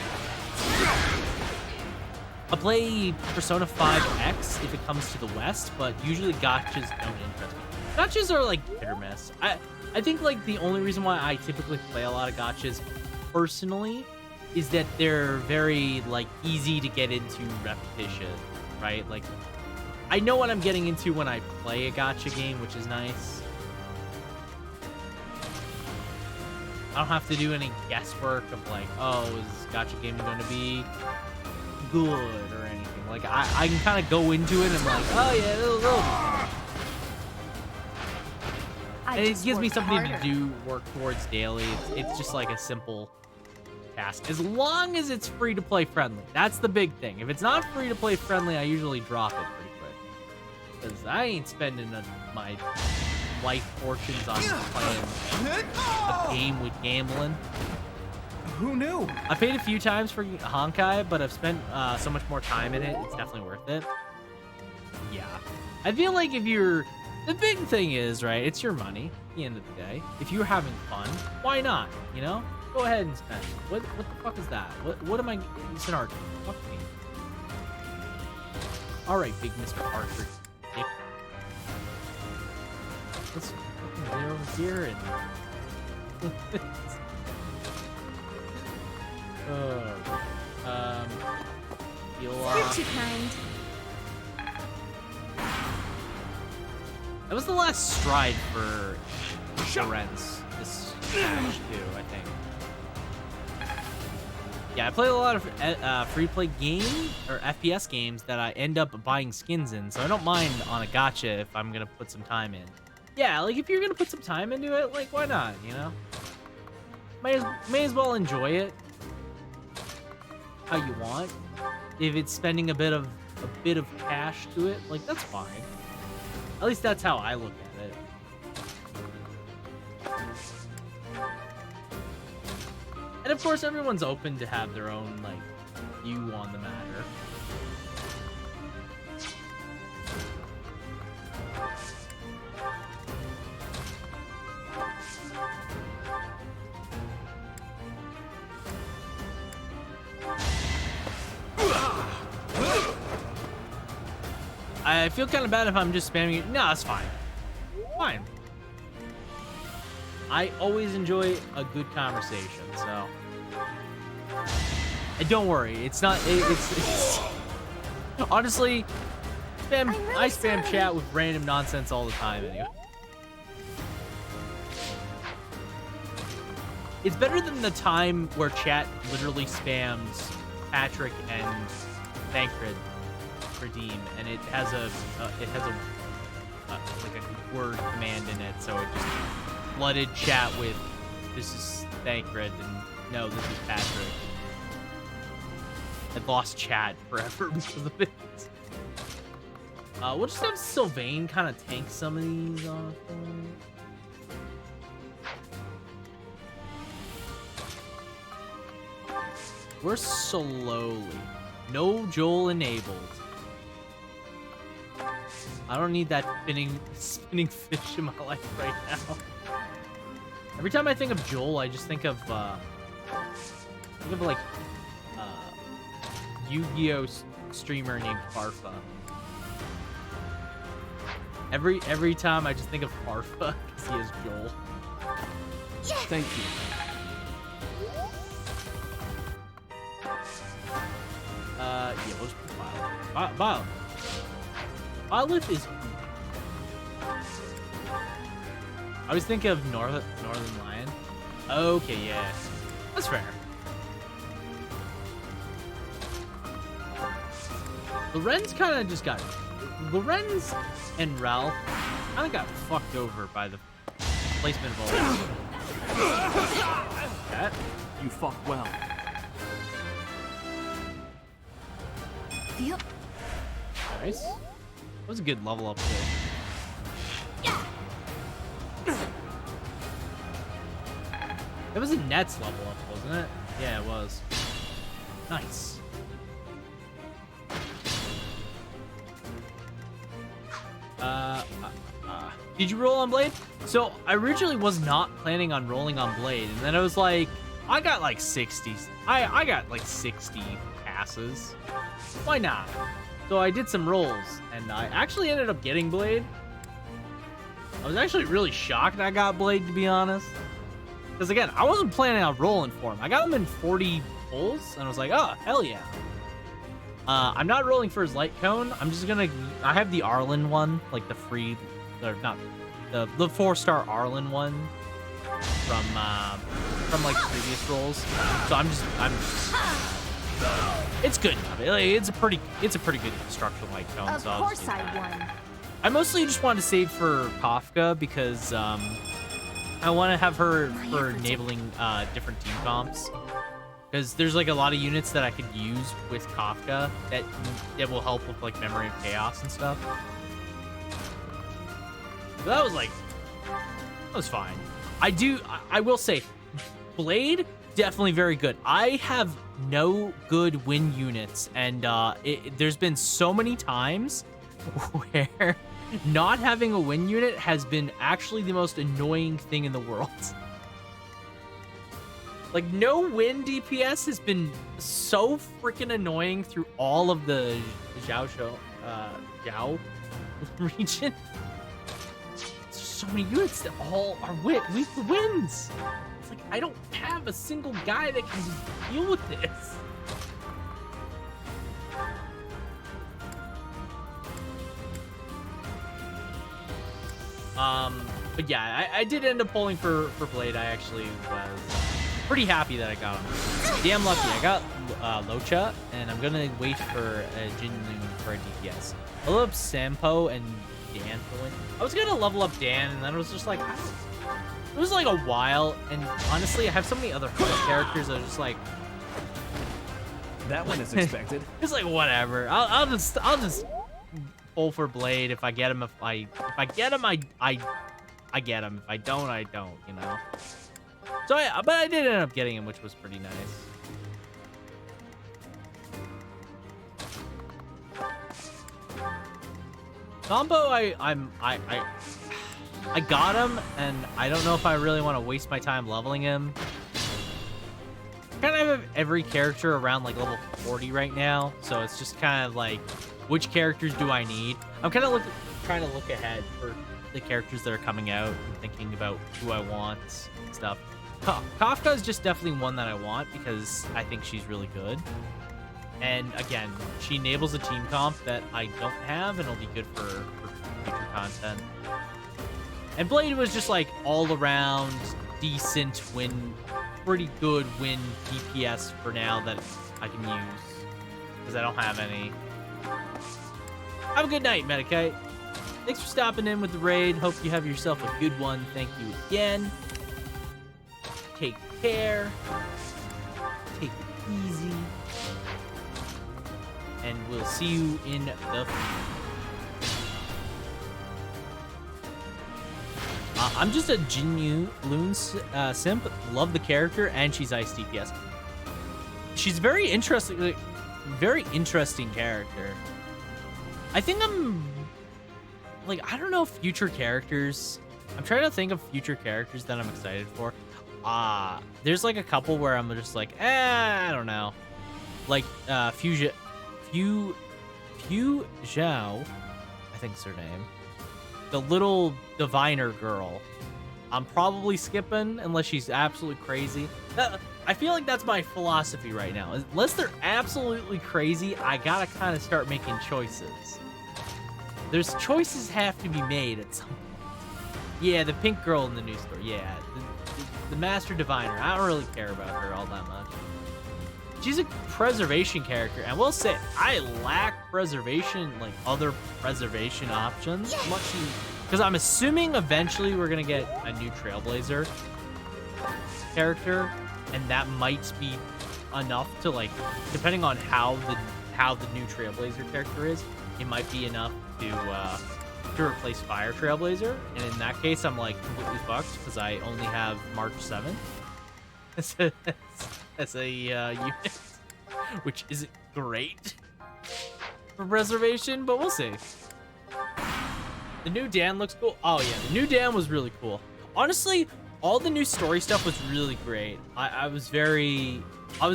I'll play Persona 5X if it comes to the West, but usually gachas don't interest me. Gachas are like hit or miss. I think like the only reason why I typically play a lot of gachas personally is that they're very like easy to get into repetition, right? Like I know what I'm getting into when I play a gacha game, which is nice. I don't have to do any guesswork of like, oh, is this gacha game going to be good or anything. Like I can kind of go into it and like, oh yeah, it'll be fun. And it gives me something to do, work towards daily. It's just like a simple task. As long as it's free to play friendly. That's the big thing. If it's not free to play friendly, I usually drop it pretty quick. Because I ain't spending my life fortunes on playing a game with gambling. Who knew? I paid a few times for Honkai, but I've spent so much more time in it. It's definitely worth it. yeah. I feel like if you're, the big thing is, right, it's your money at the end of the day. If you're having fun, why not, you know? Go ahead and spend. What the fuck is that? What am I, it's an archer. Fuck me. Alright, big Mr. Archer. Dick. Let's fucking zero here and... heal You're off. too kind. That was the last stride for Lorenz this match too, I think. Yeah, I play a lot of free-play game or FPS games that I end up buying skins in, so I don't mind on a gacha if I'm gonna put some time in. Yeah, like if you're gonna put some time into it, like why not? You know, may as well enjoy it how you want. If it's spending a bit of cash to it, like that's fine. At least that's how I look at it. And of course, everyone's open to have their own, like, view on the matter. I feel kind of bad if I'm just spamming it. No, it's fine. Fine. I always enjoy a good conversation, so. And don't worry, it's not. It's honestly, I spam chat with random nonsense all the time anyway. It's better than the time where chat literally spams Patrick and Thancred redeem, and it has a like a word command in it, so it just flooded chat with this is Thancred and no, this is Patrick. I lost chat forever because of it. We'll just have Sylvain kind of tank some of these off. We're slowly. No Joel enabled. I don't need that spinning fish in my life right now. Every time I think of Joel, I just think of like Yu-Gi-Oh streamer named Farfa. Every time I just think of Farfa because he is Joel. Thank you. Yeah, we'll just put Violet. Violet is. I was thinking of Northern Lion. Okay, yeah, that's fair. Lorenz kind of just got. Lorenz and Ralph kind of got fucked over by the placement of all this. That you fuck well. Nice. That was a good level up too. That was a Nets level up, wasn't it? Yeah, it was. Nice. Did you roll on Blade? So I originally was not planning on rolling on Blade, and then I was like, I got like 60. I got like 60 passes. Why not? So I did some rolls, and I actually ended up getting Blade. I was actually really shocked I got Blade, to be honest. Because again, I wasn't planning on rolling for him. I got him in 40 pulls, and I was like, oh, hell yeah. I'm not rolling for his light cone. I'm just gonna, I have the Arlen one, like the free, or not, the 4-star Arlen one from like previous rolls. So I'm it's good enough. It's a pretty good structural light cone. Of course I won. I mostly just wanted to save for Kafka because I want to have her for enabling different team comps. Because there's like a lot of units that I could use with Kafka that will help with like Memory of Chaos and stuff. So that was fine. I will say, Blade, definitely very good. I have no good win units, and there's been so many times where not having a wind unit has been actually the most annoying thing in the world. Like, no wind DPS has been so freaking annoying through all of the Zhao region. There's so many units that all are weak to winds. It's like, I don't have a single guy that can deal with this. But yeah, I did end up pulling for Blade. I actually was pretty happy that I got him. Damn lucky. I got Locha, and I'm gonna wait for Jin Loon for a DPS. I level up Sampo and Dan for win. I was gonna level up Dan, and then it was just like, it was like a while, and honestly, I have so many other characters that are just like, that one is expected. It's like, whatever. I'll just pull for Blade if I get him. If I get him, I get him. If I don't, I don't. You know. So but I did end up getting him, which was pretty nice. Combo, I got him, and I don't know if I really want to waste my time leveling him. I kind of have every character around like level 40 right now, so it's just kind of like, which characters do I need? I'm kind of trying to look ahead for the characters that are coming out and thinking about who I want and stuff. Kafka is just definitely one that I want because I think she's really good. And again, she enables a team comp that I don't have, and it'll be good for future content. And Blade was just like all around decent win, pretty good win DPS for now that I can use because I don't have any. Have a good night, Medicate. Thanks for stopping in with the raid. Hope you have yourself a good one. Thank you again. Take care. Take it easy. And we'll see you in the I'm just a Jinyu Loon simp. Love the character, and she's Ice DPS. She's very interesting character. I think I'm like, I don't know, future characters. I'm trying to think of future characters that I'm excited for. There's like a couple where I'm just like, I don't know. Like Fu Zhao, I think's her name. The little diviner girl. I'm probably skipping unless she's absolutely crazy. I feel like that's my philosophy right now. Unless they're absolutely crazy, I gotta kind of start making choices. There's choices have to be made at some point. Yeah, the pink girl in the news story. Yeah, the master diviner. I don't really care about her all that much. She's a preservation character, and we'll say I lack preservation, like other preservation options. Because I'm assuming eventually we're gonna get a new Trailblazer character, and that might be enough to, like, depending on how the new Trailblazer character is, it might be enough to replace Fire Trailblazer. And in that case, I'm like completely fucked because I only have March 7th as a unit, which isn't great for preservation, but we'll see. The new Dan looks cool. Oh yeah, the new Dan was really cool. Honestly, all the new story stuff was really great. I was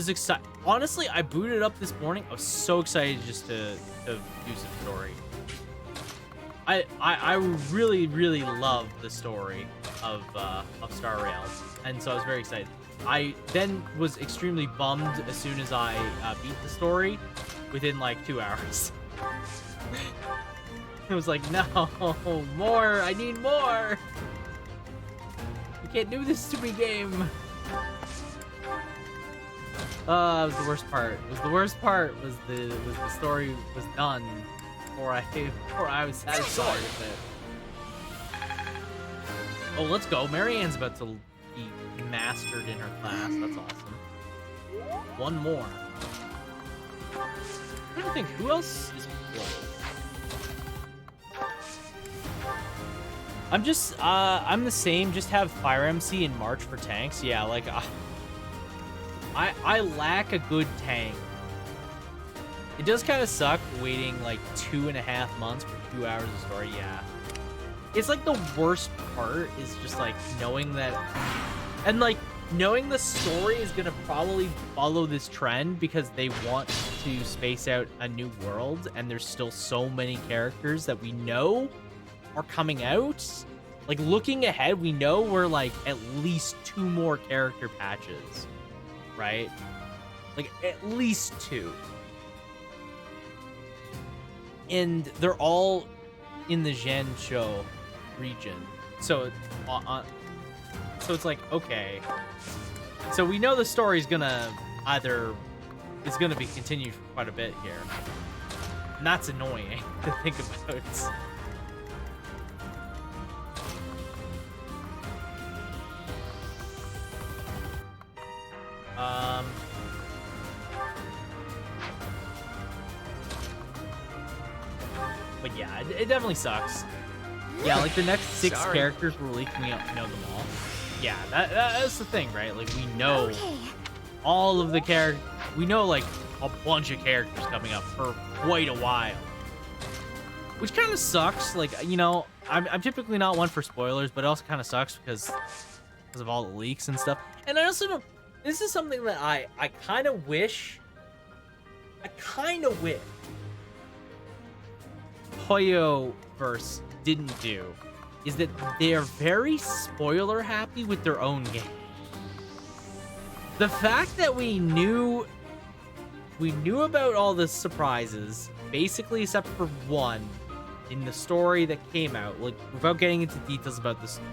excited. Honestly, I booted up this morning. I was so excited just to do some story. I really, really loved the story of Star Rail, and so I was very excited. I then was extremely bummed as soon as I beat the story within like 2 hours. It was like, no, more, I need more. You can't do this to me, game. That was the worst part. The worst part was the story was done before I was satisfied with it. Oh, let's go. Marianne's about to be mastered in her class. That's awesome. One more. I'm trying to think, who else is playing? I'm the same, just have Fire MC and March for tanks. Yeah, like, I lack a good tank. It does kind of suck waiting like 2.5 months for 2 hours of story. Yeah. It's like the worst part is just like knowing that, and like knowing the story is going to probably follow this trend because they want to space out a new world, and there's still so many characters that we know are coming out. Like looking ahead, we know we're like at least 2 more character patches, right? Like at least 2. And they're all in the Zhensho region. So it's like, okay. So we know the story's gonna is gonna be continued for quite a bit here. And that's annoying to think about. But yeah, it definitely sucks. Yeah, like the next 6 characters we're leaking, we don't know them all. Yeah, that's the thing, right? Like we know all of the characters. We know like a bunch of characters coming up for quite a while, which kind of sucks. Like, you know, I'm typically not one for spoilers, but it also kind of sucks because of all the leaks and stuff. And I also don't. This is something that I kind of wish. Hoyoverse didn't do, is that they're very spoiler happy with their own game. The fact that we knew about all the surprises, basically except for one in the story that came out, like without getting into details about the story,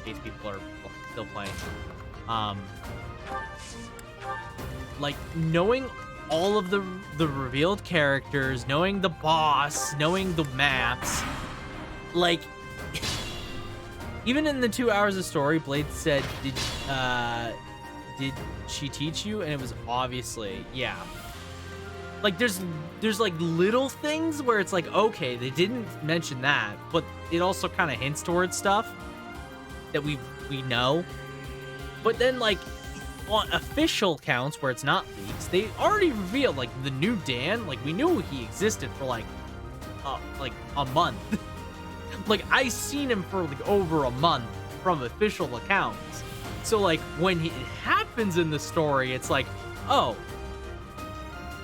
in case people are still playing. Like knowing all of the revealed characters, knowing the boss, knowing the maps, like even in the 2 hours of story, Blade said, did she teach you? And it was obviously, yeah. Like there's like little things where it's like, okay, they didn't mention that, but it also kind of hints towards stuff that we know. But then like on official counts where it's not leaks, they already revealed like the new Dan. Like we knew he existed for like a month. Like I seen him for like over a month from official accounts. So like when it happens in the story, it's like, oh,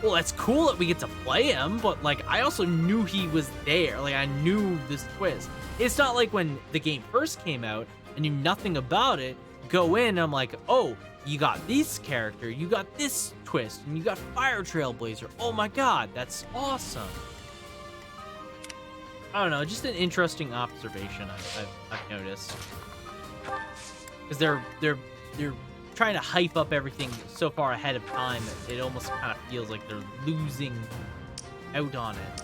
well, that's cool that we get to play him, but like I also knew he was there. Like I knew this twist. It's not like when the game first came out, I knew nothing about it. Go in, and I'm like, oh, you got this character, you got this twist, and you got Fire Trailblazer. Oh my god, that's awesome. I don't know, just an interesting observation I've noticed. Because they're trying to hype up everything so far ahead of time that it almost kind of feels like they're losing out on it.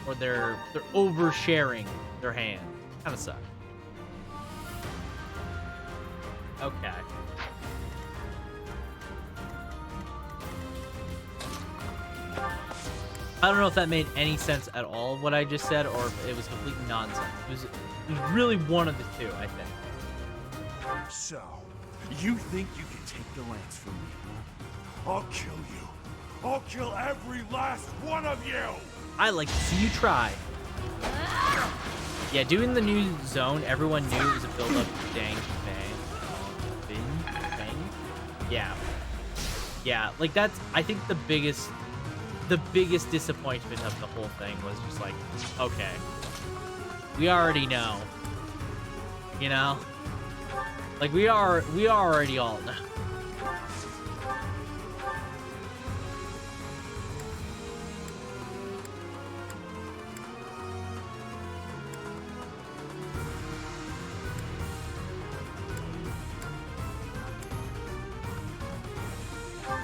Or they're oversharing their hand. Kind of sucks. Okay. I don't know if that made any sense at all, what I just said, or if it was complete nonsense. It was really one of the two, I think. So, you think you can take the lance from me, huh? I'll kill you. I'll kill every last one of you! I like to see you try. Yeah, doing the new zone, everyone knew it was a build-up to Dang Bang. Yeah, like that's, I think the biggest disappointment of the whole thing was just like, okay, we already know, you know, like we already all know.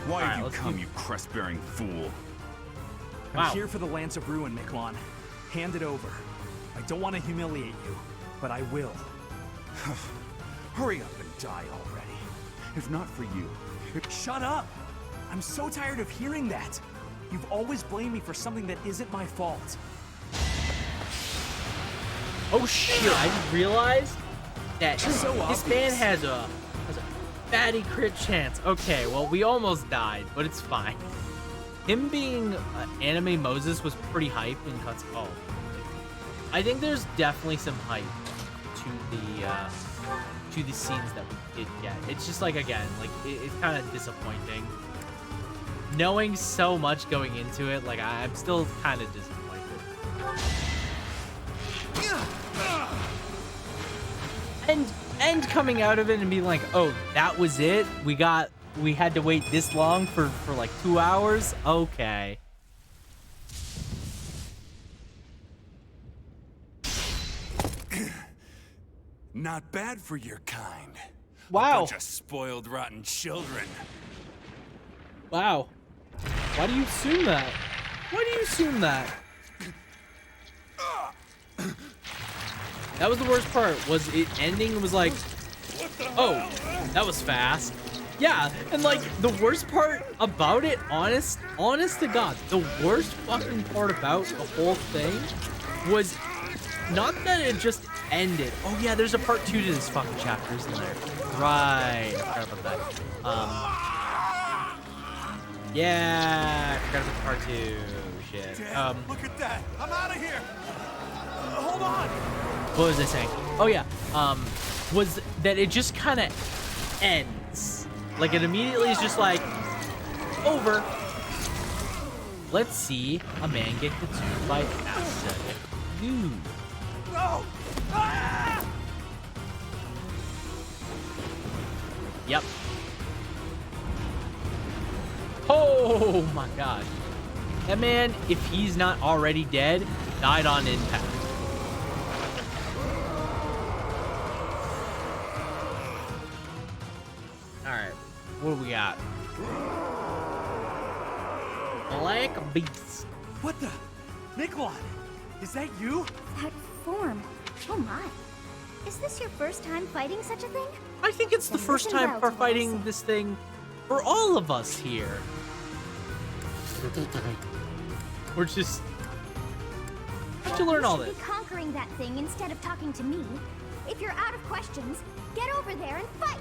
Why have you come, you crest-bearing fool? I'm here for the Lance of Ruin, Miklon. Hand it over. I don't want to humiliate you, but I will. Hurry up and die already. If not for you... Shut up! I'm so tired of hearing that. You've always blamed me for something that isn't my fault. Oh shit, I just realized that this man has a Batty crit chance. Okay, well, we almost died, but it's fine. Him being anime Moses was pretty hype in cuts. Oh, I think there's definitely some hype to the scenes that we did get. It's just like, again, like it's kind of disappointing. Knowing so much going into it, like I'm still kind of disappointed. And coming out of it and being like, oh, that was it? We had to wait this long for like 2 hours? Okay. Not bad for your kind. Wow. A bunch of spoiled, rotten children. Wow. Why do you assume that? Why do you assume that? That was the worst part, was it ending was like, oh, that was fast. Yeah, and like the worst part about it, honest to God, the worst fucking part about the whole thing was not that it just ended. Oh yeah, there's a part 2 to this fucking chapter, isn't there? Right, I forgot about that. Yeah, I forgot about the part 2. Shit. Dad, look at that! I'm out of here! Hold on! What was I saying? Oh yeah, was that it just kind of ends. Like it immediately is just like, over. Let's see a man get consumed by acid. Dude. No! Ah! Yep. Oh my god. That man, if he's not already dead, died on impact. Alright, what do we got? Black Beast. What the? Miklon, is that you? That form. Oh my. Is this your first time fighting such a thing? I think it's the first time for fighting this thing for all of us here. We're just... How'd you learn all this? You should be conquering that thing instead of talking to me. If you're out of questions, get over there and fight.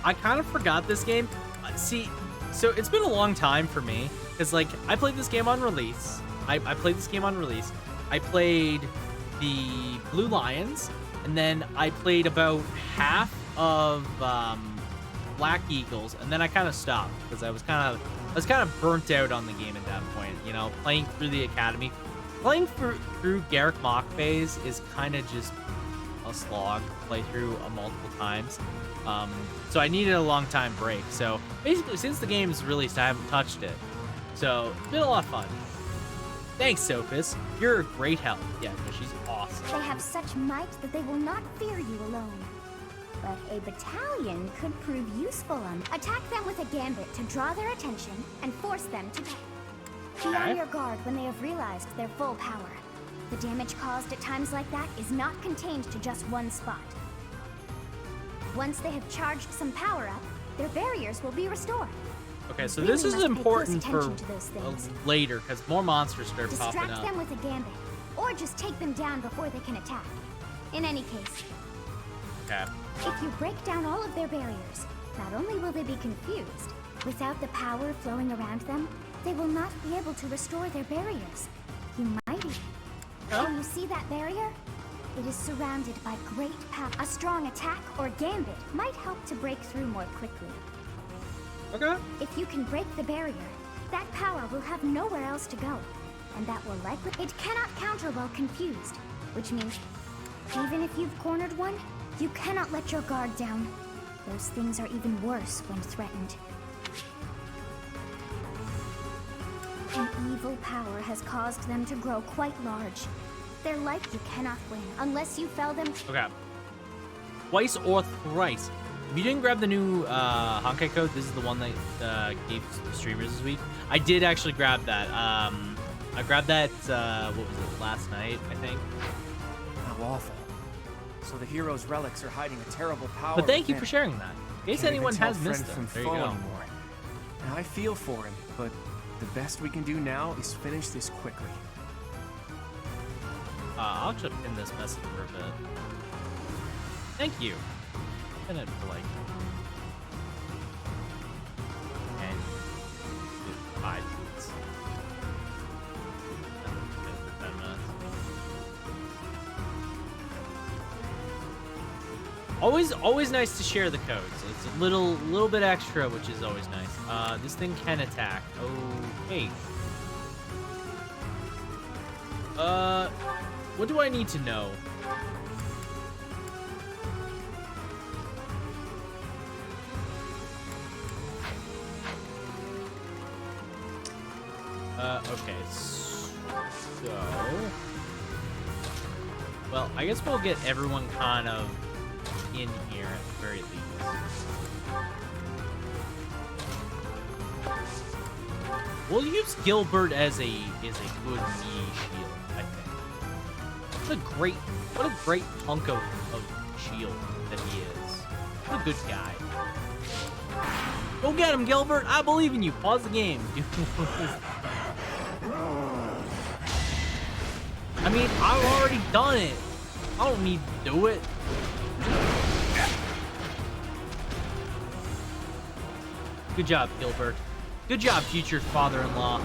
I kind of forgot this game. See, so it's been a long time for me, because like I played this game on release. I played this game on release. I played the Blue Lions, and then I played about half of Black Eagles, and then I kind of stopped because I was kind of burnt out on the game at that point. You know, playing through the academy, playing through Garrick Mach phase is kind of just a slog to play through multiple times. So I needed a long time break. So basically, since the game's released, I haven't touched it. So it's been a lot of fun. Thanks, Sophus. You're a great help. Yeah, no, she's awesome. They have such might that they will not fear you alone. But a battalion could prove useful on... Attack them with a gambit to draw their attention and force them to... Be on your guard when they have realized their full power. The damage caused at times like that is not contained to just one spot. Once they have charged some power up, their barriers will be restored. Okay, so this is important for later, because more monsters start popping up. Distract them with a gambit, or just take them down before they can attack. In any case, okay. If you break down all of their barriers, not only will they be confused, without the power flowing around them, they will not be able to restore their barriers. You might even... Can you see that barrier? It is surrounded by great power. A strong attack or gambit might help to break through more quickly. Okay. If you can break the barrier, that power will have nowhere else to go. And that will likely... It cannot counter while confused, which means even if you've cornered one, you cannot let your guard down. Those things are even worse when threatened. An evil power has caused them to grow quite large. Their life you cannot win unless you fell them. Okay. Twice or thrice. If you didn't grab the new Honkai code, this is the one that gave the streamers this week. I did actually grab that. I grabbed that, what was it, last night, I think. How awful. So the hero's relics are hiding a terrible power. But thank you for sharing that. In case anyone has missed them, there you go. Anymore. Now, I feel for him, but the best we can do now is finish this quickly. I'll just pin this message for a bit. Thank you. infinite for like 10 to 5 minutes. For 10 minutes. Always nice to share the code. So it's a little bit extra, which is always nice. This thing can attack. Okay. What do I need to know? Okay, so... Well, I guess we'll get everyone kind of in here at the very least. We'll use Gilbert as a good knee shield, I think. What a great hunk of shield that he is. What a good guy. Go get him, Gilbert! I believe in you. Pause the game. I mean, I've already done it. I don't need to do it. Good job, Gilbert. Good job, future father-in-law.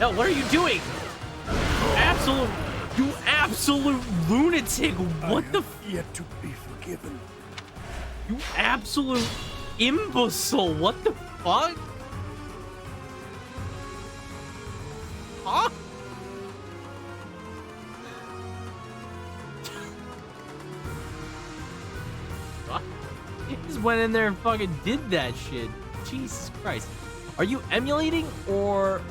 No, what are you doing? You absolute lunatic. What the f— yet to be forgiven. You absolute imbecile. What the fuck? Huh? He just went in there and fucking did that shit. Jesus Christ. Are you emulating or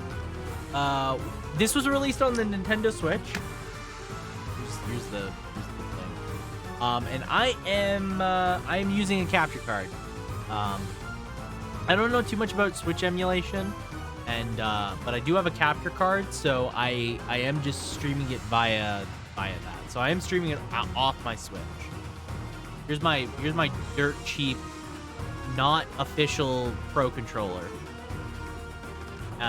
this was released on the Nintendo Switch? Here's the thing. And I am using a capture card. I don't know too much about Switch emulation, and but I do have a capture card, so I am just streaming it via that. So I am streaming it off my Switch. Here's my dirt cheap, not official Pro controller.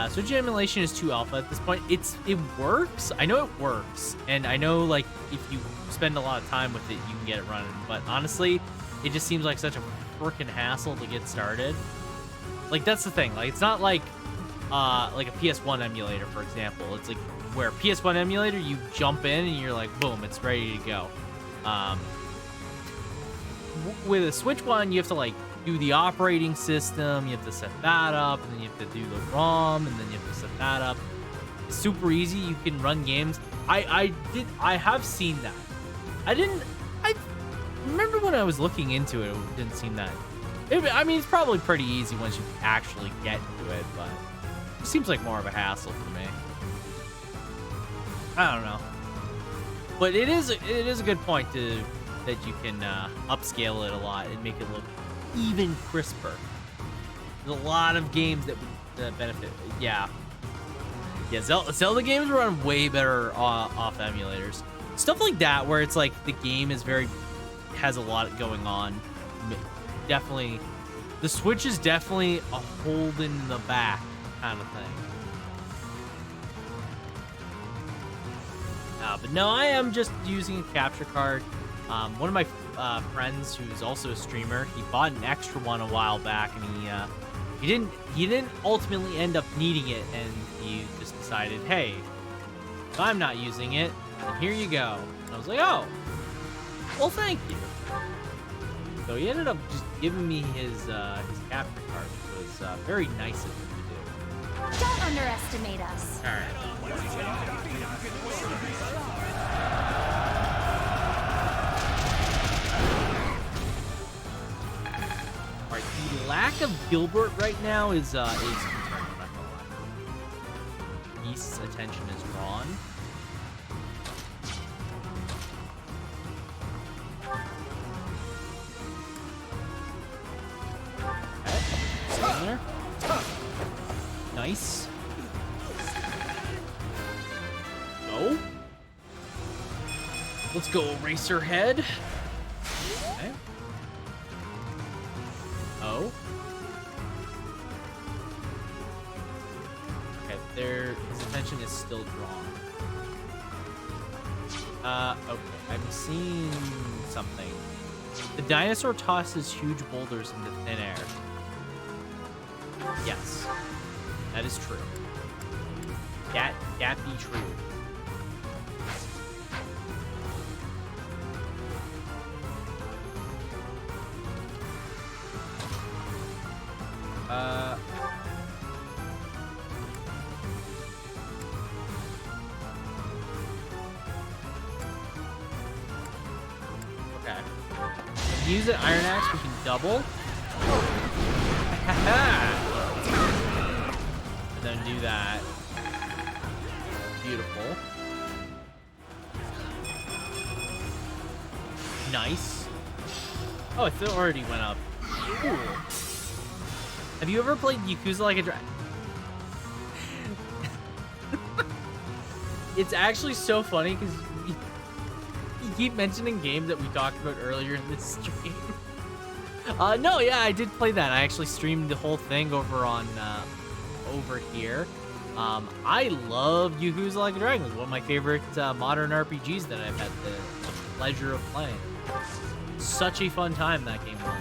Switch emulation is 2 alpha at this point. It works. I know it works, and I know like if you spend a lot of time with it, you can get it running. But honestly, it just seems like such a freaking hassle to get started. Like that's the thing. Like it's not like a PS1 emulator, for example. It's like where PS1 emulator, you jump in and you're like, boom, it's ready to go. With a Switch one, you have to like do the operating system, you have to set that up, and then you have to do the ROM, and then you have to set that up. It's super easy. You can run games. I have seen that. I remember when I was looking into it, it didn't seem that. I mean, it's probably pretty easy once you actually get to it, but it seems like more of a hassle for me. I don't know. But it is a good point that you can upscale it a lot and make it look even crisper. There's a lot of games that would benefit. Yeah, Zelda games run way better off emulators. Stuff like that, where it's like the game has a lot going on. Definitely, the Switch is definitely a hold in the back kind of thing. But no, I am just using a capture card. One of my friends, who's also a streamer, he bought an extra one a while back, and he didn't ultimately end up needing it, and he just decided, hey, if I'm not using it, then here you go. And I was like, oh, well, thank you. So he ended up just giving me his capture card, which was very nice of him to do. Don't underestimate us. All right. Alright, the lack of Gilbert right now is concerning. Beast's attention is drawn. Okay, stay there. Nice. Go. Let's go, Eraserhead. Okay. Oh. Okay, his attention is still drawn. Okay, I'm seeing something. The dinosaur tosses huge boulders into thin air. Yes, that is true. That be true. Okay. Use an iron axe, we can double. And then do that. Beautiful. Nice. Oh, it already went up. Cool. Have you ever played Yakuza Like a Dragon? It's actually so funny because you keep mentioning games that we talked about earlier in this stream. No, yeah, I did play that. I actually streamed the whole thing over on over here. I love Yakuza Like a Dragon. It's one of my favorite modern RPGs that I've had the pleasure of playing. Such a fun time that game was.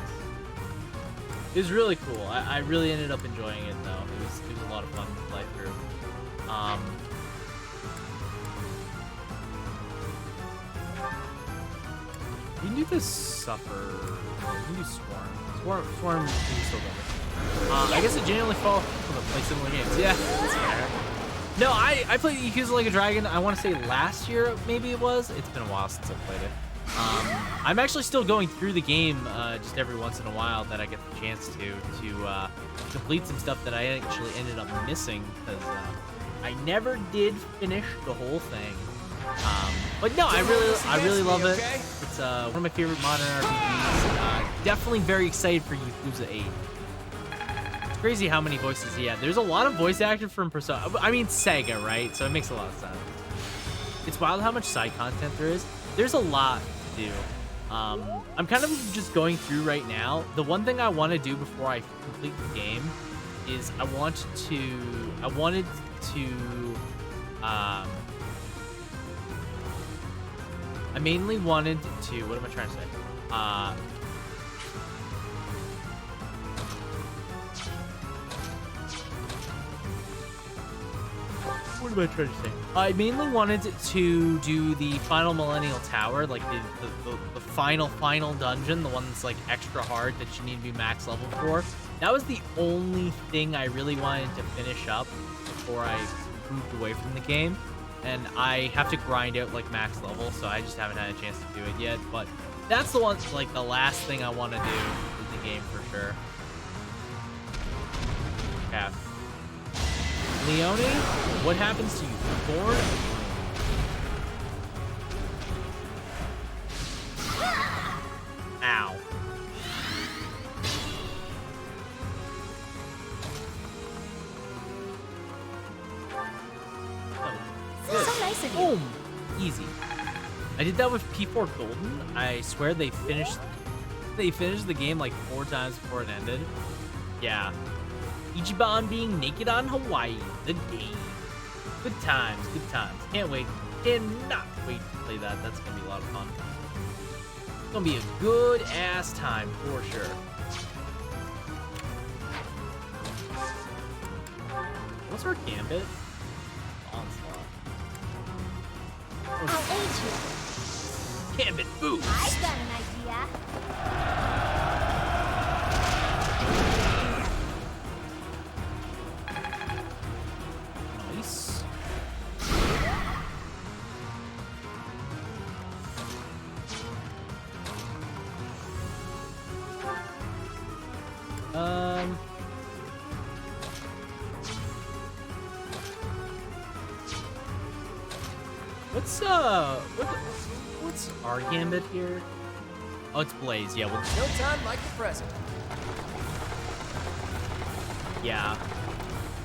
It was really cool. I really ended up enjoying it though. It was a lot of fun to play through. You can do this suffer. You can do swarm. Swarm is still better. I guess it genuinely fall from play similar games. Yeah, that's fair. No, I played Yakuza Like a Dragon. I want to say last year, maybe it was. It's been a while since I played it. I'm actually still going through the game just every once in a while that I get the chance to complete some stuff that I actually ended up missing because I never did finish the whole thing. But no, I really love it. It's one of my favorite modern RPGs. Definitely very excited for Yakuza 8. It's crazy how many voices he had. There's a lot of voice actors from Persona. I mean, Sega, right? So it makes a lot of sense. It's wild how much side content there is. There's a lot to do. I'm kind of just going through right now. The one thing I want to do before I complete the game is I mainly wanted to, what am I trying to say? What am I trying to say? I mainly wanted to do the final Millennial Tower, like the final dungeon, the one that's like extra hard that you need to be max level for. That was the only thing I really wanted to finish up before I moved away from the game. And I have to grind out like max level, so I just haven't had a chance to do it yet. But that's the one, like the last thing I want to do in the game for sure. Yeah. Leone, what happens to you? Born? Ow. So nice of you. Boom. Easy. I did that with P4 Golden. I swear they finished the game like 4 times before it ended. Yeah. Ichiban being naked on Hawaii. The game. Good times. Good times. Can't wait. Cannot wait to play that. That's gonna be a lot of fun. It's gonna be a good ass time for sure. What's our gambit? Onslaught. I'll aid you. Gambit boost. I've got an idea. Nice. What's our gambit here? Oh, it's Blaze. Yeah, No time like the present. Yeah.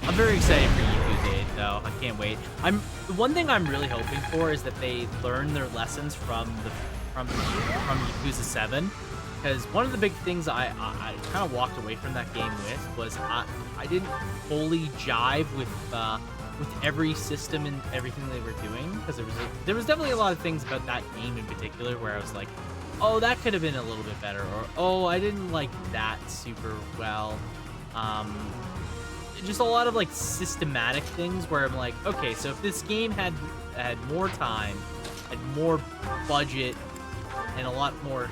I'm very excited for Yakuza 8, though. I can't wait. The one thing I'm really hoping for is that they learn their lessons from Yakuza 7, because one of the big things I kind of walked away from that game with was I didn't fully jive with with every system and everything they were doing, because there was definitely a lot of things about that game in particular where I was like, oh, that could have been a little bit better, or oh, I didn't like that super well. Just a lot of like systematic things where I'm like, okay, so if this game had more time, had more budget, and a lot more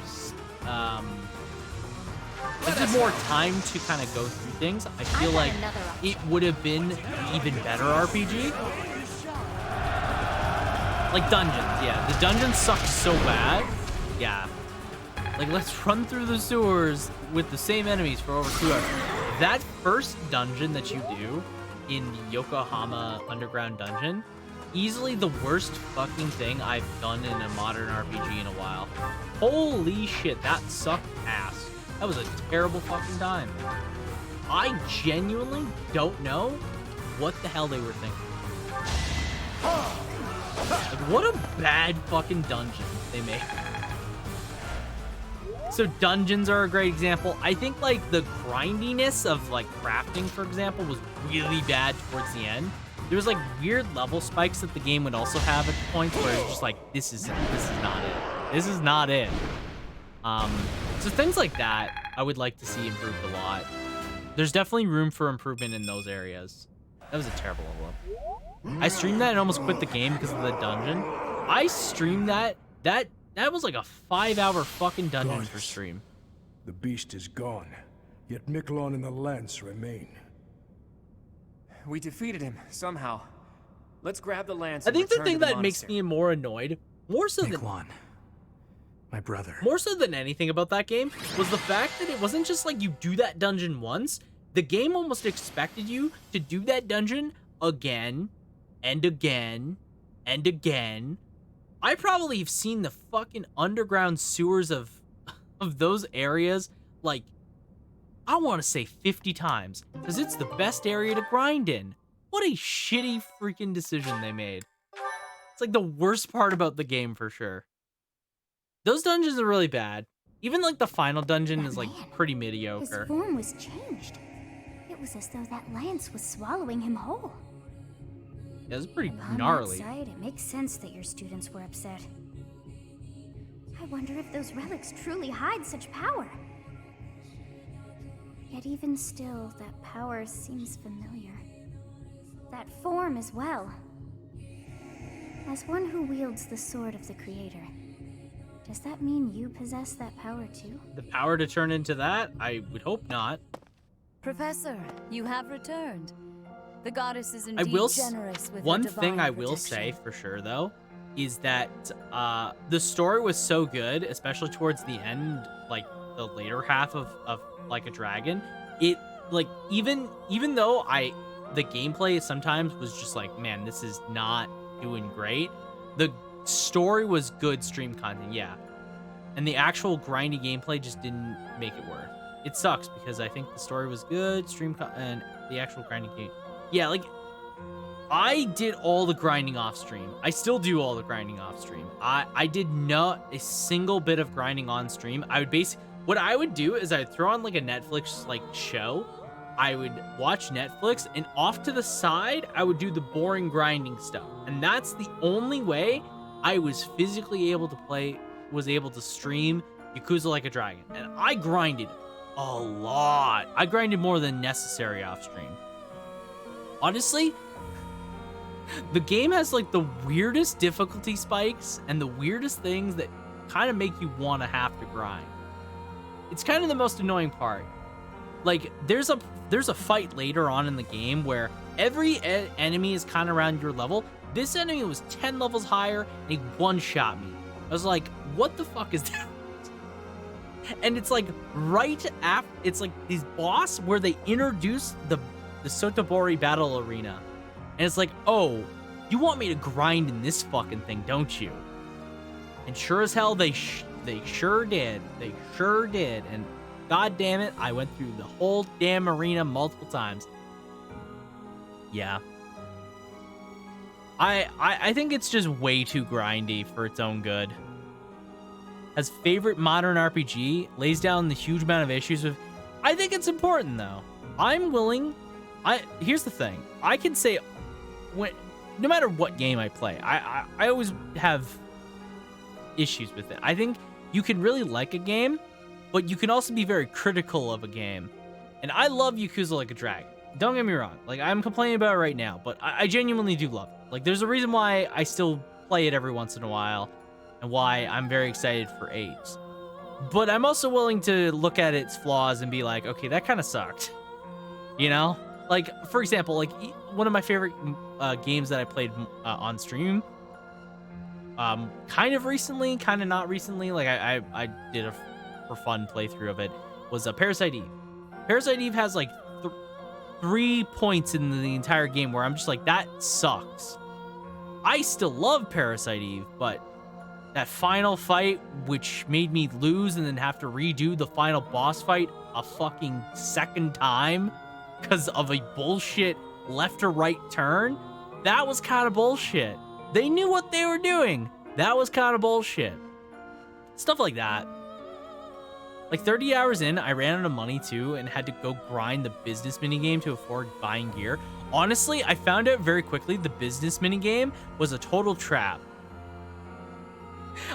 just more time to kind of go through things, I feel like it would have been even better RPG. Like dungeons, yeah. The dungeons suck so bad. Yeah. Like, let's run through the sewers with the same enemies for over 2 hours. That first dungeon that you do in the Yokohama Underground Dungeon, easily the worst fucking thing I've done in a modern RPG in a while. Holy shit, that sucked ass. That was a terrible fucking time. I genuinely don't know what the hell they were thinking. Like, what a bad fucking dungeon they made. So dungeons are a great example. I think like the grindiness of like crafting, for example, was really bad towards the end. There was like weird level spikes that the game would also have at points where it's just like, this is not it. This is not it. So things like that, I would like to see improved a lot. There's definitely room for improvement in those areas. That was a terrible level up. I streamed that and almost quit the game because of the dungeon. I streamed that. That was like a 5-hour fucking dungeon for stream. The beast is gone, yet Miklon and the lance remain. We defeated him somehow. Let's grab the lance. I think the thing that makes me more annoyed, more so than my brother, more so than anything about that game, was the fact that it wasn't just like you do that dungeon once. The game almost expected you to do that dungeon again and again and again. I probably have seen the fucking underground sewers of those areas like, I want to say 50 times, because it's the best area to grind in. What a shitty freaking decision they made. It's like the worst part about the game for sure. Those dungeons are really bad. Even like the final dungeon is like pretty mediocre. His form was changed. It was as though that lance was swallowing him whole. Yeah, it's pretty On gnarly. that side, it makes sense that your students were upset. I wonder if those relics truly hide such power. Yet even still, that power seems familiar. That form as well. As one who wields the sword of the Creator, does that mean you possess that power too? The power to turn into that? I would hope not. Professor, you have returned. The goddess is indeed generous with one her thing divine I will protection. say for sure though is that the story was so good, especially towards the end, like the later half of Like a Dragon. It like even though the gameplay sometimes was just like, man, this is not doing great. The story was good stream content, yeah. And the actual grindy gameplay just didn't make it work. It sucks because I think the story was good, and the actual grinding game. Yeah, like, I did all the grinding off stream. I still do all the grinding off stream. I did not a single bit of grinding on stream. What I would do is I'd throw on like a Netflix like show. I would watch Netflix, and off to the side, I would do the boring grinding stuff. And that's the only way I was physically able to stream Yakuza Like a Dragon. And I grinded a lot. I grinded more than necessary off stream. Honestly, the game has like the weirdest difficulty spikes and the weirdest things that kind of make you want to have to grind. It's kind of the most annoying part. Like, there's a fight later on in the game where every enemy is kind of around your level. This enemy was 10 levels higher, and he one-shot me. I was like, what the fuck is that? And it's like right after, it's like this boss where they introduce the Sotobori battle arena. And it's like, oh, you want me to grind in this fucking thing, don't you? And sure as hell, they sure did. They sure did. And god damn it, I went through the whole damn arena multiple times. Yeah. I think it's just way too grindy for its own good. As favorite modern RPG, lays down the huge amount of issues with... I think it's important, though. I'm willing... Here's the thing. I can say no matter what game I play, I always have issues with it. I think you can really like a game, but you can also be very critical of a game. And I love Yakuza Like a Dragon. Don't get me wrong. Like, I'm complaining about it right now, but I genuinely do love it. Like, there's a reason why I still play it every once in a while and why I'm very excited for 8. But I'm also willing to look at its flaws and be like, okay, that kind of sucked. You know? Like, for example, like, one of my favorite games that I played on stream, kind of recently, kind of not recently, like, I did a for fun playthrough of it, was Parasite Eve. Parasite Eve has, like, 3 points in the entire game where I'm just like, that sucks. I still love Parasite Eve, but that final fight, which made me lose and then have to redo the final boss fight a fucking second time because of a bullshit left or right turn, that was kind of bullshit. They knew what they were doing. That was kind of bullshit. Stuff like that. Like 30 hours in, I ran out of money too and had to go grind the business minigame to afford buying gear. Honestly, I found out very quickly the business minigame was a total trap.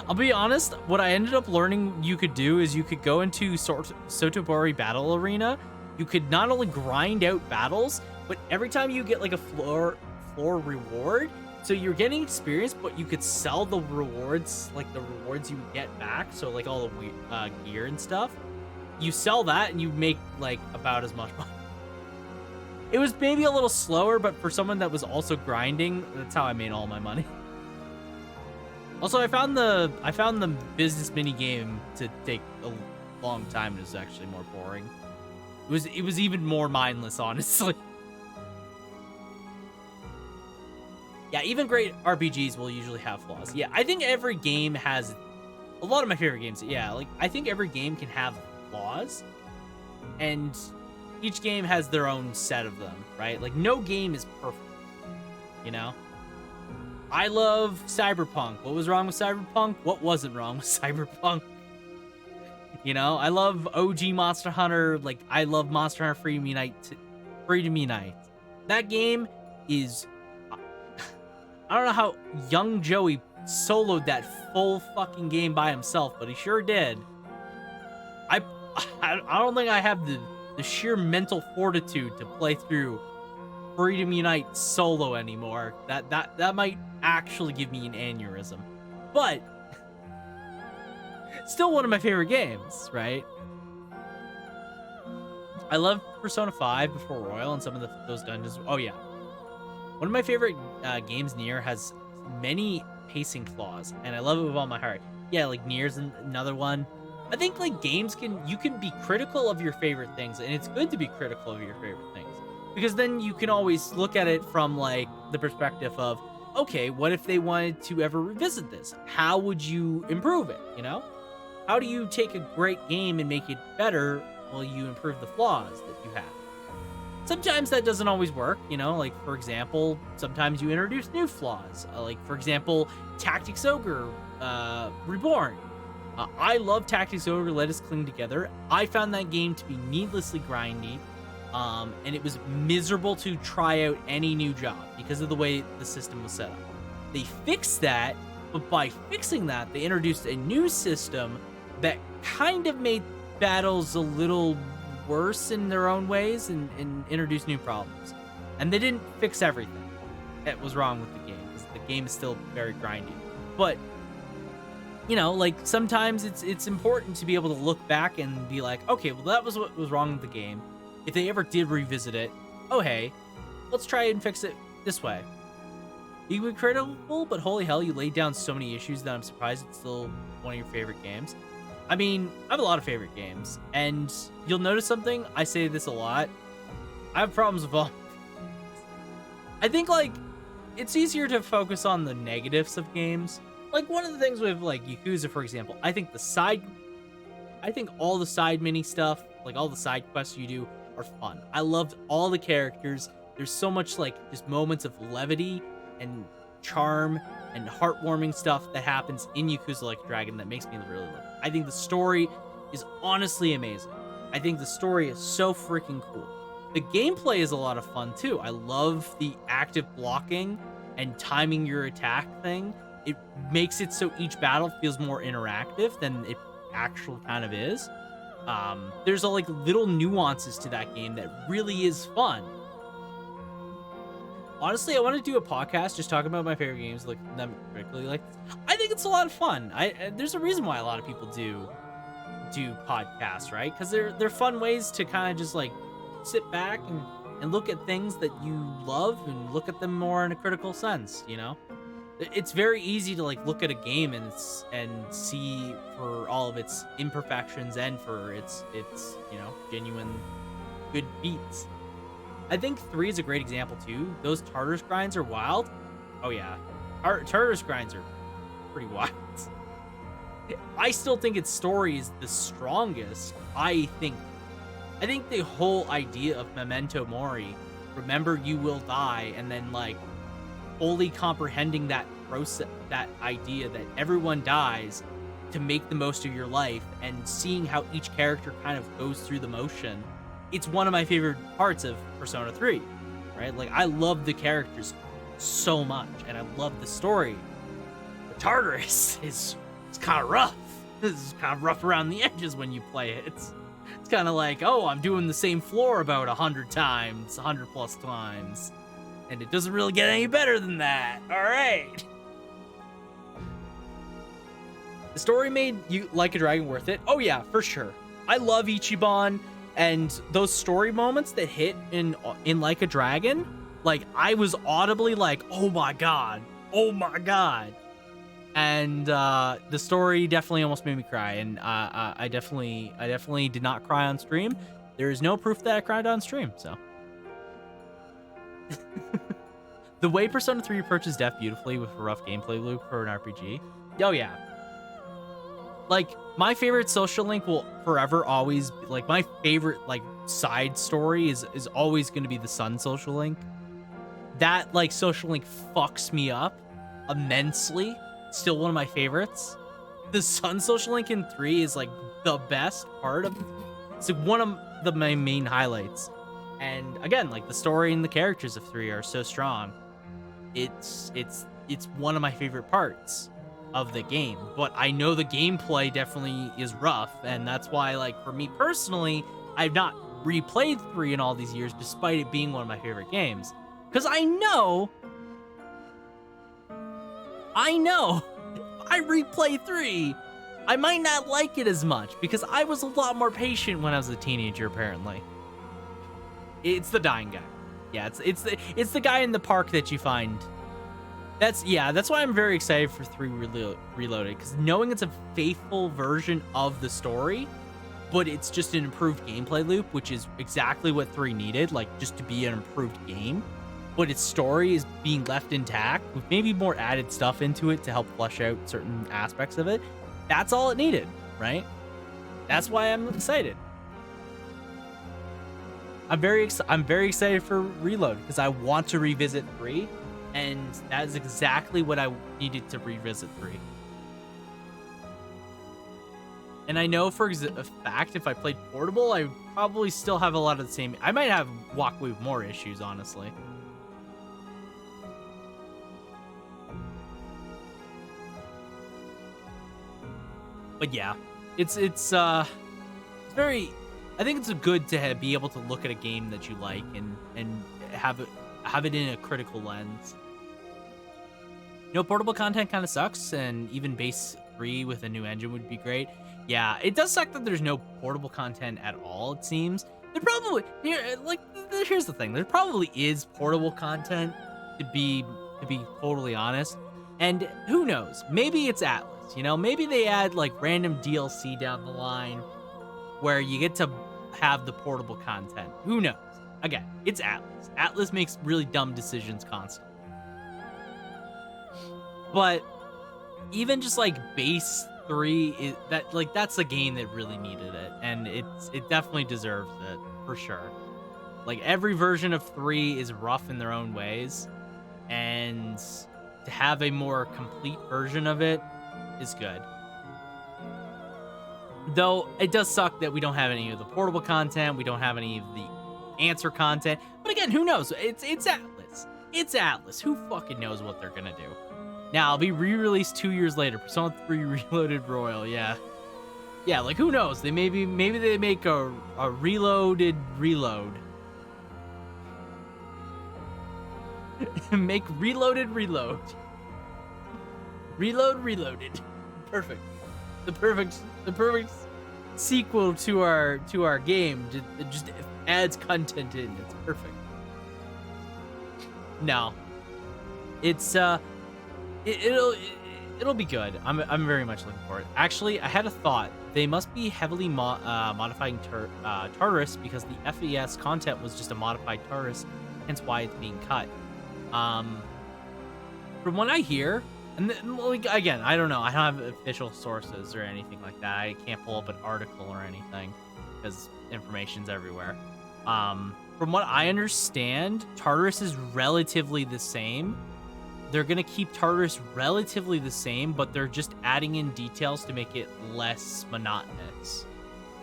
I'll be honest, what I ended up learning you could do is you could go into Sotobori Battle Arena. You could not only grind out battles, but every time you get like a floor reward, so you're getting experience, but you could sell the rewards, like the rewards you would get back. So like all the gear and stuff, you sell that and you make like about as much money. It was maybe a little slower, but for someone that was also grinding, that's how I made all my money. Also, I found the business mini game to take a long time. It was actually more boring. It was even more mindless, honestly. Yeah, even great RPGs will usually have flaws. Yeah, I think every game has a lot of my favorite games. Yeah, like I think every game can have flaws, and each game has their own set of them, right? Like no game is perfect, you know? I love Cyberpunk. What was wrong with Cyberpunk? What wasn't wrong with Cyberpunk? You know, I love OG Monster Hunter. Like, I love Monster Hunter Freedom Unite. That game is... I don't know how young Joey soloed that full fucking game by himself, but he sure did. I don't think I have the sheer mental fortitude to play through Freedom Unite solo anymore. That might actually give me an aneurysm. But still one of my favorite games, right? I love Persona 5 Before Royal and some of those dungeons. Oh yeah. One of my favorite games, Nier, has many pacing flaws, and I love it with all my heart. Yeah, like Nier's another one. I think like games you can be critical of your favorite things, and it's good to be critical of your favorite things. Because then you can always look at it from like the perspective of, okay, what if they wanted to ever revisit this? How would you improve it, you know? How do you take a great game and make it better while you improve the flaws that you have? Sometimes that doesn't always work, you know? Like, for example, sometimes you introduce new flaws. Like, for example, Tactics Ogre Reborn. I love Tactics Ogre, Let Us Cling Together. I found that game to be needlessly grindy. And it was miserable to try out any new job because of the way the system was set up. They fixed that, but by fixing that, they introduced a new system that kind of made battles a little worse in their own ways and introduced new problems. And they didn't fix everything that was wrong with the game, because the game is still very grindy. But, you know, like, sometimes it's important to be able to look back and be like, okay, well, that was what was wrong with the game. If they ever did revisit it, oh hey, let's try and fix it this way. You can be critical, but holy hell, you laid down so many issues that I'm surprised it's still one of your favorite games. I mean, I have a lot of favorite games, and you'll notice something, I say this a lot, I have problems with all. I think, like, it's easier to focus on the negatives of games. Like, one of the things with, like, Yakuza, for example, I think all the side mini stuff, like all the side quests you do, are fun. I loved all the characters. There's so much like just moments of levity and charm and heartwarming stuff that happens in Yakuza Like a Dragon that makes me really love it. I think the story is honestly amazing. I think the story is so freaking cool. The gameplay is a lot of fun too. I love the active blocking and timing your attack thing. It makes it so each battle feels more interactive than it actually kind of is. There's like little nuances to that game that really is fun. Honestly, I want to do a podcast just talking about my favorite games, like them critically. Like, I think it's a lot of fun. There's a reason why a lot of people do podcasts, right? Because they're fun ways to kind of just like sit back and look at things that you love and look at them more in a critical sense. You know, it's very easy to like look at a game and see for all of its imperfections and for its genuine good beats. I think 3 is a great example too. Those Tartarus grinds are wild. Oh yeah, Tartarus grinds are pretty wild. I still think its story is the strongest. I think the whole idea of Memento Mori, remember you will die, and then like fully comprehending that process, that idea that everyone dies, to make the most of your life, and seeing how each character kind of goes through the motion. It's one of my favorite parts of Persona 3, right? Like, I love the characters so much, and I love the story. But Tartarus it's kind of rough. It's kind of rough around the edges when you play it. It's kind of like, oh, I'm doing the same floor about 100 times, 100 plus times, and it doesn't really get any better than that. All right. The story made you Like a Dragon worth it. Oh yeah, for sure. I love Ichiban. And those story moments that hit in Like a Dragon, like I was audibly like, oh my god, and the story definitely almost made me cry, and I definitely did not cry on stream. There is no proof that I cried on stream, so. The way Persona 3 approaches death beautifully with a rough gameplay loop for an RPG. Oh yeah. Like, my favorite social link will forever always be, like, my favorite, like, side story is always going to be the Sun social link. That, like, social link fucks me up immensely. Still one of my favorites. The Sun social link in 3 is, like, the best part of it. It's, like, one of my main highlights. And, again, like, the story and the characters of 3 are so strong. It's one of my favorite parts of the game, but I know the gameplay definitely is rough, and that's why, like, for me personally, I've not replayed 3 in all these years, despite it being one of my favorite games, because I know if I replay 3, I might not like it as much, because I was a lot more patient when I was a teenager, apparently. It's the dying guy. Yeah, it's the guy in the park that you find. That's why I'm very excited for 3 Reloaded, because knowing it's a faithful version of the story, but it's just an improved gameplay loop, which is exactly what 3 needed, like, just to be an improved game, but its story is being left intact, with maybe more added stuff into it to help flesh out certain aspects of it. That's all it needed, right? That's why I'm excited. I'm very excited for Reload, because I want to revisit 3, and that is exactly what I needed to revisit 3. And I know for a fact, if I played Portable, I would probably still have a lot of the same. I might have walk away with more issues, honestly. But yeah, it's very. I think it's good to be able to look at a game that you like and have it in a critical lens. No, portable content kind of sucks, and even base 3 with a new engine would be great. Yeah, it does suck that there's no portable content at all, it seems. There probably, here's the thing, there probably is portable content, to be totally honest. And who knows, maybe it's Atlas, you know? Maybe they add, like, random DLC down the line where you get to have the portable content. Who knows? Again, it's Atlas. Atlas makes really dumb decisions constantly. But even just like base 3 that's a game that really needed it, and it definitely deserves it for sure. Like, every version of 3 is rough in their own ways, and to have a more complete version of it is good. Though it does suck that we don't have any of the portable content, we don't have any of the answer content. But again, who knows? It's Atlas. It's Atlas. Who fucking knows what they're gonna do? Now, I'll be re-released 2 years later. Persona 3 Reloaded Royal, yeah. Yeah, like, who knows? Maybe they make a reloaded reload. Make reloaded reload. Reload reloaded. Perfect. The perfect sequel to our game. It just adds content in. It's perfect. No. It's it'll be good. I'm very much looking forward. Actually, I had a thought. They must be heavily modifying Tartarus because the FES content was just a modified Tartarus, hence why it's being cut. From what I hear, and like, again, I don't know. I don't have official sources or anything like that. I can't pull up an article or anything because information's everywhere. From what I understand, Tartarus is relatively the same. They're going to keep Tartarus relatively the same, but they're just adding in details to make it less monotonous.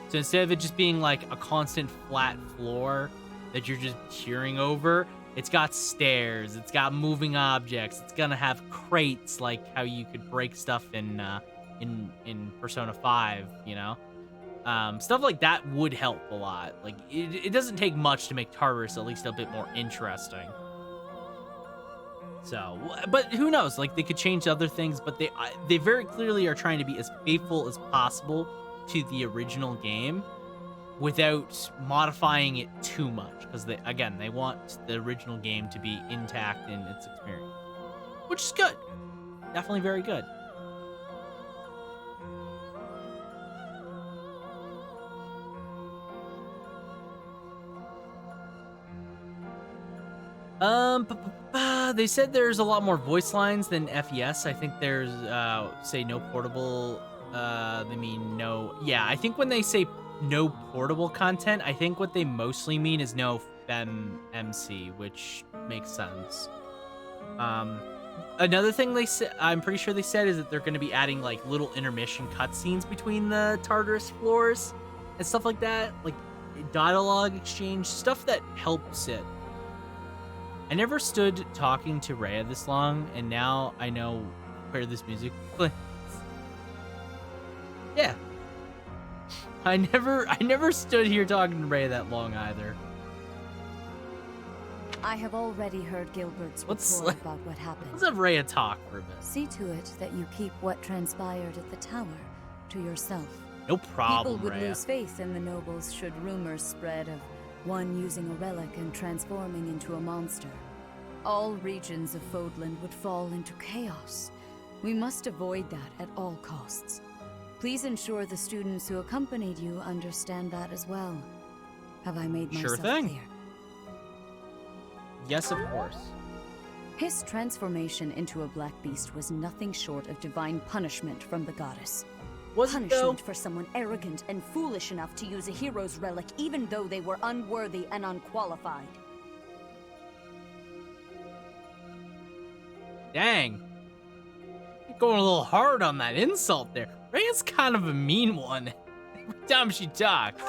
So instead of it just being like a constant flat floor that you're just peering over, it's got stairs, it's got moving objects, it's going to have crates like how you could break stuff in Persona 5, you know? Stuff like that would help a lot. Like, it doesn't take much to make Tartarus at least a bit more interesting. So, but who knows? Like, they could change other things, but they very clearly are trying to be as faithful as possible to the original game without modifying it too much, because they want the original game to be intact in its experience, which is good. Definitely very good. They said there's a lot more voice lines than FES. I think there's, say no portable, they mean no, yeah, I think when they say no portable content, I think what they mostly mean is no FemMC, which makes sense. Another thing they said, I'm pretty sure they said, is that they're going to be adding like little intermission cutscenes between the Tartarus floors and stuff like that, like dialogue exchange, stuff that helps it. I never stood talking to Rhea this long, and now I know where this music plays. Yeah. I never stood here talking to Rhea that long either. I have already heard Gilbert's report about what happened. Let's have Rhea talk for a bit. See to it that you keep what transpired at the tower to yourself. No problem, People would Rhea. lose faith in the nobles should rumors spread of one using a relic and transforming into a monster. All regions of Fodland would fall into chaos. We must avoid that at all costs. Please ensure the students who accompanied you understand that as well. Have I made myself clear? Yes, of course. His transformation into a black beast was nothing short of divine punishment from the goddess. Punishment for someone arrogant and foolish enough to use a hero's relic even though they were unworthy and unqualified. Dang. You're going a little hard on that insult there. Rhea's kind of a mean one. Every time she talks.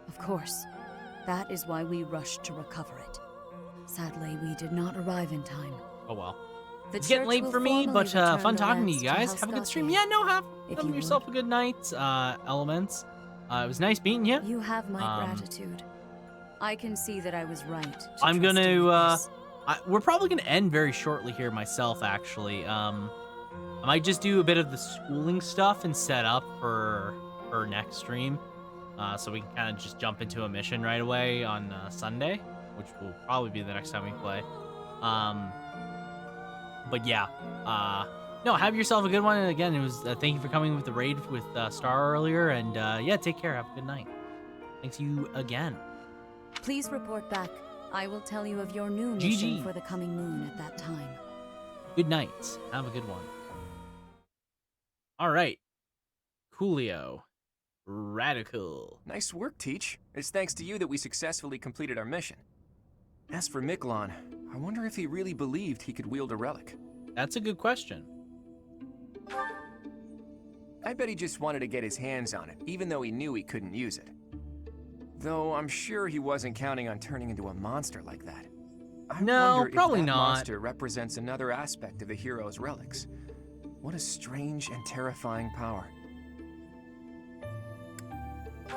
Of course. That is why we rushed to recover it. Sadly, we did not arrive in time. Oh well. It's getting late for me, but fun talking to you guys. Have a good stream. Yeah, no, have yourself a good night, Elements. It was nice meeting you. You have my gratitude. I can see that I was right. I'm gonna, we're probably gonna end very shortly here myself, actually. I might just do a bit of the schooling stuff and set up for next stream. So we can kind of just jump into a mission right away on Sunday, which will probably be the next time we play. But yeah, no, have yourself a good one. And again, it was thank you for coming with the raid with Star earlier. And yeah, take care. Have a good night. Thanks you again. Please report back. I will tell you of your new mission for the coming moon at that time. Good night. Have a good one. All right, Coolio. Radical. Nice work, Teach. It's thanks to you that we successfully completed our mission. As for Miklon, I wonder if he really believed he could wield a relic. That's a good question. I bet he just wanted to get his hands on it, even though he knew he couldn't use it. Though I'm sure he wasn't counting on turning into a monster like that. I No, wonder probably if that not. monster represents another aspect of the hero's relics. What a strange and terrifying power.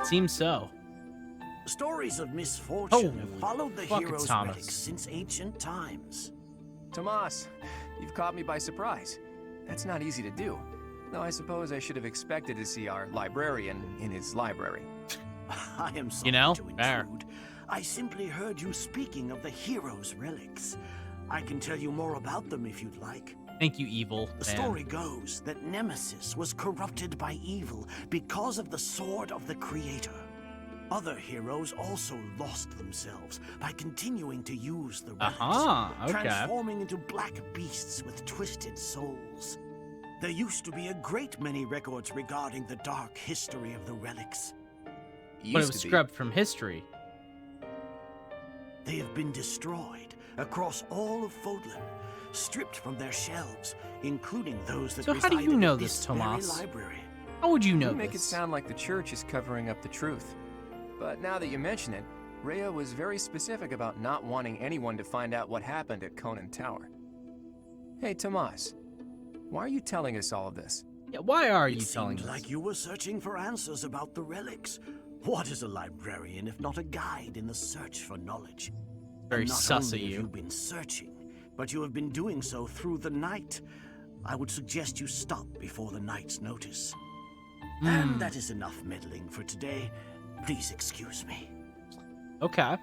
Seems so. Stories of misfortune have Holy followed the fuck, it's hero's Thomas. relics since ancient times. Tomas, you've caught me by surprise. That's not easy to do. Though I suppose I should have expected to see our librarian in his library. I am sorry You know, to fair. intrude. I simply heard you speaking of the hero's relics. I can tell you more about them if you'd like. Thank you, evil The man. story goes that Nemesis was corrupted by evil because of the sword of the Creator. Other heroes also lost themselves by continuing to use the relics, Okay. transforming into black beasts with twisted souls. There used to be a great many records regarding the dark history of the relics. But it was scrubbed from history. They have been destroyed across all of Fodlan, stripped from their shelves, including those that So how do you reside know in this, very Tomas? library. How would you know You make it this? sound like the church is covering up the truth. But now that you mention it, Rhea was very specific about not wanting anyone to find out what happened at Conan Tower. Hey, Tomas, why are you telling us all of this? Yeah, why are you It telling seemed us? like you were searching for answers about the relics. What is a librarian if not a guide in the search for knowledge? Very And not sus only of have you. you been searching, but you have been doing so through the night. I would suggest you stop before the night's notice. And that is enough meddling for today. Please excuse me. Okay.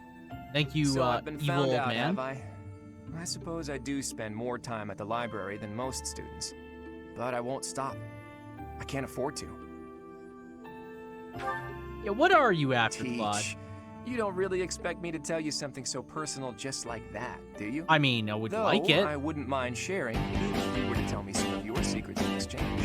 Thank you, So I've been evil found old out, man. have I? I suppose I do spend more time at the library than most students. But I won't stop. I can't afford to. Yeah, what are you after, Claude? Teach. You don't really expect me to tell you something so personal just like that, do you? I mean, I would Though, like it. I wouldn't mind sharing if you were to tell me some of your secrets in exchange.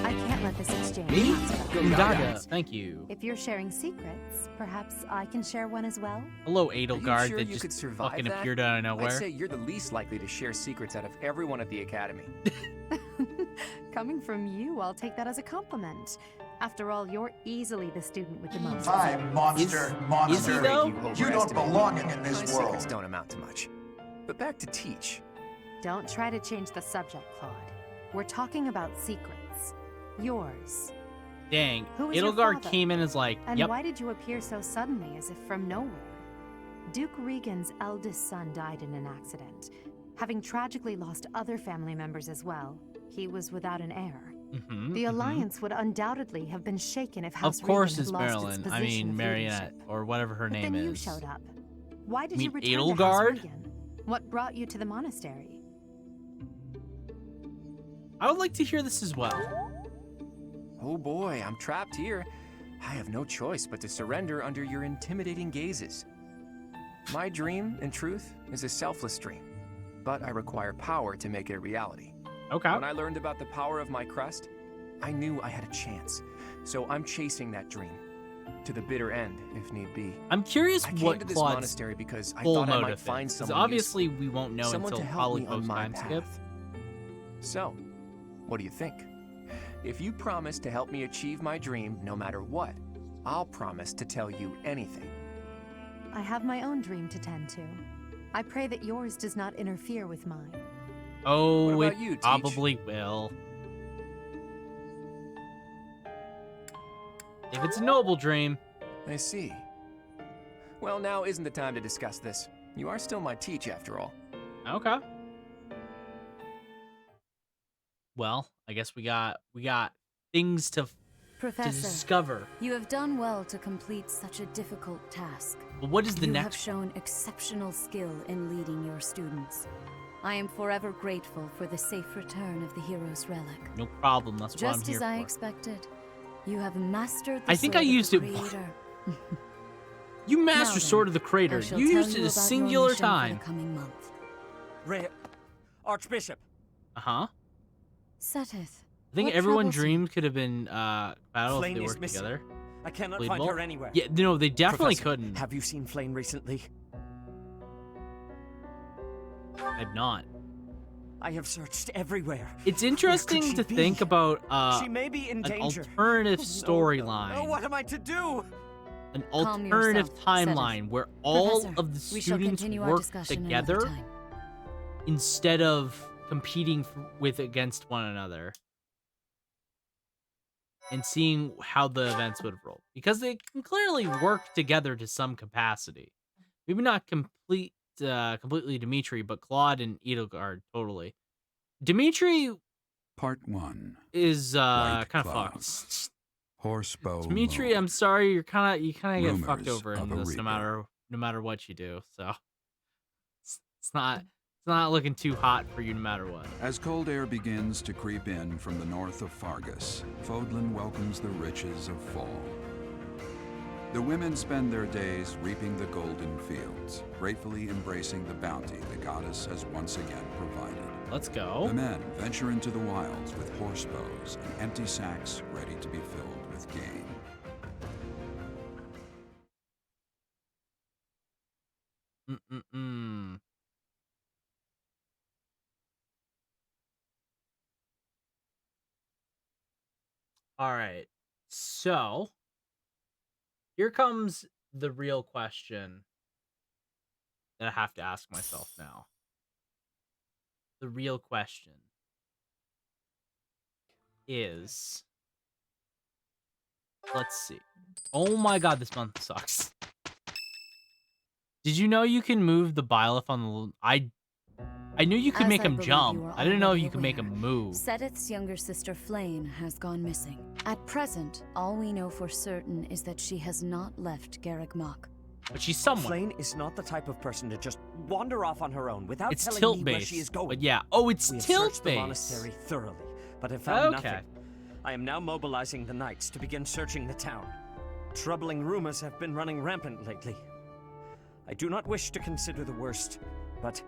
I can't let this exchange Me? pass Go without- Gaga, thank you. If you're sharing secrets, perhaps I can share one as well? Hello, Are you Edelgard sure that you could just survive fucking that? appeared out of I'd nowhere. say you're the least likely to share secrets out of everyone at the academy. Coming from you, I'll take that as a compliment. After all, you're easily the student with the most. Fine, monster, monster. Is he, though? You don't belong in My this secrets world. don't amount to much. But back to Teach. Don't try to change the subject, Claude. We're talking about secrets. Yours. Dang, Who is your Edelgard father? came in as like, And yep. why did you appear so suddenly, as if from nowhere? Duke Regan's eldest son died in an accident. Having tragically lost other family members as well, he was without an heir. The Alliance would undoubtedly have been shaken if House Of course Regan it's had lost its Marilyn. I position mean, of Marionette, leadership. or whatever her But name then you is. showed up. Why did You you mean return to House Edelgard? Regan? What brought you to the monastery? I would like to hear this as well. Oh boy, I'm trapped here. I have no choice but to surrender under your intimidating gazes. My dream, in truth, is a selfless dream, but I require power to make it a reality. Okay. When I learned about the power of my crest, I knew I had a chance. So I'm chasing that dream to the bitter end, if need be. I'm curious I came what to this Claude's monastery because I full thought I might motive find is. 'Cause someone obviously we won't know someone until to help probably me on post my time skip. path. So, what do you think? If you promise to help me achieve my dream no matter what, I'll promise to tell you anything. I have my own dream to tend to. I pray that yours does not interfere with mine. Oh, What it about you, Teach? probably will. If it's a noble dream. I see. Well, now isn't the time to discuss this. You are still my Teach, after all. Okay. Well, I guess we got things to Professor, discover. you have done well to complete such a difficult task. But what is the you next? have shown exceptional skill in leading your students. I am forever grateful for the safe return of the hero's relic. No problem. That's what I'm Just here as I for. expected, you have mastered the I think sword I of used the it. Creator. You Now master then, Sword of the I Creator. shall You tell used it you a about your singular mission for the time. coming month. Archbishop. Uh-huh. Seteth. I think what everyone troubles you? dreamed could have been battle if Flame they is worked missing. together. I cannot Played find well. her anywhere. Yeah, no, they definitely Professor, couldn't. Have you seen Flame recently? I've not. I have searched everywhere. It's Where interesting could she to be? think about She may be in an danger. alternative Oh, storyline. what am I to do? an Calm alternative yourself, timeline Sedith. where all Professor, of the we shall students continue our work discussion another together time. instead of competing against one another, and seeing how the events would have rolled, because they can clearly work together to some capacity. Maybe not completely Dimitri, but Claude and Edelgard totally. Dimitri Part 1 is White kind of Cloud. fucked. Horsebow Dimitri, mode. I'm sorry, you kind of get fucked Rumors over in of a this, no Reaper. matter what you do. So it's not looking too hot for you no matter what. As cold air begins to creep in from the north of Fargus, Fodlan welcomes the riches of fall. The women spend their days reaping the golden fields, gratefully embracing the bounty the goddess has once again provided. Let's go. The men venture into the wilds with horse bows and empty sacks ready to be filled with game. All right. So, here comes the real question that I have to ask myself now. The real question is, let's see. Oh my god, this month sucks. Did you know you can move the Byleth on the... I knew you could As make I him believe jump. you are I didn't know if already you could make him move. Sedith's younger sister Flane has gone missing. At present, all we know for certain is that she has not left Garrick Mach. But she's someone. Flane is not the type of person to just wander off on her own without It's telling tilt me where based, she is going. but yeah. Oh, it's we have tilt searched the based. monastery thoroughly, but have found Okay. nothing. I am now mobilizing the knights to begin searching the town. Troubling rumors have been running rampant lately. I do not wish to consider the worst, but...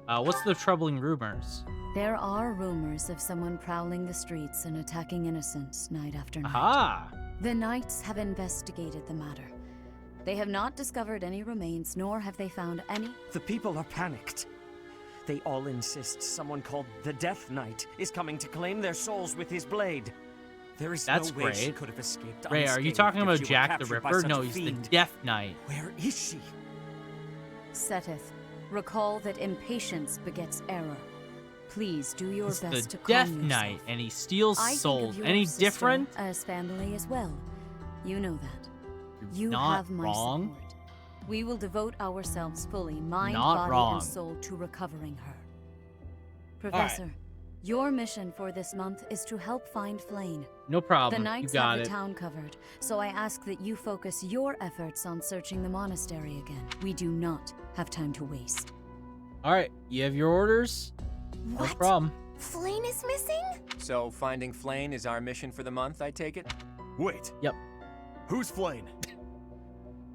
What's the troubling rumors? There are rumors of someone prowling the streets and attacking innocents night after night. Aha! The knights have investigated the matter. They have not discovered any remains, nor have they found any... The people are panicked. They all insist someone called the Death Knight is coming to claim their souls with his blade. There is That's no way she great. could have escaped Ray, are you unscathed talking if about she were Jack the captured by Ripper? such No, a he's the fiend. Death Knight. Where is she? Seteth, recall that impatience begets error. Please do your He's best the to calm Death yourself. Knight, and he steals I think souls. of your Any sister different? as family as well. You know that. You not have my wrong. support. We will devote ourselves fully, mind, Not body, wrong. and soul, to recovering her. Professor, your mission for this month is to help find Flane. No problem. The knights you got have it. the town covered, so I ask that you focus your efforts on searching the monastery again. We do not have time to waste. All right, you have your orders. No What? problem. Flane is missing? So finding Flane is our mission for the month, I take it? Wait. Yep. Who's Flane?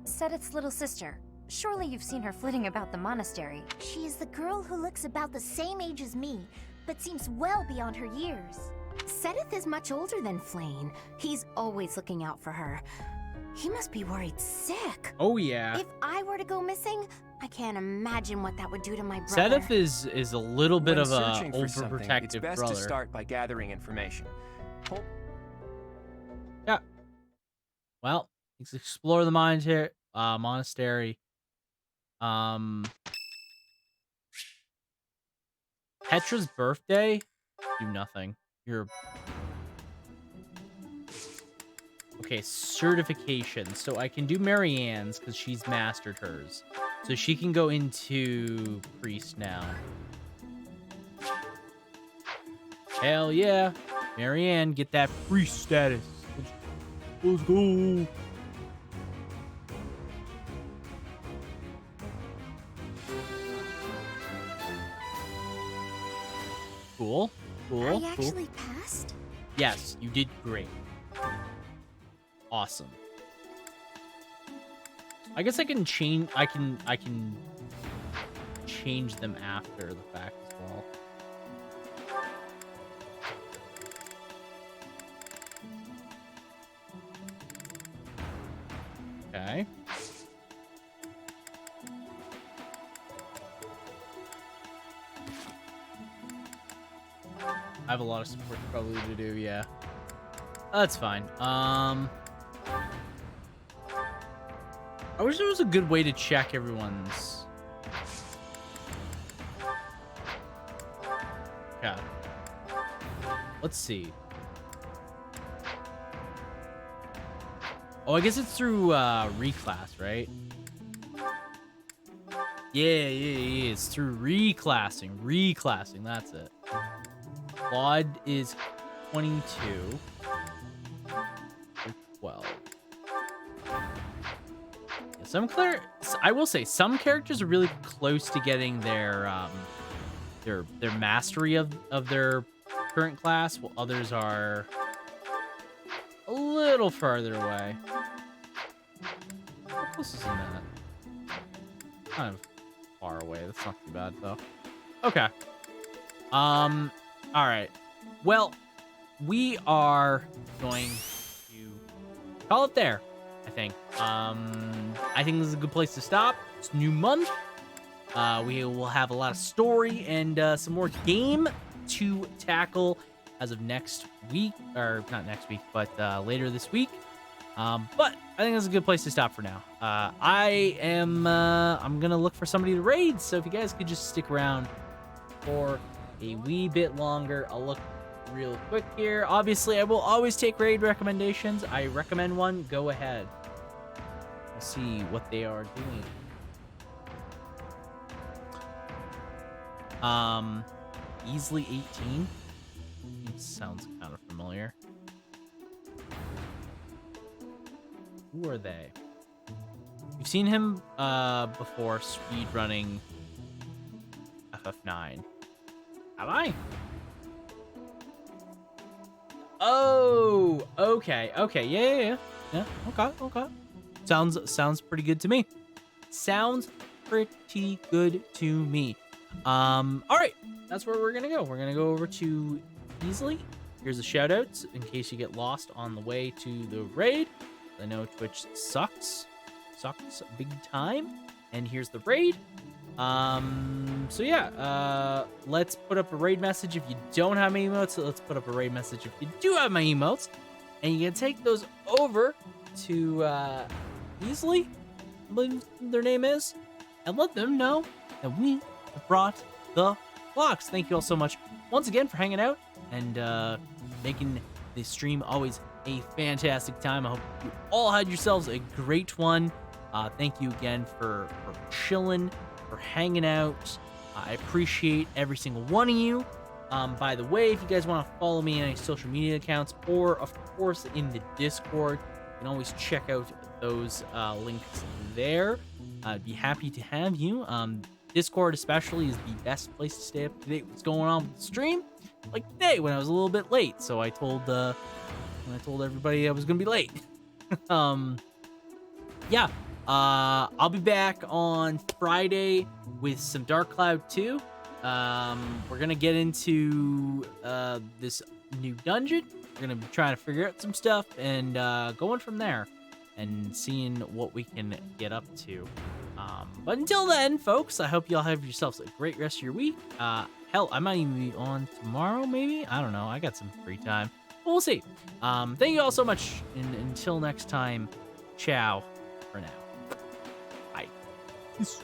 Sedith's little sister. Surely you've seen her flitting about the monastery. She is the girl who looks about the same age as me, but seems well beyond her years. Sedith is much older than Flane. He's always looking out for her. He must be worried sick. Oh yeah. If I were to go missing, I can't imagine what that would do to my brother. Sedith is a little bit When of a searching for something, overprotective it's best brother. to start by gathering information. Yeah. Well, let's explore the monastery. Petra's birthday? Do nothing. You're... Okay, certification. So I can do Marianne's because she's mastered hers. So she can go into priest now. Hell yeah. Marianne, get that priest status. Let's go. Cool. Cool. I actually passed? Yes, you did great. Awesome. I guess I can change. I can change them after the fact as well. Okay. I have a lot of support probably to do, yeah. That's fine. I wish there was a good way to check everyone's. Yeah. Let's see. Oh, I guess it's through reclass, right? Yeah. It's through reclassing. Reclassing, that's it. Claude is 22. You're 12. Yeah, I will say some characters are really close to getting their mastery of their current class, while others are a little farther away. How close is in that? Kind of far away. That's not too bad though. Okay. All right. Well, we are going to call it there, I think. I think this is a good place to stop. It's a new month. We will have a lot of story and some more game to tackle as of next week, or not next week, but later this week. But I think that's a good place to stop for now. I'm gonna look for somebody to raid, so if you guys could just stick around for a wee bit longer, I'll look real quick here. Obviously, I will always take raid recommendations. I recommend one, go ahead. We'll see what they are doing. Easily 18. Sounds kind of familiar. Who are they? You've seen him before speedrunning FF9. Have I? Oh, okay. Yeah, okay. Sounds pretty good to me. Sounds pretty good to me. All right, that's where we're gonna go. We're gonna go over to Easily. Here's the shoutouts in case you get lost on the way to the raid. I know Twitch sucks big time. And here's the raid. So yeah, let's put up a raid message if you don't have my emotes. Let's put up a raid message if you do have my emotes. And you can take those over to Easily, I believe their name is, and let them know that we brought the vlogs. Thank you all so much once again for hanging out and making the stream always a fantastic time. I hope you all had yourselves a great one. Thank you again for chilling, for hanging out. I appreciate every single one of you. By the way, if you guys want to follow me on any social media accounts, or of course in the Discord, you can always check out those links there. I'd be happy to have you. Discord especially is the best place to stay up to date with what's going on with the stream. Like today when I was a little bit late, so I told everybody I was gonna be late. Yeah. I'll be back on Friday with some Dark Cloud 2. We're gonna get into this new dungeon. We're gonna be trying to figure out some stuff and going from there and seeing what we can get up to. But until then, folks, I hope y'all have yourselves a great rest of your week. Hell, I might even be on tomorrow, maybe. I don't know. I got some free time. We'll see. Thank you all so much. And until next time, ciao for now. Bye. Peace.